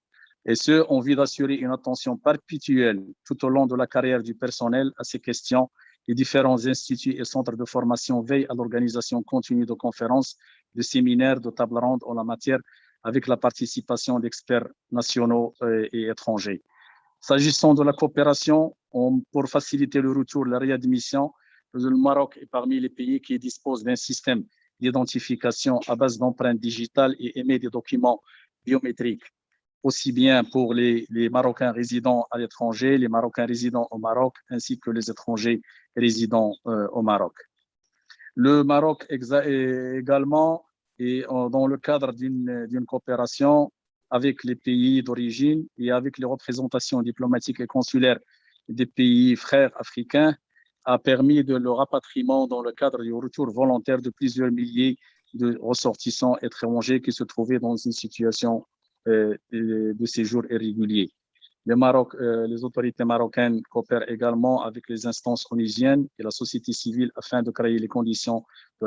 Speaker 9: Et ce, en vue d'assurer une attention perpétuelle tout au long de la carrière du personnel à ces questions. Les différents instituts et centres de formation veillent à l'organisation continue de conférences, de séminaires, de tables rondes en la matière, avec la participation d'experts nationaux et étrangers. S'agissant de la coopération, pour faciliter le retour, la réadmission, le Maroc est parmi les pays qui disposent d'un système d'identification à base d'empreintes digitales et émet des documents biométriques, aussi bien pour les Marocains résidant à l'étranger, les Marocains résidant au Maroc, ainsi que les étrangers résidant au Maroc. Le Maroc également est dans le cadre d'une coopération avec les pays d'origine et avec les représentations diplomatiques et consulaires des pays frères africains, a permis le rapatriement dans le cadre du retour volontaire de plusieurs milliers de ressortissants étrangers qui se trouvaient dans une situation de séjour irrégulier. Les autorités marocaines coopèrent également avec les instances onusiennes et la société civile afin de créer les conditions de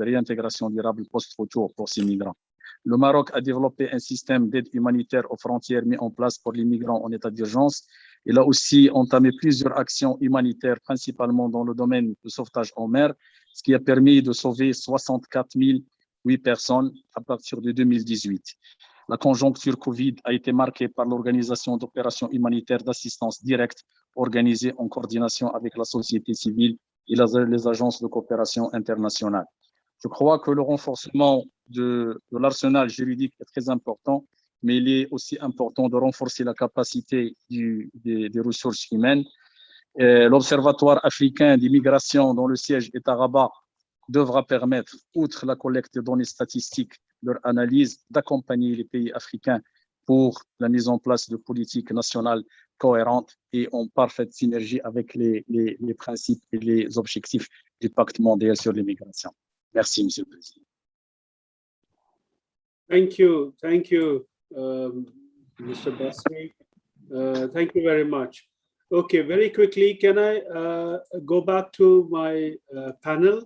Speaker 9: réintégration durable post-retour pour ces migrants. Le Maroc a développé un système d'aide humanitaire aux frontières mis en place pour les migrants en état d'urgence. Il a aussi entamé plusieurs actions humanitaires, principalement dans le domaine du sauvetage en mer, ce qui a permis de sauver 64 008 personnes à partir de 2018. La conjoncture Covid a été marquée par l'organisation d'opérations humanitaires d'assistance directe organisées en coordination avec la société civile et les agences de coopération internationale. Je crois que le renforcement de l'arsenal juridique est très important, mais il est aussi important de renforcer la capacité des ressources humaines. L'Observatoire africain d'immigration, dont le siège est à Rabat, devra permettre, outre la collecte de données statistiques, leur analyse, d'accompagner les pays africains pour la mise en place de politiques nationales cohérentes et en parfaite synergie avec les principes et les objectifs du Pacte mondial sur l'immigration. Merci, Monsieur le Président.
Speaker 20: Thank you, Mr. Basri. Thank you very much. Okay, very quickly, can I go back to my panel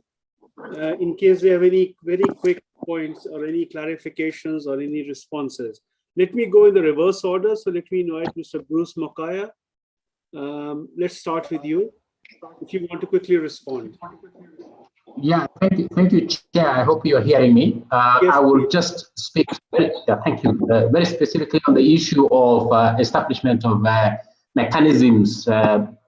Speaker 20: in case they have any very quick points or any clarifications or any responses? Let me go in the reverse order. So let me invite Mr. Bruce Mokaya. Let's start with you, if you want to quickly respond.
Speaker 4: Yeah, thank you, Chair. I hope you're hearing me. Yes, I will just speak, very specifically on the issue of establishment of mechanisms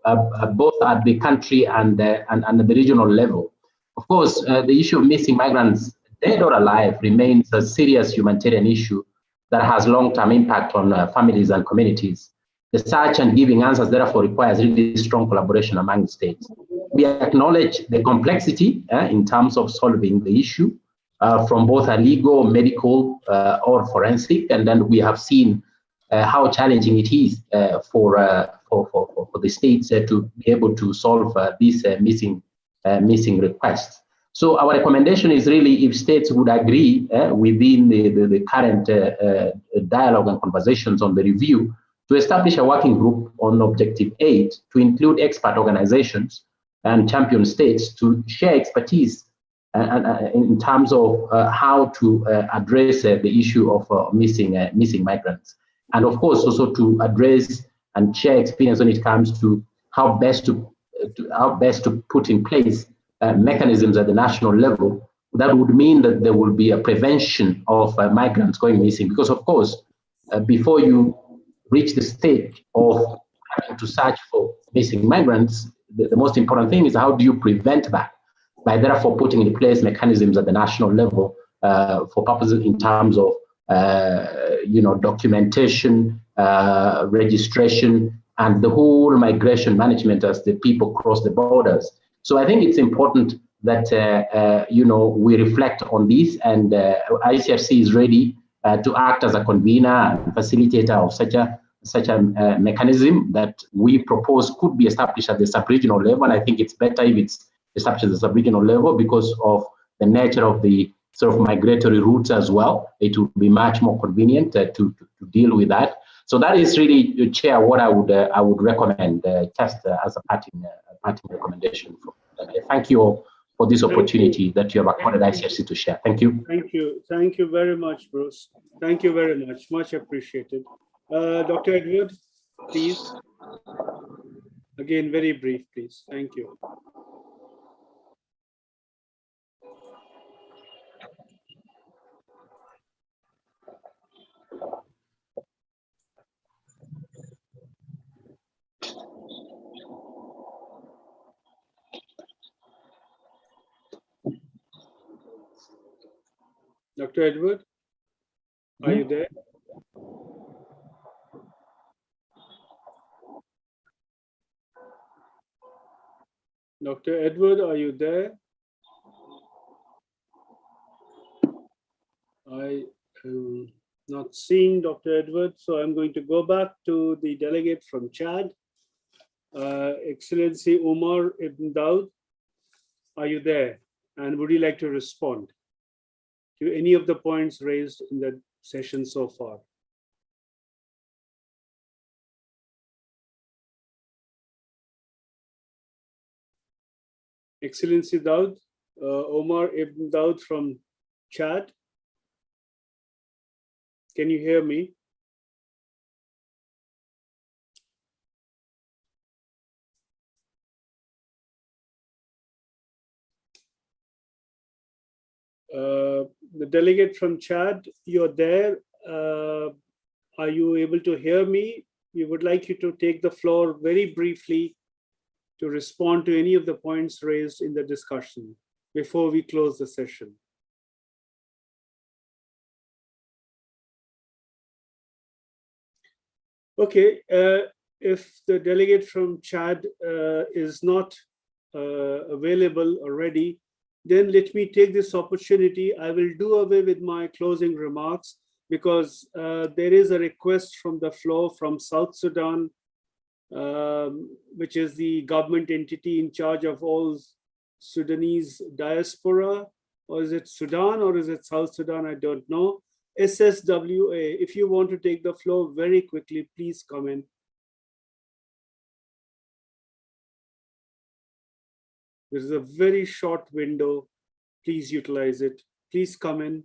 Speaker 4: both at the country and the regional level. Of course, the issue of missing migrants, dead or alive, remains a serious humanitarian issue that has long-term impact on families and communities. The search and giving answers therefore requires really strong collaboration among states. We acknowledge the complexity in terms of solving the issue from both a legal, medical, or forensic, and then we have seen how challenging it is for the states to be able to solve these missing requests. So our recommendation is really, if states would agree within the current dialogue and conversations on the review, to establish a working group on Objective 8 to include expert organizations and champion states to share expertise in terms of how to address the issue of missing migrants. And of course, also to address and share experience when it comes to how best to put in place mechanisms at the national level that would mean that there will be a prevention of migrants going missing. Because of course, before you reach the stage of having to search for missing migrants, the most important thing is how do you prevent that? By therefore putting in place mechanisms at the national level for purposes in terms of documentation, registration, and the whole migration management as the people cross the borders. So I think it's important that we reflect on this, and ICRC is ready to act as a convener and facilitator of such a mechanism that we propose could be established at the sub-regional level. And I think it's better if it's established at the sub-regional level because of the nature of the sort of migratory routes as well. It would be much more convenient to deal with that. So that is really, Chair, what I would recommend just as a parting recommendation. Thank you all for this opportunity that you have accorded ICRC to share. Thank you.
Speaker 20: Thank you very much, Bruce. Thank you very much. Much appreciated. Dr. Edward, please. Again, very brief, please. Thank you. Dr. Edward, are you there? Dr. Edward, are you there? I am not seeing Dr. Edward, so I'm going to go back to the delegate from Chad. Excellency Omar Ibn Daud, are you there? And would you like to respond to any of the points raised in the session so far? Excellency Daud, Omar Ibn Daud from Chad. Can you hear me? The delegate from Chad, you're there. Are you able to hear me? We would like you to take the floor very briefly to respond to any of the points raised in the discussion before we close the session. Okay, if the delegate from Chad is not available already, then let me take this opportunity. I will do away with my closing remarks because there is a request from the floor from South Sudan, which is the government entity in charge of all Sudanese diaspora, or is it Sudan or is it South Sudan? I don't know. SSWA, if you want to take the floor very quickly, please come in. There is a very short window. Please utilize it. Please come in.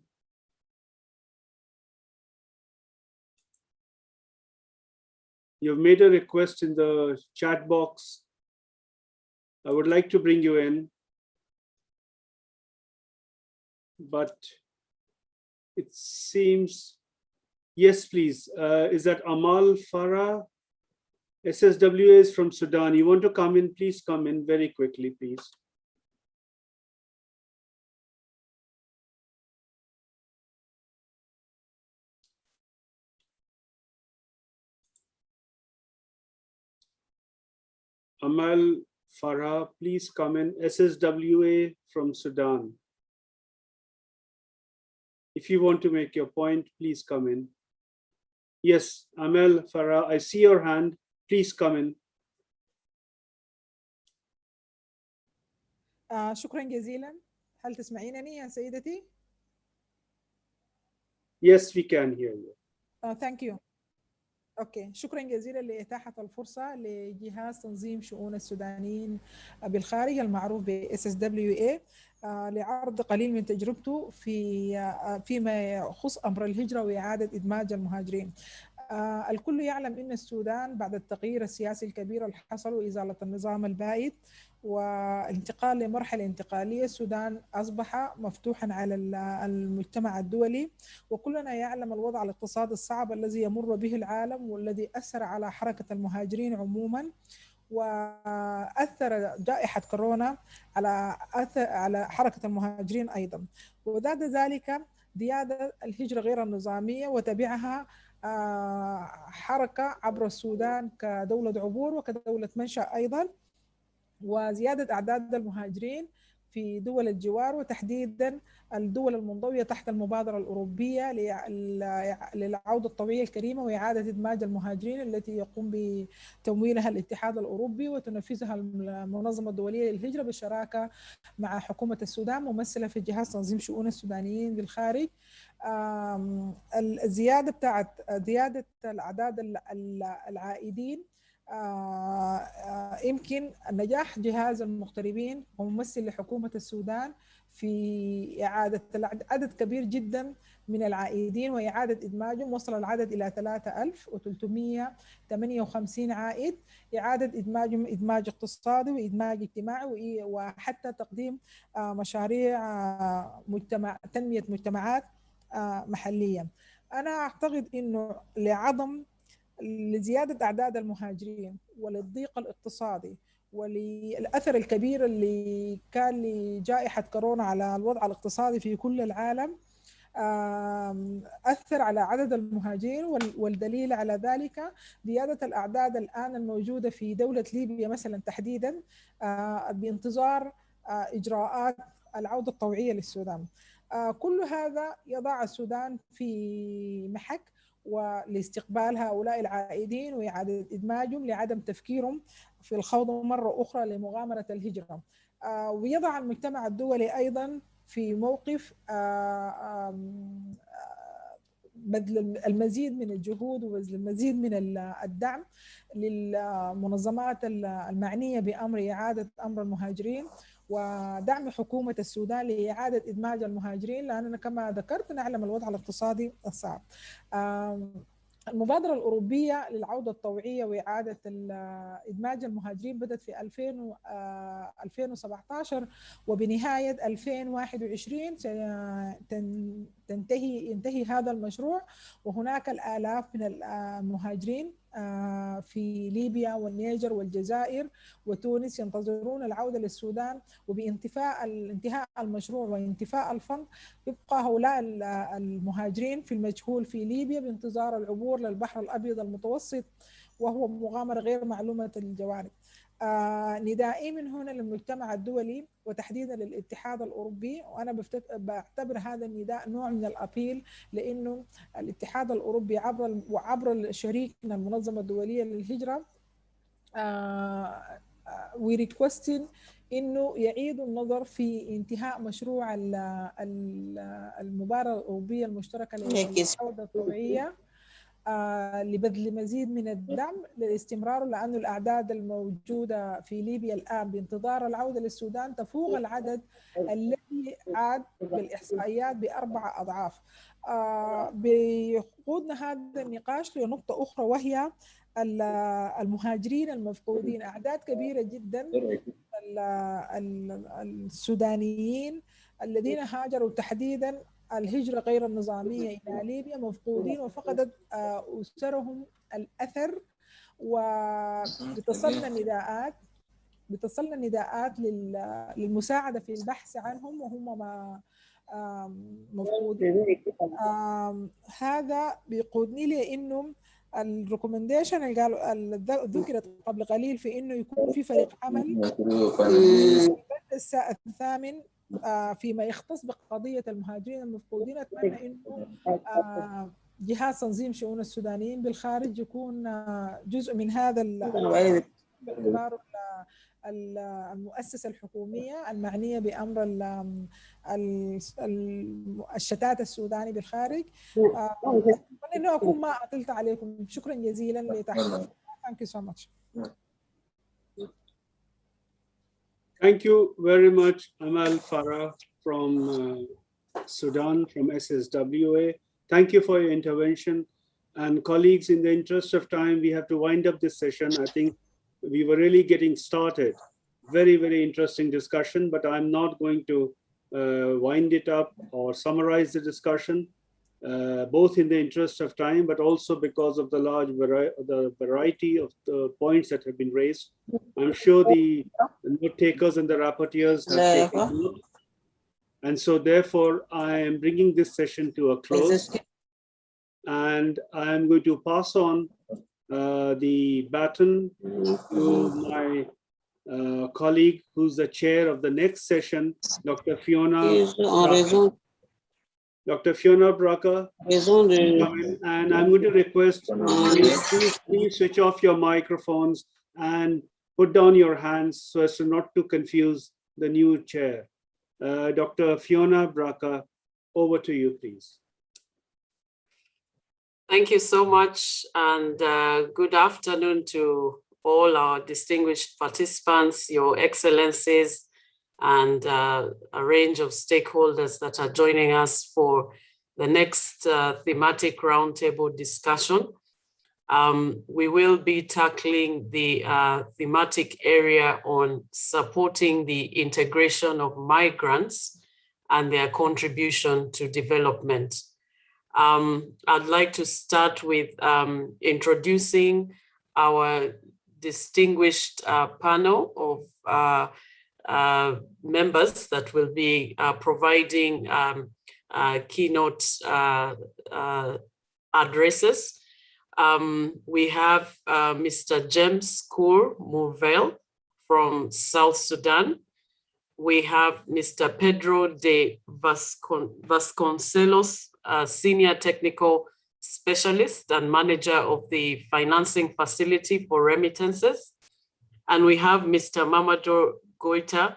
Speaker 20: You've made a request in the chat box. I would like to bring you in, but it seems, yes, please. Is that Amal Farah? SSWA is from Sudan. You want to come in? Please come in very quickly, please. Amal Farah, please come in. SSWA from Sudan. If you want to make your point, please come in. Yes, Amal Farah, I see your hand. Please come in.
Speaker 12: شكرا جزيلا. هل تسمعينني يا سيدتي؟
Speaker 20: Yes, we can hear you.
Speaker 12: Thank you. اوكي، شكرا جزيلا لإتاحة الفرصة لجهاز تنظيم شؤون السودانيين بالخارج المعروف ب SSWA لعرض قليل من تجربته فيما يخص أمر الهجرة وإعادة إدماج المهاجرين. الكل يعلم أن السودان بعد التغيير السياسي الكبير اللي حصل وإزالة النظام البائد والانتقال لمرحلة انتقالية، السودان أصبح مفتوحا على المجتمع الدولي، وكلنا يعلم الوضع الاقتصادي الصعب الذي يمر به العالم والذي أثر على حركة المهاجرين عموما، وأثر جائحة كورونا على حركة المهاجرين أيضا، وزاد ذلك زيادة الهجرة غير النظامية وتبعها حركة عبر السودان كدولة عبور وكدولة منشأ أيضا، وزيادة أعداد المهاجرين في دول الجوار وتحديدا الدول المنضوية تحت المبادرة الأوروبية للعودة الطوعية الكريمة وإعادة إدماج المهاجرين التي يقوم بتمويلها الاتحاد الأوروبي وتنفذها المنظمة الدولية للهجرة بالشراكة مع حكومة السودان ممثلة في جهاز تنظيم شؤون السودانيين بالخارج. الزيادة بتاعت زيادة الأعداد العائدين يمكن نجاح جهاز المغتربين وممثل لحكومة السودان في إعادة عدد كبير جدا من العائدين وإعادة إدماجهم. وصل العدد إلى 3358 عائد، إعادة إدماجهم إدماج اقتصادي وإدماج اجتماعي وحتى تقديم مشاريع تنمية مجتمعات محلية. أنا أعتقد أنه لزيادة أعداد المهاجرين وللضيق الاقتصادي وللأثر الكبير اللي كان لجائحة كورونا على الوضع الاقتصادي في كل العالم، أثر على عدد المهاجرين، والدليل على ذلك زيادة الأعداد الآن الموجودة في دولة ليبيا مثلا تحديدا بانتظار إجراءات العودة الطوعية للسودان. كل هذا يضع السودان في محك ولاستقبال هؤلاء العائدين وإعادة إدماجهم لعدم تفكيرهم في الخوض مرة أخرى لمغامرة الهجرة، ويضع المجتمع الدولي أيضا في موقف بذل المزيد من الجهود وبذل المزيد من الدعم للمنظمات المعنية بأمر إعادة أمر المهاجرين ودعم حكومة السودان لإعادة إدماج المهاجرين، لأننا كما ذكرت نعلم الوضع الاقتصادي الصعب. المبادرة الأوروبية للعودة الطوعية وإعادة إدماج المهاجرين بدأت في 2017 وبنهاية 2021 ينتهي هذا المشروع، وهناك الآلاف من المهاجرين في ليبيا والنيجر والجزائر وتونس ينتظرون العودة للسودان، وبانتهاء المشروع وانتفاء الفند يبقى هؤلاء المهاجرين في المجهول في ليبيا بانتظار العبور للبحر الأبيض المتوسط، وهو مغامرة غير معلومة الجوانب. ندائي من هنا للمجتمع الدولي وتحديدا للاتحاد الأوروبي، وأنا بعتبر هذا النداء نوع من الأبيل، لأنه الاتحاد الأوروبي وعبر شريكنا المنظمة الدولية للهجرة وريكوستين إنه يعيدوا النظر في انتهاء مشروع المبادرة الأوروبية المشتركة للعودة الطوعية لبذل مزيد من الدعم للاستمرار، لأن الأعداد الموجودة في ليبيا الآن بانتظار العودة للسودان تفوق العدد الذي عاد بالإحصائيات ب4 أضعاف. بيقودنا هذا النقاش لنقطة أخرى وهي المهاجرين المفقودين، أعداد كبيرة جدا السودانيين الذين هاجروا تحديدا الهجرة غير النظامية إلى ليبيا مفقودين وفقدت أسرهم الأثر وبتصلنا نداءات للمساعدة في البحث عنهم وهم ما مفقودين. هذا بيقودني لانه الريكومنديشن اللي قالوا ذكرت قبل قليل في انه يكون في فريق عمل الساعة 8 فيما يختص بقضية المهاجرين المفقودين. اتمنى انه جهاز تنظيم شؤون السودانيين بالخارج يكون جزء من هذا باعتباره المؤسسة الحكومية المعنية بأمر الشتات السوداني بالخارج. أتمنى أنه أكون ما أطلت عليكم. شكرا جزيلا لتحديثكم. Thank you so much.
Speaker 20: Thank you very much, Amal Farah from Sudan, from SSWA. Thank you for your intervention. And colleagues, in the interest of time, we have to wind up this session. I think we were really getting started. Very, very interesting discussion, but I'm not going to wind it up or summarize the discussion, both in the interest of time, but also because of the large variety of the points that have been raised. I'm sure the note takers and the rapporteurs have taken note. And so therefore, I am bringing this session to a close. And I'm going to pass on the baton to my colleague, who's the chair of the next session, Dr. Fiona Braka. Dr. Fiona Braka, and I'm going to request, please switch off your microphones and put down your hands so as to not to confuse the new chair. Dr. Fiona Braka, over to you, please.
Speaker 1: Thank you so much, and good afternoon to all our distinguished participants, your excellencies, and a range of stakeholders that are joining us for the next thematic roundtable discussion. We will be tackling the thematic area on supporting the integration of migrants and their contribution to development. I'd like to start with introducing our distinguished panel of members that will be providing keynote addresses. We have Mr. James Kur Murvel from South Sudan. We have Mr. Pedro de Vasconcelos, Senior Technical Specialist and Manager of the Financing Facility for Remittances. And we have Mr. Mamadou Goita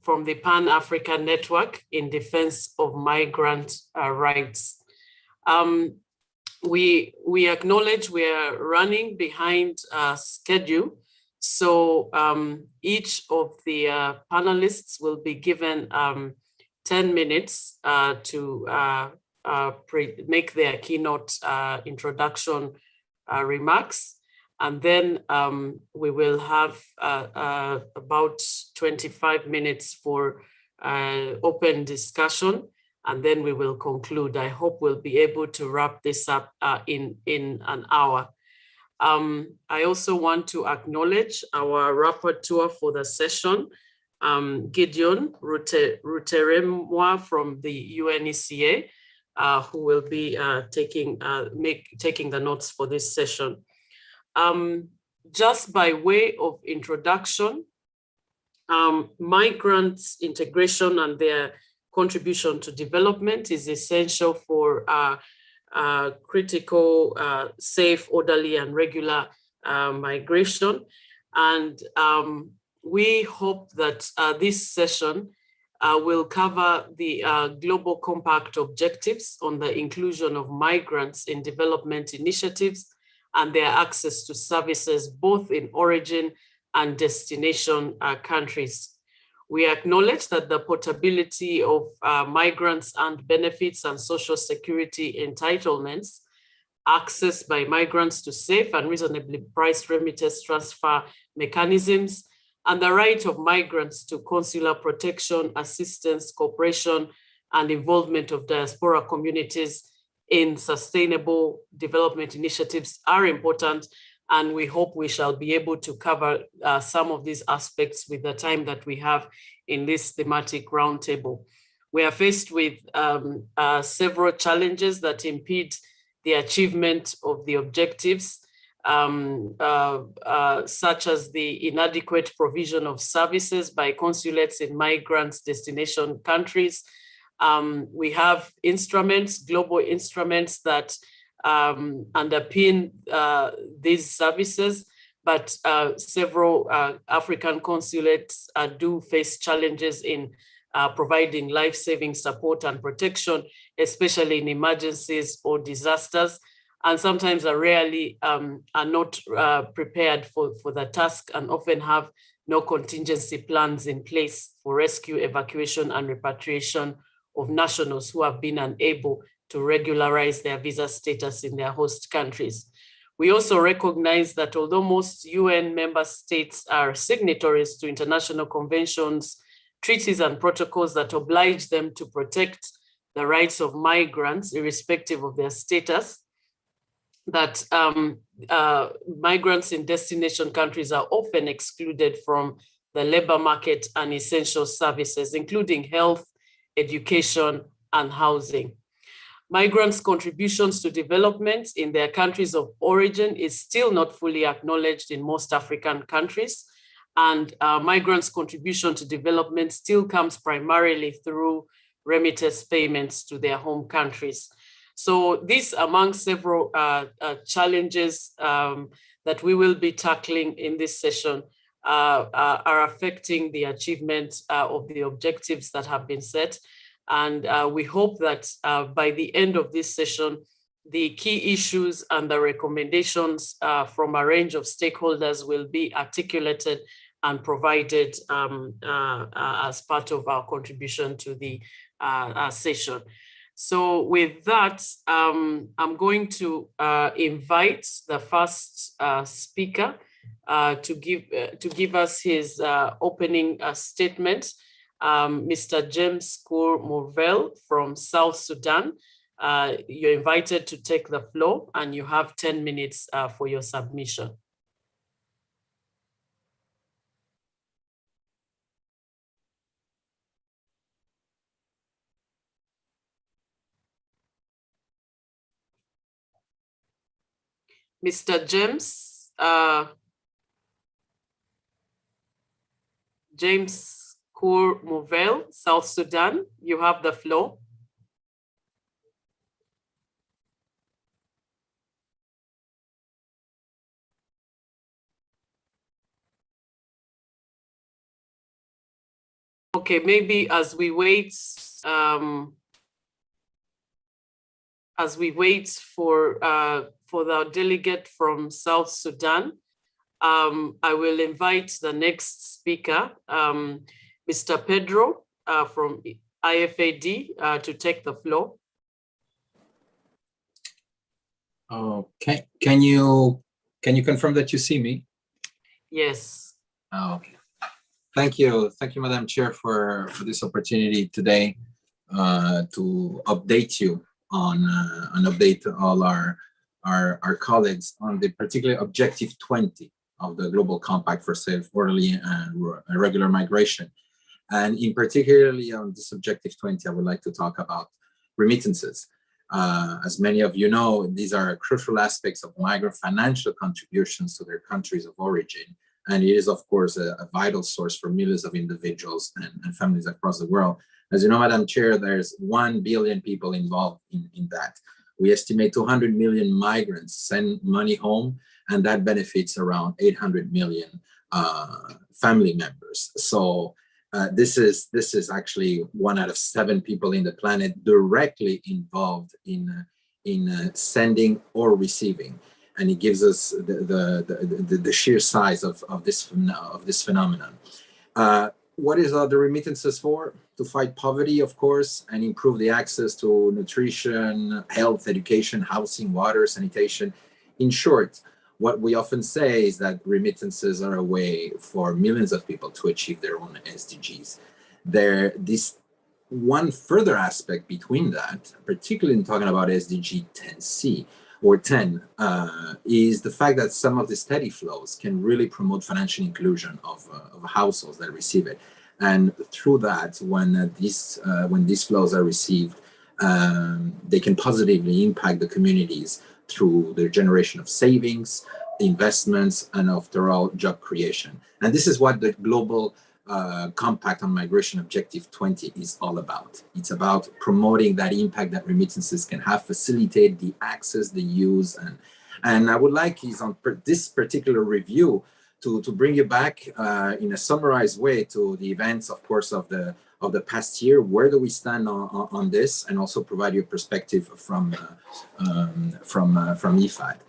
Speaker 1: from the Pan-African Network in Defense of Migrant Rights. We acknowledge we are running behind schedule. So each of the panelists will be given 10 minutes to make their keynote introduction remarks. And then we will have about 25 minutes for open discussion, and then we will conclude. I hope we'll be able to wrap this up in an hour. I also want to acknowledge our rapporteur for the session, Gideon Ruteremwa from the UNECA, who will be taking the notes for this session. Just by way of introduction, migrants' integration and their contribution to development is essential for critical, safe, orderly, and regular migration. And we hope that this session will cover the Global Compact objectives on the inclusion of migrants in development initiatives and their access to services both in origin and destination countries. We acknowledge that the portability of migrants and benefits and social security entitlements, access by migrants to safe and reasonably priced remittance transfer mechanisms, and the right of migrants to consular protection, assistance, cooperation, and involvement of diaspora communities in sustainable development initiatives are important, And we hope we shall be able to cover some of these aspects with the time that we have in this thematic roundtable. We are faced with several challenges that impede the achievement of the objectives, such as the inadequate provision of services by consulates in migrants' destination countries. We have instruments, global instruments that underpin these services, but several African consulates do face challenges in providing life-saving support and protection, especially in emergencies or disasters, and sometimes are rarely are not prepared for the task and often have no contingency plans in place for rescue, evacuation, and repatriation of nationals who have been unable to regularize their visa status in their host countries. We also recognize that although most UN member states are signatories to international conventions, treaties, and protocols that oblige them to protect the rights of migrants, irrespective of their status, that migrants in destination countries are often excluded from the labor market and essential services, including health, education, and housing. Migrants' contributions to development in their countries of origin is still not fully acknowledged in most African countries, and migrants' contribution to development still comes primarily through remittance payments to their home countries. So these, among several challenges that we will be tackling in this session, are affecting the achievement of the objectives that have been set. And we hope that by the end of this session, the key issues and the recommendations from a range of stakeholders will be articulated and provided as part of our contribution to the session. So with that, I'm going to invite the first speaker to give us his opening statement, Mr. James Kur-Morvel from South Sudan. You're invited to take the floor and you have 10 minutes for your submission. Mr. James Kur-Morvel, South Sudan, you have the floor. Okay, maybe as we wait for the delegate from South Sudan, I will invite the next speaker, Mr. Pedro from IFAD, to take the floor.
Speaker 13: Okay, can you confirm that you see me?
Speaker 1: Yes.
Speaker 13: Okay. Thank you, Madam Chair, for this opportunity today to update you on update all our colleagues on the particular objective 20 of the Global Compact for Safe, Orderly, and Regular Migration. And in particularly on this objective 20, I would like to talk about remittances. As many of you know, these are crucial aspects of migrant financial contributions to their countries of origin. And it is, of course, a vital source for millions of individuals and families across the world. As you know, Madam Chair, there's 1 billion people involved in that. We estimate 200 million migrants send money home, and that benefits around 800 million family members. So this is actually 1 out of 7 people in the planet directly involved in sending or receiving. And it gives us the sheer size of this phenomenon. What is the remittances for? To fight poverty, of course, and improve the access to nutrition, health, education, housing, water, sanitation. In short, what we often say is that remittances are a way for millions of people to achieve their own SDGs. This one further aspect between that, particularly in talking about SDG 10C, or 10, is the fact that some of the steady flows can really promote financial inclusion of households that receive it. And through that, when these flows are received, they can positively impact the communities through the generation of savings, investments, and after all, job creation. And this is what the Global Compact on Migration Objective 20 is all about. It's about promoting that impact that remittances can have, facilitate the access, the use, and I would like is on this particular review to bring you back in a summarized way to the events, of course, of the past year. Where do we stand on this, and also provide you a perspective from IFAD.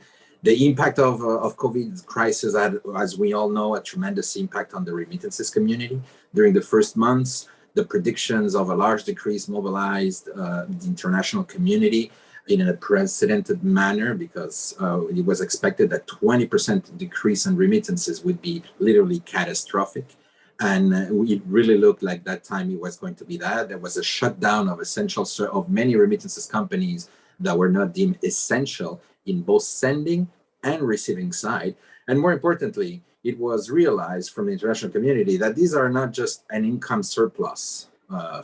Speaker 13: The impact of COVID crisis had, as we all know, a tremendous impact on the remittances community. During the first months, the predictions of a large decrease mobilized the international community in a unprecedented manner, because it was expected that 20% decrease in remittances would be literally catastrophic. And it really looked like that time it was going to be that. There was a shutdown of many remittances companies that were not deemed essential in both sending and receiving side. And more importantly, it was realized from the international community that these are not just an income surplus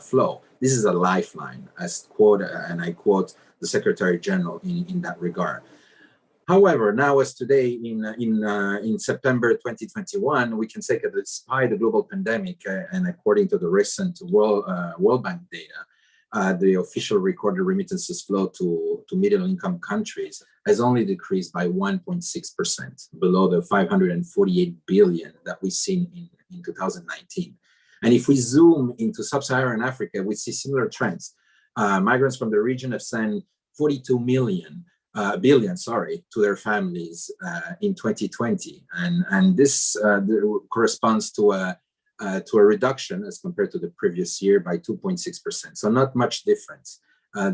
Speaker 13: flow. This is a lifeline, as quote, and I quote the Secretary General in that regard. However, now as today in September 2021, we can say that despite the global pandemic and according to the recent World Bank data, the official recorded remittances flow to middle-income countries has only decreased by 1.6%, below the 548 billion that we've seen in 2019. And if we zoom into sub-Saharan Africa, we see similar trends. Migrants from the region have sent 42 billion to their families in 2020, and this corresponds to a reduction as compared to the previous year by 2.6%. So not much difference.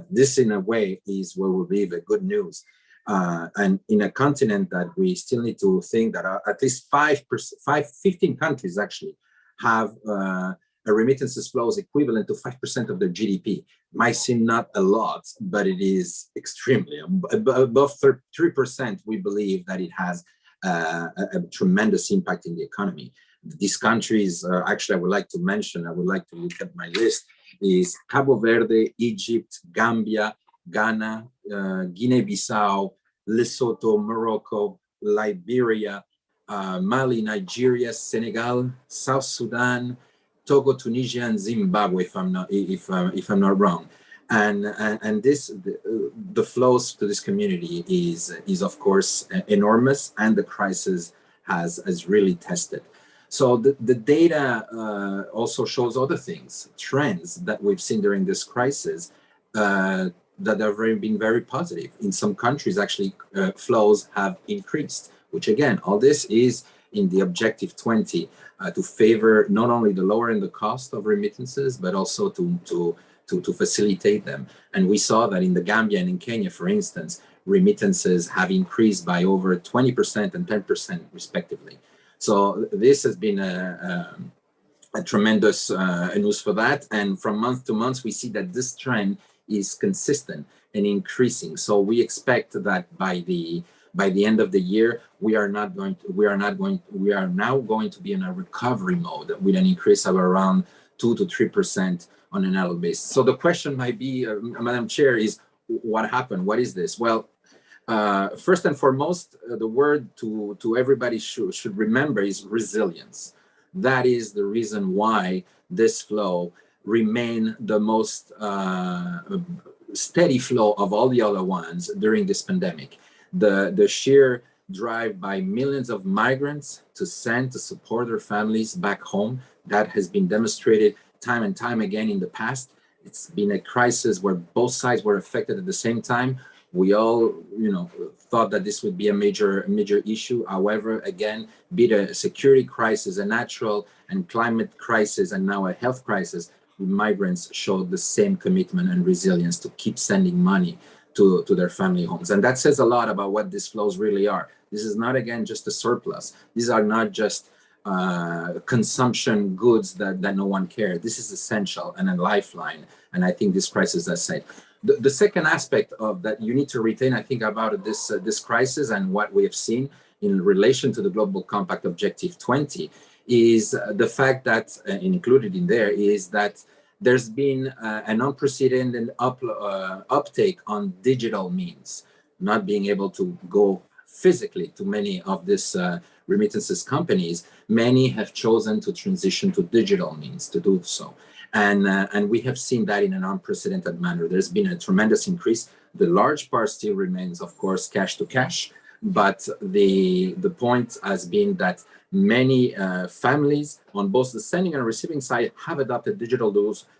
Speaker 13: This, in a way, is what we believe a good news. And in a continent that we still need to think that at least 15 countries actually have a remittances flows equivalent to 5% of their GDP. Might seem not a lot, but it is extremely above 3%. We believe that it has a tremendous impact in the economy. These countries, actually, I would like to mention, I would like to look at my list, is Cabo Verde, Egypt, Gambia, Ghana, Guinea-Bissau, Lesotho, Morocco, Liberia, Mali, Nigeria, Senegal, South Sudan, Togo, Tunisia, and Zimbabwe, if I'm not wrong. And this, the flows to this community is of course enormous, and the crisis has really tested. So the data also shows other things, trends that we've seen during this crisis that have been very positive. In some countries, actually, flows have increased, which again, all this is in the Objective 20 to favor not only the lowering the cost of remittances, but also to facilitate them. And we saw that in the Gambia and in Kenya, for instance, remittances have increased by over 20% and 10% respectively. So this has been a tremendous news for that. And from month to month, we see that this trend is consistent and increasing. So we expect that by the end of the year, we are now going to be in a recovery mode with an increase of around 2 to 3% on an annual basis. So the question might be, Madam Chair, is what happened? What is this? Well, first and foremost, the word to everybody should remember is resilience. That is the reason why this flow remained the most steady flow of all the other ones during this pandemic. The sheer drive by millions of migrants to support their families back home, that has been demonstrated time and time again in the past. It's been a crisis where both sides were affected at the same time. We all, thought that this would be a major issue. However, again, be it a security crisis, a natural and climate crisis, and now a health crisis, migrants showed the same commitment and resilience to keep sending money to their family homes. And that says a lot about what these flows really are. This is not, again, just a surplus. These are not just consumption goods that no one cares. This is essential and a lifeline. And I think this crisis has said. The second aspect of that you need to retain, I think, about this crisis and what we have seen in relation to the Global Compact Objective 20 is the fact that, included in there, is that there's been an unprecedented uptake on digital means, not being able to go physically to many of these remittances companies. Many have chosen to transition to digital means to do so. And we have seen that in an unprecedented manner. There's been a tremendous increase. The large part still remains, of course, cash to cash, but the point has been that many families on both the sending and receiving side have adopted digital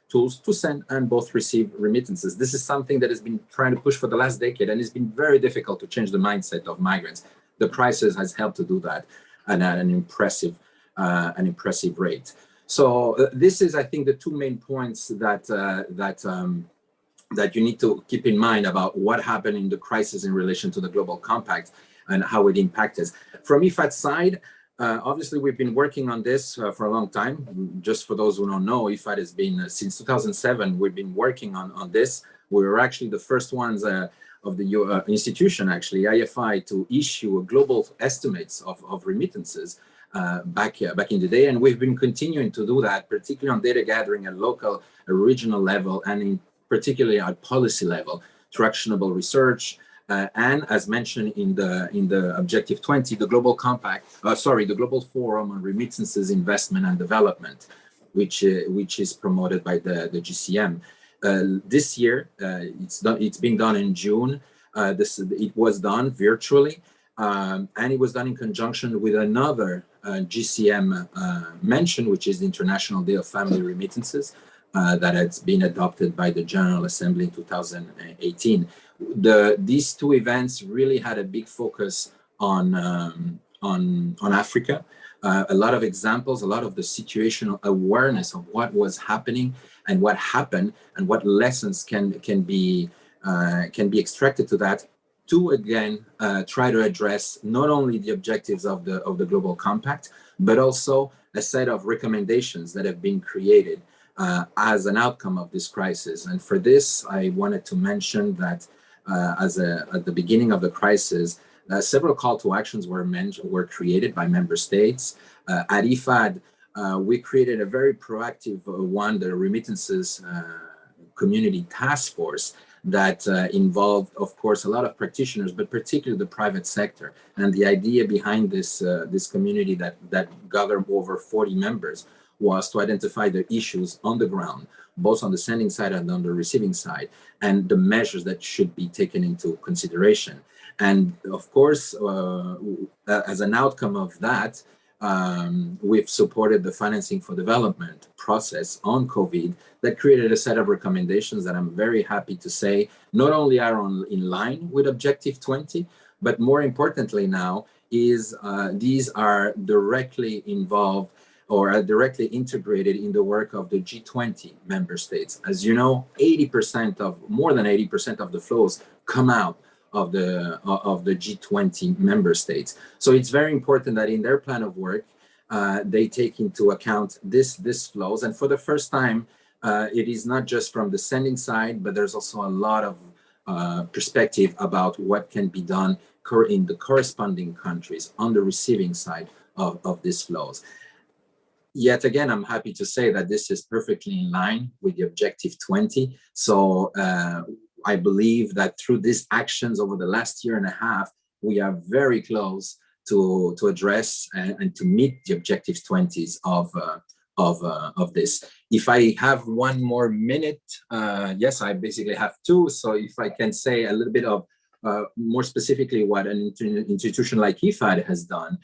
Speaker 13: tools to send and both receive remittances. This is something that has been trying to push for the last decade, and it's been very difficult to change the mindset of migrants. The crisis has helped to do that and at an impressive rate. So this is, I think, the two main points that you need to keep in mind about what happened in the crisis in relation to the Global Compact and how it impacted. From IFAD side, obviously, we've been working on this for a long time. Just for those who don't know, IFAD has been, since 2007, we've been working on this. We were actually the first ones of the institution, actually, IFI, to issue a global estimates of remittances back in the day. And we've been continuing to do that, particularly on data gathering at local, regional level, and particularly at policy level, through actionable research, and as mentioned in the Objective 20, the Global Compact, the Global Forum on Remittances, Investment and Development, which is promoted by the GCM. This year, it's been done in June. It was done virtually, and it was done in conjunction with another GCM mention, which is the International Day of Family Remittances, that has been adopted by the General Assembly in 2018. These two events really had a big focus on Africa. A lot of examples, a lot of the situational awareness of what was happening and what happened, and what lessons can be extracted to that, to again try to address not only the objectives of the Global Compact, but also a set of recommendations that have been created as an outcome of this crisis. And for this, I wanted to mention that at the beginning of the crisis, several call to actions were created by member states. At IFAD, we created a very proactive one, the Remittances Community Task Force, that involved, of course, a lot of practitioners, but particularly the private sector. And the idea behind this community that gathered over 40 members was to identify the issues on the ground, both on the sending side and on the receiving side, and the measures that should be taken into consideration. And of course, as an outcome of that, we've supported the Financing for Development process on COVID that created a set of recommendations that I'm very happy to say not only are in line with Objective 20, but more importantly now is these are directly involved or are directly integrated in the work of the G20 member states. As you know, more than 80% of the flows come out of the G20 member states. So it's very important that in their plan of work, they take into account this flows. And for the first time, it is not just from the sending side, but there's also a lot of perspective about what can be done in the corresponding countries on the receiving side of these flows. Yet again, I'm happy to say that this is perfectly in line with the Objective 20. So I believe that through these actions over the last year and a half, we are very close to address and to meet the Objectives 20s of this. If I have one more minute, yes, I basically have two. So if I can say a little bit of more specifically what an institution like IFAD has done,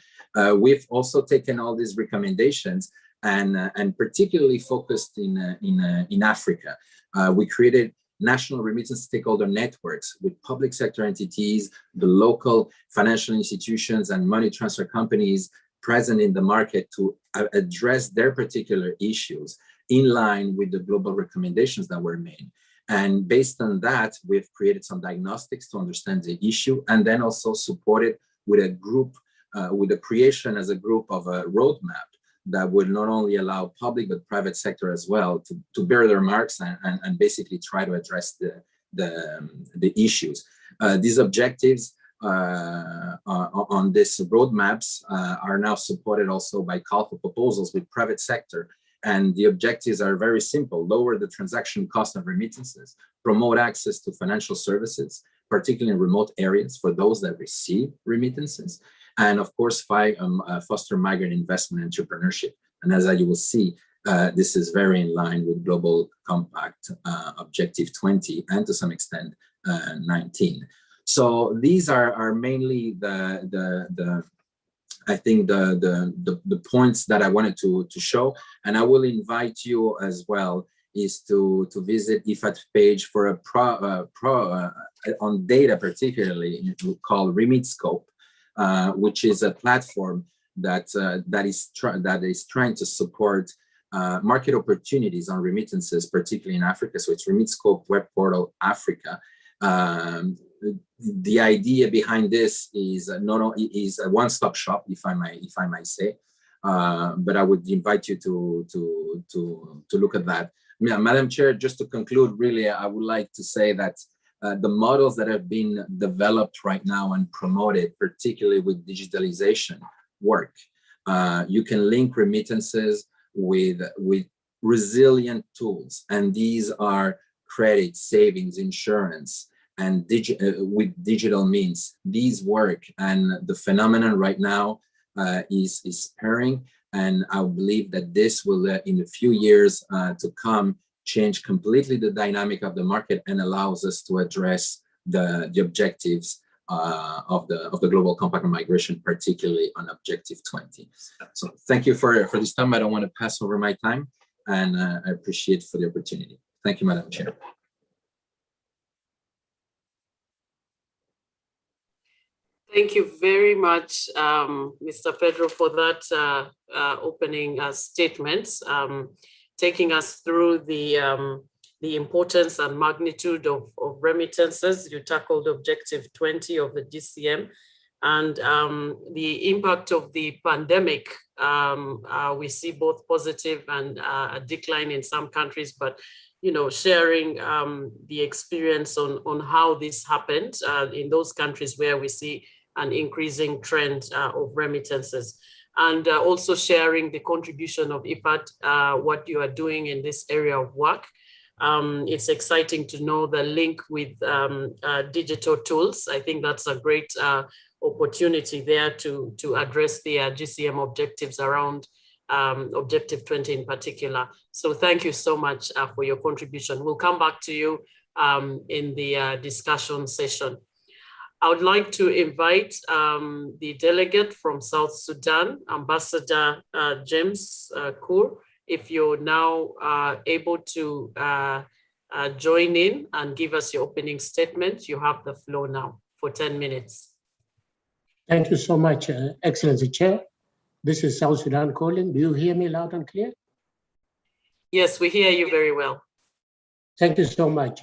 Speaker 13: we've also taken all these recommendations and particularly focused in Africa. We created national remittance stakeholder networks with public sector entities, the local financial institutions and money transfer companies present in the market to address their particular issues in line with the global recommendations that were made. And based on that, we've created some diagnostics to understand the issue, and then also supported with a group, with the creation as a group of a roadmap that would not only allow public but private sector as well to bear their marks and basically try to address the issues. These objectives on this roadmaps are now supported also by call for proposals with private sector. And the objectives are very simple: lower the transaction cost of remittances, promote access to financial services, particularly in remote areas for those that receive remittances, and of course, foster migrant investment and entrepreneurship. And as you will see, this is very in line with Global Compact Objective 20 and to some extent 19. So these are mainly I think the points that I wanted to show, and I will invite you as well is to visit IFAD page for a on data, particularly called RemitScope, which is a platform that is trying to support market opportunities on remittances, particularly in Africa. So it's RemitScope Web Portal Africa. The idea behind this is not only is a one-stop shop, if I might say, but I would invite you to look at that. Yeah, Madam Chair, just to conclude, really, I would like to say that the models that have been developed right now and promoted, particularly with digitalization, work. You can link remittances with resilient tools, and these are credit, savings, insurance, and with digital means. These work, and the phenomenon right now is pairing, and I believe that this will, in a few years to come, change completely the dynamic of the market and allows us to address the objectives of the Global Compact on Migration, particularly on Objective 20. So thank you for this time. I don't want to pass over my time, and I appreciate for the opportunity. Thank you, Madam Chair.
Speaker 1: Thank you very much, Mr. Pedro, for that opening statement, taking us through the importance and magnitude of remittances. You tackled Objective 20 of the GCM, and the impact of the pandemic. We see both positive and a decline in some countries, but sharing the experience on how this happened in those countries where we see an increasing trend of remittances, and also sharing the contribution of IFAD, what you are doing in this area of work. It's exciting to know the link with digital tools. I think that's a great opportunity there to address the GCM objectives around Objective 20 in particular. So thank you so much for your contribution. We'll come back to you in the discussion session. I would like to invite the delegate from South Sudan, Ambassador James Kur, if you're now able to join in and give us your opening statement. You have the floor now for 10 minutes.
Speaker 16: Thank you so much, Excellency Chair. This is South Sudan calling. Do you hear me loud and clear?
Speaker 1: Yes, we hear you very well.
Speaker 16: Thank you so much.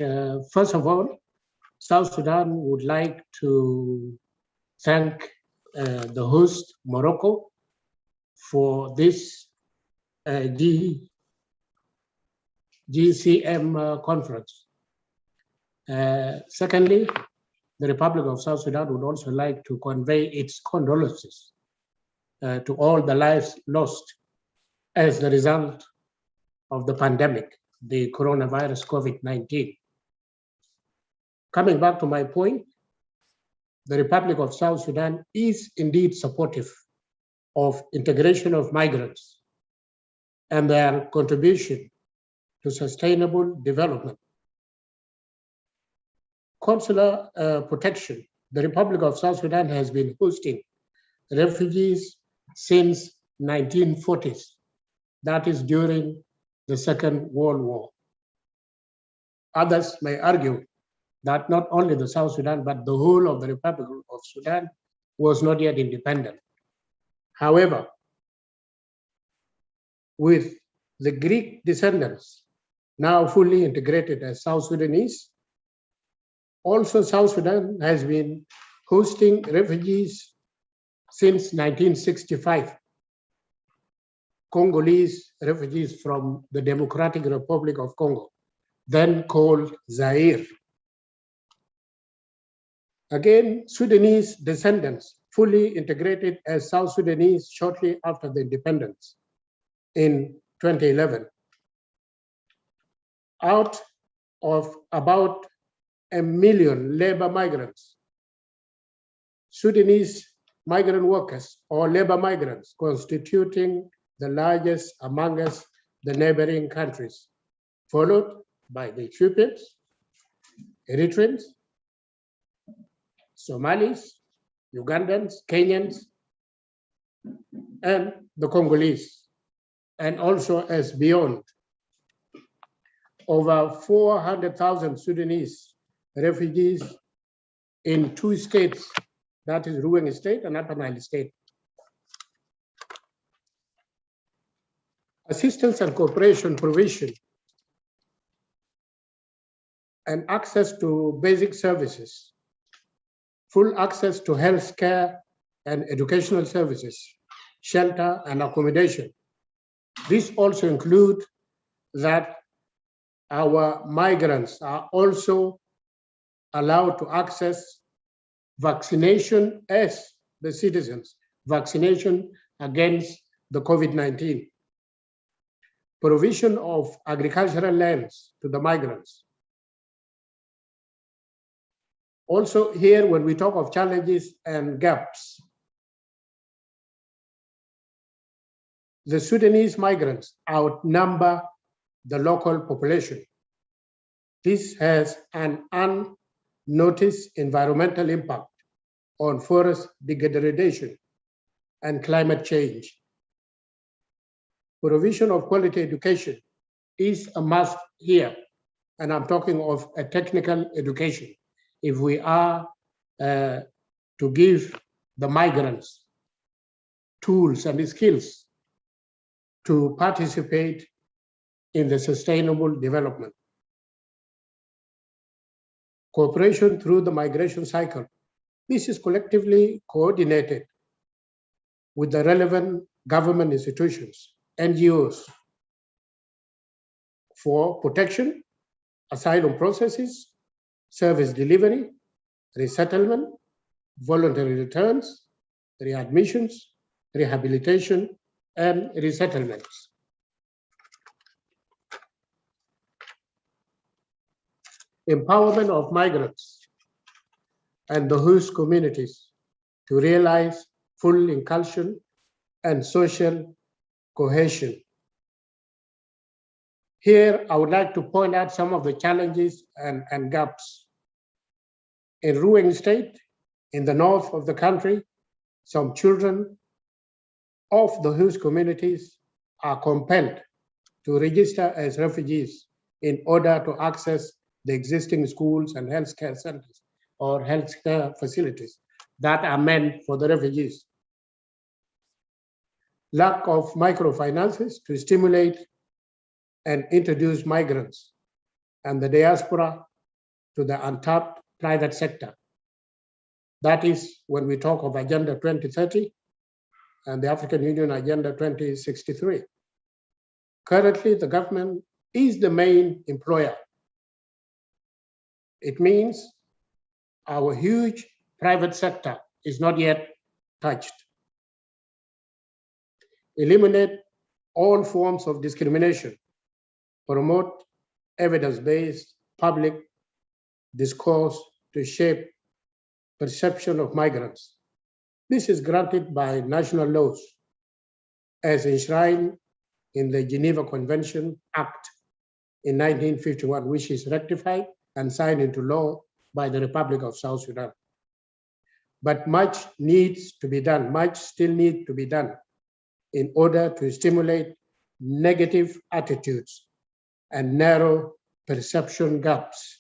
Speaker 16: First of all, South Sudan would like to thank the host, Morocco, for this GCM conference. Secondly, the Republic of South Sudan would also like to convey its condolences to all the lives lost as the result of the pandemic, the coronavirus COVID-19. Coming back to my point, the Republic of South Sudan is indeed supportive of integration of migrants and their contribution to sustainable development. Consular protection. The Republic of South Sudan has been hosting refugees since 1940s. That is during the Second World War. Others may argue that not only the South Sudan, but the whole of the Republic of Sudan was not yet independent. However, with the Greek descendants now fully integrated as South Sudanese, also South Sudan has been hosting refugees since 1965. Congolese refugees from the Democratic Republic of Congo, then called Zaire. Again, Sudanese descendants fully integrated as South Sudanese shortly after the independence in 2011. Out of about 1 million labor migrants, Sudanese migrant workers or labor migrants constituting the largest amongst the neighboring countries, followed by the Ethiopians, Eritreans, Somalis, Ugandans, Kenyans, and the Congolese, and also as beyond. Over 400,000 Sudanese refugees in 2 states, that is Ruang State and Upper Nile State. Assistance and cooperation provision and access to basic services, full access to health care and educational services, shelter and accommodation. This also includes that our migrants are also allowed to access vaccination as the citizens, vaccination against the COVID-19. Provision of agricultural lands to the migrants. Also here, when we talk of challenges and gaps, the Sudanese migrants outnumber the local population. This has an unnoticed environmental impact on forest degradation and climate change. Provision of quality education is a must here, and I'm talking of a technical education. If we are to give the migrants tools and skills to participate in the sustainable development. Cooperation through the migration cycle. This is collectively coordinated with the relevant government institutions, NGOs, for protection, asylum processes, service delivery, resettlement, voluntary returns, readmissions, rehabilitation, and resettlements. Empowerment of migrants and the host communities to realize full inclusion and social cohesion. Here, I would like to point out some of the challenges and gaps. In Ruang State, in the north of the country, some children of the host communities are compelled to register as refugees in order to access the existing schools and healthcare centers or healthcare facilities that are meant for the refugees. Lack of microfinances to stimulate and introduce migrants and the diaspora to the untapped private sector. That is when we talk of Agenda 2030 and the African Union Agenda 2063. Currently, the government is the main employer. It means our huge private sector is not yet touched. Eliminate all forms of discrimination. Promote evidence-based public discourse to shape perception of migrants. This is granted by national laws as enshrined in the Geneva Convention Act in 1951, which is ratified and signed into law by the Republic of South Sudan. But much needs to be done, much still needs to be done in order to stimulate negative attitudes and narrow perception gaps.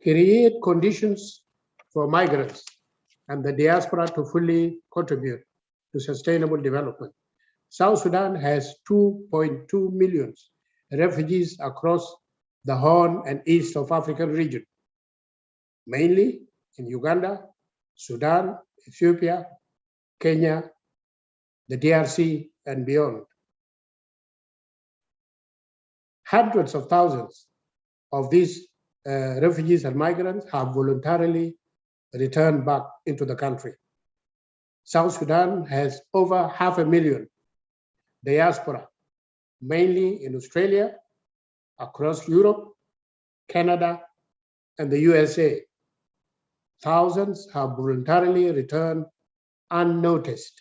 Speaker 16: Create conditions for migrants and the diaspora to fully contribute to sustainable development. South Sudan has 2.2 million refugees across the Horn and East of African region, mainly in Uganda, Sudan, Ethiopia, Kenya, the DRC, and beyond. Hundreds of thousands of these refugees and migrants have voluntarily returned back into the country. South Sudan has over 500,000 diaspora, mainly in Australia, across Europe, Canada, and the USA. Thousands have voluntarily returned unnoticed.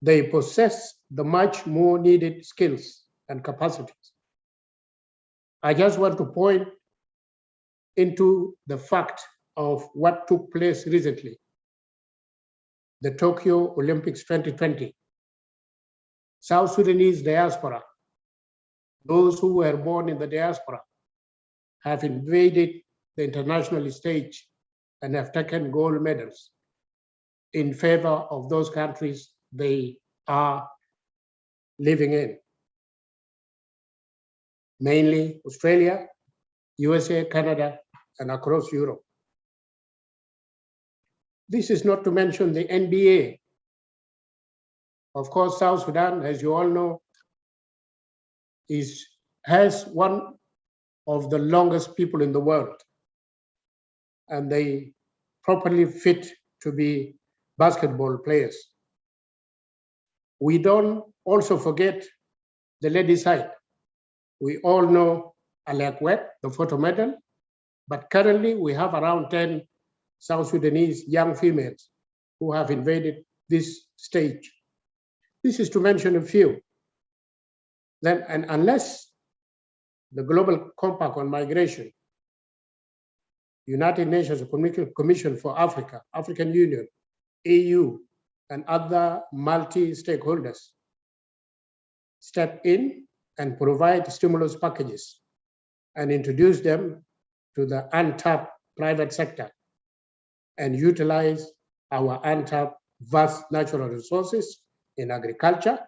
Speaker 16: They possess the much more needed skills and capacities. I just want to point into the fact of what took place recently, the Tokyo Olympics 2020. South Sudanese diaspora, those who were born in the diaspora, have invaded the international stage and have taken gold medals in favor of those countries they are living in, mainly Australia, USA, Canada, and across Europe. This is not to mention the NBA. Of course, South Sudan, as you all know, has one of the longest people in the world, and they properly fit to be basketball players. We don't also forget the ladies' side. We all know Alakwet, the photo medal, but currently we have around 10 South Sudanese young females who have invaded this stage. This is to mention a few. Then, and unless the Global Compact on Migration, United Nations Commission for Africa, African Union, EU, and other multi-stakeholders step in and provide stimulus packages and introduce them to the untapped private sector and utilize our untapped vast natural resources in agriculture,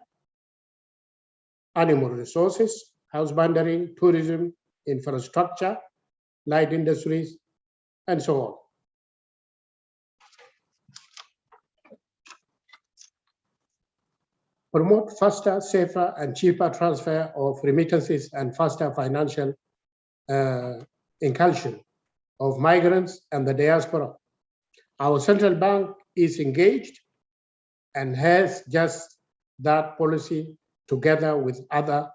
Speaker 16: animal resources, husbandry, tourism, infrastructure, light industries, and so on. Promote faster, safer, and cheaper transfer of remittances and faster financial inclusion of migrants and the diaspora. Our central bank is engaged and has just that policy together with other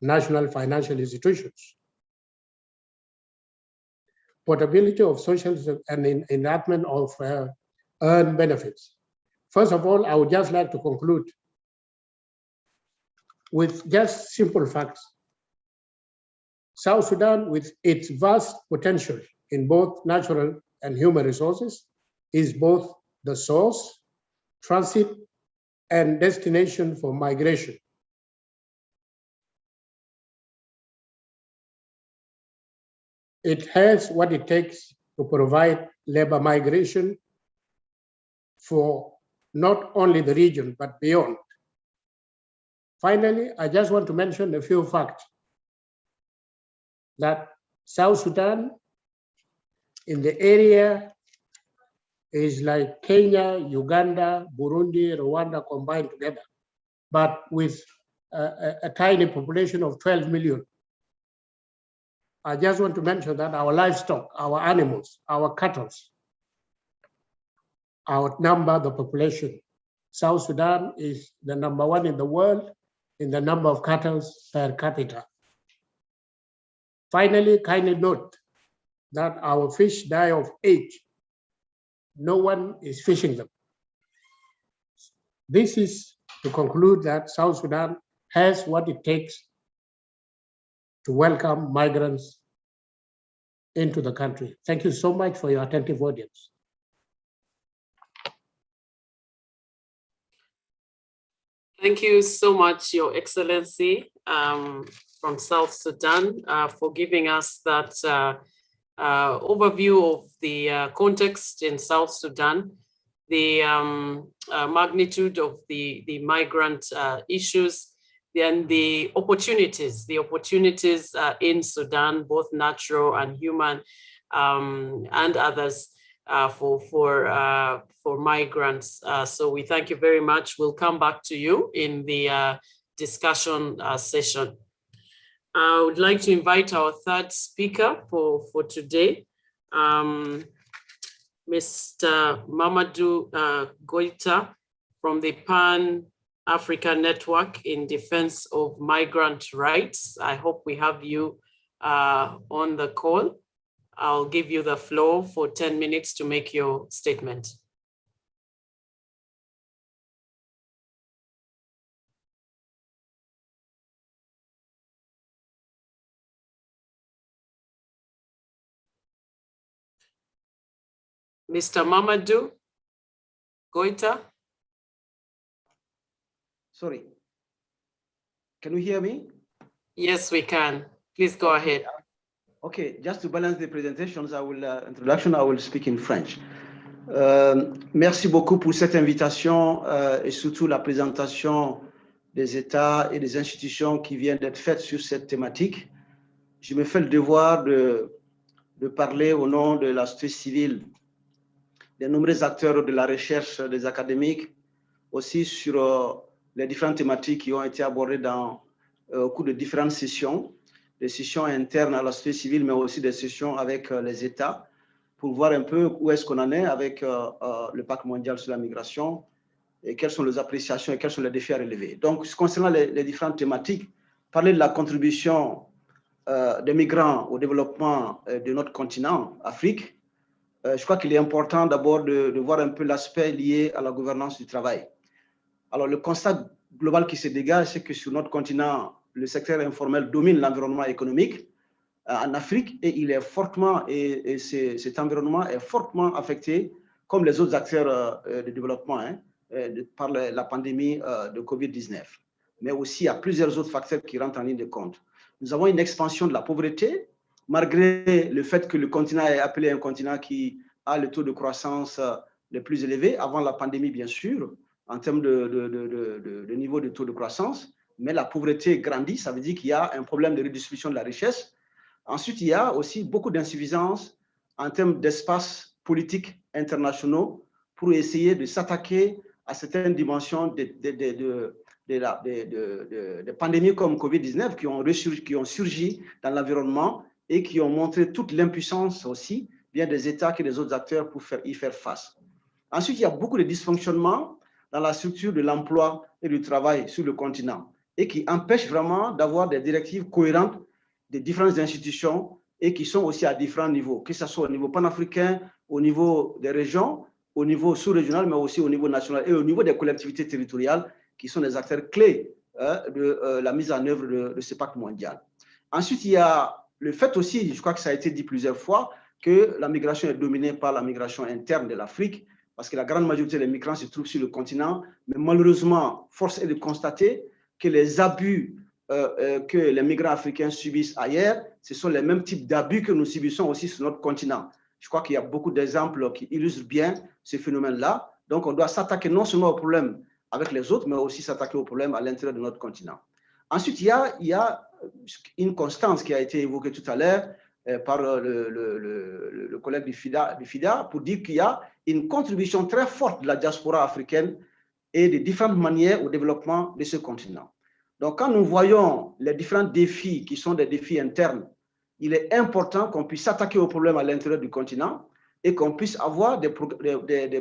Speaker 16: national financial institutions. Portability of social and enactment of earned benefits. First of all, I would just like to conclude with just simple facts. South Sudan, with its vast potential in both natural and human resources, is both the source, transit, and destination for migration. It has what it takes to provide labor migration for not only the region, but beyond. Finally, I just want to mention a few facts that South Sudan in the area is like Kenya, Uganda, Burundi, Rwanda combined together, but with a tiny population of 12 million. I just want to mention that our livestock, our animals, our cattle outnumber the population. South Sudan is the #1 in the world in the number of cattle per capita. Finally, kindly note that our fish die of age. No one is fishing them. This is to conclude that South Sudan has what it takes to welcome migrants into the country. Thank you so much for your attentive audience.
Speaker 1: Thank you so much, Your Excellency, from South Sudan, for giving us that overview of the context in South Sudan, the magnitude of the migrant issues, and the opportunities in Sudan, both natural and human, and others for migrants. So we thank you very much. We'll come back to you in the discussion session. I would like to invite our third speaker for today, Mr. Mamadou Goita from the Pan-Africa Network in Defense of Migrant Rights. I hope we have you on the call. I'll give you the floor for 10 minutes to make your statement. Mr. Mamadou Goita.
Speaker 17: Sorry, can you hear me?
Speaker 1: Yes, we can. Please go ahead.
Speaker 17: Okay, just to balance the presentations, I will speak in French. Merci beaucoup pour cette invitation et surtout la présentation des États et des institutions qui viennent d'être faites sur cette thématique. Je me fais le devoir de parler au nom de la société civile, des nombreux acteurs de la recherche, des académiques, aussi sur les différentes thématiques qui ont été abordées au cours de différentes sessions, des sessions internes à la société civile, mais aussi des sessions avec les États, pour voir un peu où est-ce qu'on en est avec le pacte mondial sur la migration et quelles sont les appréciations et quels sont les défis à relever. Donc, concernant les différentes thématiques, parler de la contribution des migrants au développement de notre continent, Afrique, je crois qu'il est important d'abord de voir un peu l'aspect lié à la gouvernance du travail. Alors, le constat global qui se dégage, c'est que sur notre continent, le secteur informel domine l'environnement économique en Afrique et il est fortement, cet environnement est fortement affecté, comme les autres acteurs de développement, par la pandémie de Covid-19. Mais aussi, il y a plusieurs autres facteurs qui rentrent en ligne de compte. Nous avons une expansion de la pauvreté, malgré le fait que le continent est appelé un continent qui a le taux de croissance le plus élevé, avant la pandémie bien sûr, en termes de niveau de taux de croissance, mais la pauvreté grandit, ça veut dire qu'il y a un problème de redistribution de la richesse. Ensuite, il y a aussi beaucoup d'insuffisance en termes d'espace politiques internationaux pour essayer de s'attaquer à certaines dimensions de pandémies comme Covid-19 qui ont surgi dans l'environnement et qui ont montré toute l'impuissance aussi, bien des États que des autres acteurs pour y faire face. Ensuite, il y a beaucoup de dysfonctionnements dans la structure de l'emploi et du travail sur le continent et qui empêchent vraiment d'avoir des directives cohérentes des différentes institutions et qui sont aussi à différents niveaux, que ce soit au niveau panafricain, au niveau des régions, au niveau sous-régional, mais aussi au niveau national et au niveau des collectivités territoriales qui sont des acteurs clés de la mise en œuvre de ce pacte mondial. Ensuite, il y a le fait aussi, je crois que ça a été dit plusieurs fois, que la migration est dominée par la migration interne de l'Afrique, parce que la grande majorité des migrants se trouvent sur le continent, mais malheureusement, force est de constater que les abus que les migrants africains subissent ailleurs, ce sont les mêmes types d'abus que nous subissons aussi sur notre continent. Je crois qu'il y a beaucoup d'exemples qui illustrent bien ce phénomène-là. Donc, on doit s'attaquer non seulement aux problèmes avec les autres, mais aussi s'attaquer aux problèmes à l'intérieur de notre continent. Ensuite, il y a une constance qui a été évoquée tout à l'heure par le collègue du FIDA pour dire qu'il y a une contribution très forte de la diaspora africaine et de différentes manières au développement de ce continent. Donc, quand nous voyons les différents défis qui sont des défis internes, il est important qu'on puisse s'attaquer aux problèmes à l'intérieur du continent et qu'on puisse avoir des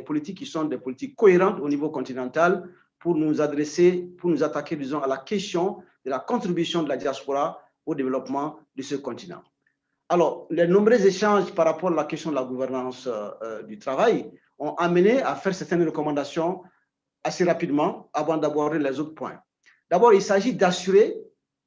Speaker 17: politiques qui sont des politiques cohérentes au niveau continental pour nous adresser, pour nous attaquer, disons, à la question de la contribution de la diaspora au développement de ce continent. Alors, les nombreux échanges par rapport à la question de la gouvernance du travail ont amené à faire certaines recommandations assez rapidement avant d'aborder les autres points. D'abord, il s'agit d'assurer,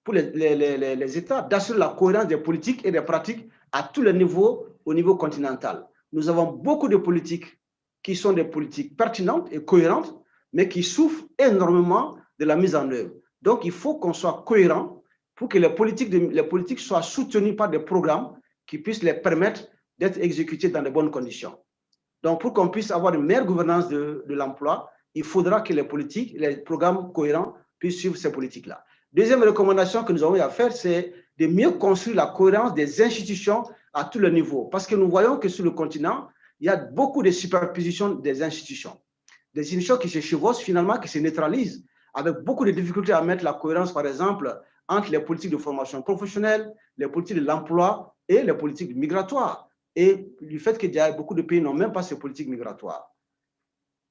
Speaker 17: pour les États, d'assurer la cohérence des politiques et des pratiques à tous les niveaux, au niveau continental. Nous avons beaucoup de politiques qui sont des politiques pertinentes et cohérentes, mais qui souffrent énormément de la mise en œuvre. Donc, il faut qu'on soit cohérent pour que les politiques soient soutenues par des programmes qui puissent les permettre d'être exécutées dans de bonnes conditions. Donc, pour qu'on puisse avoir une meilleure gouvernance de l'emploi, il faudra que les politiques, les programmes cohérents puissent suivre ces politiques-là. Deuxième recommandation que nous avons à faire, c'est de mieux construire la cohérence des institutions à tous les niveaux. Parce que nous voyons que sur le continent, il y a beaucoup de superposition des institutions. Des institutions qui se chevauchent finalement, qui se neutralisent, avec beaucoup de difficultés à mettre la cohérence, par exemple, entre les politiques de formation professionnelle, les politiques de l'emploi et les politiques migratoires. Et du fait qu'il y a beaucoup de pays n'ont même pas ces politiques migratoires.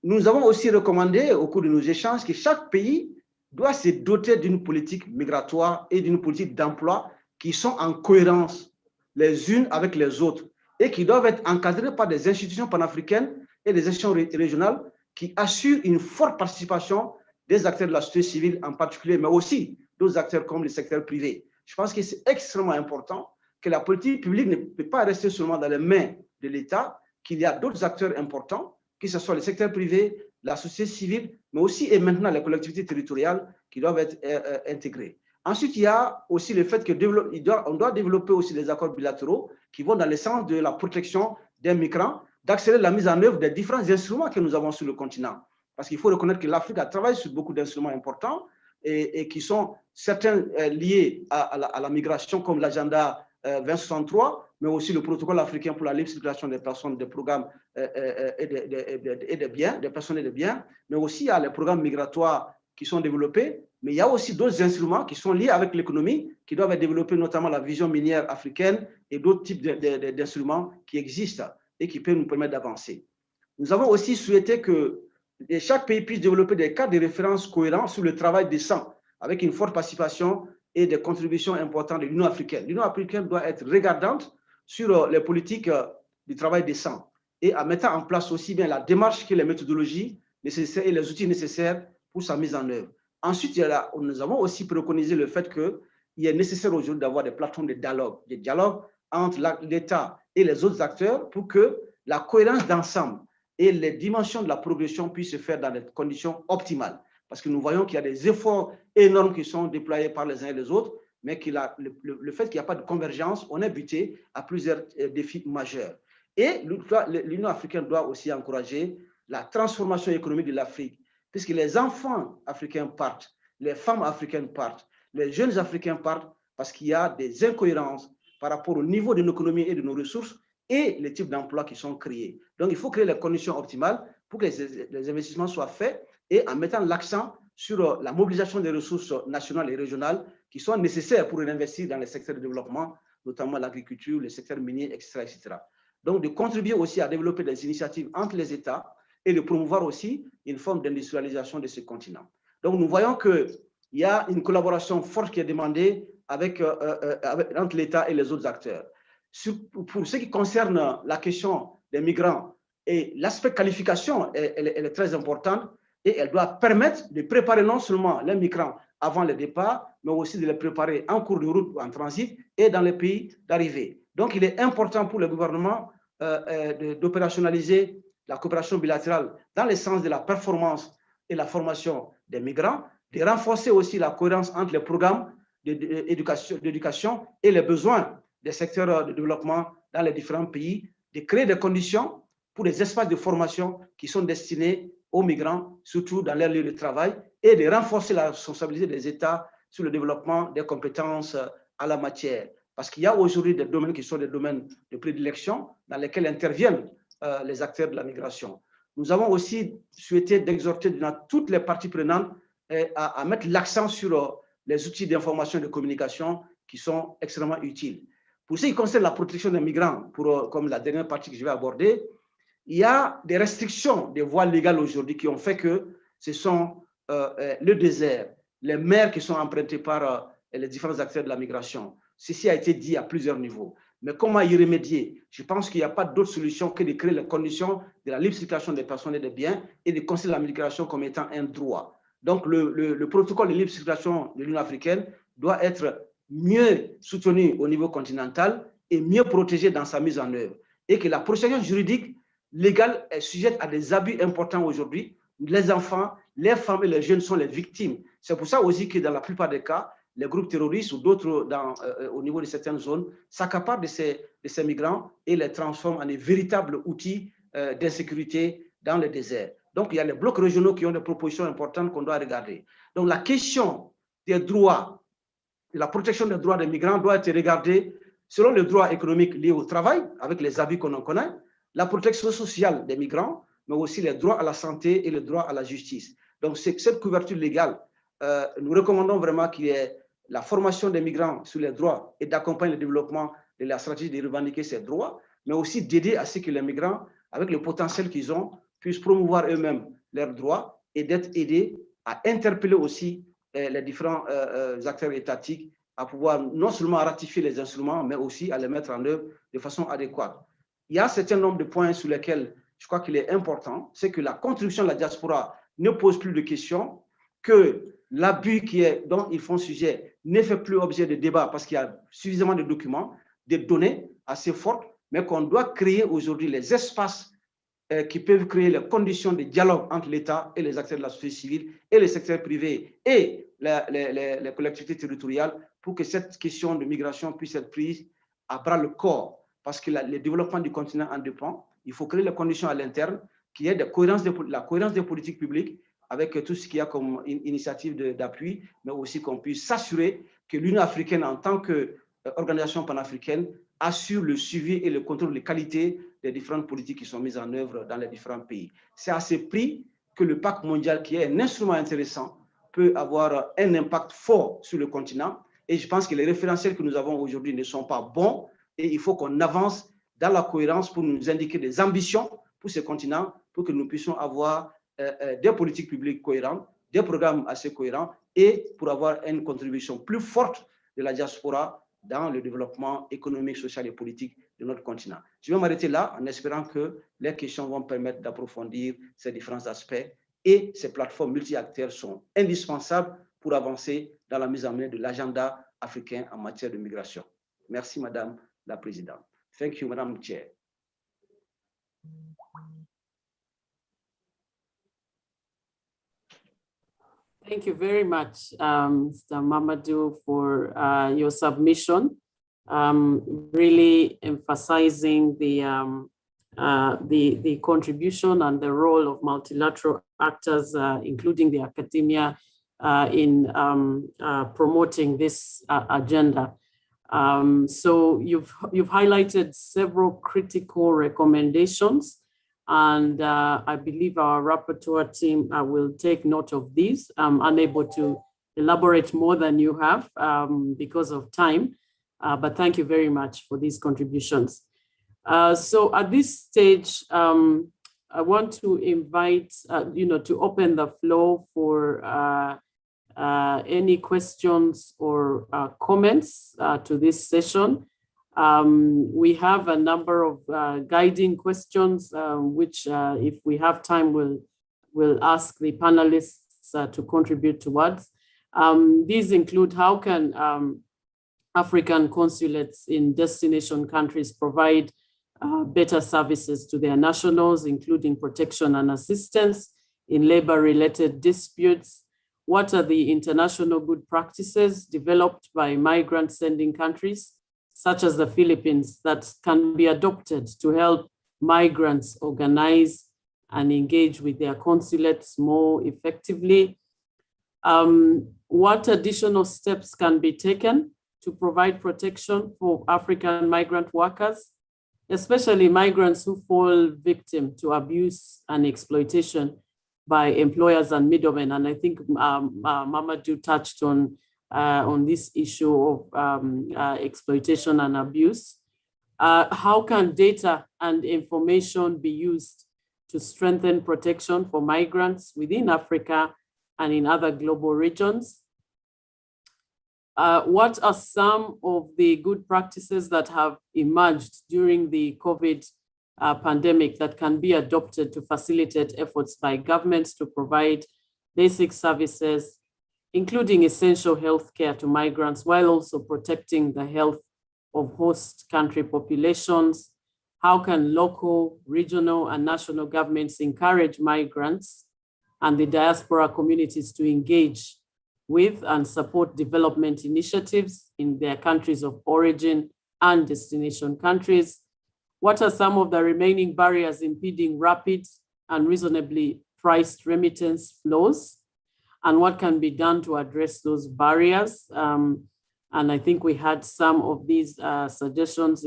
Speaker 17: Nous avons aussi recommandé au cours de nos échanges que chaque pays doit se doter d'une politique migratoire et d'une politique d'emploi qui sont en cohérence les unes avec les autres et qui doivent être encadrées par des institutions panafricaines et des institutions régionales qui assurent une forte participation des acteurs de la société civile en particulier, mais aussi d'autres acteurs comme le secteur privé. Je pense que c'est extrêmement important que la politique publique ne peut pas rester seulement dans les mains de l'État, qu'il y a d'autres acteurs importants, que ce soit le secteur privé, la société civile, mais aussi et maintenant les collectivités territoriales qui doivent être intégrées. Ensuite, il y a aussi le fait qu'on doit développer aussi des accords bilatéraux qui vont dans le sens de la protection des migrants, d'accélérer la mise en œuvre des différents instruments que nous avons sur le continent. Parce qu'il faut reconnaître que l'Afrique a travaillé sur beaucoup d'instruments importants et qui sont certains liés à la migration, comme l'agenda 2063, mais aussi le protocole africain pour la libre circulation des personnes, des programmes et des biens, des personnes et des biens, mais aussi il y a les programmes migratoires qui sont développés, mais il y a aussi d'autres instruments qui sont liés avec l'économie, qui doivent être développés, notamment la vision minière africaine et d'autres types d'instruments qui existent et qui peuvent nous permettre d'avancer. Nous avons aussi souhaité que chaque pays puisse développer des cadres de référence cohérents sur le travail décent, avec une forte participation et des contributions importantes de l'Union africaine. L'Union africaine doit être regardante sur les politiques du travail décent et en mettant en place aussi bien la démarche que les méthodologies nécessaires et les outils nécessaires pour sa mise en œuvre. Ensuite, nous avons aussi préconisé le fait qu'il est nécessaire aujourd'hui d'avoir des plateformes de dialogue entre l'État et les autres acteurs pour que la cohérence d'ensemble et les dimensions de la progression puissent se faire dans des conditions optimales. Parce que nous voyons qu'il y a des efforts énormes qui sont déployés par les uns et les autres, mais le fait qu'il n'y a pas de convergence, on est buté à plusieurs défis majeurs. Et l'Union africaine doit aussi encourager la transformation économique de l'Afrique, puisque les enfants africains partent, les femmes africaines partent, les jeunes africains partent, parce qu'il y a des incohérences par rapport au niveau de nos économies et de nos ressources et les types d'emplois qui sont créés. Donc, il faut créer les conditions optimales pour que les investissements soient faits et en mettant l'accent sur la mobilisation des ressources nationales et régionales qui sont nécessaires pour investir dans les secteurs de développement, notamment l'agriculture, le secteur minier, etc., etc. Donc, de contribuer aussi à développer des initiatives entre les États et de promouvoir aussi une forme d'industrialisation de ce continent. Donc, nous voyons qu'il y a une collaboration forte qui est demandée entre l'État et les autres acteurs. Pour ce qui concerne la question des migrants, et l'aspect qualification, elle est très importante et elle doit permettre de préparer non seulement les migrants avant le départ, mais aussi de les préparer en cours de route ou en transit et dans les pays d'arrivée. Donc, il est important pour le gouvernement d'opérationnaliser la coopération bilatérale dans le sens de la performance et la formation des migrants, de renforcer aussi la cohérence entre les programmes d'éducation et les besoins des secteurs de développement dans les différents pays, de créer des conditions pour des espaces de formation qui sont destinés aux migrants, surtout dans leur lieu de travail, et de renforcer la responsabilité des États sur le développement des compétences à la matière. Parce qu'il y a aujourd'hui des domaines qui sont des domaines de prédilection dans lesquels interviennent les acteurs de la migration. Nous avons aussi souhaité d'exhorter toutes les parties prenantes à mettre l'accent sur les outils d'information et de communication qui sont extrêmement utiles. Pour ce qui concerne la protection des migrants, comme la dernière partie que je vais aborder, il y a des restrictions des voies légales aujourd'hui qui ont fait que ce sont le désert, les mers qui sont empruntées par les différents acteurs de la migration. Ceci a été dit à plusieurs niveaux. Mais comment y remédier? Je pense qu'il n'y a pas d'autre solution que de créer les conditions de la libre circulation des personnes et des biens et de considérer la migration comme étant un droit. Donc, le protocole de libre circulation de l'Union africaine doit être mieux soutenu au niveau continental et mieux protégé dans sa mise en œuvre. Et que la procédure juridique légale est sujette à des abus importants aujourd'hui. Les enfants, les femmes et les jeunes sont les victimes. C'est pour ça aussi que dans la plupart des cas, les groupes terroristes ou d'autres au niveau de certaines zones s'accaparent de ces migrants et les transforment en des véritables outils d'insécurité dans le désert. Donc, il y a les blocs régionaux qui ont des propositions importantes qu'on doit regarder. Donc, la question des droits, de la protection des droits des migrants doit être regardée selon les droits économiques liés au travail, avec les abus qu'on en connaît, la protection sociale des migrants, mais aussi les droits à la santé et les droits à la justice. Donc, cette couverture légale, nous recommandons vraiment qu'il y ait la formation des migrants sur les droits et d'accompagner le développement de la stratégie de revendiquer ces droits, mais aussi d'aider à ce que les migrants, avec le potentiel qu'ils ont, puissent promouvoir eux-mêmes leurs droits et d'être aidés à interpeller aussi les différents acteurs étatiques à pouvoir non seulement ratifier les instruments, mais aussi à les mettre en œuvre de façon adéquate. Il y a un certain nombre de points sur lesquels je crois qu'il est important, c'est que la contribution de la diaspora ne pose plus de questions, que l'abus dont ils font sujet ne fait plus objet de débat parce qu'il y a suffisamment de documents, des données assez fortes, mais qu'on doit créer aujourd'hui les espaces qui peuvent créer les conditions de dialogue entre l'État et les acteurs de la société civile et le secteur privé et les collectivités territoriales pour que cette question de migration puisse être prise à bras le corps, parce que le développement du continent en dépend. Il faut créer les conditions à l'interne, qu'il y ait la cohérence des politiques publiques avec tout ce qu'il y a comme initiative d'appui, mais aussi qu'on puisse s'assurer que l'Union africaine, en tant qu'organisation panafricaine, assure le suivi et le contrôle de qualité des différentes politiques qui sont mises en œuvre dans les différents pays. C'est à ce prix que le pacte mondial, qui est un instrument intéressant, peut avoir un impact fort sur le continent. Et je pense que les référentiels que nous avons aujourd'hui ne sont pas bons et il faut qu'on avance dans la cohérence pour nous indiquer des ambitions pour ce continent, pour que nous puissions avoir des politiques publiques cohérentes, des programmes assez cohérents et pour avoir une contribution plus forte de la diaspora dans le développement économique, social et politique de notre continent. Je vais m'arrêter là en espérant que les questions vont permettre d'approfondir ces différents aspects et ces plateformes multi-acteurs sont indispensables pour avancer dans la mise en œuvre de l'agenda africain en matière de migration. Merci, Madame la Présidente. Thank you, Madam Chair.
Speaker 1: Thank you very much, Mr. Mamadou, for your submission, really emphasizing the contribution and the role of multilateral actors, including the academia, in promoting this agenda. So you've highlighted several critical recommendations, and I believe our rapporteur team will take note of these. I'm unable to elaborate more than you have because of time, but thank you very much for these contributions. So at this stage, I want to invite, to open the floor for any questions or comments to this session. We have a number of guiding questions, which if we have time, we'll ask the panelists to contribute towards. These include how can African consulates in destination countries provide better services to their nationals, including protection and assistance in labor-related disputes? What are the international good practices developed by migrant sending countries, such as the Philippines, that can be adopted to help migrants organize and engage with their consulates more effectively? What additional steps can be taken to provide protection for African migrant workers, especially migrants who fall victim to abuse and exploitation by employers and middlemen? And I think Mamadou touched on this issue of exploitation and abuse. How can data and information be used to strengthen protection for migrants within Africa and in other global regions? What are some of the good practices that have emerged during the COVID pandemic that can be adopted to facilitate efforts by governments to provide basic services, including essential healthcare to migrants, while also protecting the health of host country populations? How can local, regional, and national governments encourage migrants and the diaspora communities to engage with and support development initiatives in their countries of origin and destination countries? What are some of the remaining barriers impeding rapid and reasonably priced remittance flows? And what can be done to address those barriers? And I think we had some of these suggestions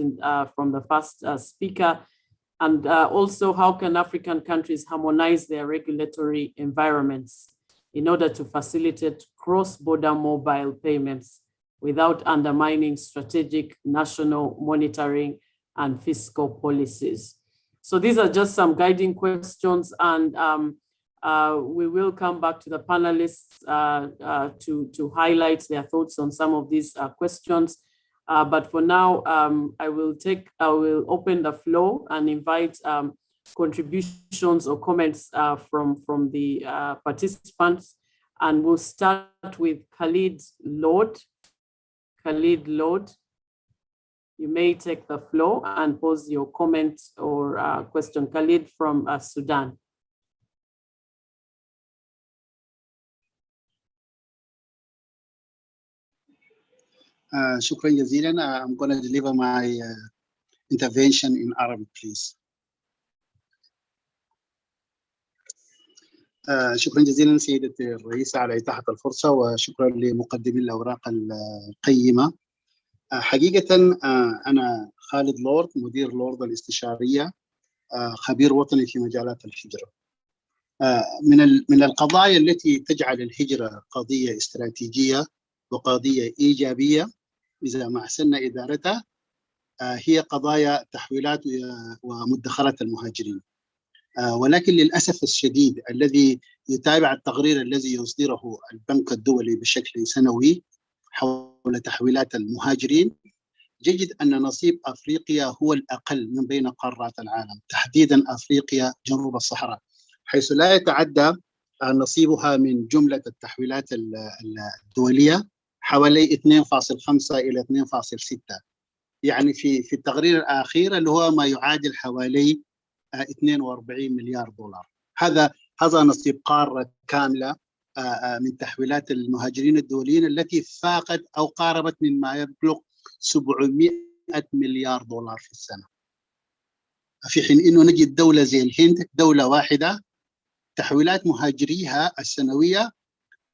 Speaker 1: from the first speaker. And also, how can African countries harmonize their regulatory environments in order to facilitate cross-border mobile payments without undermining strategic national monitoring and fiscal policies. So these are just some guiding questions, and we will come back to the panelists to highlight their thoughts on some of these questions. But for now, I will open the floor and invite contributions or comments from the participants. And we'll start with Khalid Lord. Khalid Lord, you may take the floor and pose your comment or question. Khalid from Sudan.
Speaker 14: شكرا جزيلا. I'm going to deliver my intervention in Arabic, please. شكرا جزيلا سيدتي الرئيسة على إتاحة الفرصة، وشكرا لمقدمي الأوراق القيمة. حقيقة أنا خالد لورد، مدير لورد الاستشارية، خبير وطني في مجالات الهجرة. من القضايا التي تجعل الهجرة قضية استراتيجية وقضية إيجابية إذا ما أحسننا إدارتها هي قضايا تحويلات ومدخرات المهاجرين. ولكن للأسف الشديد الذي يتابع التقرير الذي يصدره البنك الدولي بشكل سنوي حول تحويلات المهاجرين، يجد أن نصيب أفريقيا هو الأقل من بين قارات العالم، تحديدا أفريقيا جنوب الصحراء، حيث لا يتعدى نصيبها من جملة التحويلات الدولية حوالي 2.5 إلى 2.6. يعني في التقرير الأخير اللي هو ما يعادل حوالي 42 مليار دولار. هذا نصيب قارة كاملة من تحويلات المهاجرين الدوليين التي فاقت أو قاربت من ما يبلغ 700 مليار دولار في السنة، في حين أنه نجد دولة زي الهند، دولة واحدة تحويلات مهاجريها السنوية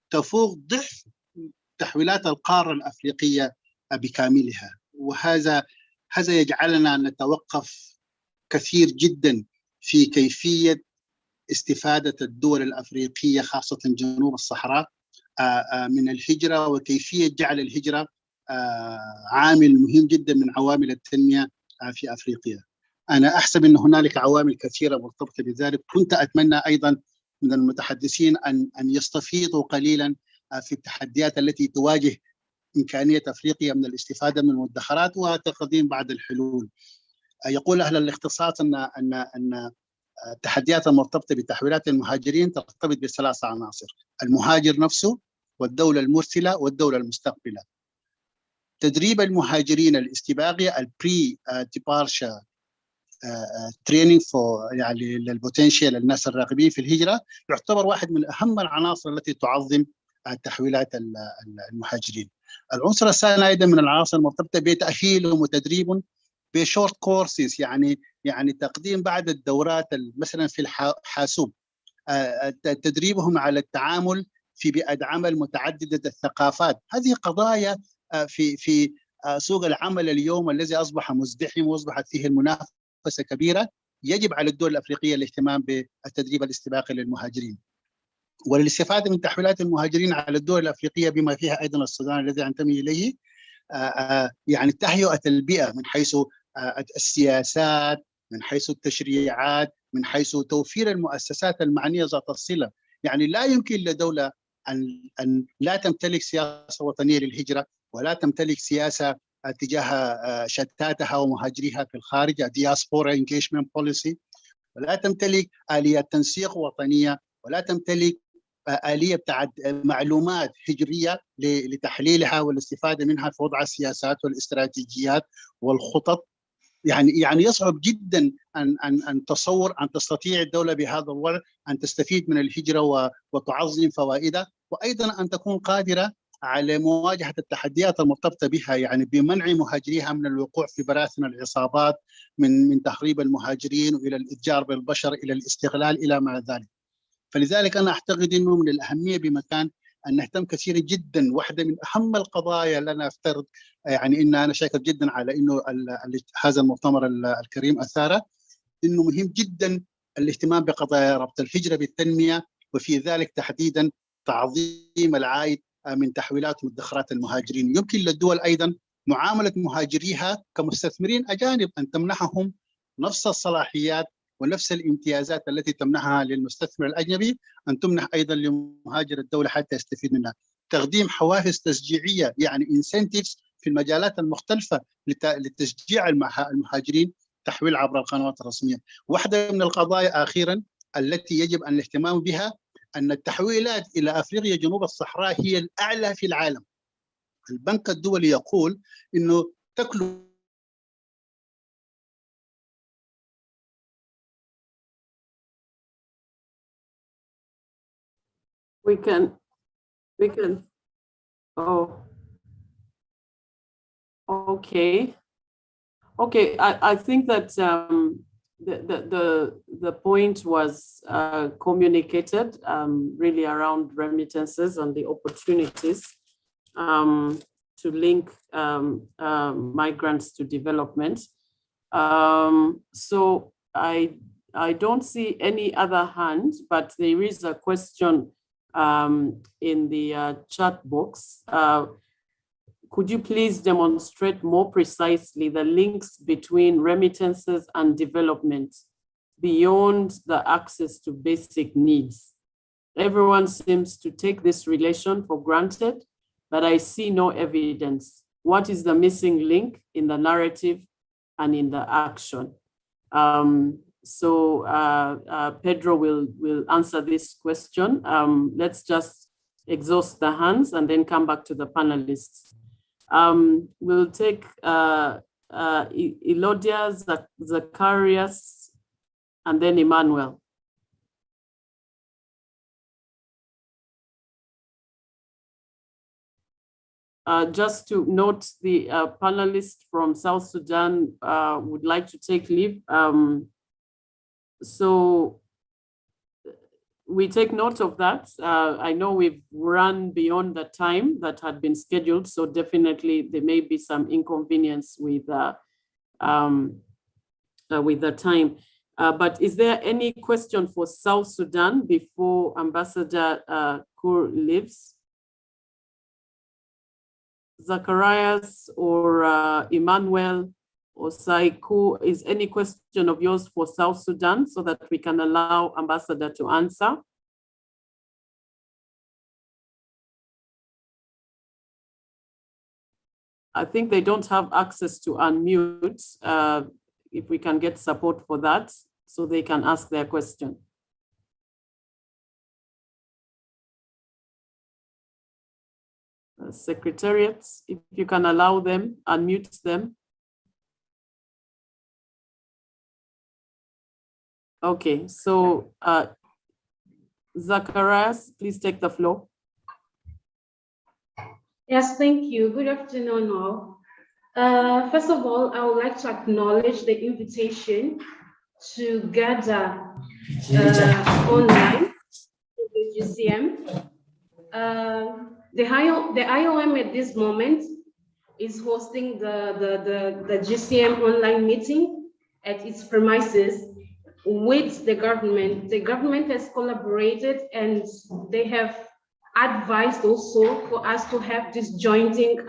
Speaker 14: تفوق ضعف تحويلات القارة الأفريقية بكاملها. وهذا يجعلنا نتوقف كثير جدا في كيفية استفادة الدول الأفريقية خاصة جنوب الصحراء من الهجرة، وكيفية جعل الهجرة عامل مهم جدا من عوامل التنمية في أفريقيا. أنا أحسب أن هنالك عوامل كثيرة مرتبطة بذلك. كنت أتمنى أيضا من المتحدثين أن يستفيضوا قليلا في التحديات التي تواجه إمكانية أفريقيا من الاستفادة من المدخرات وتقديم بعض الحلول. يقول أهل الاختصاص أن التحديات المرتبطة بتحويلات المهاجرين ترتبط بثلاث عناصر: المهاجر نفسه، والدولة المرسلة، والدولة المستقبلة. تدريب المهاجرين الاستباقي البري ديبارشر تريننج يعني للبوتنشال الناس الراغبين في الهجرة يعتبر واحد من أهم العناصر التي تعظم تحويلات المهاجرين. العنصر الثاني أيضا من العناصر المرتبطة بتأهيلهم وتدريبهم بشورت كورسز، يعني تقديم بعض الدورات مثلا في الحاسوب، تدريبهم على التعامل في بيئة عمل متعددة الثقافات. هذه قضايا في سوق العمل اليوم الذي أصبح مزدحم وأصبحت فيه المنافسة كبيرة. يجب على الدول الأفريقية الاهتمام بالتدريب الاستباقي للمهاجرين. وللاستفادة من تحويلات المهاجرين على الدول الأفريقية بما فيها أيضا السودان الذي أنتمي إليه، يعني تهيئة البيئة من حيث السياسات، من حيث التشريعات، من حيث توفير المؤسسات المعنية ذات الصلة. يعني لا يمكن لدولة أن لا تمتلك سياسة وطنية للهجرة، ولا تمتلك سياسة تجاه شتاتها ومهاجريها في الخارج diaspora engagement policy، ولا تمتلك آلية تنسيق وطنية، ولا تمتلك آلية بتاعت معلومات هجرية لتحليلها والاستفادة منها في وضع السياسات والاستراتيجيات والخطط. يعني يصعب جدا أن تستطيع الدولة بهذا الوضع أن تستفيد من الهجرة وتعظم فوائدها، وأيضا أن تكون قادرة على مواجهة التحديات المرتبطة بها، يعني بمنع مهاجريها من الوقوع في براثن العصابات، من تهريب المهاجرين إلى الإتجار بالبشر إلى الاستغلال إلى ما ذلك. فلذلك أنا أعتقد أنه من الأهمية بمكان أن نهتم كثير جدا. واحدة من أهم القضايا اللي أنا أفترض يعني أن أنا شاكر جدا على أنه هذا المؤتمر الكريم أثاره، أنه مهم جدا الاهتمام بقضايا ربط الهجرة بالتنمية، وفي ذلك تحديدا تعظيم العائد من تحويلات ومدخرات المهاجرين. يمكن للدول أيضا معاملة مهاجريها كمستثمرين أجانب، أن تمنحهم نفس الصلاحيات ونفس الامتيازات التي تمنحها للمستثمر الأجنبي أن تمنح أيضا لمهاجر الدولة حتى يستفيد منها. تقديم حوافز تشجيعية يعني incentives في المجالات المختلفة لتشجيع المهاجرين تحويل عبر القنوات الرسمية. واحدة من القضايا أخيرا التي يجب أن الاهتمام بها أن التحويلات إلى أفريقيا جنوب الصحراء هي الأعلى في العالم. البنك الدولي يقول إنه تكلف
Speaker 1: we can oh okay I think that the point was communicated really around remittances and the opportunities to link migrants to development. So I don't see any other hand, but there is a question in the chat box. Could you please demonstrate more precisely the links between remittances and development beyond the access to basic needs? Everyone seems to take this relation for granted, but I see no evidence. What is the missing link in the narrative and in the action? So Pedro will answer this question. Let's just exhaust the hands and then come back to the panelists. We'll take Elodia, Zacharias, and then Emmanuel. Just to note, the panelists from South Sudan would like to take leave. So we take note of that. I know we've run beyond the time that had been scheduled, so definitely there may be some inconvenience with the time. But is there any question for South Sudan before Ambassador Kur leaves? Zacharias or Emmanuel or Saiku, is any question of yours for South Sudan so that we can allow Ambassador to answer? I think they don't have access to unmute. If we can get support for that so they can ask their question. Secretariats, if you can allow them, unmute them. Okay, so Zacharias, please take the floor.
Speaker 18: Yes, thank you. Good afternoon, all. First of all, I would like to acknowledge the invitation to gather online to the GCM. The IOM at this moment is hosting the GCM online meeting at its premises with the government. The government has collaborated and they have advised also for us to have this jointing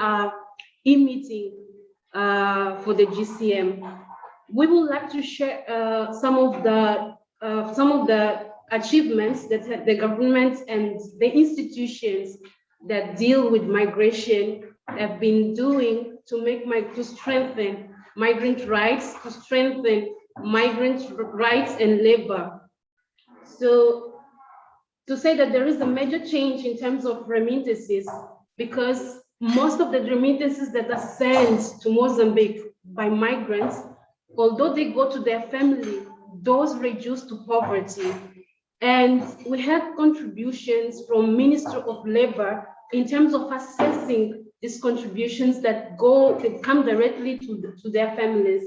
Speaker 18: e-meeting for the GCM. We would like to share some of the achievements that the government and the institutions that deal with migration have been doing to strengthen migrant rights, to strengthen migrant rights and labor. So to say that there is a major change in terms of remittances, because most of the remittances that are sent to Mozambique by migrants, although they go to their family, those reduce to poverty. And we had contributions from Ministry of Labor in terms of assessing these contributions that come directly to their families.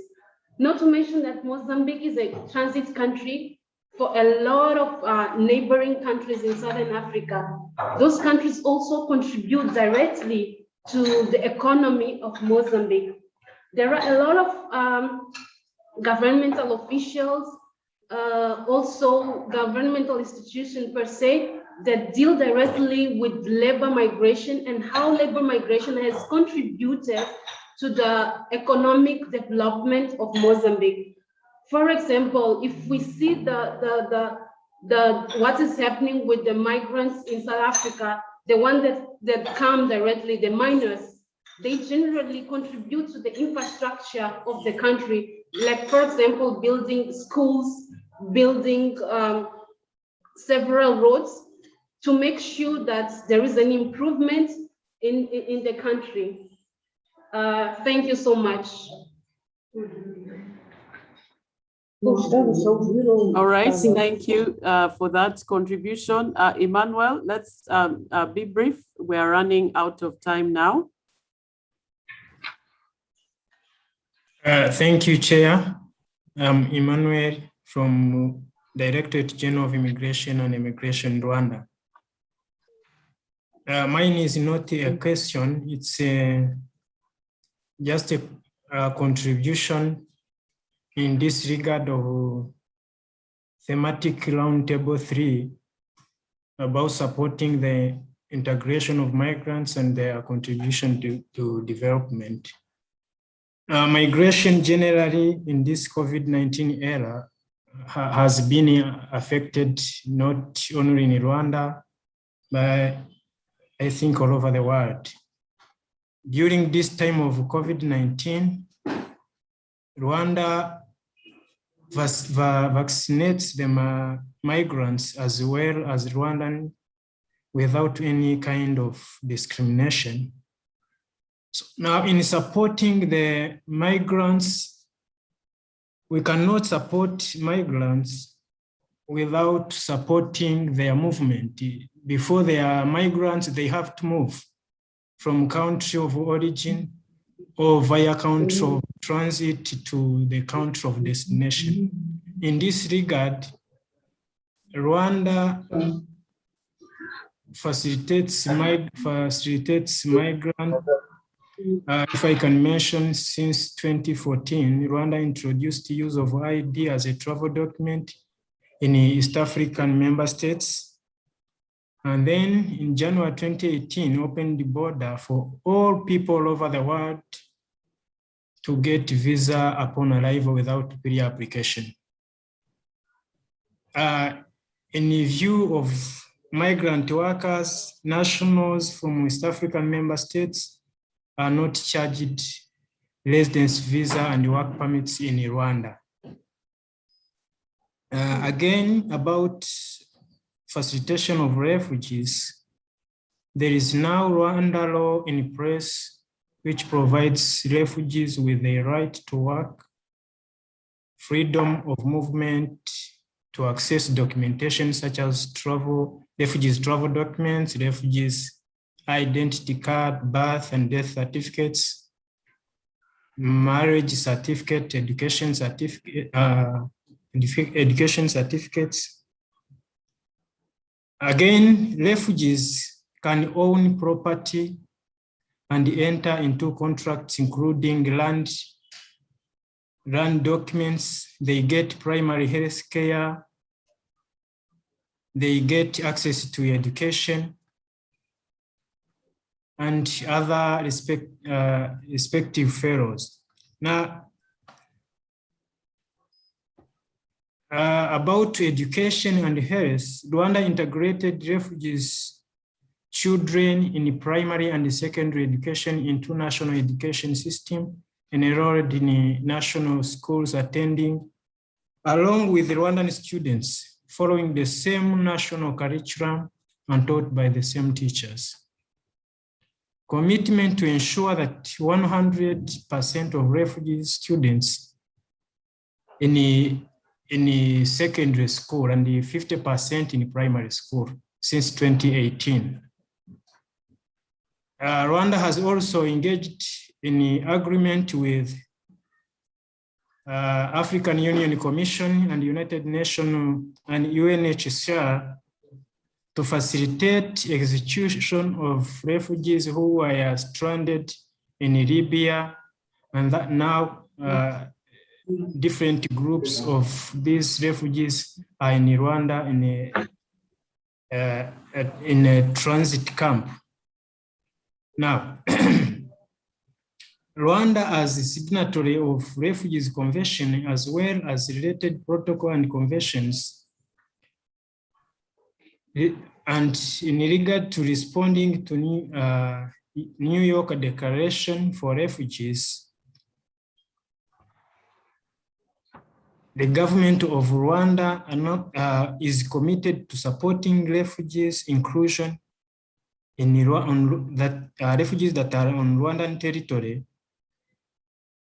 Speaker 18: Not to mention that Mozambique is a transit country for a lot of neighboring countries in Southern Africa. Those countries also contribute directly to the economy of Mozambique. There are a lot of governmental officials, also governmental institutions per se, that deal directly with labor migration and how labor migration has contributed to the economic development of Mozambique. For example, if we see what is happening with the migrants in South Africa, the ones that come directly, the miners, they generally contribute to the infrastructure of the country. Like, for example, building schools, building several roads to make sure that there is an improvement in the country. Thank you so much.
Speaker 1: All right, thank you for that contribution. Emmanuel, let's be brief. We are running out of time now.
Speaker 7: Thank you, Chair. I'm Emmanuel from Directorate General of Immigration and Immigration, Rwanda. Mine is not a question, it's just a contribution in this regard of thematic roundtable 3 about supporting the integration of migrants and their contribution to development. Migration generally in this COVID-19 era has been affected not only in Rwanda, but I think all over the world. During this time of COVID-19, Rwanda vaccinates the migrants as well as Rwandan without any kind of discrimination. So now in supporting the migrants, we cannot support migrants without supporting their movement. Before they are migrants, they have to move from country of origin or via country of transit to the country of destination. In this regard, Rwanda facilitates migrant. If I can mention, since 2014, Rwanda introduced the use of ID as a travel document in East African member states. And then in January 2018, opened the border for all people all over the world to get visa upon arrival without pre-application. In view of migrant workers, nationals from East African member states are not charged residence visa and work permits in Rwanda. Again, about facilitation of refugees, there is now Rwanda law in place which provides refugees with a right to work, freedom of movement, to access documentation such as refugees' travel documents, refugees' identity card, birth and death certificates, marriage certificate, education certificates. Again, refugees can own property and enter into contracts including land documents. They get primary health care. They get access to education and other respective fellows. Now, about education and health, Rwanda integrated refugees' children in primary and secondary education into national education system, enrolled in national schools attending, along with Rwandan students, following the same national curriculum and taught by the same teachers. Commitment to ensure that 100% of refugee students in secondary school and 50% in primary school since 2018. Rwanda has also engaged in agreement with African Union Commission and United Nations and UNHCR to facilitate execution of refugees who were stranded in Libya, and that now different groups of these refugees are in Rwanda in a transit camp. Now, Rwanda as a signatory of Refugees Convention, as well as related protocol and conventions, and in regard to responding to New York Declaration for Refugees, the government of Rwanda is committed to supporting refugees inclusion in refugees that are on Rwandan territory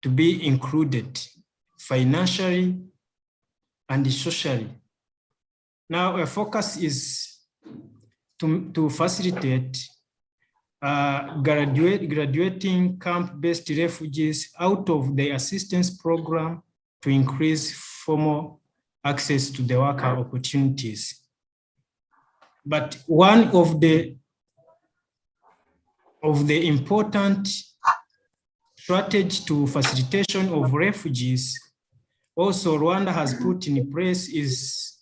Speaker 7: to be included financially and socially. Now, a focus is to facilitate graduating camp-based refugees out of the assistance program to increase formal access to the worker opportunities. But one of the important strategy to facilitation of refugees also Rwanda has put in place is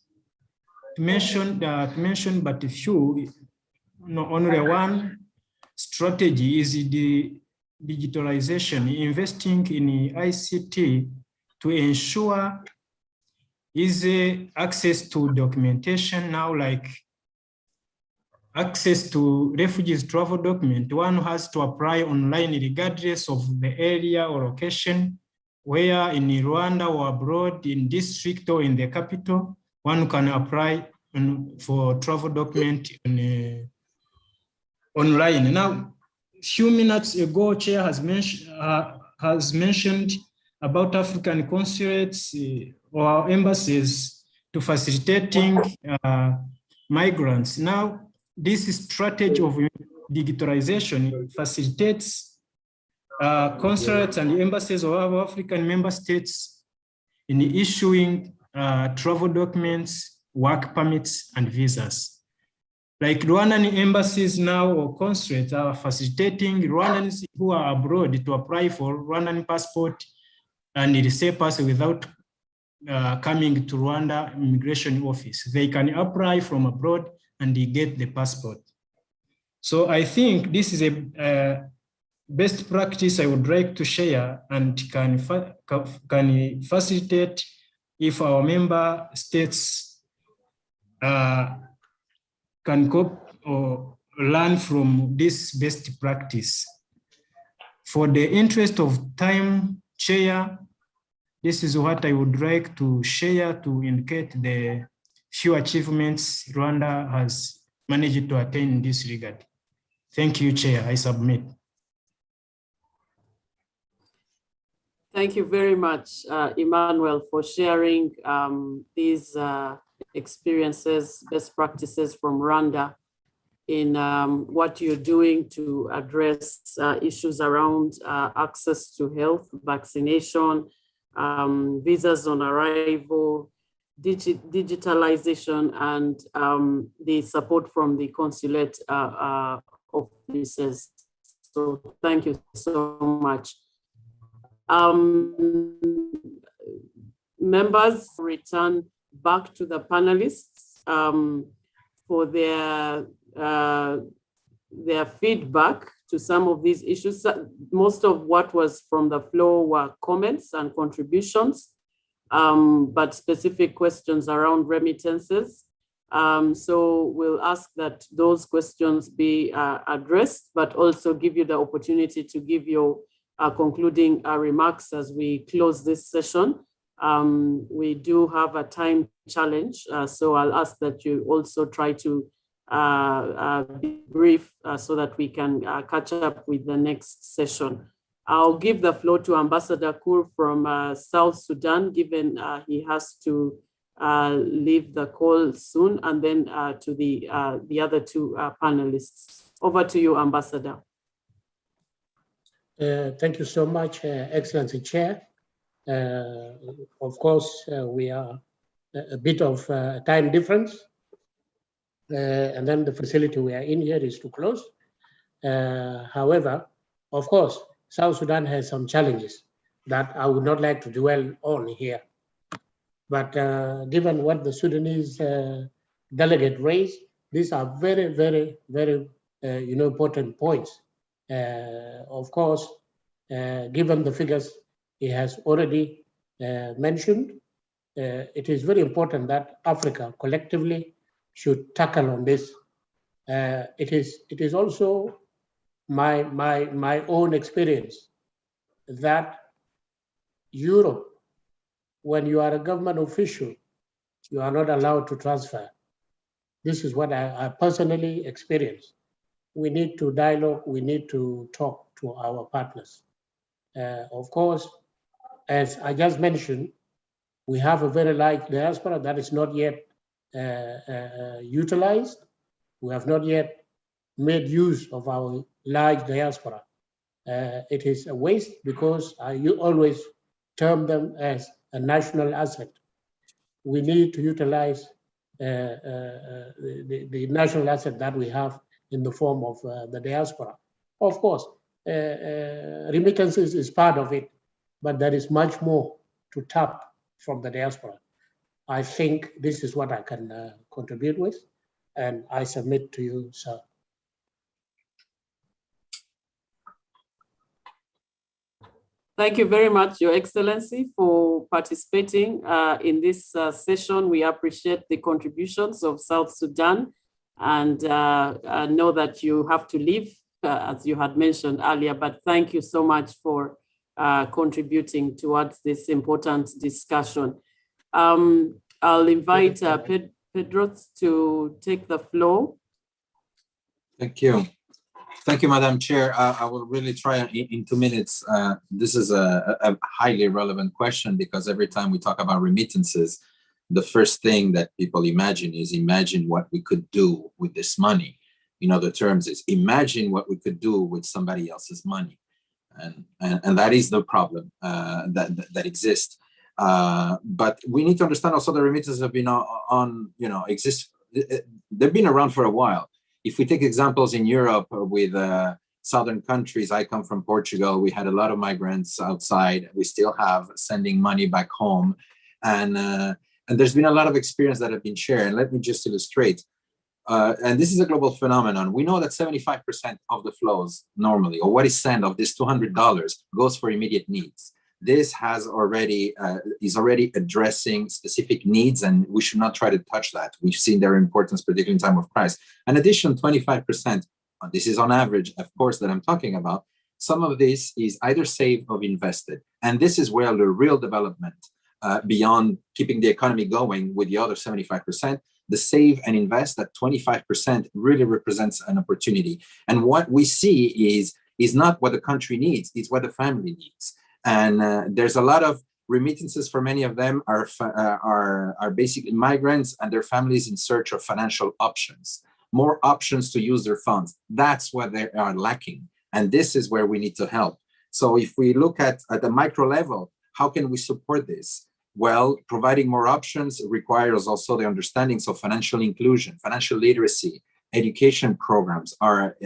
Speaker 7: to mention but a few, only one strategy is the digitalization, investing in ICT to ensure easy access to documentation now, like access to refugees travel document. One has to apply online regardless of the area or location, where in Rwanda or abroad, in district or in the capital, one can apply for travel document online. Now, a few minutes ago, Chair has mentioned about African consulates or embassies to facilitating migrants. Now, this strategy of digitalization facilitates consulates and embassies of our African member states in issuing travel documents, work permits, and visas. Like Rwandan embassies now or consulates are facilitating Rwandans who are abroad to apply for Rwandan passport and receive pass without coming to Rwanda immigration office. They can apply from abroad and they get the passport. So I think this is a best practice I would like to share and can facilitate if our member states can cope or learn from this best practice. For the interest of time, Chair, this is what I would like to share to indicate the few achievements Rwanda has managed to attain in this regard. Thank you, Chair. I submit.
Speaker 1: Thank you very much, Emmanuel, for sharing these experiences, best practices from Rwanda in what you're doing to address issues around access to health, vaccination, visas on arrival, digitalization, and the support from the consulate offices. So thank you so much. Members return back to the panelists for their feedback to some of these issues. Most of what was from the floor were comments and contributions, but specific questions around remittances. So we'll ask that those questions be addressed, but also give you the opportunity to give your concluding remarks as we close this session. We do have a time challenge, so I'll ask that you also try to be brief so that we can catch up with the next session. I'll give the floor to Ambassador Kur from South Sudan, given he has to leave the call soon, and then to the other two panelists. Over to you, Ambassador.
Speaker 16: Thank you so much, Excellency Chair. Of course, we are a bit of time difference, and then the facility we are in here is too close. However, of course, South Sudan has some challenges that I would not like to dwell on here. But given what the Sudanese delegate raised, These are very, very, very important points. Of course, given the figures he has already mentioned, it is very important that Africa collectively should tackle on this. It is also my own experience that Europe, when you are a government official, you are not allowed to transfer. This is what I personally experienced. We need to dialogue, we need to talk to our partners. Of course, as I just mentioned, we have a very large diaspora that is not yet utilized. We have not yet made use of our large diaspora. It is a waste because you always term them as a national asset. We need to utilize the national asset that we have in the form of the diaspora. Of course, remittances is part of it, but there is much more to tap from the diaspora. I think this is what I can contribute with, and I submit to you, sir.
Speaker 1: Thank you very much, Your Excellency, for participating in this session. We appreciate the contributions of South Sudan, and I know that you have to leave, as you had mentioned earlier, but thank you so much for contributing towards this important discussion. I'll invite Pedro to take the floor.
Speaker 13: Thank you. Thank you, Madam Chair. I will really try in 2 minutes. This is a highly relevant question because every time we talk about remittances, the first thing that people imagine what we could do with this money. In other terms, is imagine what we could do with somebody else's money. And that is the problem that exists. But we need to understand also the remittances have been they've been around for a while. If we take examples in Europe with southern countries, I come from Portugal, we had a lot of migrants outside. We still have sending money back home. And there's been a lot of experience that have been shared. And let me just illustrate. And this is a global phenomenon. We know that 75% of the flows normally, or what is sent of this $200 goes for immediate needs. This has already is already addressing specific needs, and we should not try to touch that. We've seen their importance, particularly in time of crisis. In addition, 25%, this is on average, of course, that I'm talking about. Some of this is either saved or invested. And this is where the real development, beyond keeping the economy going with the other 75%, the save and invest, that 25% really represents an opportunity. And what we see is not what the country needs, it's what the family needs. And there's a lot of remittances for many of them are basically migrants and their families in search of financial options, more options to use their funds. That's what they are lacking. And this is where we need to help. So if we look at the micro level, how can we support this? Well, providing more options requires also the understanding. So financial inclusion, financial literacy, education programs are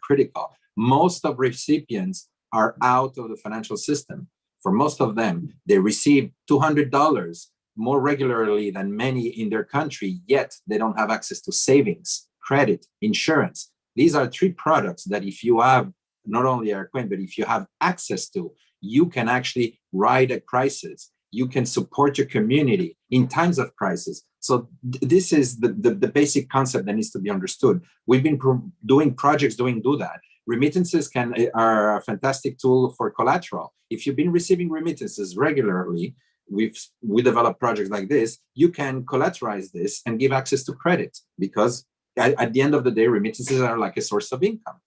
Speaker 13: critical. Most of recipients are out of the financial system. For most of them, they receive $200 more regularly than many in their country, yet they don't have access to savings, credit, insurance. These are three products that if you have, not only are acquainted, but if you have access to, you can actually ride a crisis. You can support your community in times of crisis. So this is the basic concept that needs to be understood. We've been doing projects do that. Remittances are a fantastic tool for collateral. If you've been receiving remittances regularly, we develop projects like this, you can collateralize this and give access to credit because at the end of the day, remittances are like a source of income.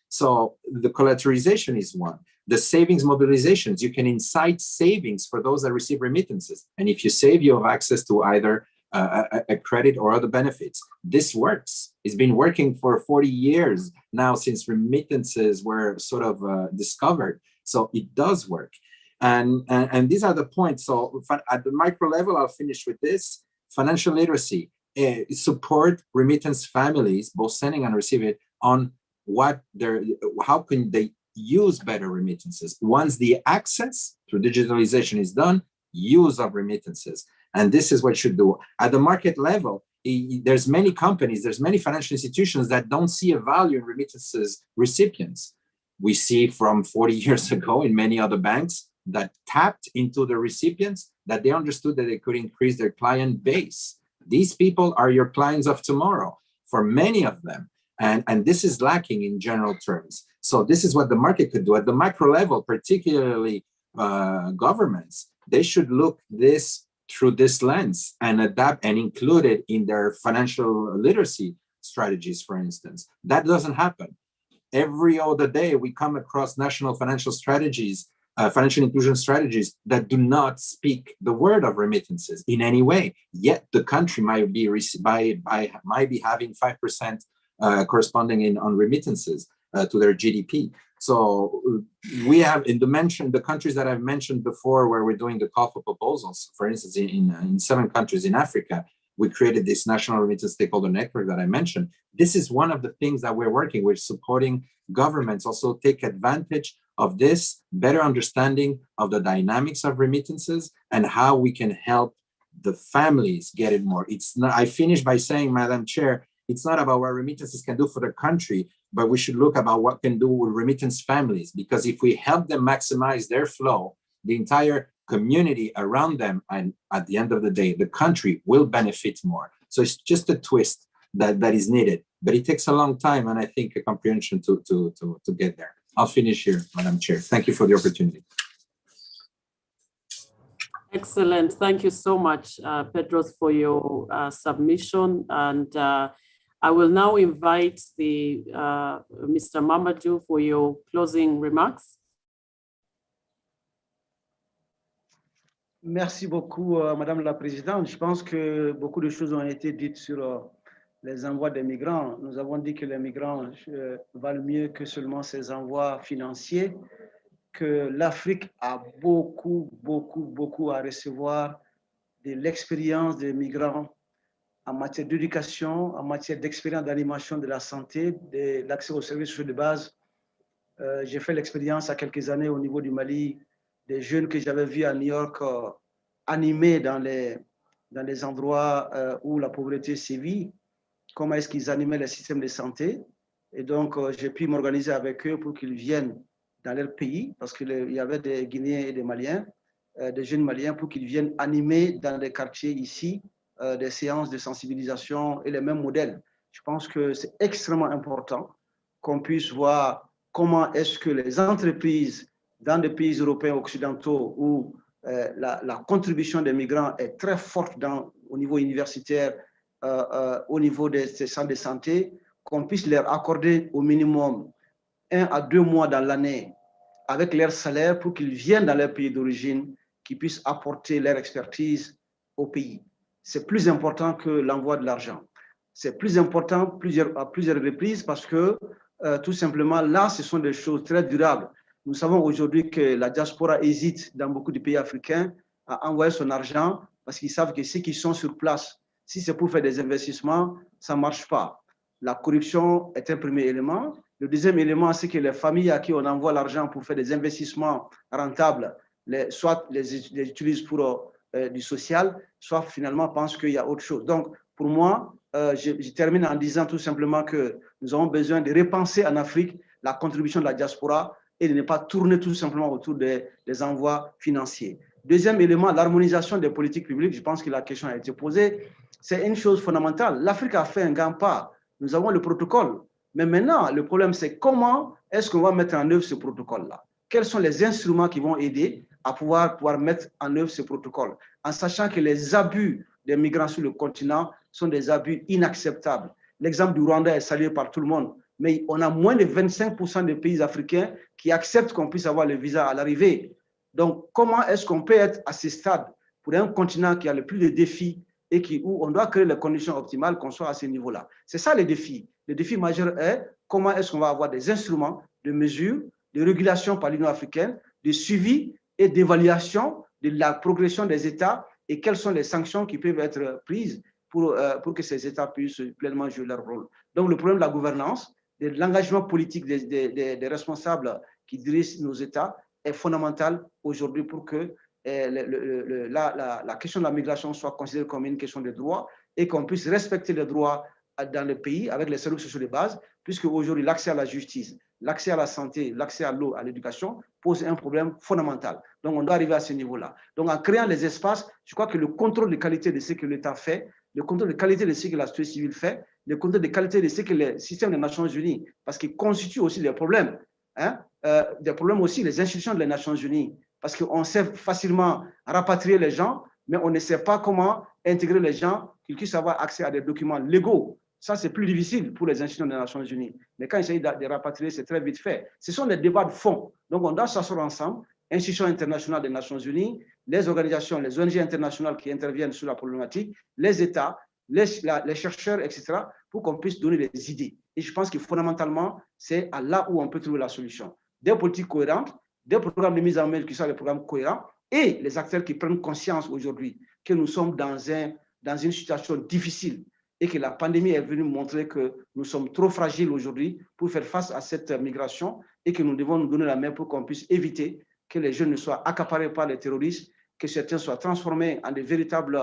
Speaker 13: So the collateralization is one. The savings mobilizations, you can incite savings for those that receive remittances. And if you save, you have access to either a credit or other benefits. This works. It's been working for 40 years now since remittances were sort of discovered. So it does work. And these are the points. So at the micro level, I'll finish with this. Financial literacy, support remittance families, both sending and receiving, on how can they use better remittances. Once the access through digitalization is done, use of remittances. And this is what you should do. At the market level,
Speaker 10: there's many companies, there's many financial institutions that don't see a value in remittances recipients. We see from 40 years ago in many other banks that tapped into the recipients, that they understood that they could increase their client base. These people are your clients of tomorrow for many of them. And this is lacking in general terms. So this is what the market could do. At the macro level, particularly governments, they should look this through this lens and adapt and include it in their financial literacy strategies, for instance. That doesn't happen. Every other day, we come across national financial strategies, financial inclusion strategies that do not speak the word of remittances in any way. Yet the country might be having 5% corresponding on remittances to their GDP. So we have in the countries that I've mentioned before, where we're doing the call for proposals, for instance, in 7 countries in Africa, we created this national remittance stakeholder network that I mentioned. This is one of the things that we're working with, supporting governments also take advantage of this better understanding of the dynamics of remittances and how we can help the families get it more. It's not, I finish by saying, Madam Chair, it's not about what remittances can do for the country, but we should look about what can do with remittance families, because if we help them maximize their flow, the entire community around them, and at the end of the day, the country will benefit more. So it's just a twist that is needed, but it takes a long time, and I think a comprehension to get there. I'll finish here, Madam Chair. Thank you for the opportunity.
Speaker 1: Excellent. Thank you so much, Pedros, for your submission. And I will now invite Mr. Mamadou for your closing remarks.
Speaker 17: Merci beaucoup, Madame la Présidente. Je pense que beaucoup de choses ont été dites sur les envois des migrants. Nous avons dit que les migrants valent mieux que seulement ces envois financiers, que l'Afrique a beaucoup à recevoir de l'expérience des migrants en matière d'éducation, en matière d'expérience d'animation de la santé, de l'accès aux services sociaux de base. J'ai fait l'expérience il y a quelques années au niveau du Mali, des jeunes que j'avais vus à New York animés dans les endroits où la pauvreté sévit, comment est-ce qu'ils animaient les systèmes de santé. Et donc, j'ai pu m'organiser avec eux pour qu'ils viennent dans leur pays, parce qu'il y avait des Guinéens et des Maliens, des jeunes Maliens, pour qu'ils viennent animer dans des quartiers ici, des séances de sensibilisation et les mêmes modèles. Je pense que c'est extrêmement important qu'on puisse voir comment est-ce que les entreprises dans des pays européens occidentaux où la contribution des migrants est très forte au niveau universitaire, au niveau des centres de santé, qu'on puisse leur accorder au minimum 1 à 2 mois dans l'année avec leur salaire pour qu'ils viennent dans leur pays d'origine, qu'ils puissent apporter leur expertise au pays. C'est plus important que l'envoi de l'argent. C'est plus important à plusieurs reprises parce que tout simplement là, ce sont des choses très durables. Nous savons aujourd'hui que la diaspora hésite dans beaucoup de pays africains à envoyer son argent parce qu'ils savent que ceux qui sont sur place, si c'est pour faire des investissements, ça ne marche pas. La corruption est un premier élément. Le deuxième élément, c'est que les familles à qui on envoie l'argent pour faire des investissements rentables, soit les utilisent pour du social, soit finalement pensent qu'il y a autre chose. Donc, pour moi, je termine en disant tout simplement que nous avons besoin de repenser en Afrique la contribution de la diaspora et de ne pas tourner tout simplement autour des envois financiers. Deuxième élément, l'harmonisation des politiques publiques. Je pense que la question a été posée. C'est une chose fondamentale. L'Afrique a fait un grand pas. Nous avons le protocole. Mais maintenant, le problème, c'est comment est-ce qu'on va mettre en œuvre ce protocole-là? Quels sont les instruments qui vont aider à pouvoir mettre en œuvre ce protocole? En sachant que les abus des migrants sur le continent sont des abus inacceptables. L'exemple du Rwanda est salué par tout le monde, mais on a moins de 25% des pays africains qui acceptent qu'on puisse avoir le visa à l'arrivée. Donc, comment est-ce qu'on peut être à ce stade pour un continent qui a le plus de défis et où on doit créer les conditions optimales qu'on soit à ce niveau-là? C'est ça le défi. Le défi majeur est comment est-ce qu'on va avoir des instruments de mesure, de régulation par l'Union africaine, de suivi et d'évaluation de la progression des États et quelles sont les sanctions qui peuvent être prises pour que ces États puissent pleinement jouer leur rôle. Donc, le problème de la gouvernance, de l'engagement politique des responsables qui dirigent nos États est fondamental aujourd'hui pour que la question de la migration soit considérée comme une question de droit et qu'on puisse respecter les droits dans le pays avec les services sociaux de base, puisque aujourd'hui l'accès à la justice, l'accès à la santé, l'accès à l'eau, à l'éducation pose un problème fondamental. Donc on doit arriver à ce niveau-là. Donc en créant les espaces, je crois que le contrôle de qualité de ce que l'État fait, le contrôle de qualité de ce que la société civile fait, le contrôle de qualité de ce que le système des Nations Unies, parce qu'il constitue aussi des problèmes, des problèmes aussi les institutions des Nations Unies, parce qu'on sait facilement rapatrier les gens, mais on ne sait pas comment intégrer les gens, qu'ils puissent avoir accès à des documents légaux. Ça, c'est plus difficile pour les institutions des Nations Unies. Mais quand il s'agit de rapatrier, c'est très vite fait. Ce sont des débats de fond. Donc, on doit s'asseoir ensemble, institutions internationales des Nations Unies, les organisations, les ONG internationales qui interviennent sur la problématique, les États, les chercheurs, etc., pour qu'on puisse donner des idées. Et je pense que fondamentalement, c'est là où on peut trouver la solution. Des politiques cohérentes, des programmes de mise en œuvre qui sont des programmes cohérents, et les acteurs qui prennent conscience aujourd'hui que nous sommes dans une situation difficile et que la pandémie est venue montrer que nous sommes trop fragiles aujourd'hui pour faire face à cette migration et que nous devons nous donner la main pour qu'on puisse éviter que les jeunes ne soient accaparés par les terroristes, que certains soient transformés en de véritables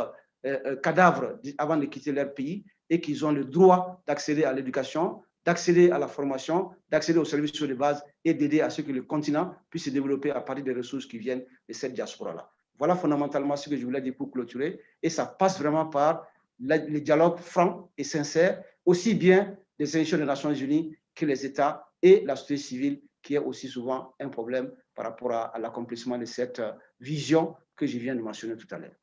Speaker 17: cadavres avant de quitter leur pays et qu'ils ont le droit d'accéder à l'éducation, d'accéder à la formation, d'accéder aux services de base et d'aider à ce que le continent puisse se développer à partir des ressources qui viennent de cette diaspora-là. Voilà fondamentalement ce que je voulais dire pour clôturer. Et ça passe vraiment par le dialogue franc et sincère, aussi bien des institutions des Nations Unies que les États et la société civile, qui est aussi souvent un problème par rapport à l'accomplissement de cette vision que je viens de mentionner tout à l'heure.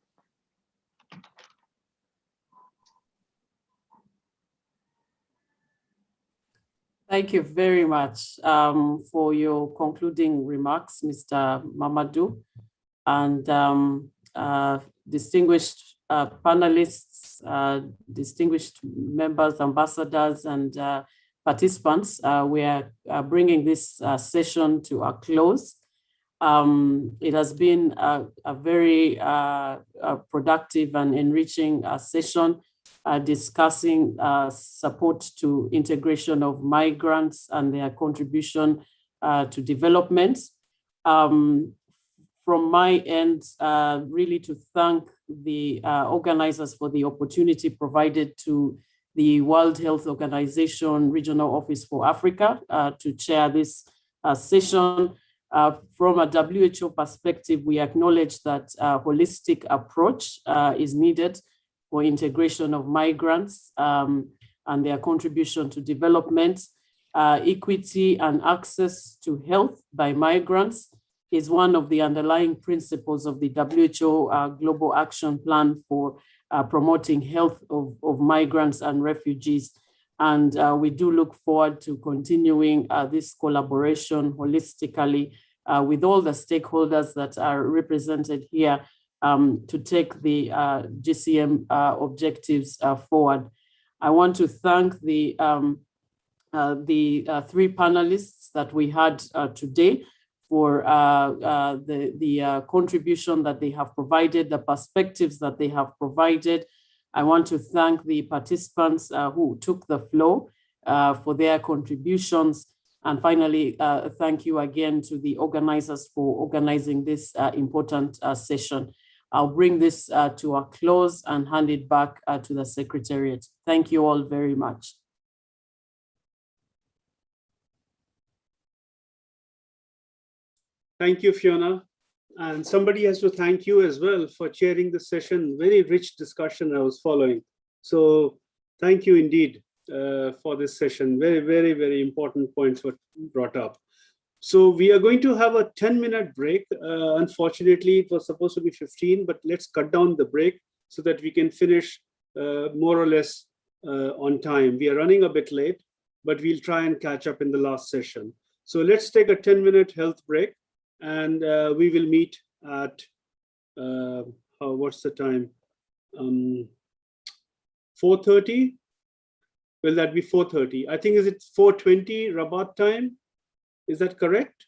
Speaker 1: Thank you very much for your concluding remarks, Mr. Mamadou, and distinguished panelists, distinguished members, ambassadors, and participants. We are bringing this session to a close. It has been a very productive and enriching session discussing support to integration of migrants and their contribution to development. From my end, really to thank the organizers for the opportunity provided to the World Health Organization Regional Office for Africa to chair this session. From a WHO perspective, we acknowledge that a holistic approach is needed for integration of migrants and their contribution to development. Equity and access to health by migrants is one of the underlying principles of the WHO Global Action Plan for promoting health of migrants and refugees. And we do look forward to continuing this collaboration holistically with all the stakeholders that are represented here to take the GCM objectives forward. I want to thank the three panelists that we had today for the contribution that they have provided, the perspectives that they have provided. I want to thank the participants who took the floor for their contributions. And finally, thank you again to the organizers for organizing this important session. I'll bring this to a close and hand it back to the Secretariat. Thank you all very much.
Speaker 20: Thank you, Fiona. And somebody has to thank you as well for chairing the session. Very rich discussion I was following. So thank you indeed for this session. Very, very, very important points were brought up. So we are going to have a 10-minute break. Unfortunately, it was supposed to be 15, but let's cut down the break so that we can finish more or less on time. We are running a bit late, but we'll try and catch up in the last session. So let's take a 10-minute health break, and we will meet at, what's the time? 4:30? Will that be 4:30? I think, is it 4:20 Rabat time? Is that correct?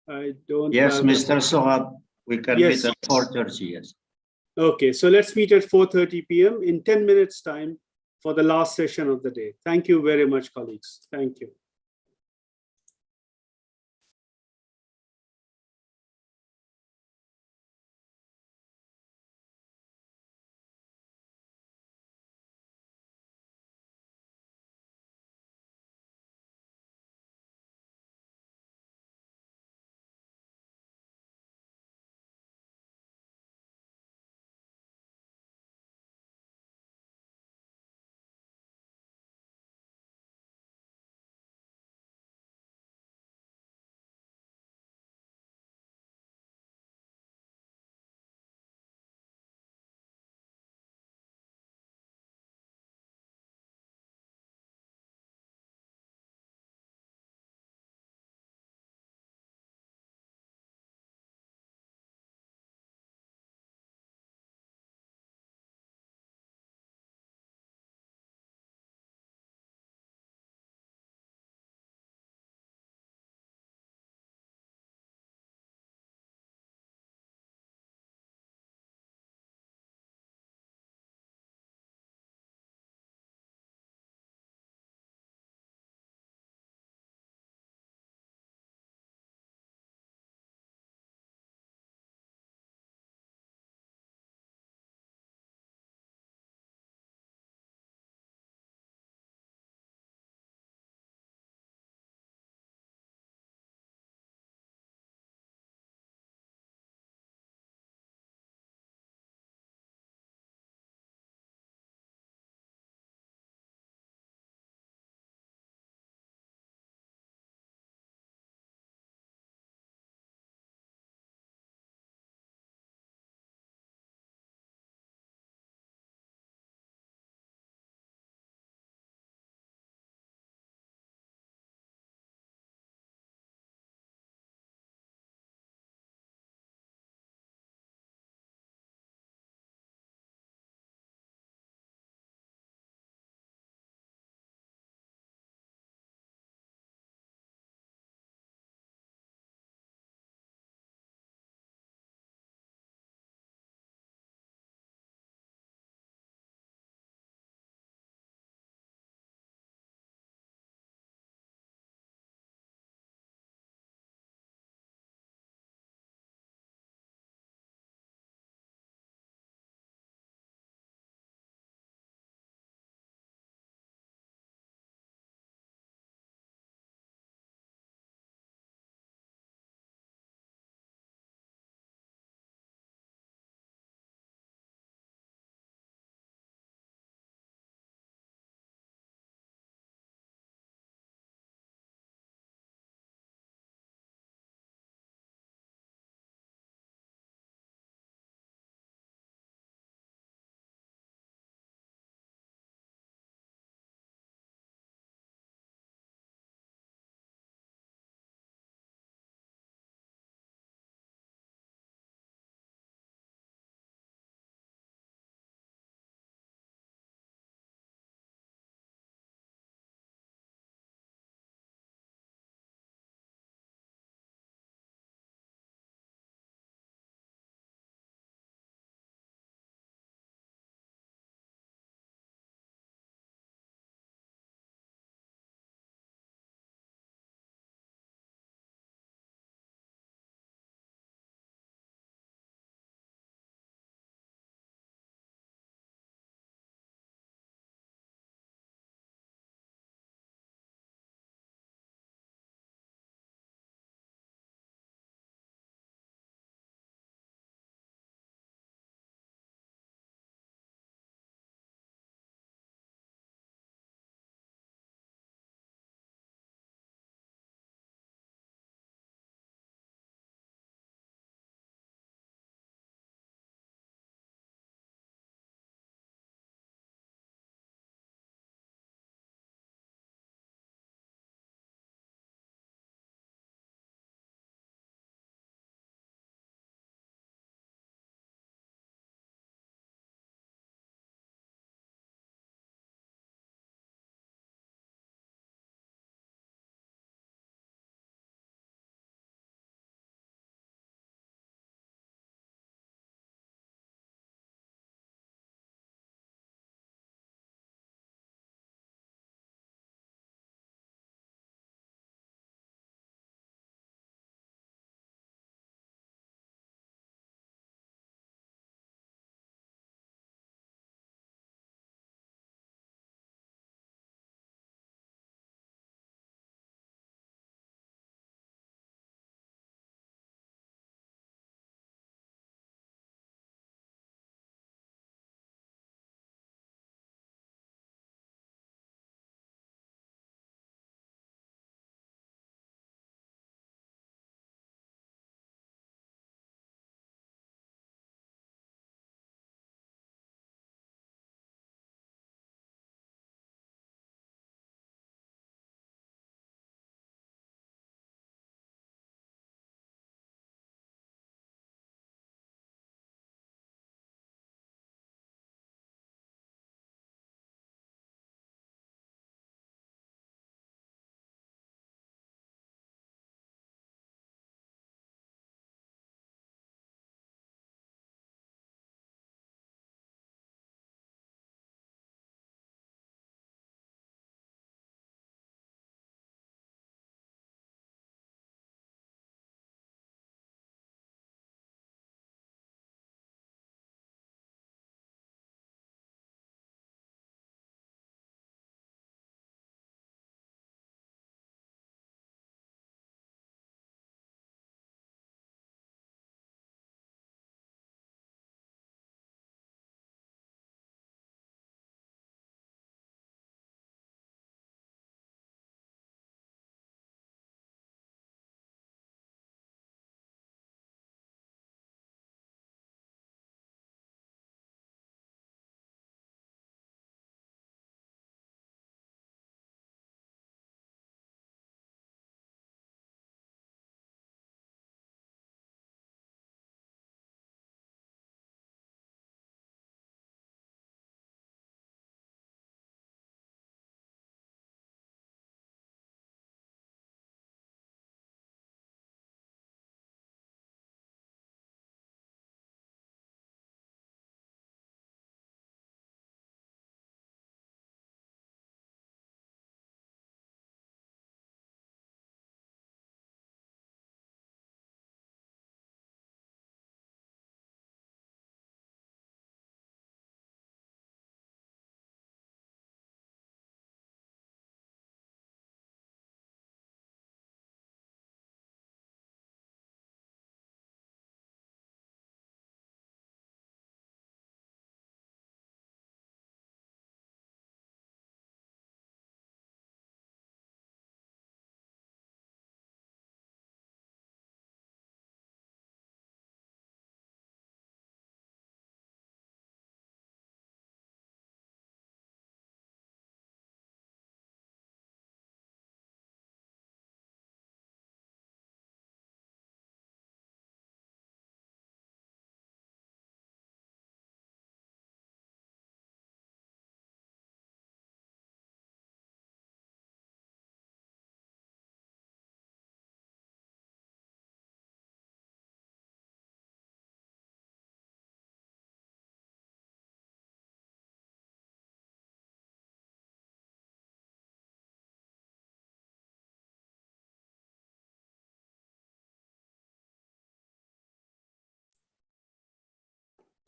Speaker 20: I don't.
Speaker 19: Yes, Mr. Sohab, we can meet at 4:30. Yes.
Speaker 20: Okay, so let's meet at 4:30 p.m. in 10 minutes time for the last session of the day. Thank you very much, colleagues. Thank you.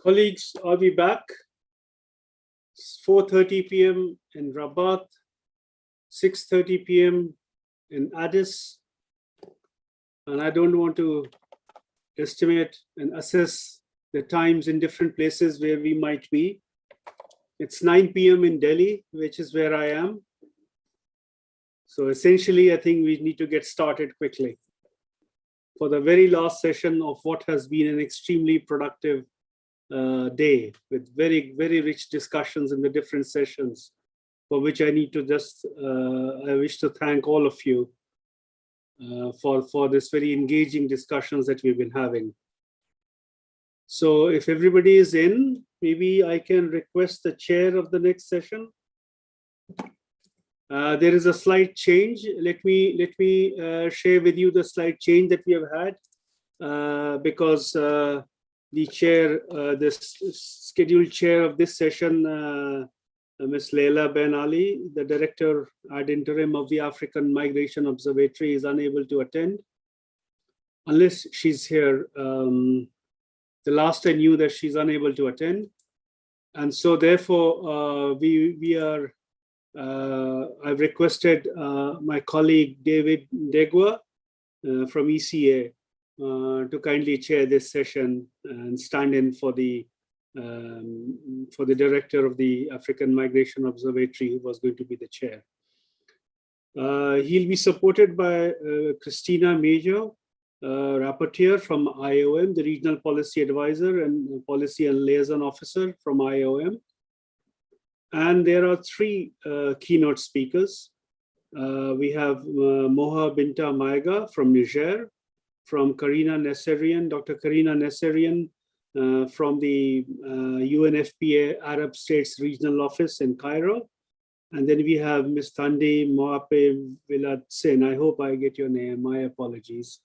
Speaker 20: Colleagues, are we back? It's 4:30 p.m. in Rabat, 6:30 p.m. in Addis, and I don't want to estimate and assess the times in different places where we might be. It's 9 p.m. in Delhi, which is where I am. So essentially, I think we need to get started quickly for the very last session of what has been an extremely productive day with very, very rich discussions in the different sessions, for which I need to just, I wish to thank all of you for this very engaging discussions that we've been having. So if everybody is in, maybe I can request the chair of the next session. There is a slight change. Let me share with you the slight change that we have had because the chair, the scheduled chair of this session, Ms. Leila Ben Ali, the director ad interim of the African Migration Observatory, is unable to attend unless she's here. The last I knew that she's unable to attend, and so therefore I've requested my colleague David Ndegwa from ECA to kindly chair this session and stand in for the director of the African Migration Observatory, who was going to be the chair. He'll be supported by Christina Major, rapporteur from IOM, the regional policy advisor and policy and liaison officer from IOM. And there are three keynote speakers. We have Moha Binta Maiga from Niger, from Karina Nesserian, Dr. Karina Nesserian from the UNFPA Arab States Regional Office in Cairo. And then we have Ms. Thandi Moape Vilatsen, I hope I get your name, my apologies,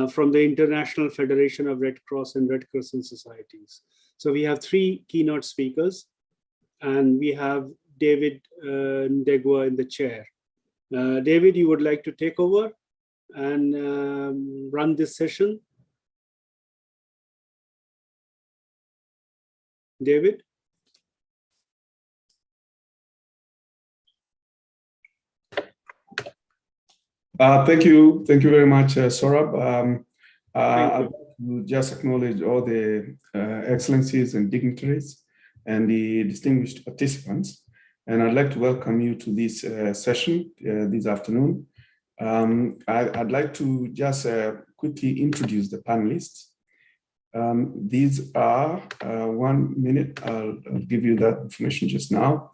Speaker 20: from the International Federation of Red Cross and Red Crescent Societies. So we have three keynote speakers, and we have David Ndegwa in the chair. David, you would like to take over and run this session? David?
Speaker 21: Thank you very much, Saurabh. I'd like to just acknowledge all the excellencies and dignitaries and the distinguished participants. And I'd like to welcome you to this session this afternoon. I'd like to just quickly introduce the panelists. These are 1 minute. I'll give you that information just now.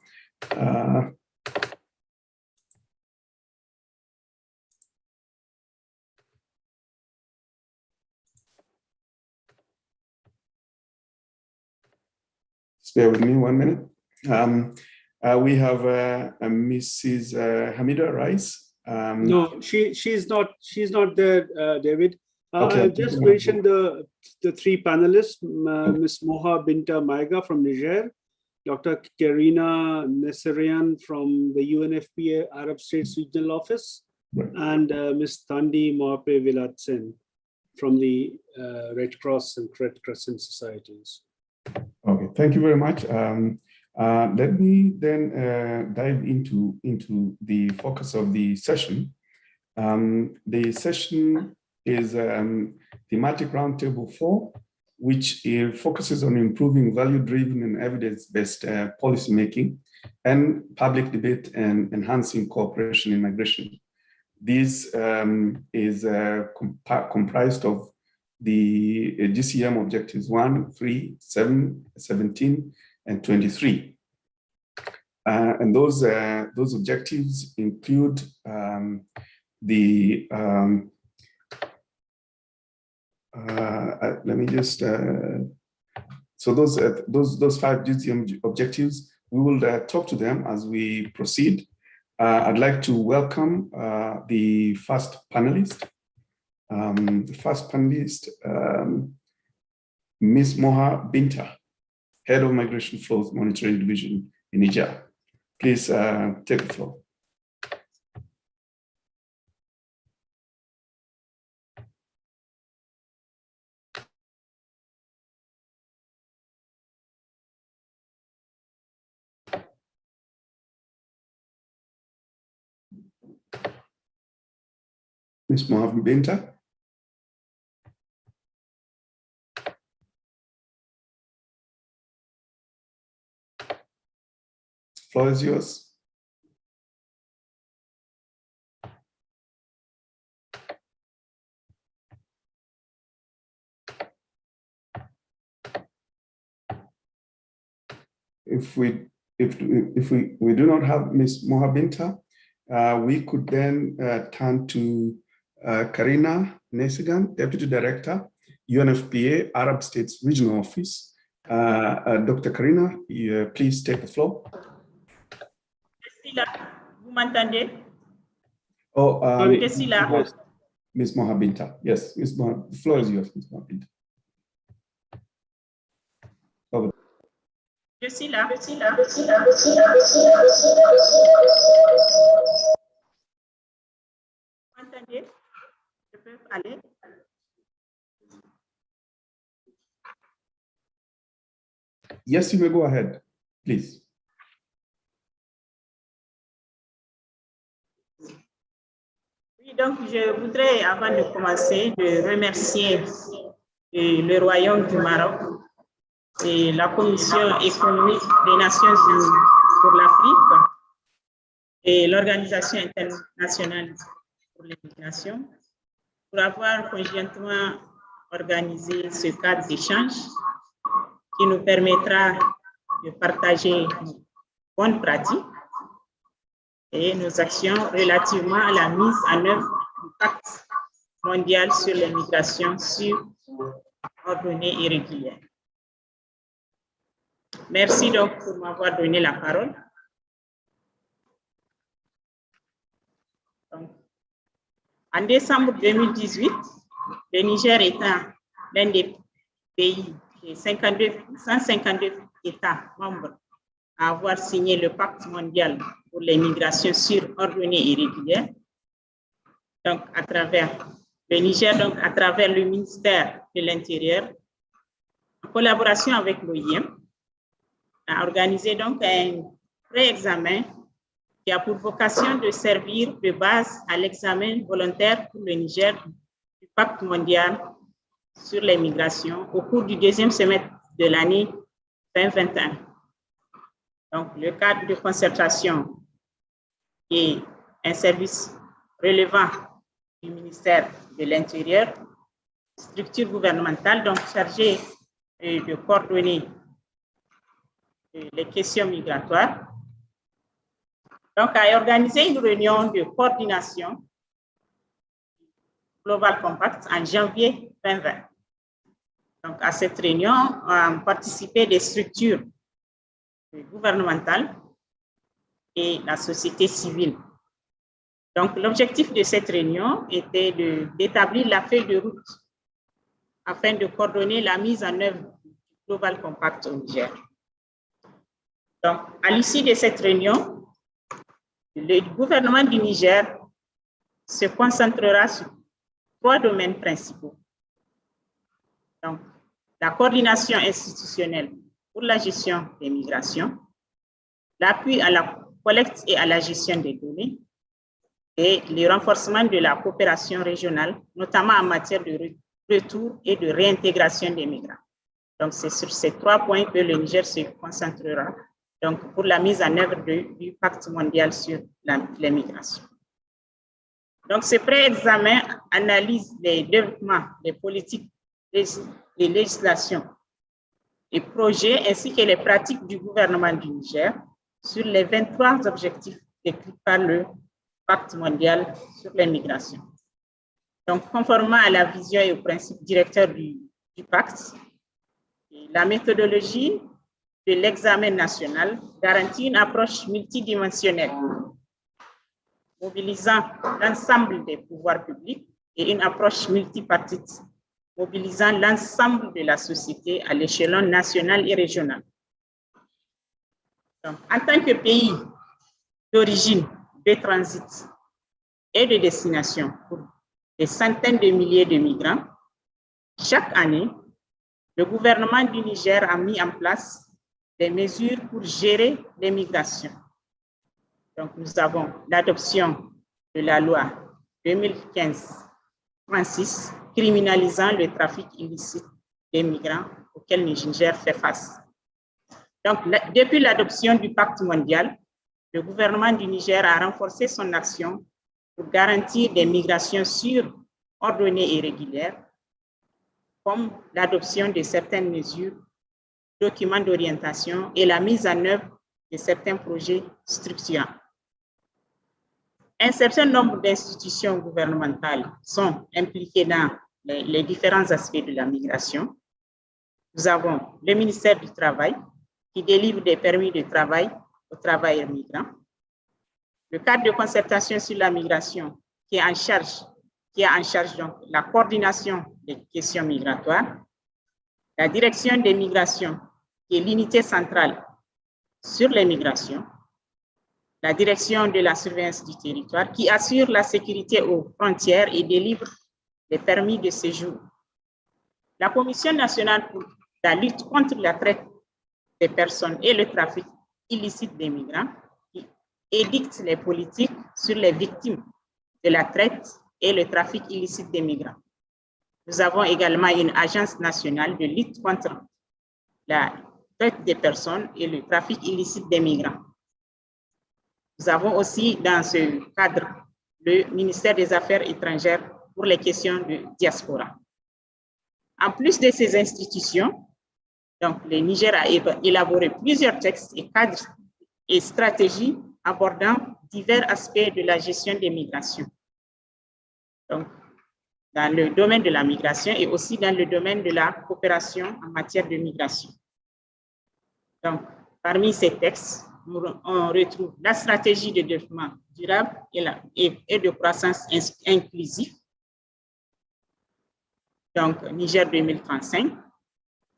Speaker 21: Bear with me 1 minute. We have Mrs. Hamida Rice.
Speaker 20: No, she's not there, David.
Speaker 21: Okay.
Speaker 20: I'll just mention the three panelists: Ms. Moha Binta Maiga from Niger, Dr. Karina Nesserian from the UNFPA Arab States Regional Office, and Ms. Thandi Moape Vilatsen from the Red Cross and Red Crescent Societies.
Speaker 21: Okay, thank you very much. Let me then dive into the focus of the session. The session is Thematic Roundtable 4, which focuses on improving value-driven and evidence-based policymaking and public debate and enhancing cooperation in migration. This is comprised of the GCM objectives 1, 3, 7, 17, and 23. And those objectives include let me just, so those 5 GCM objectives, we will talk to them as we proceed. I'd like to welcome the first panelist. Ms. Moha Binta, Head of Migration Flows Monitoring Division in Niger. Please take the floor. Ms. Mohabinta. The floor is yours. If we do not have Ms. Mohabinta, we could then turn to Karina Nesigan, Deputy Director, UNFPA, Arab States Regional Office. Dr. Karina, please take the floor.
Speaker 3: Vous m'entendez?
Speaker 21: Oh,
Speaker 3: Yes.
Speaker 21: Ms. Mohabinta. Yes, Ms. Mohabinta. The floor is yours, Ms. Mohabinta. Over.
Speaker 3: Je suis là. Vous m'entendez? Je peux aller?
Speaker 21: Yes, you may go ahead, please.
Speaker 3: Oui, donc je voudrais, avant de commencer, de remercier le Royaume du Maroc et la Commission économique des Nations Unies pour l'Afrique et l'Organisation internationale pour l'immigration pour avoir conjointement organisé ce cadre d'échange qui nous permettra de partager nos bonnes pratiques et nos actions relativement à la mise en œuvre du pacte mondial sur l'immigration sûre, ordonnée et régulière. Merci donc pour m'avoir donné la parole. Donc, en décembre 2018, le Niger étant l'un des pays des 152 États membres à avoir signé le pacte mondial pour l'immigration sûre, ordonnée et régulière. Donc, à travers le Niger, donc à travers le ministère de l'Intérieur, en collaboration avec l'OIM, a organisé donc un pré-examen qui a pour vocation de servir de base à l'examen volontaire pour le Niger du pacte mondial sur l'immigration au cours du deuxième semestre de l'année 2021. Donc, le cadre de concertation est un service relevant du ministère de l'Intérieur, structure gouvernementale donc chargée de coordonner les questions migratoires. Donc, a organisé une réunion de coordination Global Compact en janvier 2020. Donc, à cette réunion ont participé des structures gouvernementales et la société civile. Donc, l'objectif de cette réunion était d'établir la feuille de route afin de coordonner la mise en œuvre du Global Compact au Niger. Donc, à l'issue de cette réunion, le gouvernement du Niger se concentrera sur 3 domaines principaux. Donc, la coordination institutionnelle pour la gestion des migrations, l'appui à la collecte et à la gestion des données, et le renforcement de la coopération régionale, notamment en matière de retour et de réintégration des migrants. Donc, c'est sur ces 3 points que le Niger se concentrera donc, pour la mise en œuvre du pacte mondial sur les migrations. Donc, ce pré-examen analyse les développements des politiques, des législations et projets ainsi que les pratiques du gouvernement du Niger sur les 23 objectifs décrits par le pacte mondial sur les migrations. Donc, conformément à la vision et aux principes directeurs du pacte, la méthodologie de l'examen national garantit une approche multidimensionnelle, mobilisant l'ensemble des pouvoirs publics et une approche multipartite, mobilisant l'ensemble de la société à l'échelon national et régional. Donc, en tant que pays d'origine, de transit et de destination pour des centaines de milliers de migrants, chaque année, le gouvernement du Niger a mis en place des mesures pour gérer les migrations. Donc, nous avons l'adoption de la loi 2015-36 criminalisant le trafic illicite des migrants auquel le Niger fait face. Donc, depuis l'adoption du pacte mondial, le gouvernement du Niger a renforcé son action pour garantir des migrations sûres, ordonnées et régulières, comme l'adoption de certaines mesures, documents d'orientation et la mise en œuvre de certains projets structurants. Un certain nombre d'institutions gouvernementales sont impliquées dans les différents aspects de la migration. Nous avons le ministère du Travail, qui délivre des permis de travail aux travailleurs migrants. Le cadre de concertation sur la migration, qui a en charge donc la coordination des questions migratoires. La direction des migrations, qui est l'unité centrale sur les migrations. La direction de la surveillance du territoire, qui assure la sécurité aux frontières et délivre les permis de séjour. La Commission nationale pour la lutte contre la traite des personnes et le trafic illicite des migrants, qui édicte les politiques sur les victimes de la traite et le trafic illicite des migrants. Nous avons également une agence nationale de lutte contre la traite des personnes et le trafic illicite des migrants. Nous avons aussi dans ce cadre le ministère des Affaires étrangères pour les questions de diaspora. En plus de ces institutions, donc le Niger a élaboré plusieurs textes et cadres et stratégies abordant divers aspects de la gestion des migrations. Donc, dans le domaine de la migration et aussi dans le domaine de la coopération en matière de migration. Donc, parmi ces textes, on retrouve la stratégie de développement durable et de croissance inclusive, donc Niger 2035,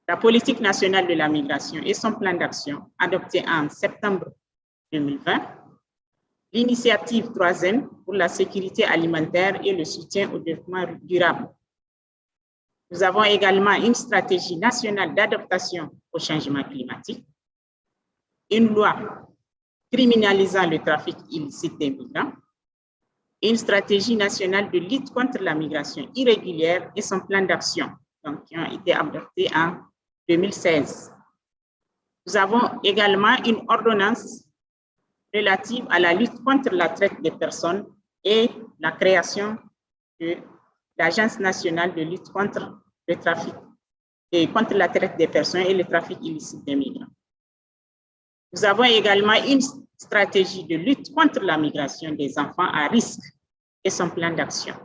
Speaker 3: la politique nationale de la migration et son plan d'action adopté en septembre 2020, l'initiative 3N pour la sécurité alimentaire et le soutien au développement durable. Nous avons également une stratégie nationale d'adaptation au changement climatique, une loi criminalisant le trafic illicite des migrants, une stratégie nationale de lutte contre la migration irrégulière et son plan d'action, donc qui ont été adoptés en 2016. Nous avons également une ordonnance relative à la lutte contre la traite des personnes et la création de l'Agence nationale de lutte contre le trafic et contre la traite des personnes et le trafic illicite des migrants. Nous avons également une stratégie de lutte contre la migration des enfants à risque et son plan d'action.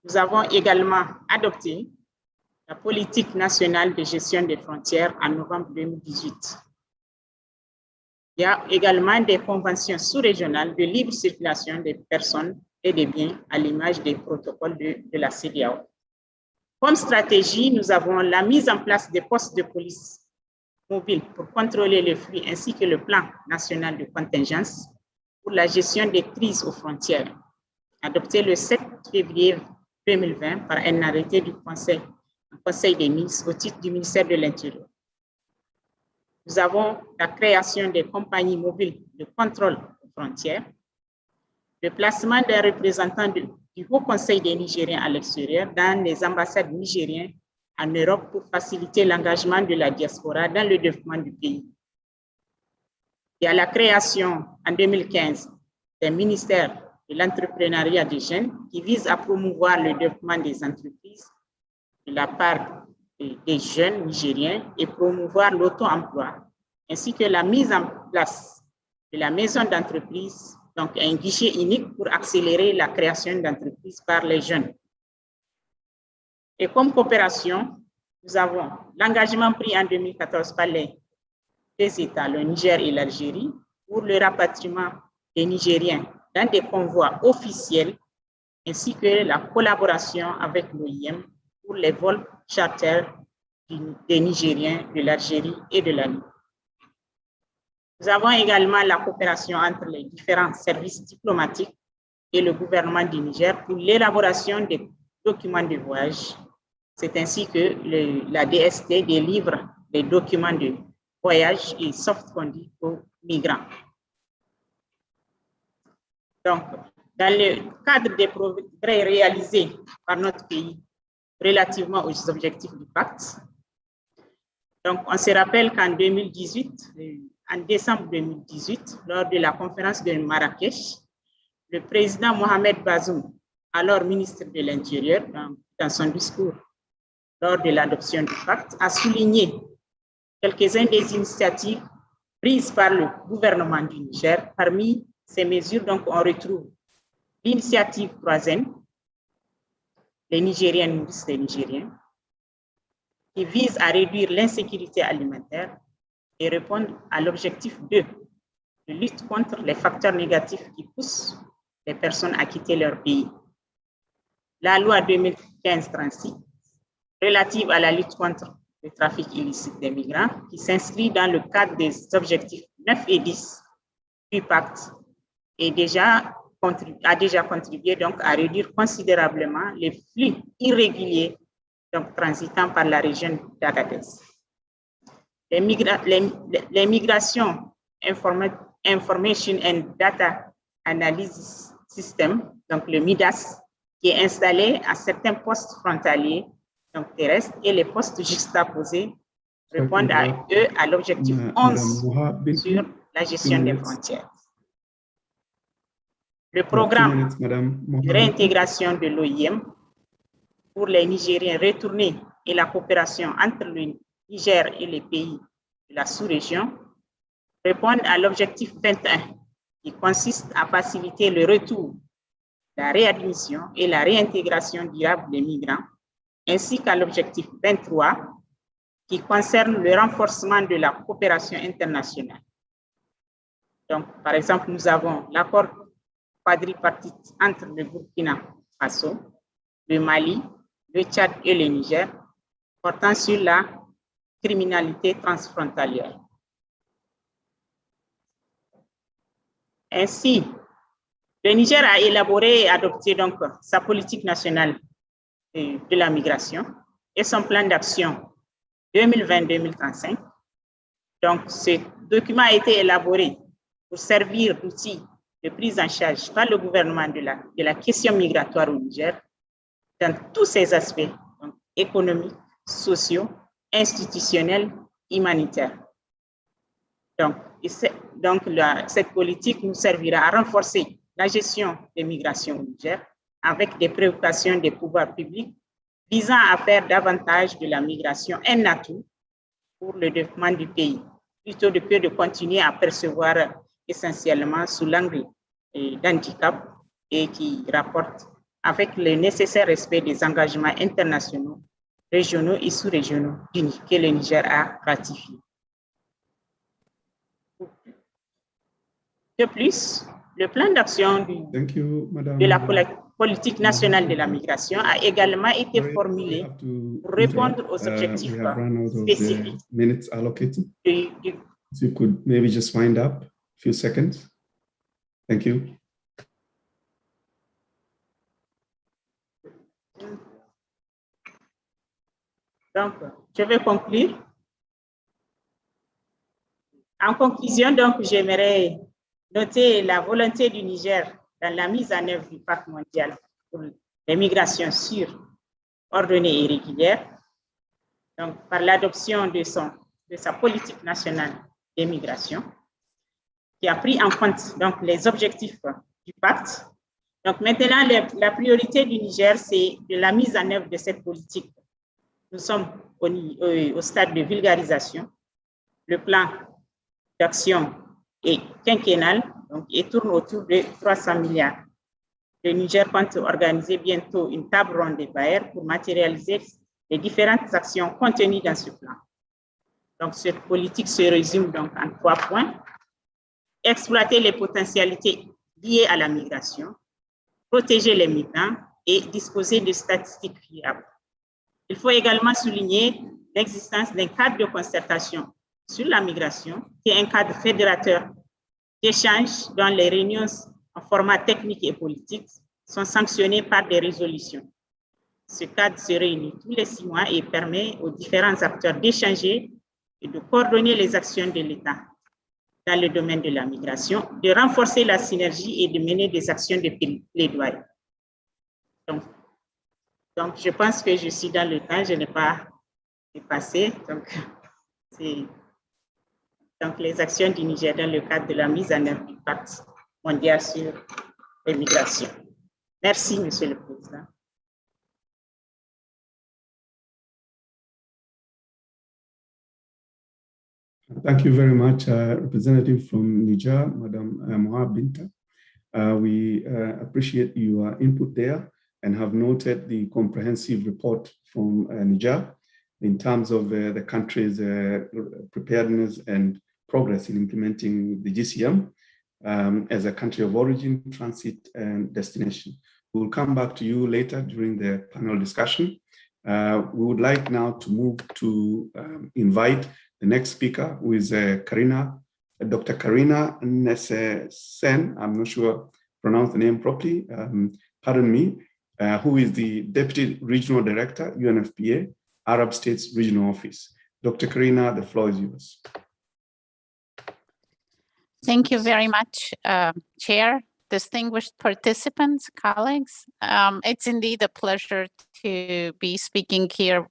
Speaker 3: Nous avons également adopté la politique nationale de gestion des frontières en novembre 2018. Il y a également des conventions sous-régionales de libre circulation des personnes et des biens à l'image des protocoles de la CEDEAO. Comme stratégie, nous avons la mise en place des postes de police mobile pour contrôler les flux ainsi que le plan national de contingence pour la gestion des crises aux frontières, adopté le 7 février 2020 par un arrêté du Conseil des ministres au titre du ministère de l'Intérieur. Nous avons la création des compagnies mobiles de contrôle aux frontières, le placement d'un représentant du Haut Conseil des Nigériens à l'extérieur dans les ambassades nigériennes en Europe pour faciliter l'engagement de la diaspora dans le développement du pays. Il y a la création en 2015 d'un ministère de l'entrepreneuriat des jeunes qui vise à promouvoir le développement des entreprises de la part des jeunes nigériens et promouvoir l'auto-emploi, ainsi que la mise en place de la maison d'entreprise, donc un guichet unique pour accélérer la création d'entreprises par les jeunes. Et comme coopération, nous avons l'engagement pris en 2014 par les deux États, le Niger et l'Algérie, pour le rapatriement des Nigériens dans des convois officiels, ainsi que la collaboration avec l'OIM pour les vols charters des Nigériens, de l'Algérie et de la Libye. Nous avons également la coopération entre les différents services diplomatiques et le gouvernement du Niger pour l'élaboration des documents de voyage. C'est ainsi que la DST délivre des documents de voyage et soft conduit aux migrants. Donc, Dans le cadre des progrès réalisés par notre pays relativement aux objectifs du pacte, donc on se rappelle qu'en 2018, en décembre 2018, lors de la conférence de Marrakech, le président Mohamed Bazoum, alors ministre de l'Intérieur, dans son discours lors de l'adoption du pacte, a souligné quelques-unes des initiatives prises par le gouvernement du Niger. Parmi ces mesures, donc, on retrouve l'initiative 3N, les Nigériens nourrissent les Nigériens, qui vise à réduire l'insécurité alimentaire et répondre à l'objectif 2, de lutte contre les facteurs négatifs qui poussent les personnes à quitter leur pays. La loi 2015-36, relative à la lutte contre le trafic illicite des migrants, qui s'inscrit dans le cadre des objectifs 9 et 10 du pacte, a déjà contribué donc à réduire considérablement les flux irréguliers donc transitant par la région d'Agadez. Les migrations Information and Data Analysis System, donc le MIDAS, qui est installé à certains postes frontaliers donc terrestres, et les postes juxtaposés répondent à eux à l'objectif 11 sur la gestion des frontières. Le programme de réintégration de l'OIM pour les Nigériens retournés et la coopération entre le Niger et les pays de la sous-région répondent à l'objectif 21, qui consiste à faciliter le retour, la réadmission et la réintégration durable des migrants, ainsi qu'à l'objectif 23, qui concerne le renforcement de la coopération internationale. Donc, par exemple, nous avons l'accord quadripartite entre le Burkina Faso, le Mali, le Tchad et le Niger, portant sur la criminalité transfrontalière. Ainsi, le Niger a élaboré et adopté donc sa politique nationale de la migration et son plan d'action 2020-2035. Donc, ce document a été élaboré pour servir d'outil de prise en charge par le gouvernement de la question migratoire au Niger dans tous ses aspects, donc économiques, sociaux, institutionnels, humanitaires. Donc, cette politique nous servira à renforcer la gestion des migrations au Niger avec des préoccupations des pouvoirs publics visant à faire davantage de la migration un atout pour le développement du pays, plutôt que de continuer à percevoir essentiellement sous l'angle d'handicap et qui rapporte avec le nécessaire respect des engagements internationaux, régionaux et sous-régionaux que le Niger a ratifiés. De plus, le plan d'action de la politique nationale de la migration a également été formulé pour répondre aux objectifs spécifiques.
Speaker 21: So you could maybe just wind up a few seconds. Thank you.
Speaker 3: Donc, je vais conclure. En conclusion, donc, j'aimerais noter la volonté du Niger dans la mise en œuvre du pacte mondial pour les migrations sûres, ordonnées et régulières, donc par l'adoption de sa politique nationale des migrations, qui a pris en compte donc les objectifs du pacte. Donc maintenant, la priorité du Niger, c'est de la mise en œuvre de cette politique. Nous sommes au stade de vulgarisation. Le plan d'action est quinquennal, donc il tourne autour de 300 milliards. Le Niger compte organiser bientôt une table ronde des bailleurs pour matérialiser les différentes actions contenues dans ce plan. Donc, cette politique se résume donc en 3 points. Exploiter les potentialités liées à la migration, protéger les migrants et disposer de statistiques fiables. Il faut également souligner l'existence d'un cadre de concertation sur la migration, qui est un cadre fédérateur d'échanges dont les réunions en format technique et politique sont sanctionnées par des résolutions. Ce cadre se réunit tous les 6 mois et permet aux différents acteurs d'échanger et de coordonner les actions de l'État dans le domaine de la migration, de renforcer la synergie et de mener des actions de plaidoyer. Donc, je pense que je suis dans le temps, je n'ai pas dépassé. Donc, les actions du Niger dans le cadre de la mise en œuvre du pacte mondial sur les migrations. Merci, Monsieur le Président.
Speaker 21: Thank you very much, representative from Niger, Madam Mohab Binta. We appreciate your input there and have noted the comprehensive report from Niger in terms of the country's preparedness and progress in implementing the GCM as a country of origin, transit, and destination. We will come back to you later during the panel discussion. We would like now to move to invite the next speaker, who is Karina, Dr. Karina Nese-Sen, I'm not sure pronounce the name properly, pardon me, who is the Deputy Regional Director, UNFPA, Arab States Regional Office. Dr. Karina, the floor is yours.
Speaker 11: Thank you very much, Chair, distinguished participants, colleagues. It's indeed a pleasure to be speaking here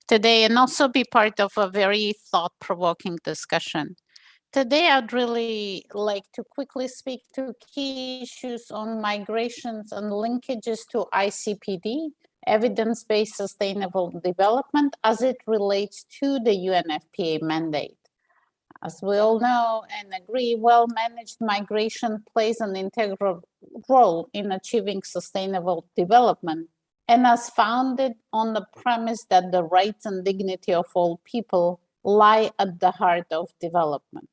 Speaker 11: today and also be part of a very thought-provoking discussion. Today, I'd really like to quickly speak to key issues on migrations and linkages to ICPD, evidence-based sustainable development, as it relates to the UNFPA mandate. As we all know and agree, well-managed migration plays an integral role in achieving sustainable development, and as founded on the premise that the rights and dignity of all people lie at the heart of development.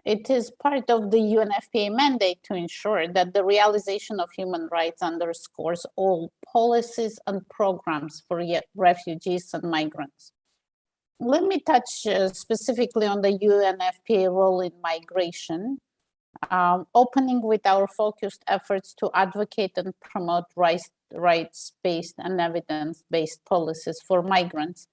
Speaker 11: It is part of the UNFPA mandate to ensure that the realization of human rights underscores all policies and programs for refugees and migrants. Let me touch specifically on the UNFPA role in migration, opening with our focused efforts to advocate and promote rights-based and evidence-based policies for migrants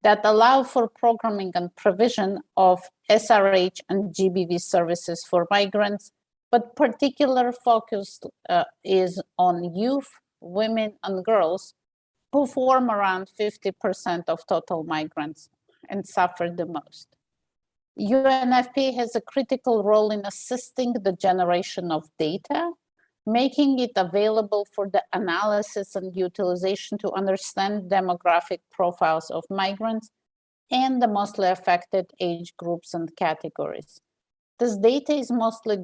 Speaker 11: that allow for programming and provision of SRH and GBV services for migrants, but particular focus is on youth, women, and girls, who form around 50% of total migrants and suffer the most. UNFPA has a critical role in assisting the generation of data, making it available for the analysis and utilization to understand demographic profiles of migrants and the mostly affected age groups and categories. This data is mostly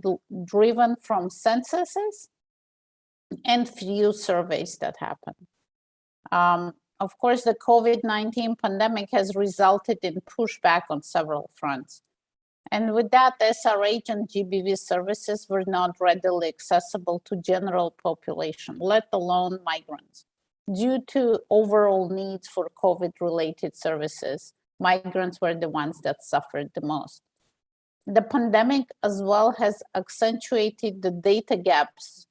Speaker 11: driven from censuses and few surveys that happen. Of course, the COVID-19 pandemic has resulted in pushback on several fronts. And with that, SRH and GBV services were not readily accessible to general population, let alone migrants. Due to overall needs for COVID-related services, migrants were the ones that suffered the most. The pandemic as well has accentuated the data gaps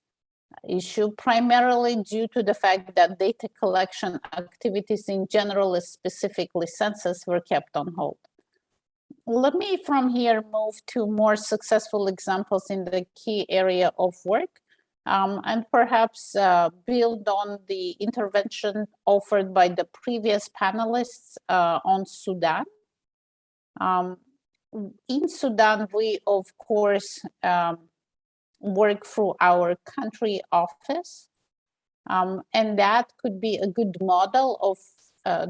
Speaker 11: issue, primarily due to the fact that data collection activities in general, specifically census, were kept on hold. Let me from here move to more successful examples in the key area of work, and perhaps build on the intervention offered by the previous panelists on Sudan. In Sudan, we of course work through our country office, and that could be a good model of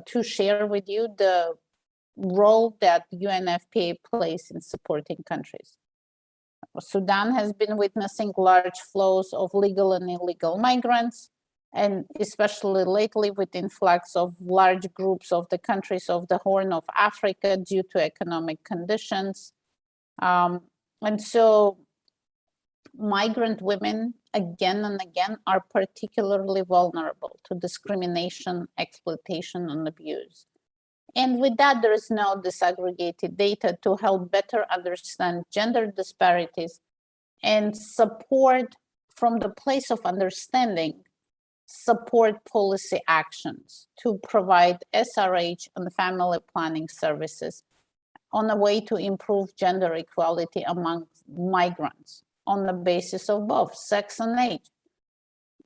Speaker 11: to share with you the role that UNFPA plays in supporting countries. Sudan has been witnessing large flows of legal and illegal migrants, and especially lately with influx of large groups of the countries of the Horn of Africa due to economic conditions. And so migrant women again and again are particularly vulnerable to discrimination, exploitation, and abuse. And with that, there is no disaggregated data to help better understand gender disparities and support from the place of understanding, support policy actions to provide SRH and family planning services on a way to improve gender equality among migrants on the basis of both sex and age.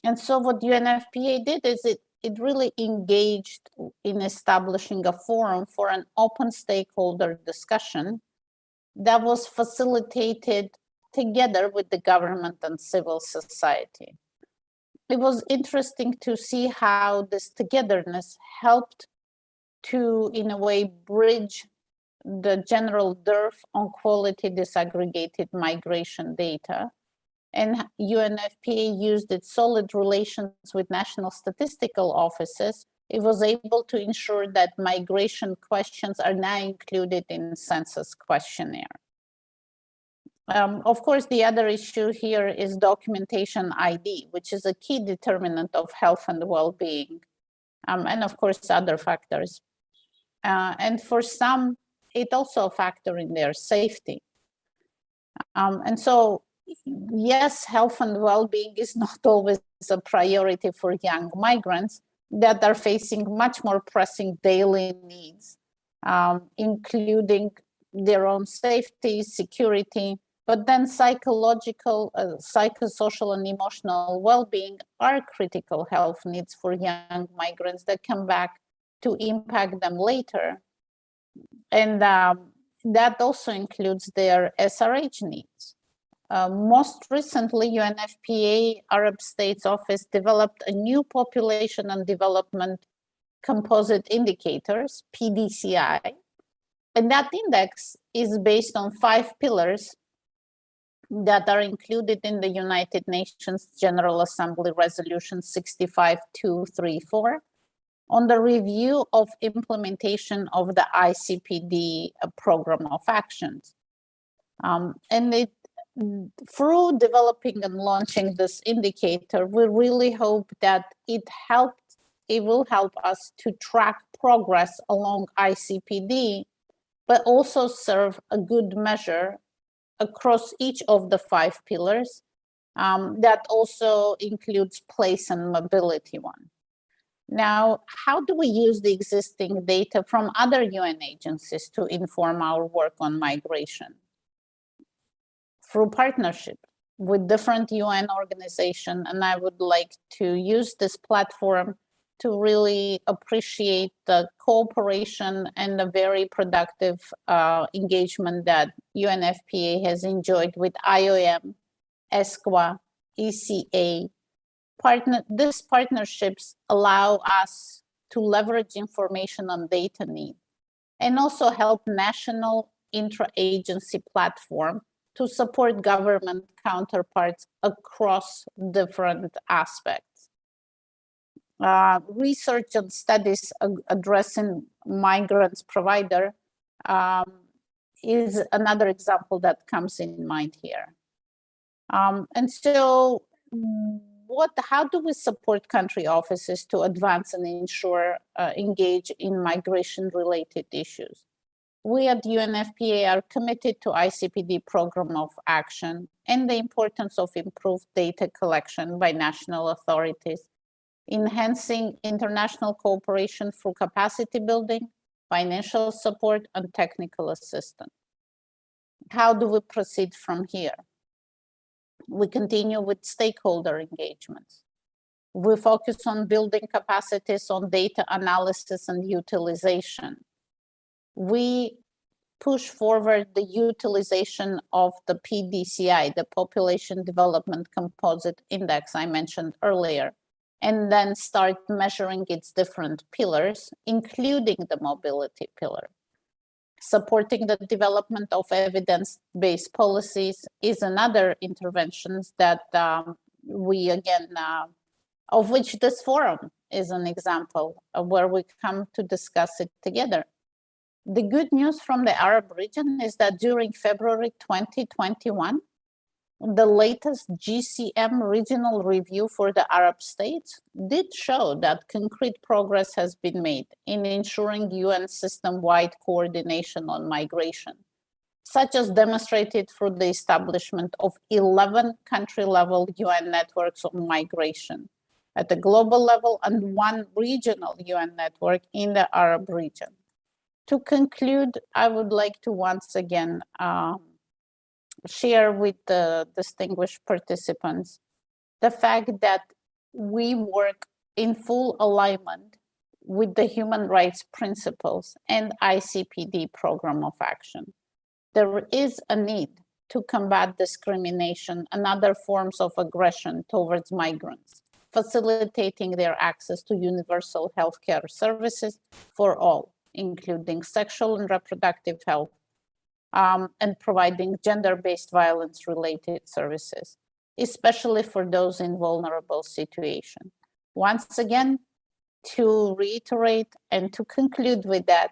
Speaker 11: And so what UNFPA did is it really engaged in establishing a forum for an open stakeholder discussion that was facilitated together with the government and civil society. It was interesting to see how this togetherness helped to, in a way, bridge the general dearth on quality disaggregated migration data. And UNFPA used its solid relations with national statistical offices. It was able to ensure that migration questions are now included in census questionnaire. Of course, the other issue here is documentation ID, which is a key determinant of health and well-being, and of course, other factors. And for some, it also a factor in their safety. And so, yes, health and well-being is not always a priority for young migrants that are facing much more pressing daily needs, including their own safety, security, but then psychological, psychosocial and emotional well-being are critical health needs for young migrants that come back to impact them later. And that also includes their SRH needs. Most recently, UNFPA Arab States Office developed a new population and development composite indicators, PDCI, and that index is based on 5 pillars that are included in the United Nations General Assembly Resolution 65234 on the review of implementation of the ICPD program of actions. And through developing and launching this indicator, we really hope that it will help us to track progress along ICPD, but also serve a good measure across each of the 5 pillars. That also includes place and mobility one. Now, how do we use the existing data from other UN agencies to inform our work on migration? Through partnership with different UN organizations, and I would like to use this platform to really appreciate the cooperation and the very productive engagement that UNFPA has enjoyed with IOM, ESCWA, ECA. These partnerships allow us to leverage information on data need and also help national intra-agency platform to support government counterparts across different aspects. Research and studies addressing migrants provider is another example that comes in mind here. And so how do we support country offices to advance and ensure engage in migration-related issues? We at UNFPA are committed to ICPD program of action and the importance of improved data collection by national authorities, enhancing international cooperation through capacity building, financial support, and technical assistance. How do we proceed from here? We continue with stakeholder engagements. We focus on building capacities on data analysis and utilization. We push forward the utilization of the PDCI, the Population Development Composite Index I mentioned earlier, and then start measuring its different pillars, including the mobility pillar. Supporting the development of evidence-based policies is another intervention that of which this forum is an example of where we come to discuss it together. The good news from the Arab region is that during February 2021, the latest GCM regional review for the Arab states did show that concrete progress has been made in ensuring UN system-wide coordination on migration, such as demonstrated through the establishment of 11 country-level UN networks on migration at the global level and 1 regional UN network in the Arab region. To conclude, I would like to once again share with the distinguished participants the fact that we work in full alignment with the human rights principles and ICPD program of action. There is a need to combat discrimination and other forms of aggression towards migrants, facilitating their access to universal healthcare services for all, including sexual and reproductive health, and providing gender-based violence-related services, especially for those in vulnerable situations. Once again, to reiterate and to conclude with that,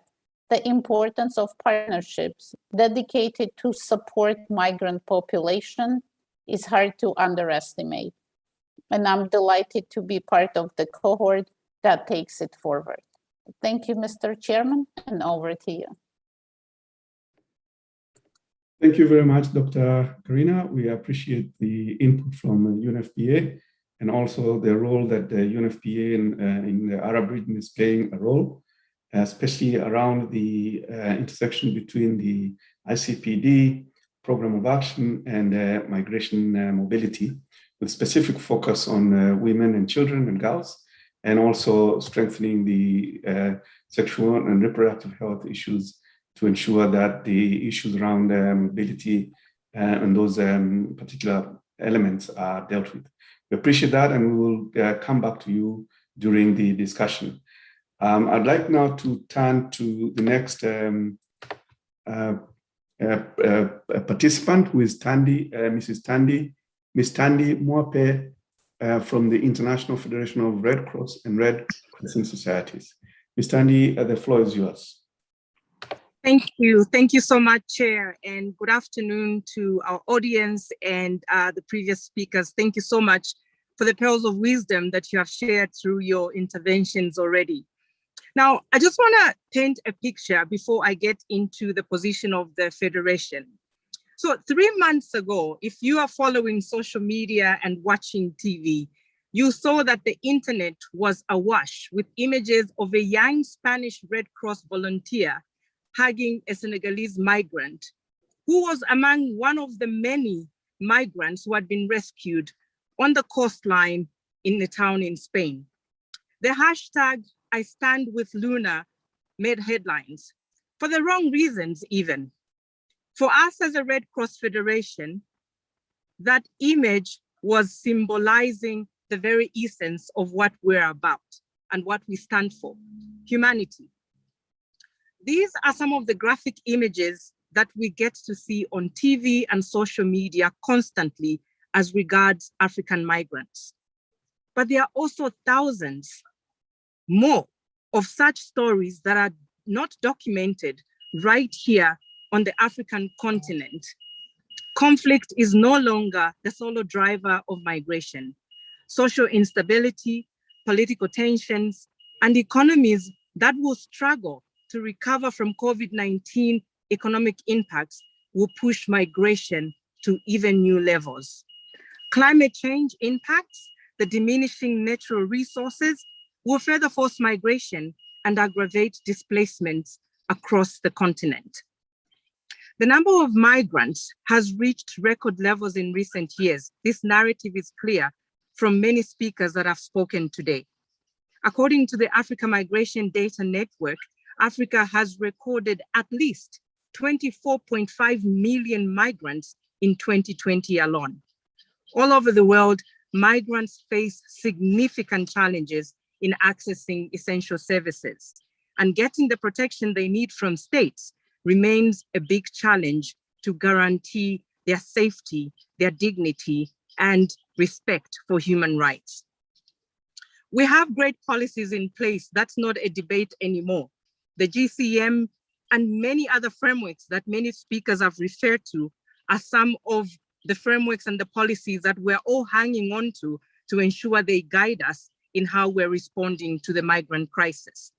Speaker 11: the importance of partnerships dedicated to support migrant population is hard to underestimate. And I'm delighted to be part of the cohort that takes it forward. Thank you, Mr. Chairman, and over to you.
Speaker 21: Thank you very much, Dr. Karina. We appreciate the input from UNFPA and also the role that the UNFPA in the Arab region is playing a role, especially around the intersection between the ICPD program of action and migration mobility, with specific focus on women and children and girls, and also strengthening the sexual and reproductive health issues to ensure that the issues around mobility and those particular elements are dealt with. We appreciate that, and we will come back to you during the discussion. I'd like now to turn to the next participant, who is Tandy, Ms. Tandy Mwape from the International Federation of Red Cross and Red Crescent Societies. Ms. Tandy, the floor is yours.
Speaker 8: Thank you. Thank you so much, Chair, and good afternoon to our audience and the previous speakers. Thank you so much for the pearls of wisdom that you have shared through your interventions already. Now, I just want to paint a picture before I get into the position of the Federation. So 3 months ago, if you are following social media and watching TV, you saw that the internet was awash with images of a young Spanish Red Cross volunteer hugging a Senegalese migrant who was among one of the many migrants who had been rescued on the coastline in a town in Spain. The hashtag I Stand with Luna made headlines for the wrong reasons even. For us as a Red Cross Federation, that image was symbolizing the very essence of what we're about and what we stand for, humanity. These are some of the graphic images that we get to see on TV and social media constantly as regards African migrants. But there are also thousands more of such stories that are not documented right here on the African continent. Conflict is no longer the sole driver of migration. Social instability, political tensions, and economies that will struggle to recover from COVID-19 economic impacts will push migration to even new levels. Climate change impacts, the diminishing natural resources, will further force migration and aggravate displacements across the continent. The number of migrants has reached record levels in recent years. This narrative is clear from many speakers that have spoken today. According to the Africa Migration Data Network, Africa has recorded at least 24.5 million migrants in 2020 alone. All over the world, migrants face significant challenges in accessing essential services, and getting the protection they need from states remains a big challenge to guarantee their safety, their dignity, and respect for human rights. We have great policies in place. That's not a debate anymore. The GCM and many other frameworks that many speakers have referred to are some of the frameworks and the policies that we're all hanging on to ensure they guide us in how we're responding to the migrant crisis.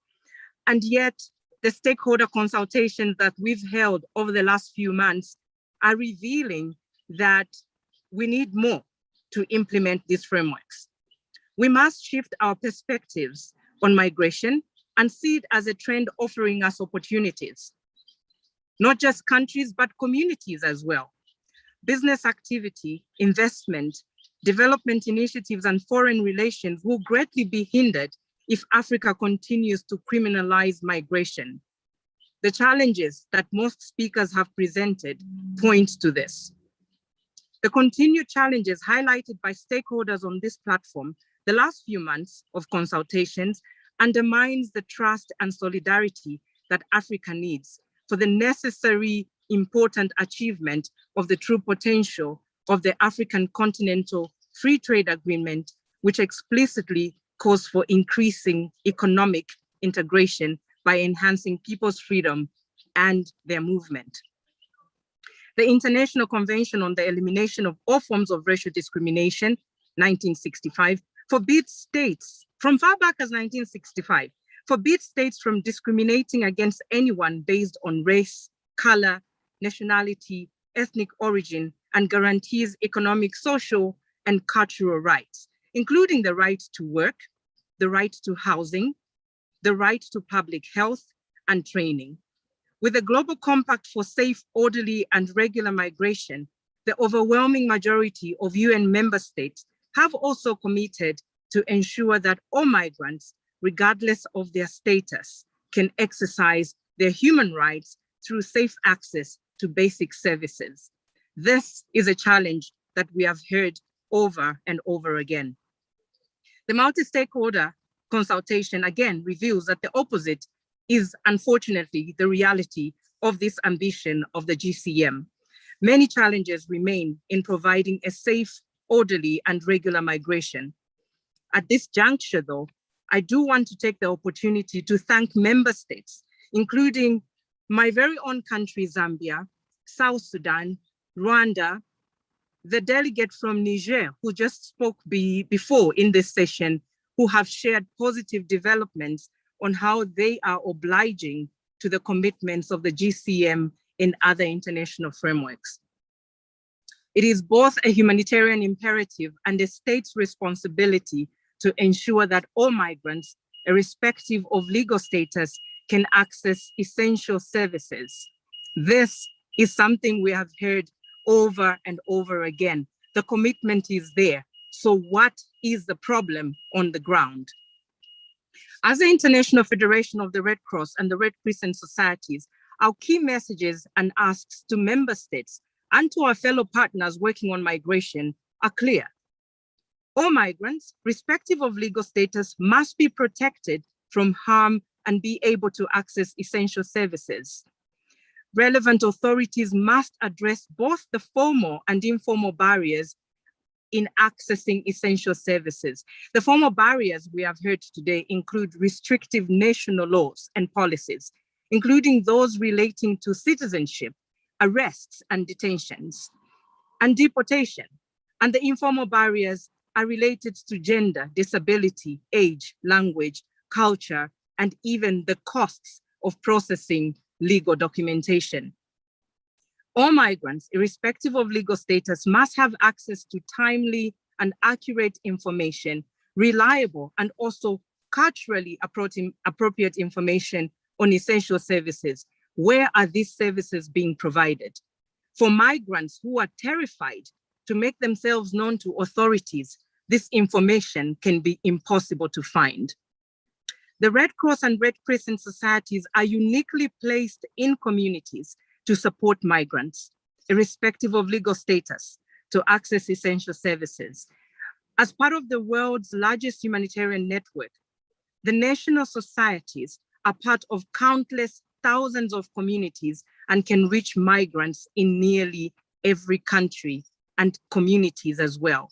Speaker 8: And yet, the stakeholder consultations that we've held over the last few months are revealing that we need more to implement these frameworks. We must shift our perspectives on migration and see it as a trend offering us opportunities. Not just countries, but communities as well. Business activity, investment, development initiatives, and foreign relations will greatly be hindered if Africa continues to criminalize migration. The challenges that most speakers have presented point to this. The continued challenges highlighted by stakeholders on this platform the last few months of consultations undermines the trust and solidarity that Africa needs for the necessary important achievement of the true potential of the African Continental Free Trade Agreement, which explicitly calls for increasing economic integration by enhancing people's freedom and their movement. The International Convention on the Elimination of All Forms of Racial Discrimination, 1965, forbids states, from far back as 1965, forbids states from discriminating against anyone based on race, color, nationality, ethnic origin, and guarantees economic, social, and cultural rights, including the right to work, the right to housing, the right to public health and training. With the Global Compact for Safe, Orderly, and Regular Migration, the overwhelming majority of UN member states have also committed to ensure that all migrants, regardless of their status, can exercise their human rights through safe access to basic services. This is a challenge that we have heard over and over again. The multi-stakeholder consultation again reveals that the opposite is unfortunately the reality of this ambition of the GCM. Many challenges remain in providing a safe, orderly, and regular migration. At this juncture, though, I do want to take the opportunity to thank member states, including my very own country, Zambia, South Sudan, Rwanda, the delegate from Niger, who just spoke before in this session, who have shared positive developments on how they are obliging to the commitments of the GCM in other international frameworks. It is both a humanitarian imperative and a state's responsibility to ensure that all migrants, irrespective of legal status, can access essential services. This is something we have heard over and over again. The commitment is there. So what is the problem on the ground? As the International Federation of the Red Cross and the Red Crescent Societies, our key messages and asks to member states and to our fellow partners working on migration are clear. All migrants, respective of legal status, must be protected from harm and be able to access essential services. Relevant authorities must address both the formal and informal barriers in accessing essential services. The formal barriers we have heard today include restrictive national laws and policies, including those relating to citizenship, arrests and detentions, and deportation. And the informal barriers are related to gender, disability, age, language, culture, and even the costs of processing legal documentation. All migrants, irrespective of legal status, must have access to timely and accurate information, reliable and also culturally appropriate information on essential services. Where are these services being provided? For migrants who are terrified to make themselves known to authorities, this information can be impossible to find. The Red Cross and Red Crescent societies are uniquely placed in communities to support migrants, irrespective of legal status, to access essential services. As part of the world's largest humanitarian network, the national societies are part of countless thousands of communities and can reach migrants in nearly every country and communities as well.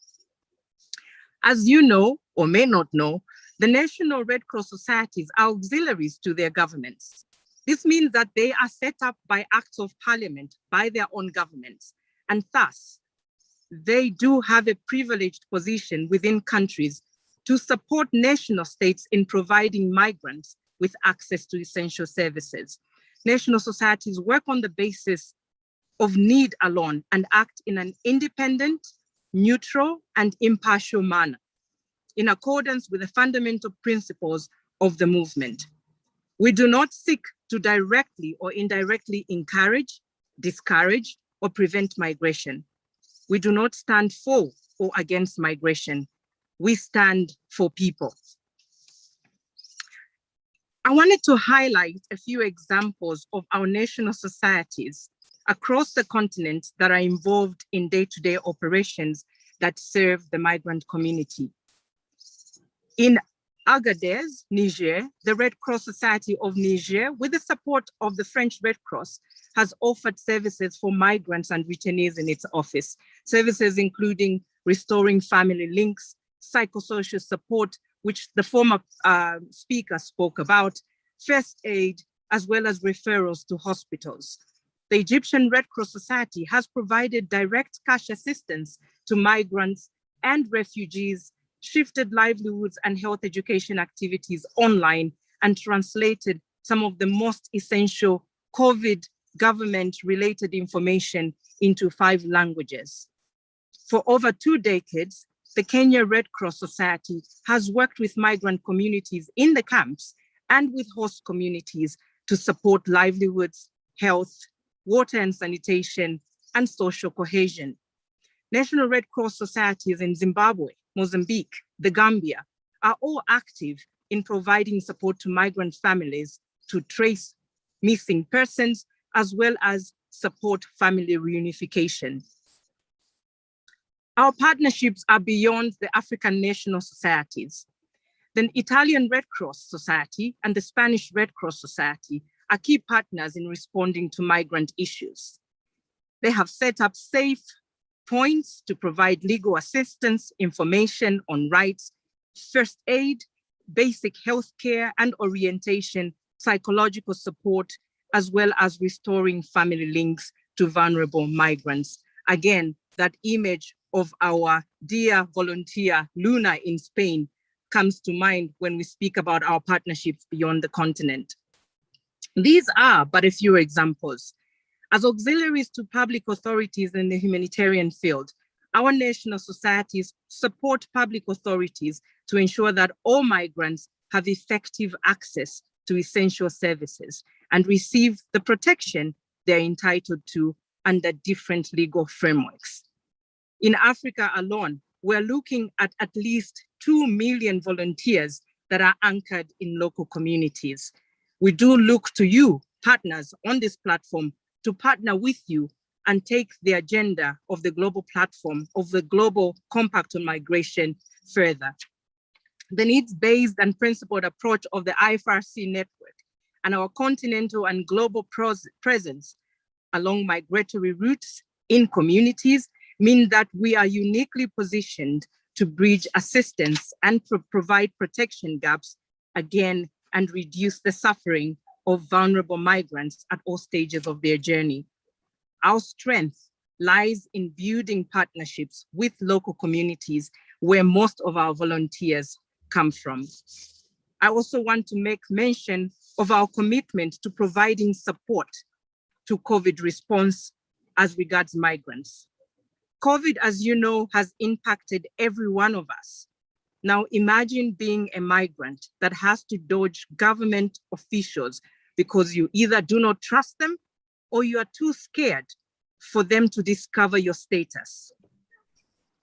Speaker 8: As you know, or may not know, the National Red Cross societies are auxiliaries to their governments. This means that they are set up by acts of parliament by their own governments, and thus they do have a privileged position within countries to support national states in providing migrants with access to essential services. National societies work on the basis of need alone and act in an independent, neutral, and impartial manner, in accordance with the fundamental principles of the movement. We do not seek to directly or indirectly encourage, discourage, or prevent migration. We do not stand for or against migration. We stand for people. I wanted to highlight a few examples of our national societies across the continent that are involved in day-to-day operations that serve the migrant community. In Agadez, Niger, the Red Cross Society of Niger, with the support of the French Red Cross, has offered services for migrants and returnees in its office. Services including restoring family links, psychosocial support, which the former speaker spoke about, first aid, as well as referrals to hospitals. The Egyptian Red Cross Society has provided direct cash assistance to migrants and refugees, shifted livelihoods and health education activities online, and translated some of the most essential COVID government-related information into 5 languages. For over 2 decades, the Kenya Red Cross Society has worked with migrant communities in the camps and with host communities to support livelihoods, health, water and sanitation, and social cohesion. National Red Cross societies in Zimbabwe, Mozambique, the Gambia are all active in providing support to migrant families to trace missing persons, as well as support family reunification. Our partnerships are beyond the African national societies. The Italian Red Cross Society and the Spanish Red Cross Society are key partners in responding to migrant issues. They have set up safe points to provide legal assistance, information on rights, first aid, basic health care and orientation, psychological support, as well as restoring family links to vulnerable migrants. Again, that image of our dear volunteer Luna in Spain comes to mind when we speak about our partnerships beyond the continent. These are but a few examples. As auxiliaries to public authorities in the humanitarian field, our national societies support public authorities to ensure that all migrants have effective access to essential services and receive the protection they're entitled to under different legal frameworks. In Africa alone, we're looking at least 2 million volunteers that are anchored in local communities. We do look to you, partners on this platform, to partner with you and take the agenda of the global platform, of the Global Compact on Migration further. The needs-based and principled approach of the IFRC network and our continental and global presence along migratory routes in communities mean that we are uniquely positioned to bridge assistance and provide protection gaps again and reduce the suffering of vulnerable migrants at all stages of their journey. Our strength lies in building partnerships with local communities where most of our volunteers come from. I also want to make mention of our commitment to providing support to COVID response as regards migrants. COVID, as you know, has impacted every one of us. Now imagine being a migrant that has to dodge government officials because you either do not trust them or you are too scared for them to discover your status.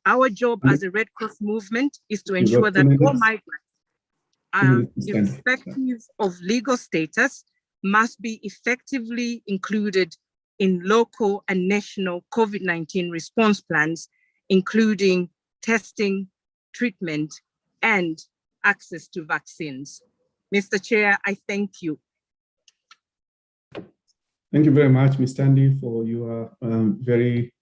Speaker 8: Our job as a Red Cross movement is to ensure that all migrants, irrespective of legal status, must be effectively included in local and national COVID-19 response plans, including testing, treatment, and access to vaccines. Mr. Chair, I thank you.
Speaker 21: Thank you very much, Ms. Tandy, for your very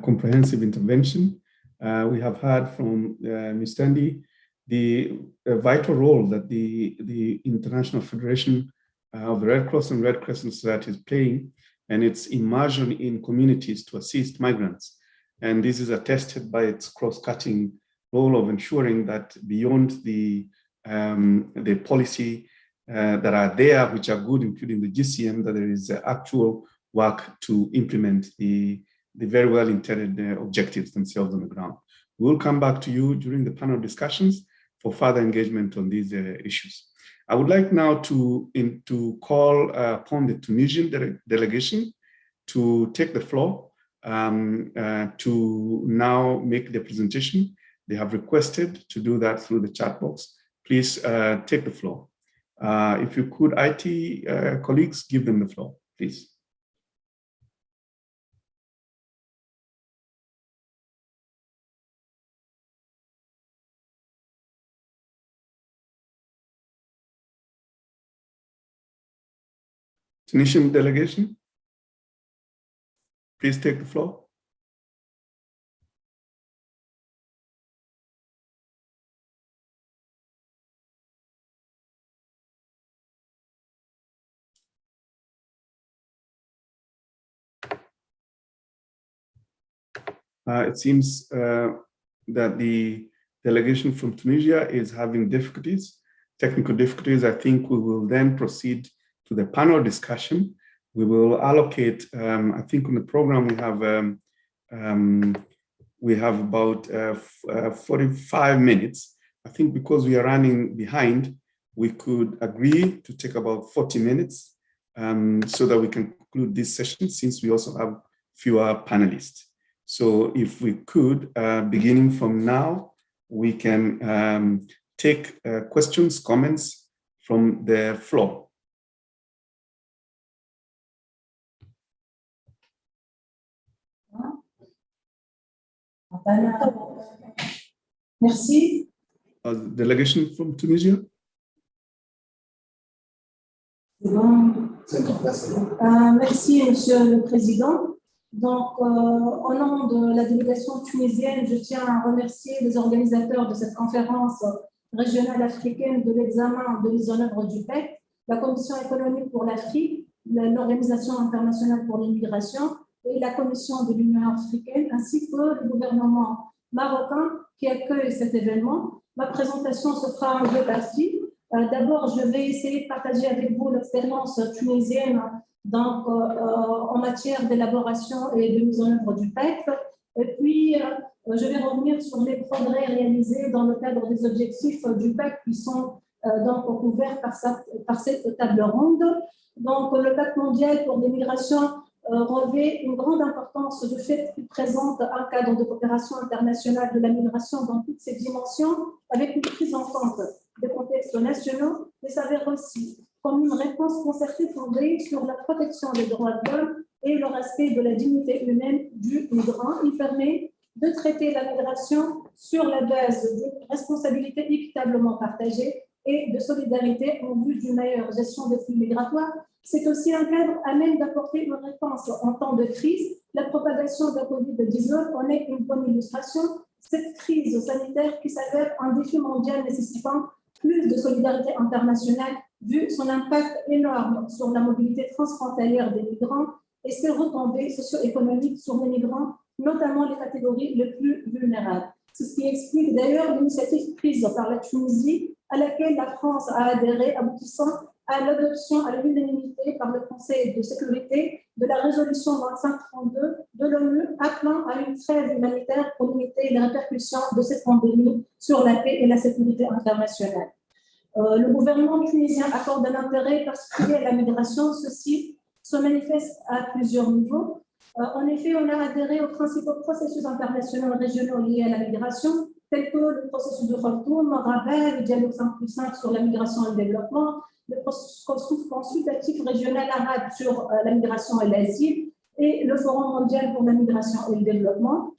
Speaker 21: comprehensive intervention. We have heard from Ms. Tandy the vital role that the International Federation of the Red Cross and Red Crescent Society is playing, and its immersion in communities to assist migrants. And this is attested by its cross-cutting role of ensuring that beyond the policy that are there, which are good, including the GCM, that there is actual work to implement the very well-intended objectives themselves on the ground. We'll come back to you during the panel discussions for further engagement on these issues. I would like now to call upon the Tunisian delegation to take the floor to now make the presentation. They have requested to do that through the chat box. Please take the floor. If you could, IT colleagues, give them the floor, please. Tunisian delegation, please take the floor. It seems that the delegation from Tunisia is having difficulties, technical difficulties. I think we will then proceed to the panel discussion. We will allocate, I think on the program we have about 45 minutes. I think because we are running behind, we could agree to take about 40 minutes so that we can conclude this session, since we also have fewer panelists. So if we could, beginning from now, we can take questions, comments from the floor.
Speaker 15: Merci.
Speaker 21: Delegation from Tunisia.
Speaker 15: Merci, Monsieur le Président. Donc, au nom de la délégation tunisienne, je tiens à remercier les organisateurs de cette conférence régionale africaine de l'examen de mise en œuvre du PEC, la Commission économique pour l'Afrique, l'Organisation internationale pour l'immigration et la Commission de l'Union africaine, ainsi que le gouvernement marocain qui accueille cet événement. Ma présentation se fera en deux parties. D'abord, je vais essayer de partager avec vous l'expérience tunisienne donc, en matière d'élaboration et de mise en œuvre du PEC. Et puis, je vais revenir sur les progrès réalisés dans le cadre des objectifs du PEC qui sont donc couverts par cette table ronde. Donc, le Pacte mondial pour l'immigration revêt une grande importance du fait qu'il présente un cadre de coopération internationale de la migration dans toutes ses dimensions, avec une prise en compte des contextes nationaux, mais s'avère aussi comme une réponse concertée fondée sur la protection des droits de l'homme et le respect de la dignité humaine du migrant. Il permet de traiter la migration sur la base d'une responsabilité équitablement partagée et de solidarité en vue d'une meilleure gestion des flux migratoires. C'est aussi un cadre à même d'apporter une réponse en temps de crise. La propagation de la COVID-19 en est une bonne illustration. Cette crise sanitaire qui s'avère un défi mondial nécessitant plus de solidarité internationale vu son impact énorme sur la mobilité transfrontalière des migrants et ses retombées socio-économiques sur les migrants, notamment les catégories les plus vulnérables. C'est ce qui explique d'ailleurs l'initiative prise par la Tunisie, à laquelle la France a adhéré, aboutissant à l'adoption à l'unanimité par le Conseil de sécurité de la résolution 2532 de l'ONU appelant à une trêve humanitaire pour limiter les répercussions de cette pandémie sur la paix et la sécurité internationale. Le gouvernement tunisien accorde un intérêt particulier à la migration. Ceci se manifeste à plusieurs niveaux. En effet, on a adhéré aux principaux processus internationaux et régionaux liés à la migration, tels que le processus de Khartoum, Rabat, le dialogue 5+5 sur la migration et le développement, le processus consultatif régional arabe sur la migration et l'asile, et le Forum mondial pour la migration et le développement.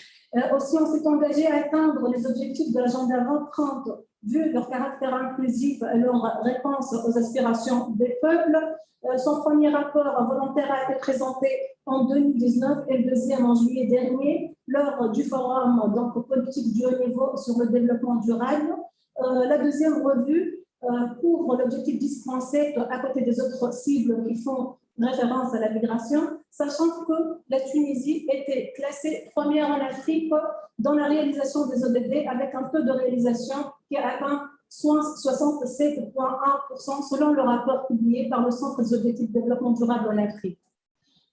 Speaker 15: Aussi, on s'est engagé à atteindre les objectifs de l'agenda 2030, vu leur caractère inclusif et leur réponse aux aspirations des peuples. Son premier rapport volontaire a été présenté en 2019 et le deuxième en juillet dernier, lors du forum donc, politique du haut niveau sur le développement durable. La deuxième revue couvre l'objectif 10.7 à côté des autres cibles qui font référence à la migration, sachant que la Tunisie était classée première en Afrique dans la réalisation des ODD avec un taux de réalisation qui a atteint 67,1% selon le rapport publié par le Centre des objectifs de développement durable en Afrique.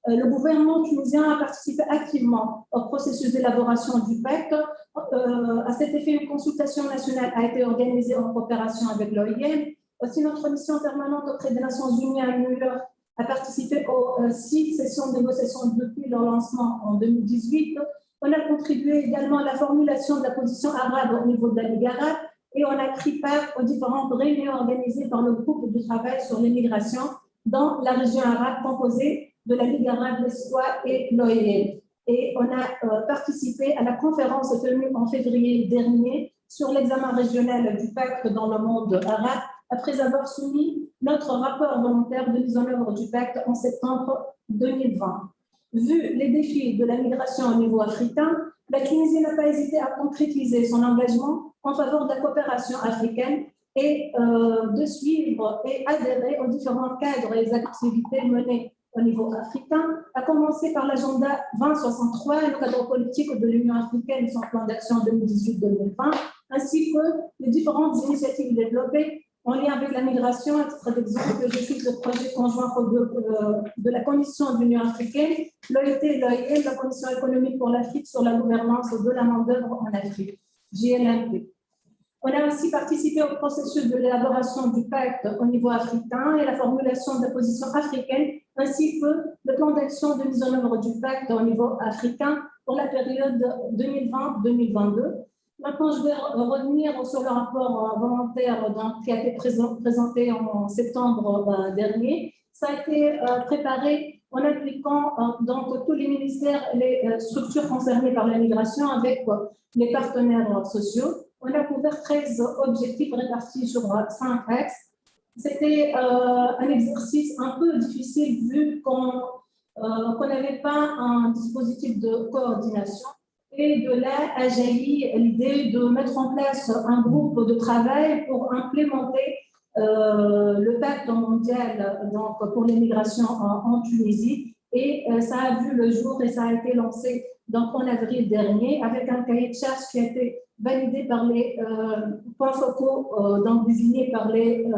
Speaker 15: Le gouvernement tunisien a participé activement au processus d'élaboration du PEC. À cet effet, une consultation nationale a été organisée en coopération avec l'OIM Aussi, notre mission permanente auprès des Nations Unies à New York a participé aux 6 sessions de négociation depuis leur lancement en 2018. On a contribué également à la formulation de la position arabe au niveau de la Ligue arabe et on a pris part aux différentes réunions organisées par le groupe de travail sur l'immigration dans la région arabe composée de la Ligue arabe, l'ESCOA et l'OIM. Et on a participé à la conférence tenue en février dernier sur l'examen régional du pacte dans le monde arabe, après avoir soumis notre rapport volontaire de mise en œuvre du pacte en septembre 2020. Vu les défis de la migration au niveau africain, la Tunisie n'a pas hésité à concrétiser son engagement en faveur de la coopération africaine et de suivre et adhérer aux différents cadres et activités menées au niveau africain, à commencer par l'agenda 2063, le cadre politique de l'Union africaine et son plan d'action 2018-2020, ainsi que les différentes initiatives développées en lien avec la migration. À titre d'exemple, je cite le projet conjoint de la Commission de l'Union africaine, l'OIT et l'OIM, la Commission économique pour l'Afrique sur la gouvernance de la main-d'œuvre en Afrique, GNLP. On a aussi participé au processus de l'élaboration du pacte au niveau africain et la formulation de la position africaine, ainsi que le plan d'action de mise en œuvre du pacte au niveau africain pour la période 2020-2022. Maintenant, je vais revenir sur le rapport volontaire qui a été présenté en septembre dernier. Ça a été préparé en impliquant donc tous les ministères et les structures concernées par la migration avec les partenaires sociaux. On a couvert 13 objectifs répartis sur 5 axes. C'était un exercice un peu difficile vu qu'on n'avait pas un dispositif de coordination. Et de là a jailli l'idée de mettre en place un groupe de travail pour implémenter le pacte mondial donc, pour les migrations en Tunisie. Et ça a vu le jour et ça a été lancé donc, en avril dernier avec un cahier de charge qui a été validé par les points focaux donc désignés par les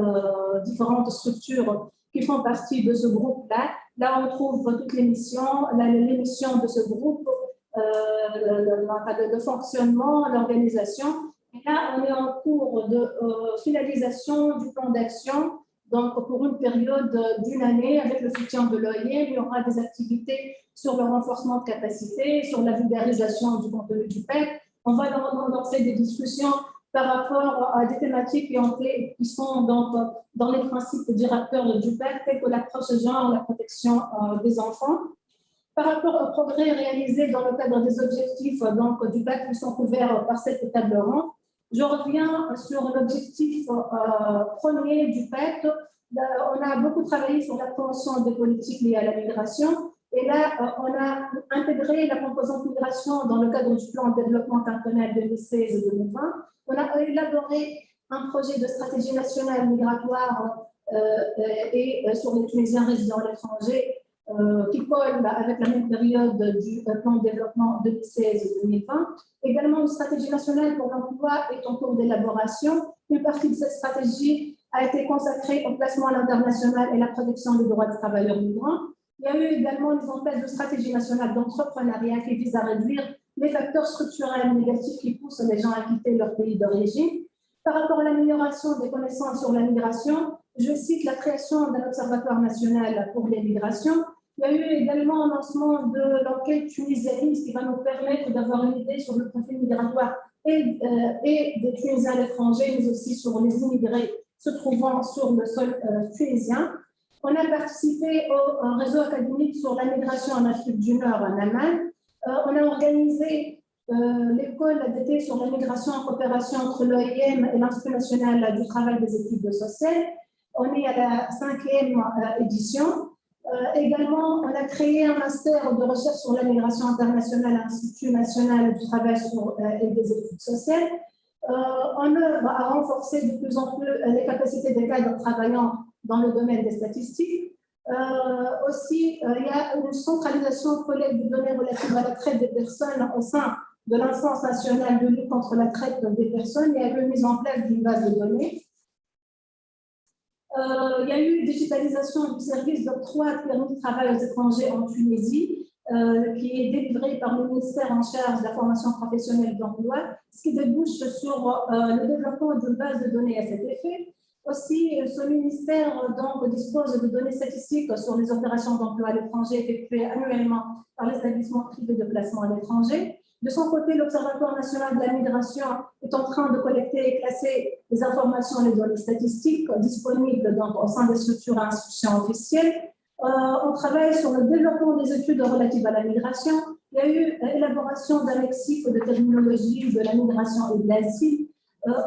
Speaker 15: différentes structures qui font partie de ce groupe-là. Là, on trouve toutes les missions, les missions de ce groupe, le fonctionnement, l'organisation. Et là, on est en cours de finalisation du plan d'action. Donc, pour une période d'une année, avec le soutien de l'OIM, il y aura des activités sur le renforcement de capacité, sur la vulgarisation du contenu du pacte. On va lancer des discussions par rapport à des thématiques qui sont dans les principes directeurs du pacte, tels que l'approche genre, la protection des enfants. Par rapport aux progrès réalisés dans le cadre des objectifs donc, du pacte qui sont couverts par cette table ronde, je reviens sur l'objectif premier du pacte. On a beaucoup travaillé sur la promotion des politiques liées à la migration. Et là, on a intégré la composante migration dans le cadre du plan de développement quinquennal 2016-2020. On a élaboré un projet de stratégie nationale migratoire et sur les Tunisiens résidant à l'étranger qui colle avec la même période du plan de développement 2016-2020. Également, une stratégie nationale pour l'emploi est en cours d'élaboration. Une partie de cette stratégie a été consacrée au placement à l'international et la protection des droits des travailleurs migrants. Il y a eu également une mise en place de stratégie nationale d'entrepreneuriat qui vise à réduire les facteurs structurels négatifs qui poussent les gens à quitter leur pays d'origine. Par rapport à l'amélioration des connaissances sur la migration, je cite la création d'un observatoire national pour les migrations. Il y a eu également un lancement de l'enquête tunisianiste qui va nous permettre d'avoir une idée sur le profil migratoire et des Tunisiens à l'étranger, mais aussi sur les immigrés se trouvant sur le sol tunisien. On a participé au réseau académique sur la migration en Afrique du Nord, en Allemagne. On a organisé l'école d'été sur la migration en coopération entre l'OIM et l'Institut national du travail des études sociales. On est à la 5e édition. Également, on a créé un master de recherche sur la migration internationale à l'Institut national du travail et des études sociales. On a renforcé de plus en plus les capacités des cadres travaillant dans le domaine des statistiques. Aussi, il y a une centralisation collecte de données relatives à la traite des personnes au sein de l'instance nationale de lutte contre la traite des personnes. Il y a eu mise en place d'une base de données. Il y a eu digitalisation du service d'octroi de permis de travail aux étrangers en Tunisie, qui est délivré par le ministère en charge de la formation professionnelle d'emploi, ce qui débouche sur le développement d'une base de données à cet effet. Aussi, ce ministère donc, dispose de données statistiques sur les opérations d'emploi à l'étranger effectuées annuellement par les établissements privés de placement à l'étranger. De son côté, l'Observatoire national de la migration est en train de collecter et classer les informations et les données statistiques disponibles donc, au sein des structures et institutions officielles. On travaille sur le développement des études relatives à la migration. Il y a eu élaboration d'un lexique de terminologie de la migration et de l'asile.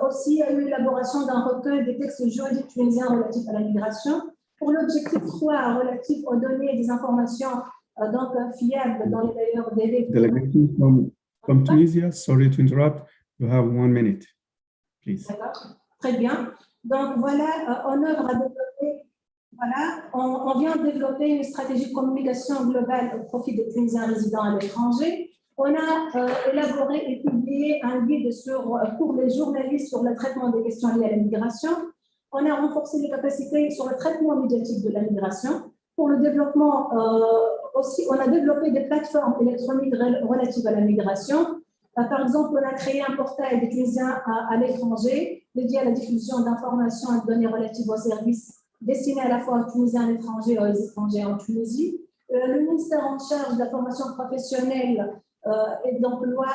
Speaker 15: Aussi, il y a eu l'élaboration d'un recueil des textes juridiques tunisiens relatifs à la migration. Pour l'objectif 3, relatif aux données et des informations donc, fiables dans les meilleurs délais.
Speaker 21: Delegation from Tunisia, sorry to interrupt, you have 1 minute, please.
Speaker 15: D'accord, très bien. Donc voilà, on œuvre à développer, voilà, on vient de développer une stratégie de communication globale au profit des Tunisiens résidant à l'étranger. On a élaboré et publié un guide pour les journalistes sur le traitement des questions liées à la migration. On a renforcé les capacités sur le traitement médiatique de la migration. Pour le développement, aussi, on a développé des plateformes électroniques relatives à la migration. Par exemple, on a créé un portail des Tunisiens à l'étranger dédié à la diffusion d'informations et de données relatives aux services destinés à la fois aux Tunisiens à l'étranger et aux étrangers en Tunisie. Le ministère en charge de la formation professionnelle et d'emploi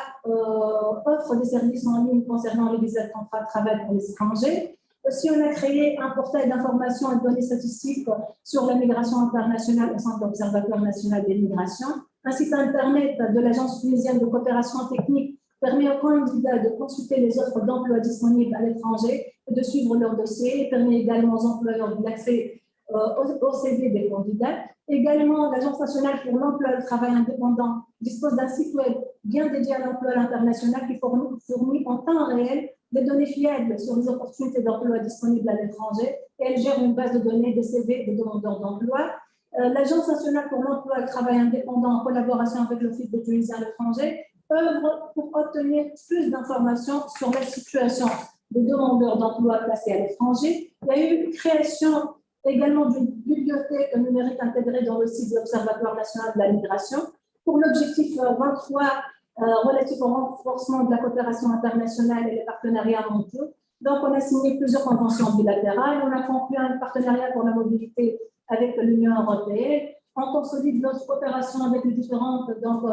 Speaker 15: offre des services en ligne concernant les visas de contrat de travail pour les étrangers. Aussi, on a créé un portail d'information et de données statistiques sur la migration internationale au sein de l'Observatoire national des migrations. Un site internet de l'Agence tunisienne de coopération technique permet aux candidats de consulter les offres d'emploi disponibles à l'étranger et de suivre leur dossier. Il permet également aux employeurs d'accès au CV des candidats. Également, l'Agence nationale pour l'emploi et le travail indépendant dispose d'un site web bien dédié à l'emploi international qui fournit en temps réel des données fiables sur les opportunités d'emploi disponibles à l'étranger et elle gère une base de données des CV des demandeurs d'emploi. L'Agence nationale pour l'emploi et le travail indépendant en collaboration avec l'Office des Tunisiens à l'étranger œuvre pour obtenir plus d'informations sur la situation des demandeurs d'emploi placés à l'étranger. Il y a eu une création également d'une bibliothèque numérique intégrée dans le site de l'Observatoire national de la migration. Pour l'objectif 23, relatif au renforcement de la coopération internationale et les partenariats mondiaux. Donc, on a signé plusieurs conventions bilatérales. On a conclu un partenariat pour la mobilité avec l'Union européenne. On consolide notre coopération avec les différentes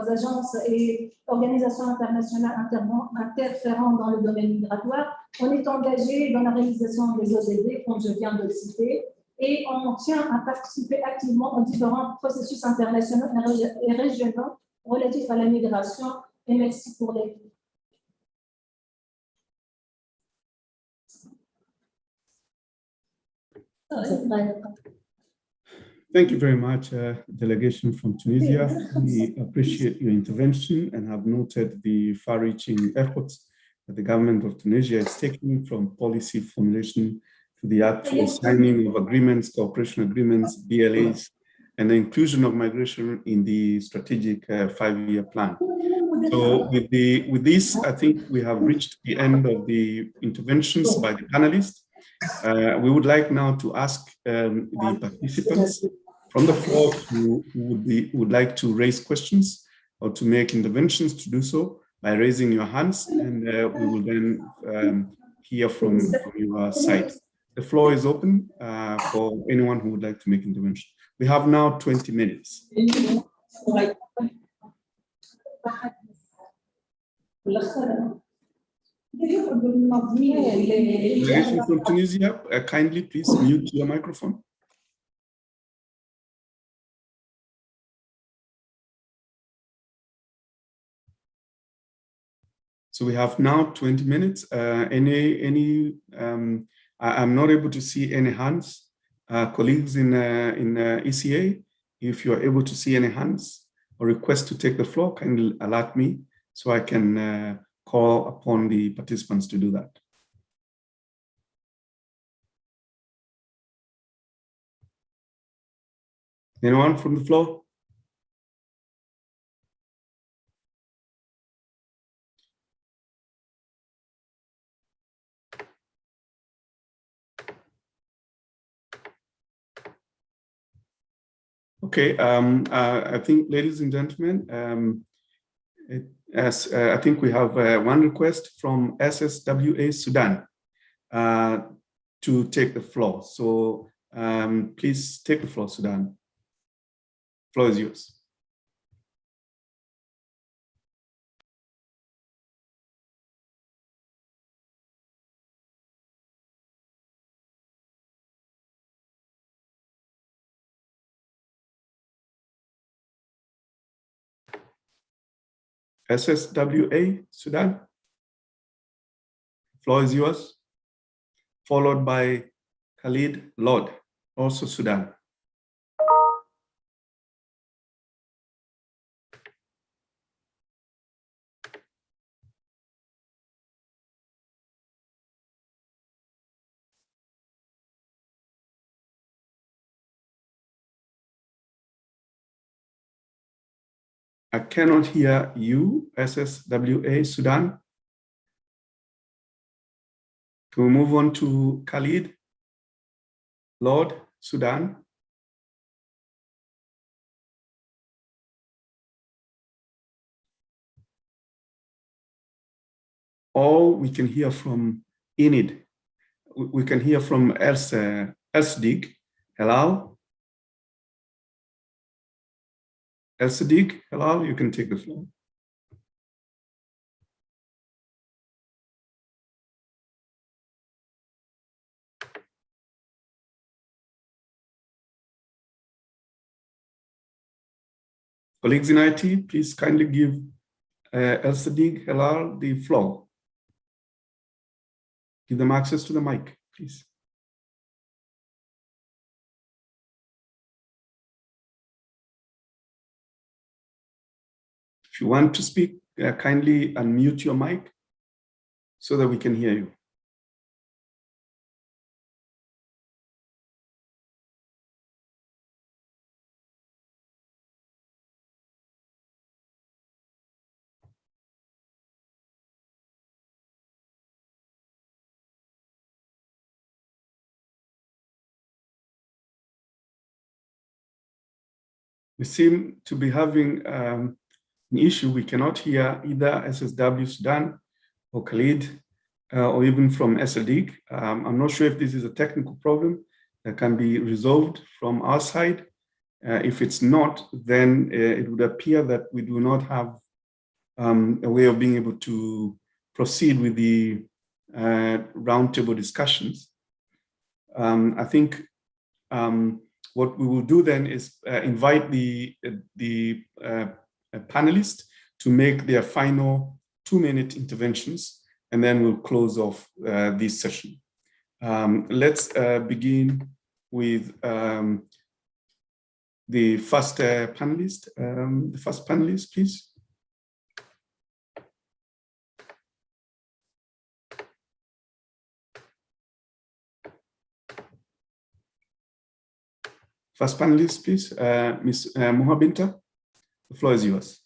Speaker 15: agences et organisations internationales interférant dans le domaine migratoire. On est engagé dans la réalisation des ODD, comme je viens de le citer, et on tient à participer activement aux différents processus internationaux et régionaux relatifs à la migration. Et merci pour les...
Speaker 21: Thank you very much, delegation from Tunisia. We appreciate your intervention and have noted the far-reaching efforts that the government of Tunisia is taking, from policy formulation to the actual signing of agreements, cooperation agreements, BLAs, and the inclusion of migration in the strategic 5-year plan. So with this, I think we have reached the end of the interventions by the panelists. We would like now to ask the participants from the floor who would like to raise questions or to make interventions to do so by raising your hands, and we will then hear from your side. The floor is open for anyone who would like to make intervention. We have now 20 minutes. Delegation from Tunisia, kindly please mute your microphone. So we have now 20 minutes. I'm not able to see any hands. Colleagues in ECA, if you are able to see any hands or request to take the floor, kindly alert me so I can call upon the participants to do that. Anyone from the floor? Okay, I think, ladies and gentlemen, I think we have one request from SSWA Sudan. to take the floor. So please take the floor, Sudan. The floor is yours. SSWA, Sudan. The floor is yours. Followed by Khalid Lord, also Sudan. I cannot hear you, SSWA, Sudan. Can we move on to Khalid Lord, Sudan? Or we can hear from Enid. We can hear from Elsdig. Hello? Elsdig, hello, you can take the floor. Colleagues in IT, please kindly give Elsdig Helal the floor. Give them access to the mic, please. If you want to speak, kindly unmute your mic so that we can hear you. We seem to be having an issue. We cannot hear either SSW Sudan or Khalid or even from SLD. I'm not sure if this is a technical problem that can be resolved from our side. If it's not, then it would appear that we do not have a way of being able to proceed with the roundtable discussions. I think what we will do then is invite the panelists to make their final 2-minute interventions, and then we'll close off this session. Let's begin with the first panelist. The first panelist, please. First panelist, please, Ms. Mohabinta, the floor is yours.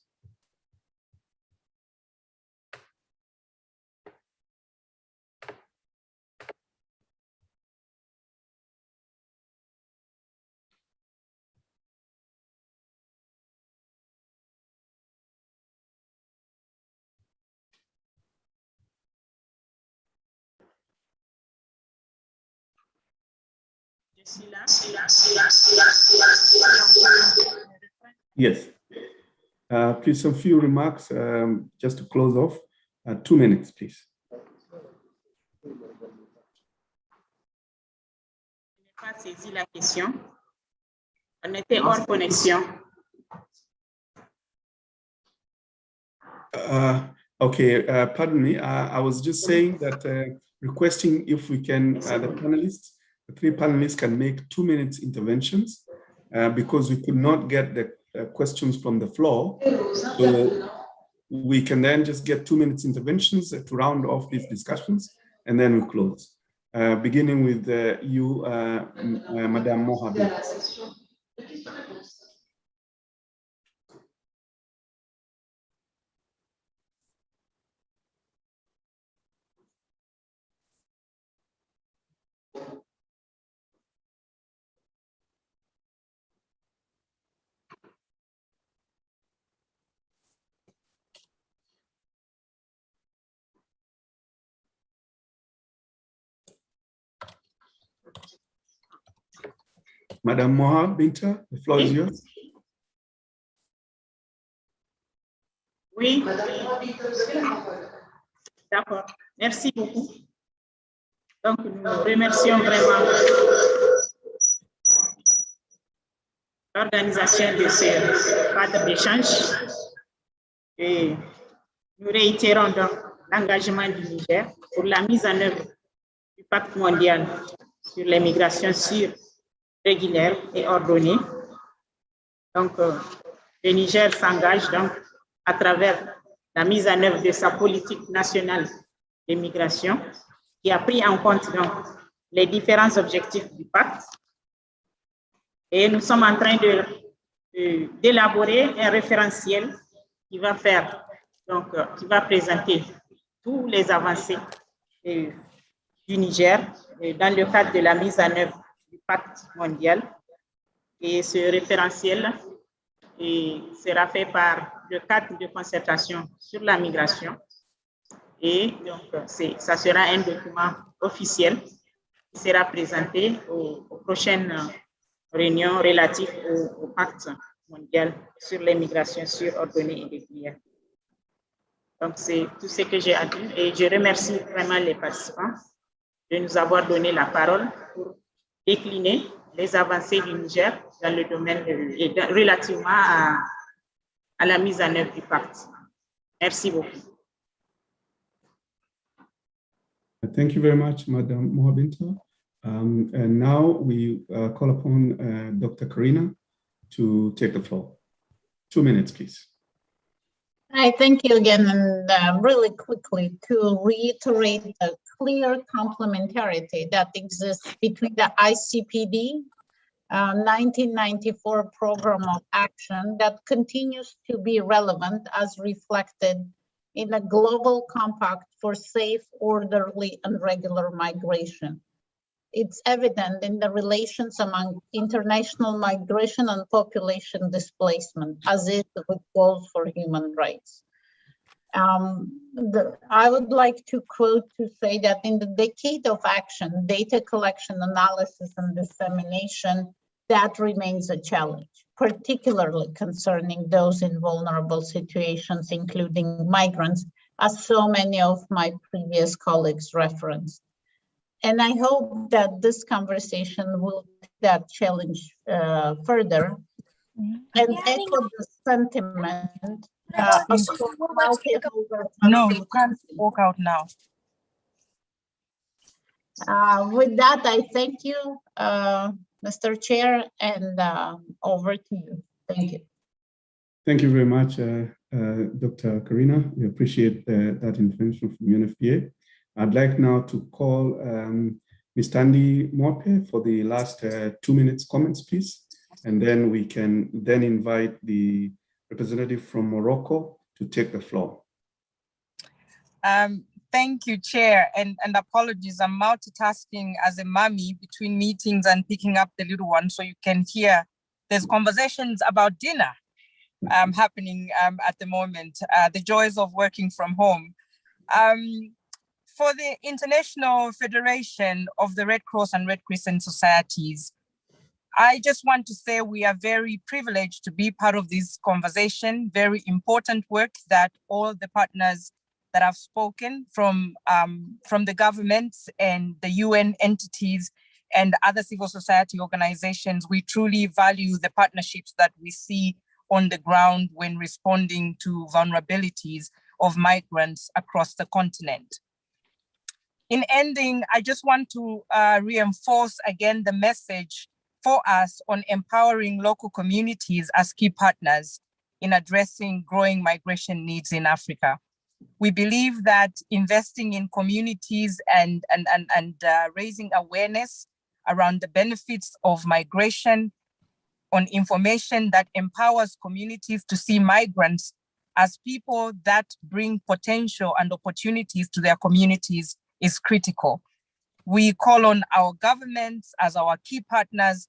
Speaker 21: Yes. Please, some few remarks just to close off. 2 minutes, please.
Speaker 3: Je n'ai pas saisi la question. On était hors connexion.
Speaker 21: Okay, pardon me. I was just saying that requesting if we can, the 3 panelists can make 2 minutes interventions because we could not get the questions from the floor. So we can then just get 2 minutes interventions to round off these discussions, and then we close. Beginning with you, Madame Mohabi. Madame Moha Binta, the floor is yours.
Speaker 3: Oui. D'accord. Merci beaucoup. Donc, nous remercions vraiment l'organisation de ce cadre d'échange et nous réitérons donc l'engagement du Niger pour la mise en œuvre du pacte mondial sur les migrations sûres, régulières et ordonnées. Donc, le Niger s'engage donc à travers la mise en œuvre de sa politique nationale de migration qui a pris en compte donc les différents objectifs du pacte. Et nous sommes en train d'élaborer un référentiel qui va faire, donc, qui va présenter tous les avancées du Niger dans le cadre de la mise en œuvre du pacte mondial. Et ce référentiel sera fait par le cadre de concertation sur la migration. Et donc, ça sera un document officiel qui sera présenté aux prochaines réunions relatives au pacte mondial sur les migrations sûres, ordonnées et régulières. Donc, c'est tout ce que j'ai à dire et je remercie vraiment les participants de nous avoir donné la parole pour décliner les avancées du Niger dans le domaine relativement à la mise en œuvre du pacte. Merci beaucoup.
Speaker 21: Thank you very much, Madam Mohabinta. And now we call upon Dr. Karina to take the floor. 2 minutes, please.
Speaker 11: Hi, thank you again. And really quickly to reiterate the clear complementarity that exists between the ICPD 1994 program of action that continues to be relevant as reflected in a global compact for safe, orderly, and regular migration. It's evident in the relations among international migration and population displacement, as is with goals for human rights. I would like to quote to say that in the decade of action, data collection, analysis, and dissemination, that remains a challenge, particularly concerning those in vulnerable situations, including migrants, as so many of my previous colleagues referenced. And I hope that this conversation will take that challenge further and echo the sentiment.
Speaker 8: No, you can't walk out now.
Speaker 11: With that, I thank you, Mr. Chair, and over to you. Thank you.
Speaker 21: Thank you very much, Dr. Karina. We appreciate that intervention from UNFPA. I'd like now to call Ms. Tandy Mope for the last 2 minutes comments, please. And then we can then invite the representative from Morocco to take the floor.
Speaker 8: Thank you, Chair, and apologies. I'm multitasking as a mommy between meetings and picking up the little one, so you can hear there's conversations about dinner happening at the moment, the joys of working from home. For the International Federation of the Red Cross and Red Crescent Societies, I just want to say we are very privileged to be part of this conversation, very important work that all the partners that have spoken from the governments and the UN entities and other civil society organizations, we truly value the partnerships that we see on the ground when responding to vulnerabilities of migrants across the continent. In ending, I just want to reinforce again the message for us on empowering local communities as key partners in addressing growing migration needs in Africa. We believe that investing in communities and raising awareness around the benefits of migration, on information that empowers communities to see migrants as people that bring potential and opportunities to their communities is critical. We call on our governments as our key partners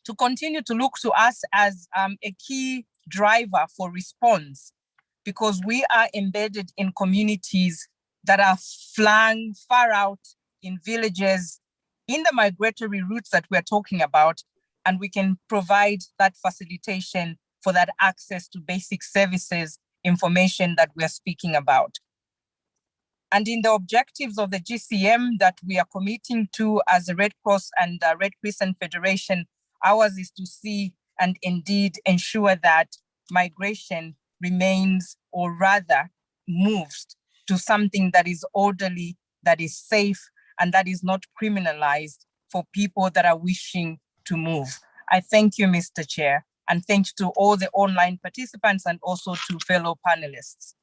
Speaker 8: to continue to look to us as a key driver for response, because we are embedded in communities that are flung far out in villages, in the migratory routes that we're talking about, and we can provide that facilitation for that access to basic services information that we are speaking about. And in the objectives of the GCM that we are committing to as a Red Cross and Red Crescent Federation, ours is to see and indeed ensure that migration remains, or rather moves to something that is orderly, that is safe, and that is not criminalized for people that are wishing to move. I thank you, Mr. Chair, and thanks to all the online participants and also to fellow panelists.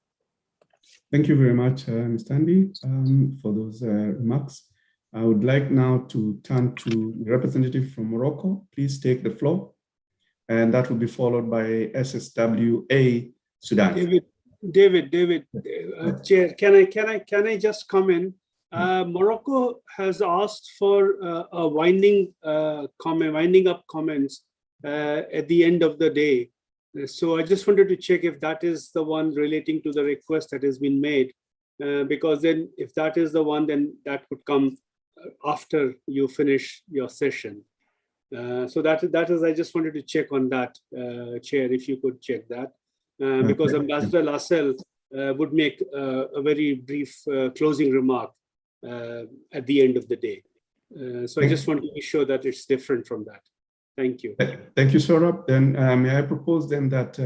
Speaker 21: Thank you very much, Ms. Tandy, for those remarks. I would like now to turn to the representative from Morocco. Please take the floor. And that will be followed by SSWA Sudan.
Speaker 20: David, Chair, can I just come in? Morocco has asked for a winding up comments at the end of the day. So I just wanted to check if that is the one relating to the request that has been made, because then if that is the one, then that would come after you finish your session. So that is, I just wanted to check on that, Chair, if you could check that, because Ambassador Lassell would make a very brief closing remark at the end of the day. So I just want to be sure that it's different from that. Thank you.
Speaker 21: Thank you, Saurabh. Then may I propose then that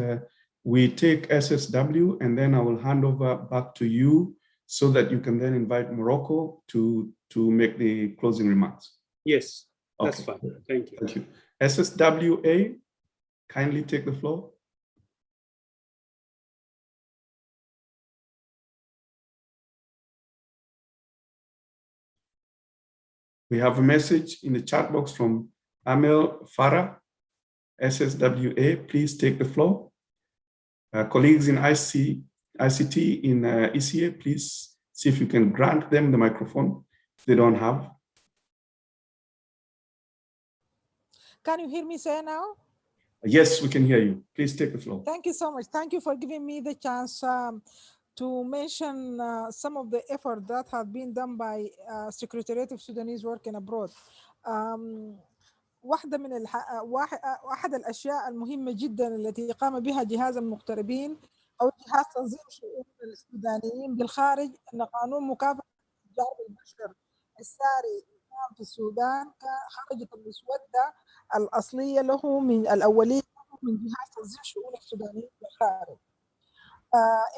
Speaker 21: we take SSW, and then I will hand over back to you so that you can then invite Morocco to make the closing remarks.
Speaker 20: Yes. That's fine. Thank you.
Speaker 21: Thank you. SSWA, kindly take the floor. We have a message in the chat box from Amel Farah, SSWA. Please take the floor. Colleagues in ICT in ECA, please see if you can grant them the microphone if they don't have.
Speaker 12: Can you hear me say now?
Speaker 21: Yes, we can hear you. Please take the floor.
Speaker 12: Thank you so much. Thank you for giving me the chance to mention some of the effort that have been done by Secretariat of Sudanese Working Abroad. أحد الأشياء المهمة جدا التي قام بها جهاز المغتربين أو جهاز تنظيم شؤون السودانيين بالخارج أن قانون مكافحة التجار بالبشر الساري في السودان خرجت المسودة الأصلية له من الأولية من جهاز تنظيم شؤون السودانيين بالخارج.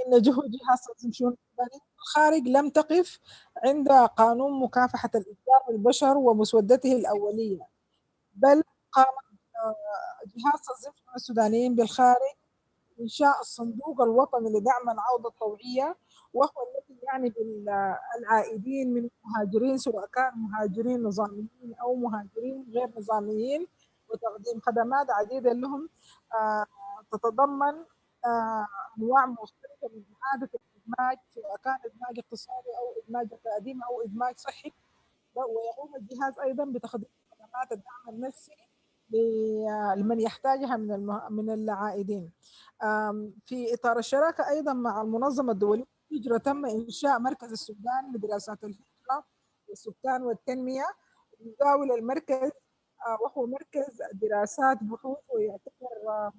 Speaker 12: إن جهود جهاز تنظيم شؤون السودانيين بالخارج لم تقف عند قانون مكافحة الإتجار بالبشر ومسودته الأولية، بل قام جهاز تنظيم شؤون السودانيين بالخارج إنشاء الصندوق الوطني لدعم العودة الطوعية، وهو الذي يعني بالعائدين من المهاجرين سواء كانوا مهاجرين نظاميين أو مهاجرين غير نظاميين، وتقديم خدمات عديدة لهم تتضمن أنواع مختلفة من إعادة الإدماج سواء كان إدماج اقتصادي أو إدماج أكاديمي أو إدماج صحي. ويقوم الجهاز أيضا بتقديم خدمات الدعم النفسي لمن يحتاجها من العائدين. في إطار الشراكة أيضا مع المنظمة الدولية للهجرة تم إنشاء مركز السودان لدراسات الهجرة والسكان والتنمية. يزاول المركز وهو مركز دراسات بحوث، ويعتبر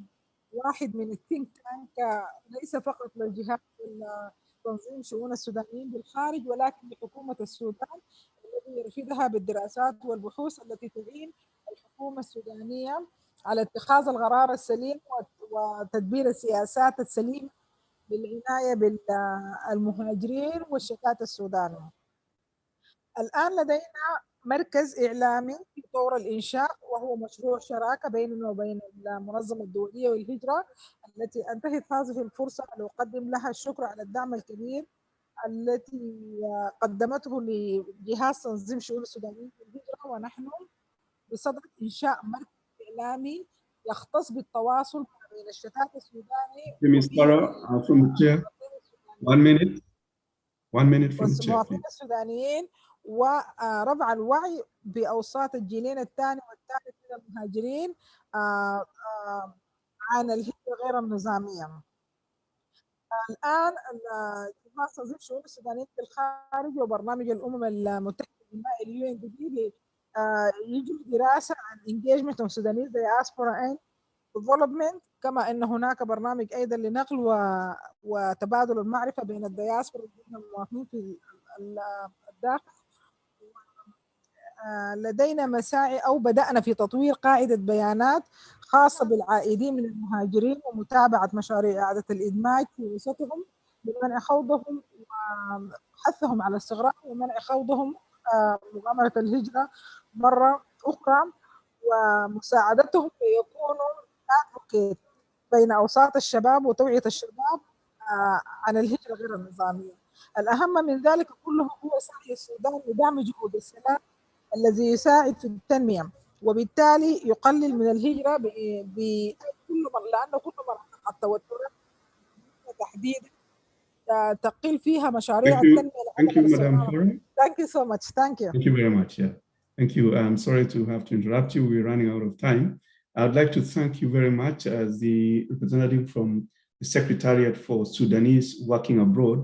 Speaker 12: واحد من الثينك تانك ليس فقط للجهات تنظيم شؤون السودانيين بالخارج ولكن لحكومة السودان الذي يرشدها بالدراسات والبحوث التي تعين الحكومة السودانية على اتخاذ القرار السليم وتدبير السياسات السليمة للعناية بالمهاجرين والشتات السودانية. الآن لدينا مركز إعلامي في طور الإنشاء، وهو مشروع شراكة بيننا وبين المنظمة الدولية والهجرة التي أنتهت هذه الفرصة لأقدم لها الشكر على الدعم الكبير التي قدمته لجهاز تنظيم شؤون السودانيين والهجرة. ونحن بصدد إنشاء مركز إعلامي يختص بالتواصل بين الشتات السوداني والمواطنين السودانيين ورفع الوعي بأوساط الجيلين الثاني والثالث من المهاجرين عن الهجرة غير النظامية. الآن جهاز تنظيم شؤون السودانيين في الخارج وبرنامج الأمم المتحدة للماء UNFPA يجري دراسة عن engagement of Sudanese diaspora and development، كما أن هناك برنامج أيضا لنقل وتبادل المعرفة بين الدياسبرا وبين المواطنين في الداخل. لدينا مساعي أو بدأنا في تطوير قاعدة بيانات خاصة بالعائدين من المهاجرين ومتابعة مشاريع إعادة الإدماج في وسطهم لمنع خوضهم وحثهم على استغراب ومنع خوضهم مغامرة الهجرة مرة أخرى، ومساعدتهم ليكونوا advocate بين أوساط الشباب وتوعية الشباب عن الهجرة غير النظامية. الأهم من ذلك كله هو سعي السودان لدعم جهود السلام الذي يساعد في التنمية، وبالتالي يقلل من الهجرة بكل مرة، لأنه كل مرة التوترات تحديدا تقل فيها مشاريع التنمية.
Speaker 21: Thank you, Madam Farah.
Speaker 12: Thank you so much. Thank you.
Speaker 21: Thank you very much. Yeah, thank you. I'm sorry to have to interrupt you. We're running out of time. I'd like to thank you very much as the representative from the Secretariat for Sudanese Working Abroad,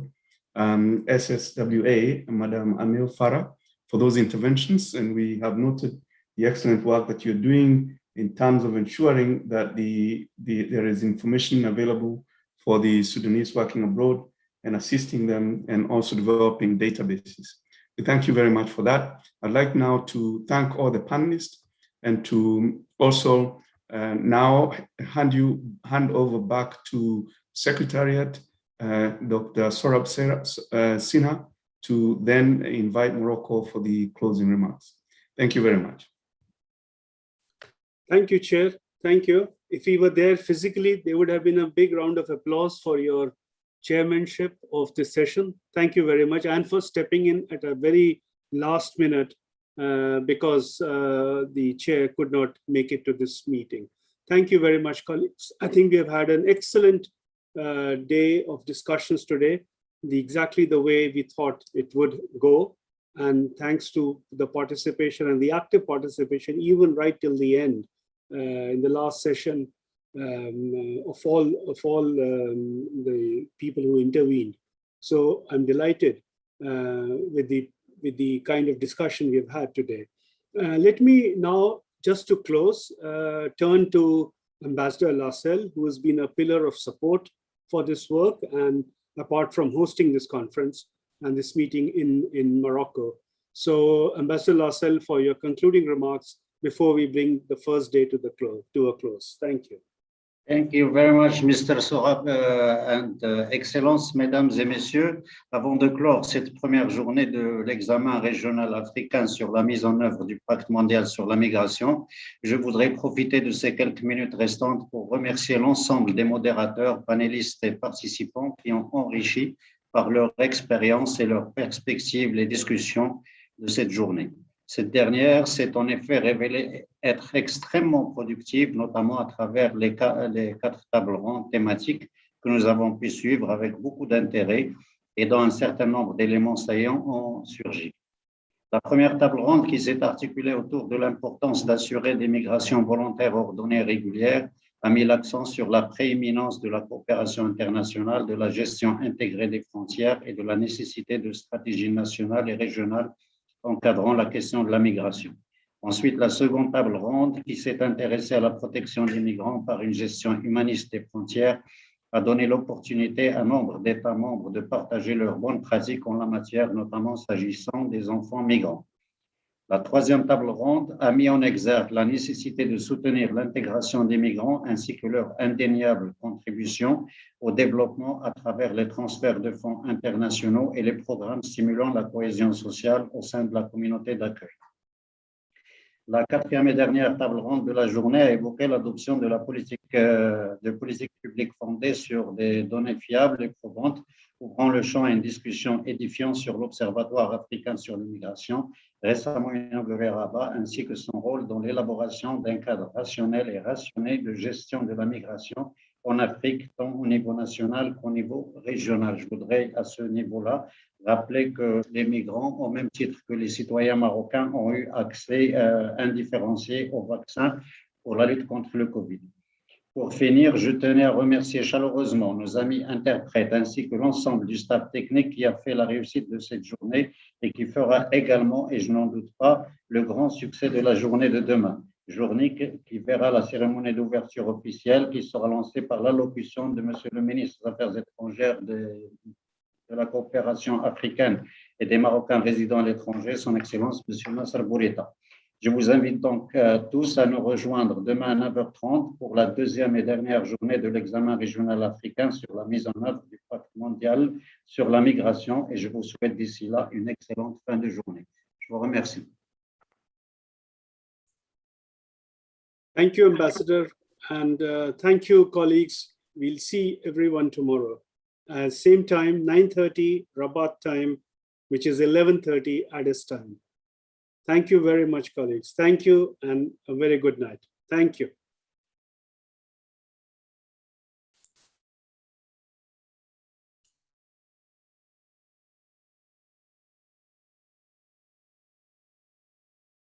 Speaker 21: SSWA, Madam Amil Farah, for those interventions. And we have noted the excellent work that you're doing in terms of ensuring that there is information available for the Sudanese working abroad and assisting them and also developing databases. We thank you very much for that. I'd like now to thank all the panelists and to also now hand over back to Secretariat, Dr. Sorab Sinha, to then invite Morocco for the closing remarks. Thank you very much.
Speaker 20: Thank you, Chair. Thank you. If we were there physically, there would have been a big round of applause for your chairmanship of this session. Thank you very much, and for stepping in at a very last minute because the chair could not make it to this meeting. Thank you very much, colleagues. I think we have had an excellent day of discussions today, exactly the way we thought it would go. And thanks to the participation and the active participation, even right till the end, in the last session, of all the people who intervened. So I'm delighted with the kind of discussion we've had today. Let me now, just to close, turn to Ambassador Lassell, who has been a pillar of support for this work, and apart from hosting this conference and this meeting in Morocco. So Ambassador Lassell, for your concluding remarks before we bring the first day to a close. Thank you.
Speaker 19: Thank you very much, Mr. Sorab, and Excellences, Mesdames et Messieurs. Avant de clore cette première journée de l'examen régional africain sur la mise en œuvre du Pacte mondial sur la migration, je voudrais profiter de ces quelques minutes restantes pour remercier l'ensemble des modérateurs, panélistes et participants qui ont enrichi par leur expérience et leurs perspectives les discussions de cette journée. Cette dernière s'est en effet révélée être extrêmement productive, notamment à travers les 4 tables rondes thématiques que nous avons pu suivre avec beaucoup d'intérêt et dont un certain nombre d'éléments saillants ont surgi. La première table ronde, qui s'est articulée autour de l'importance d'assurer des migrations volontaires ordonnées et régulières, a mis l'accent sur la prééminence de la coopération internationale, de la gestion intégrée des frontières et de la nécessité de stratégies nationales et régionales encadrant la question de la migration. Ensuite, la seconde table ronde, qui s'est intéressée à la protection des migrants par une gestion humaniste des frontières, a donné l'opportunité à nombre d'États membres de partager leurs bonnes pratiques en la matière, notamment s'agissant des enfants migrants. La troisième table ronde a mis en exergue la nécessité de soutenir l'intégration des migrants ainsi que leur indéniable contribution au développement à travers les transferts de fonds internationaux et les programmes stimulant la cohésion sociale au sein de la communauté d'accueil. La quatrième et dernière table ronde de la journée a évoqué l'adoption de la politique publique fondée sur des données fiables et probantes, ouvrant le champ à une discussion édifiante sur l'Observatoire africain sur l'immigration, récemment inauguré à Rabat, ainsi que son rôle dans l'élaboration d'un cadre rationnel et rationné de gestion de la migration en Afrique, tant au niveau national qu'au niveau régional. Je voudrais à ce niveau-là rappeler que les migrants, au même titre que les citoyens marocains, ont eu accès indifférencié au vaccin pour la lutte contre le Covid. Pour finir, je tenais à remercier chaleureusement nos amis interprètes ainsi que l'ensemble du staff technique qui a fait la réussite de cette journée et qui fera également, et je n'en doute pas, le grand succès de la journée de demain. Journée qui verra la cérémonie d'ouverture officielle qui sera lancée par l'allocution de Monsieur le ministre des Affaires étrangères de la coopération africaine et des Marocains résidant à l'étranger, son Excellence Monsieur Nasser Bourita. Je vous invite donc tous à nous rejoindre demain à 9h30 pour la deuxième et dernière journée de l'examen régional africain sur la mise en œuvre du pacte mondial sur la migration et je vous souhaite d'ici là une excellente fin de journée. Je vous remercie.
Speaker 20: Thank you, Ambassador, and thank you, colleagues. We'll see everyone tomorrow. Same time, 9:30 Rabat time, which is 11:30 Addis time. Thank you very much, colleagues. Thank you and a very good night. Thank you.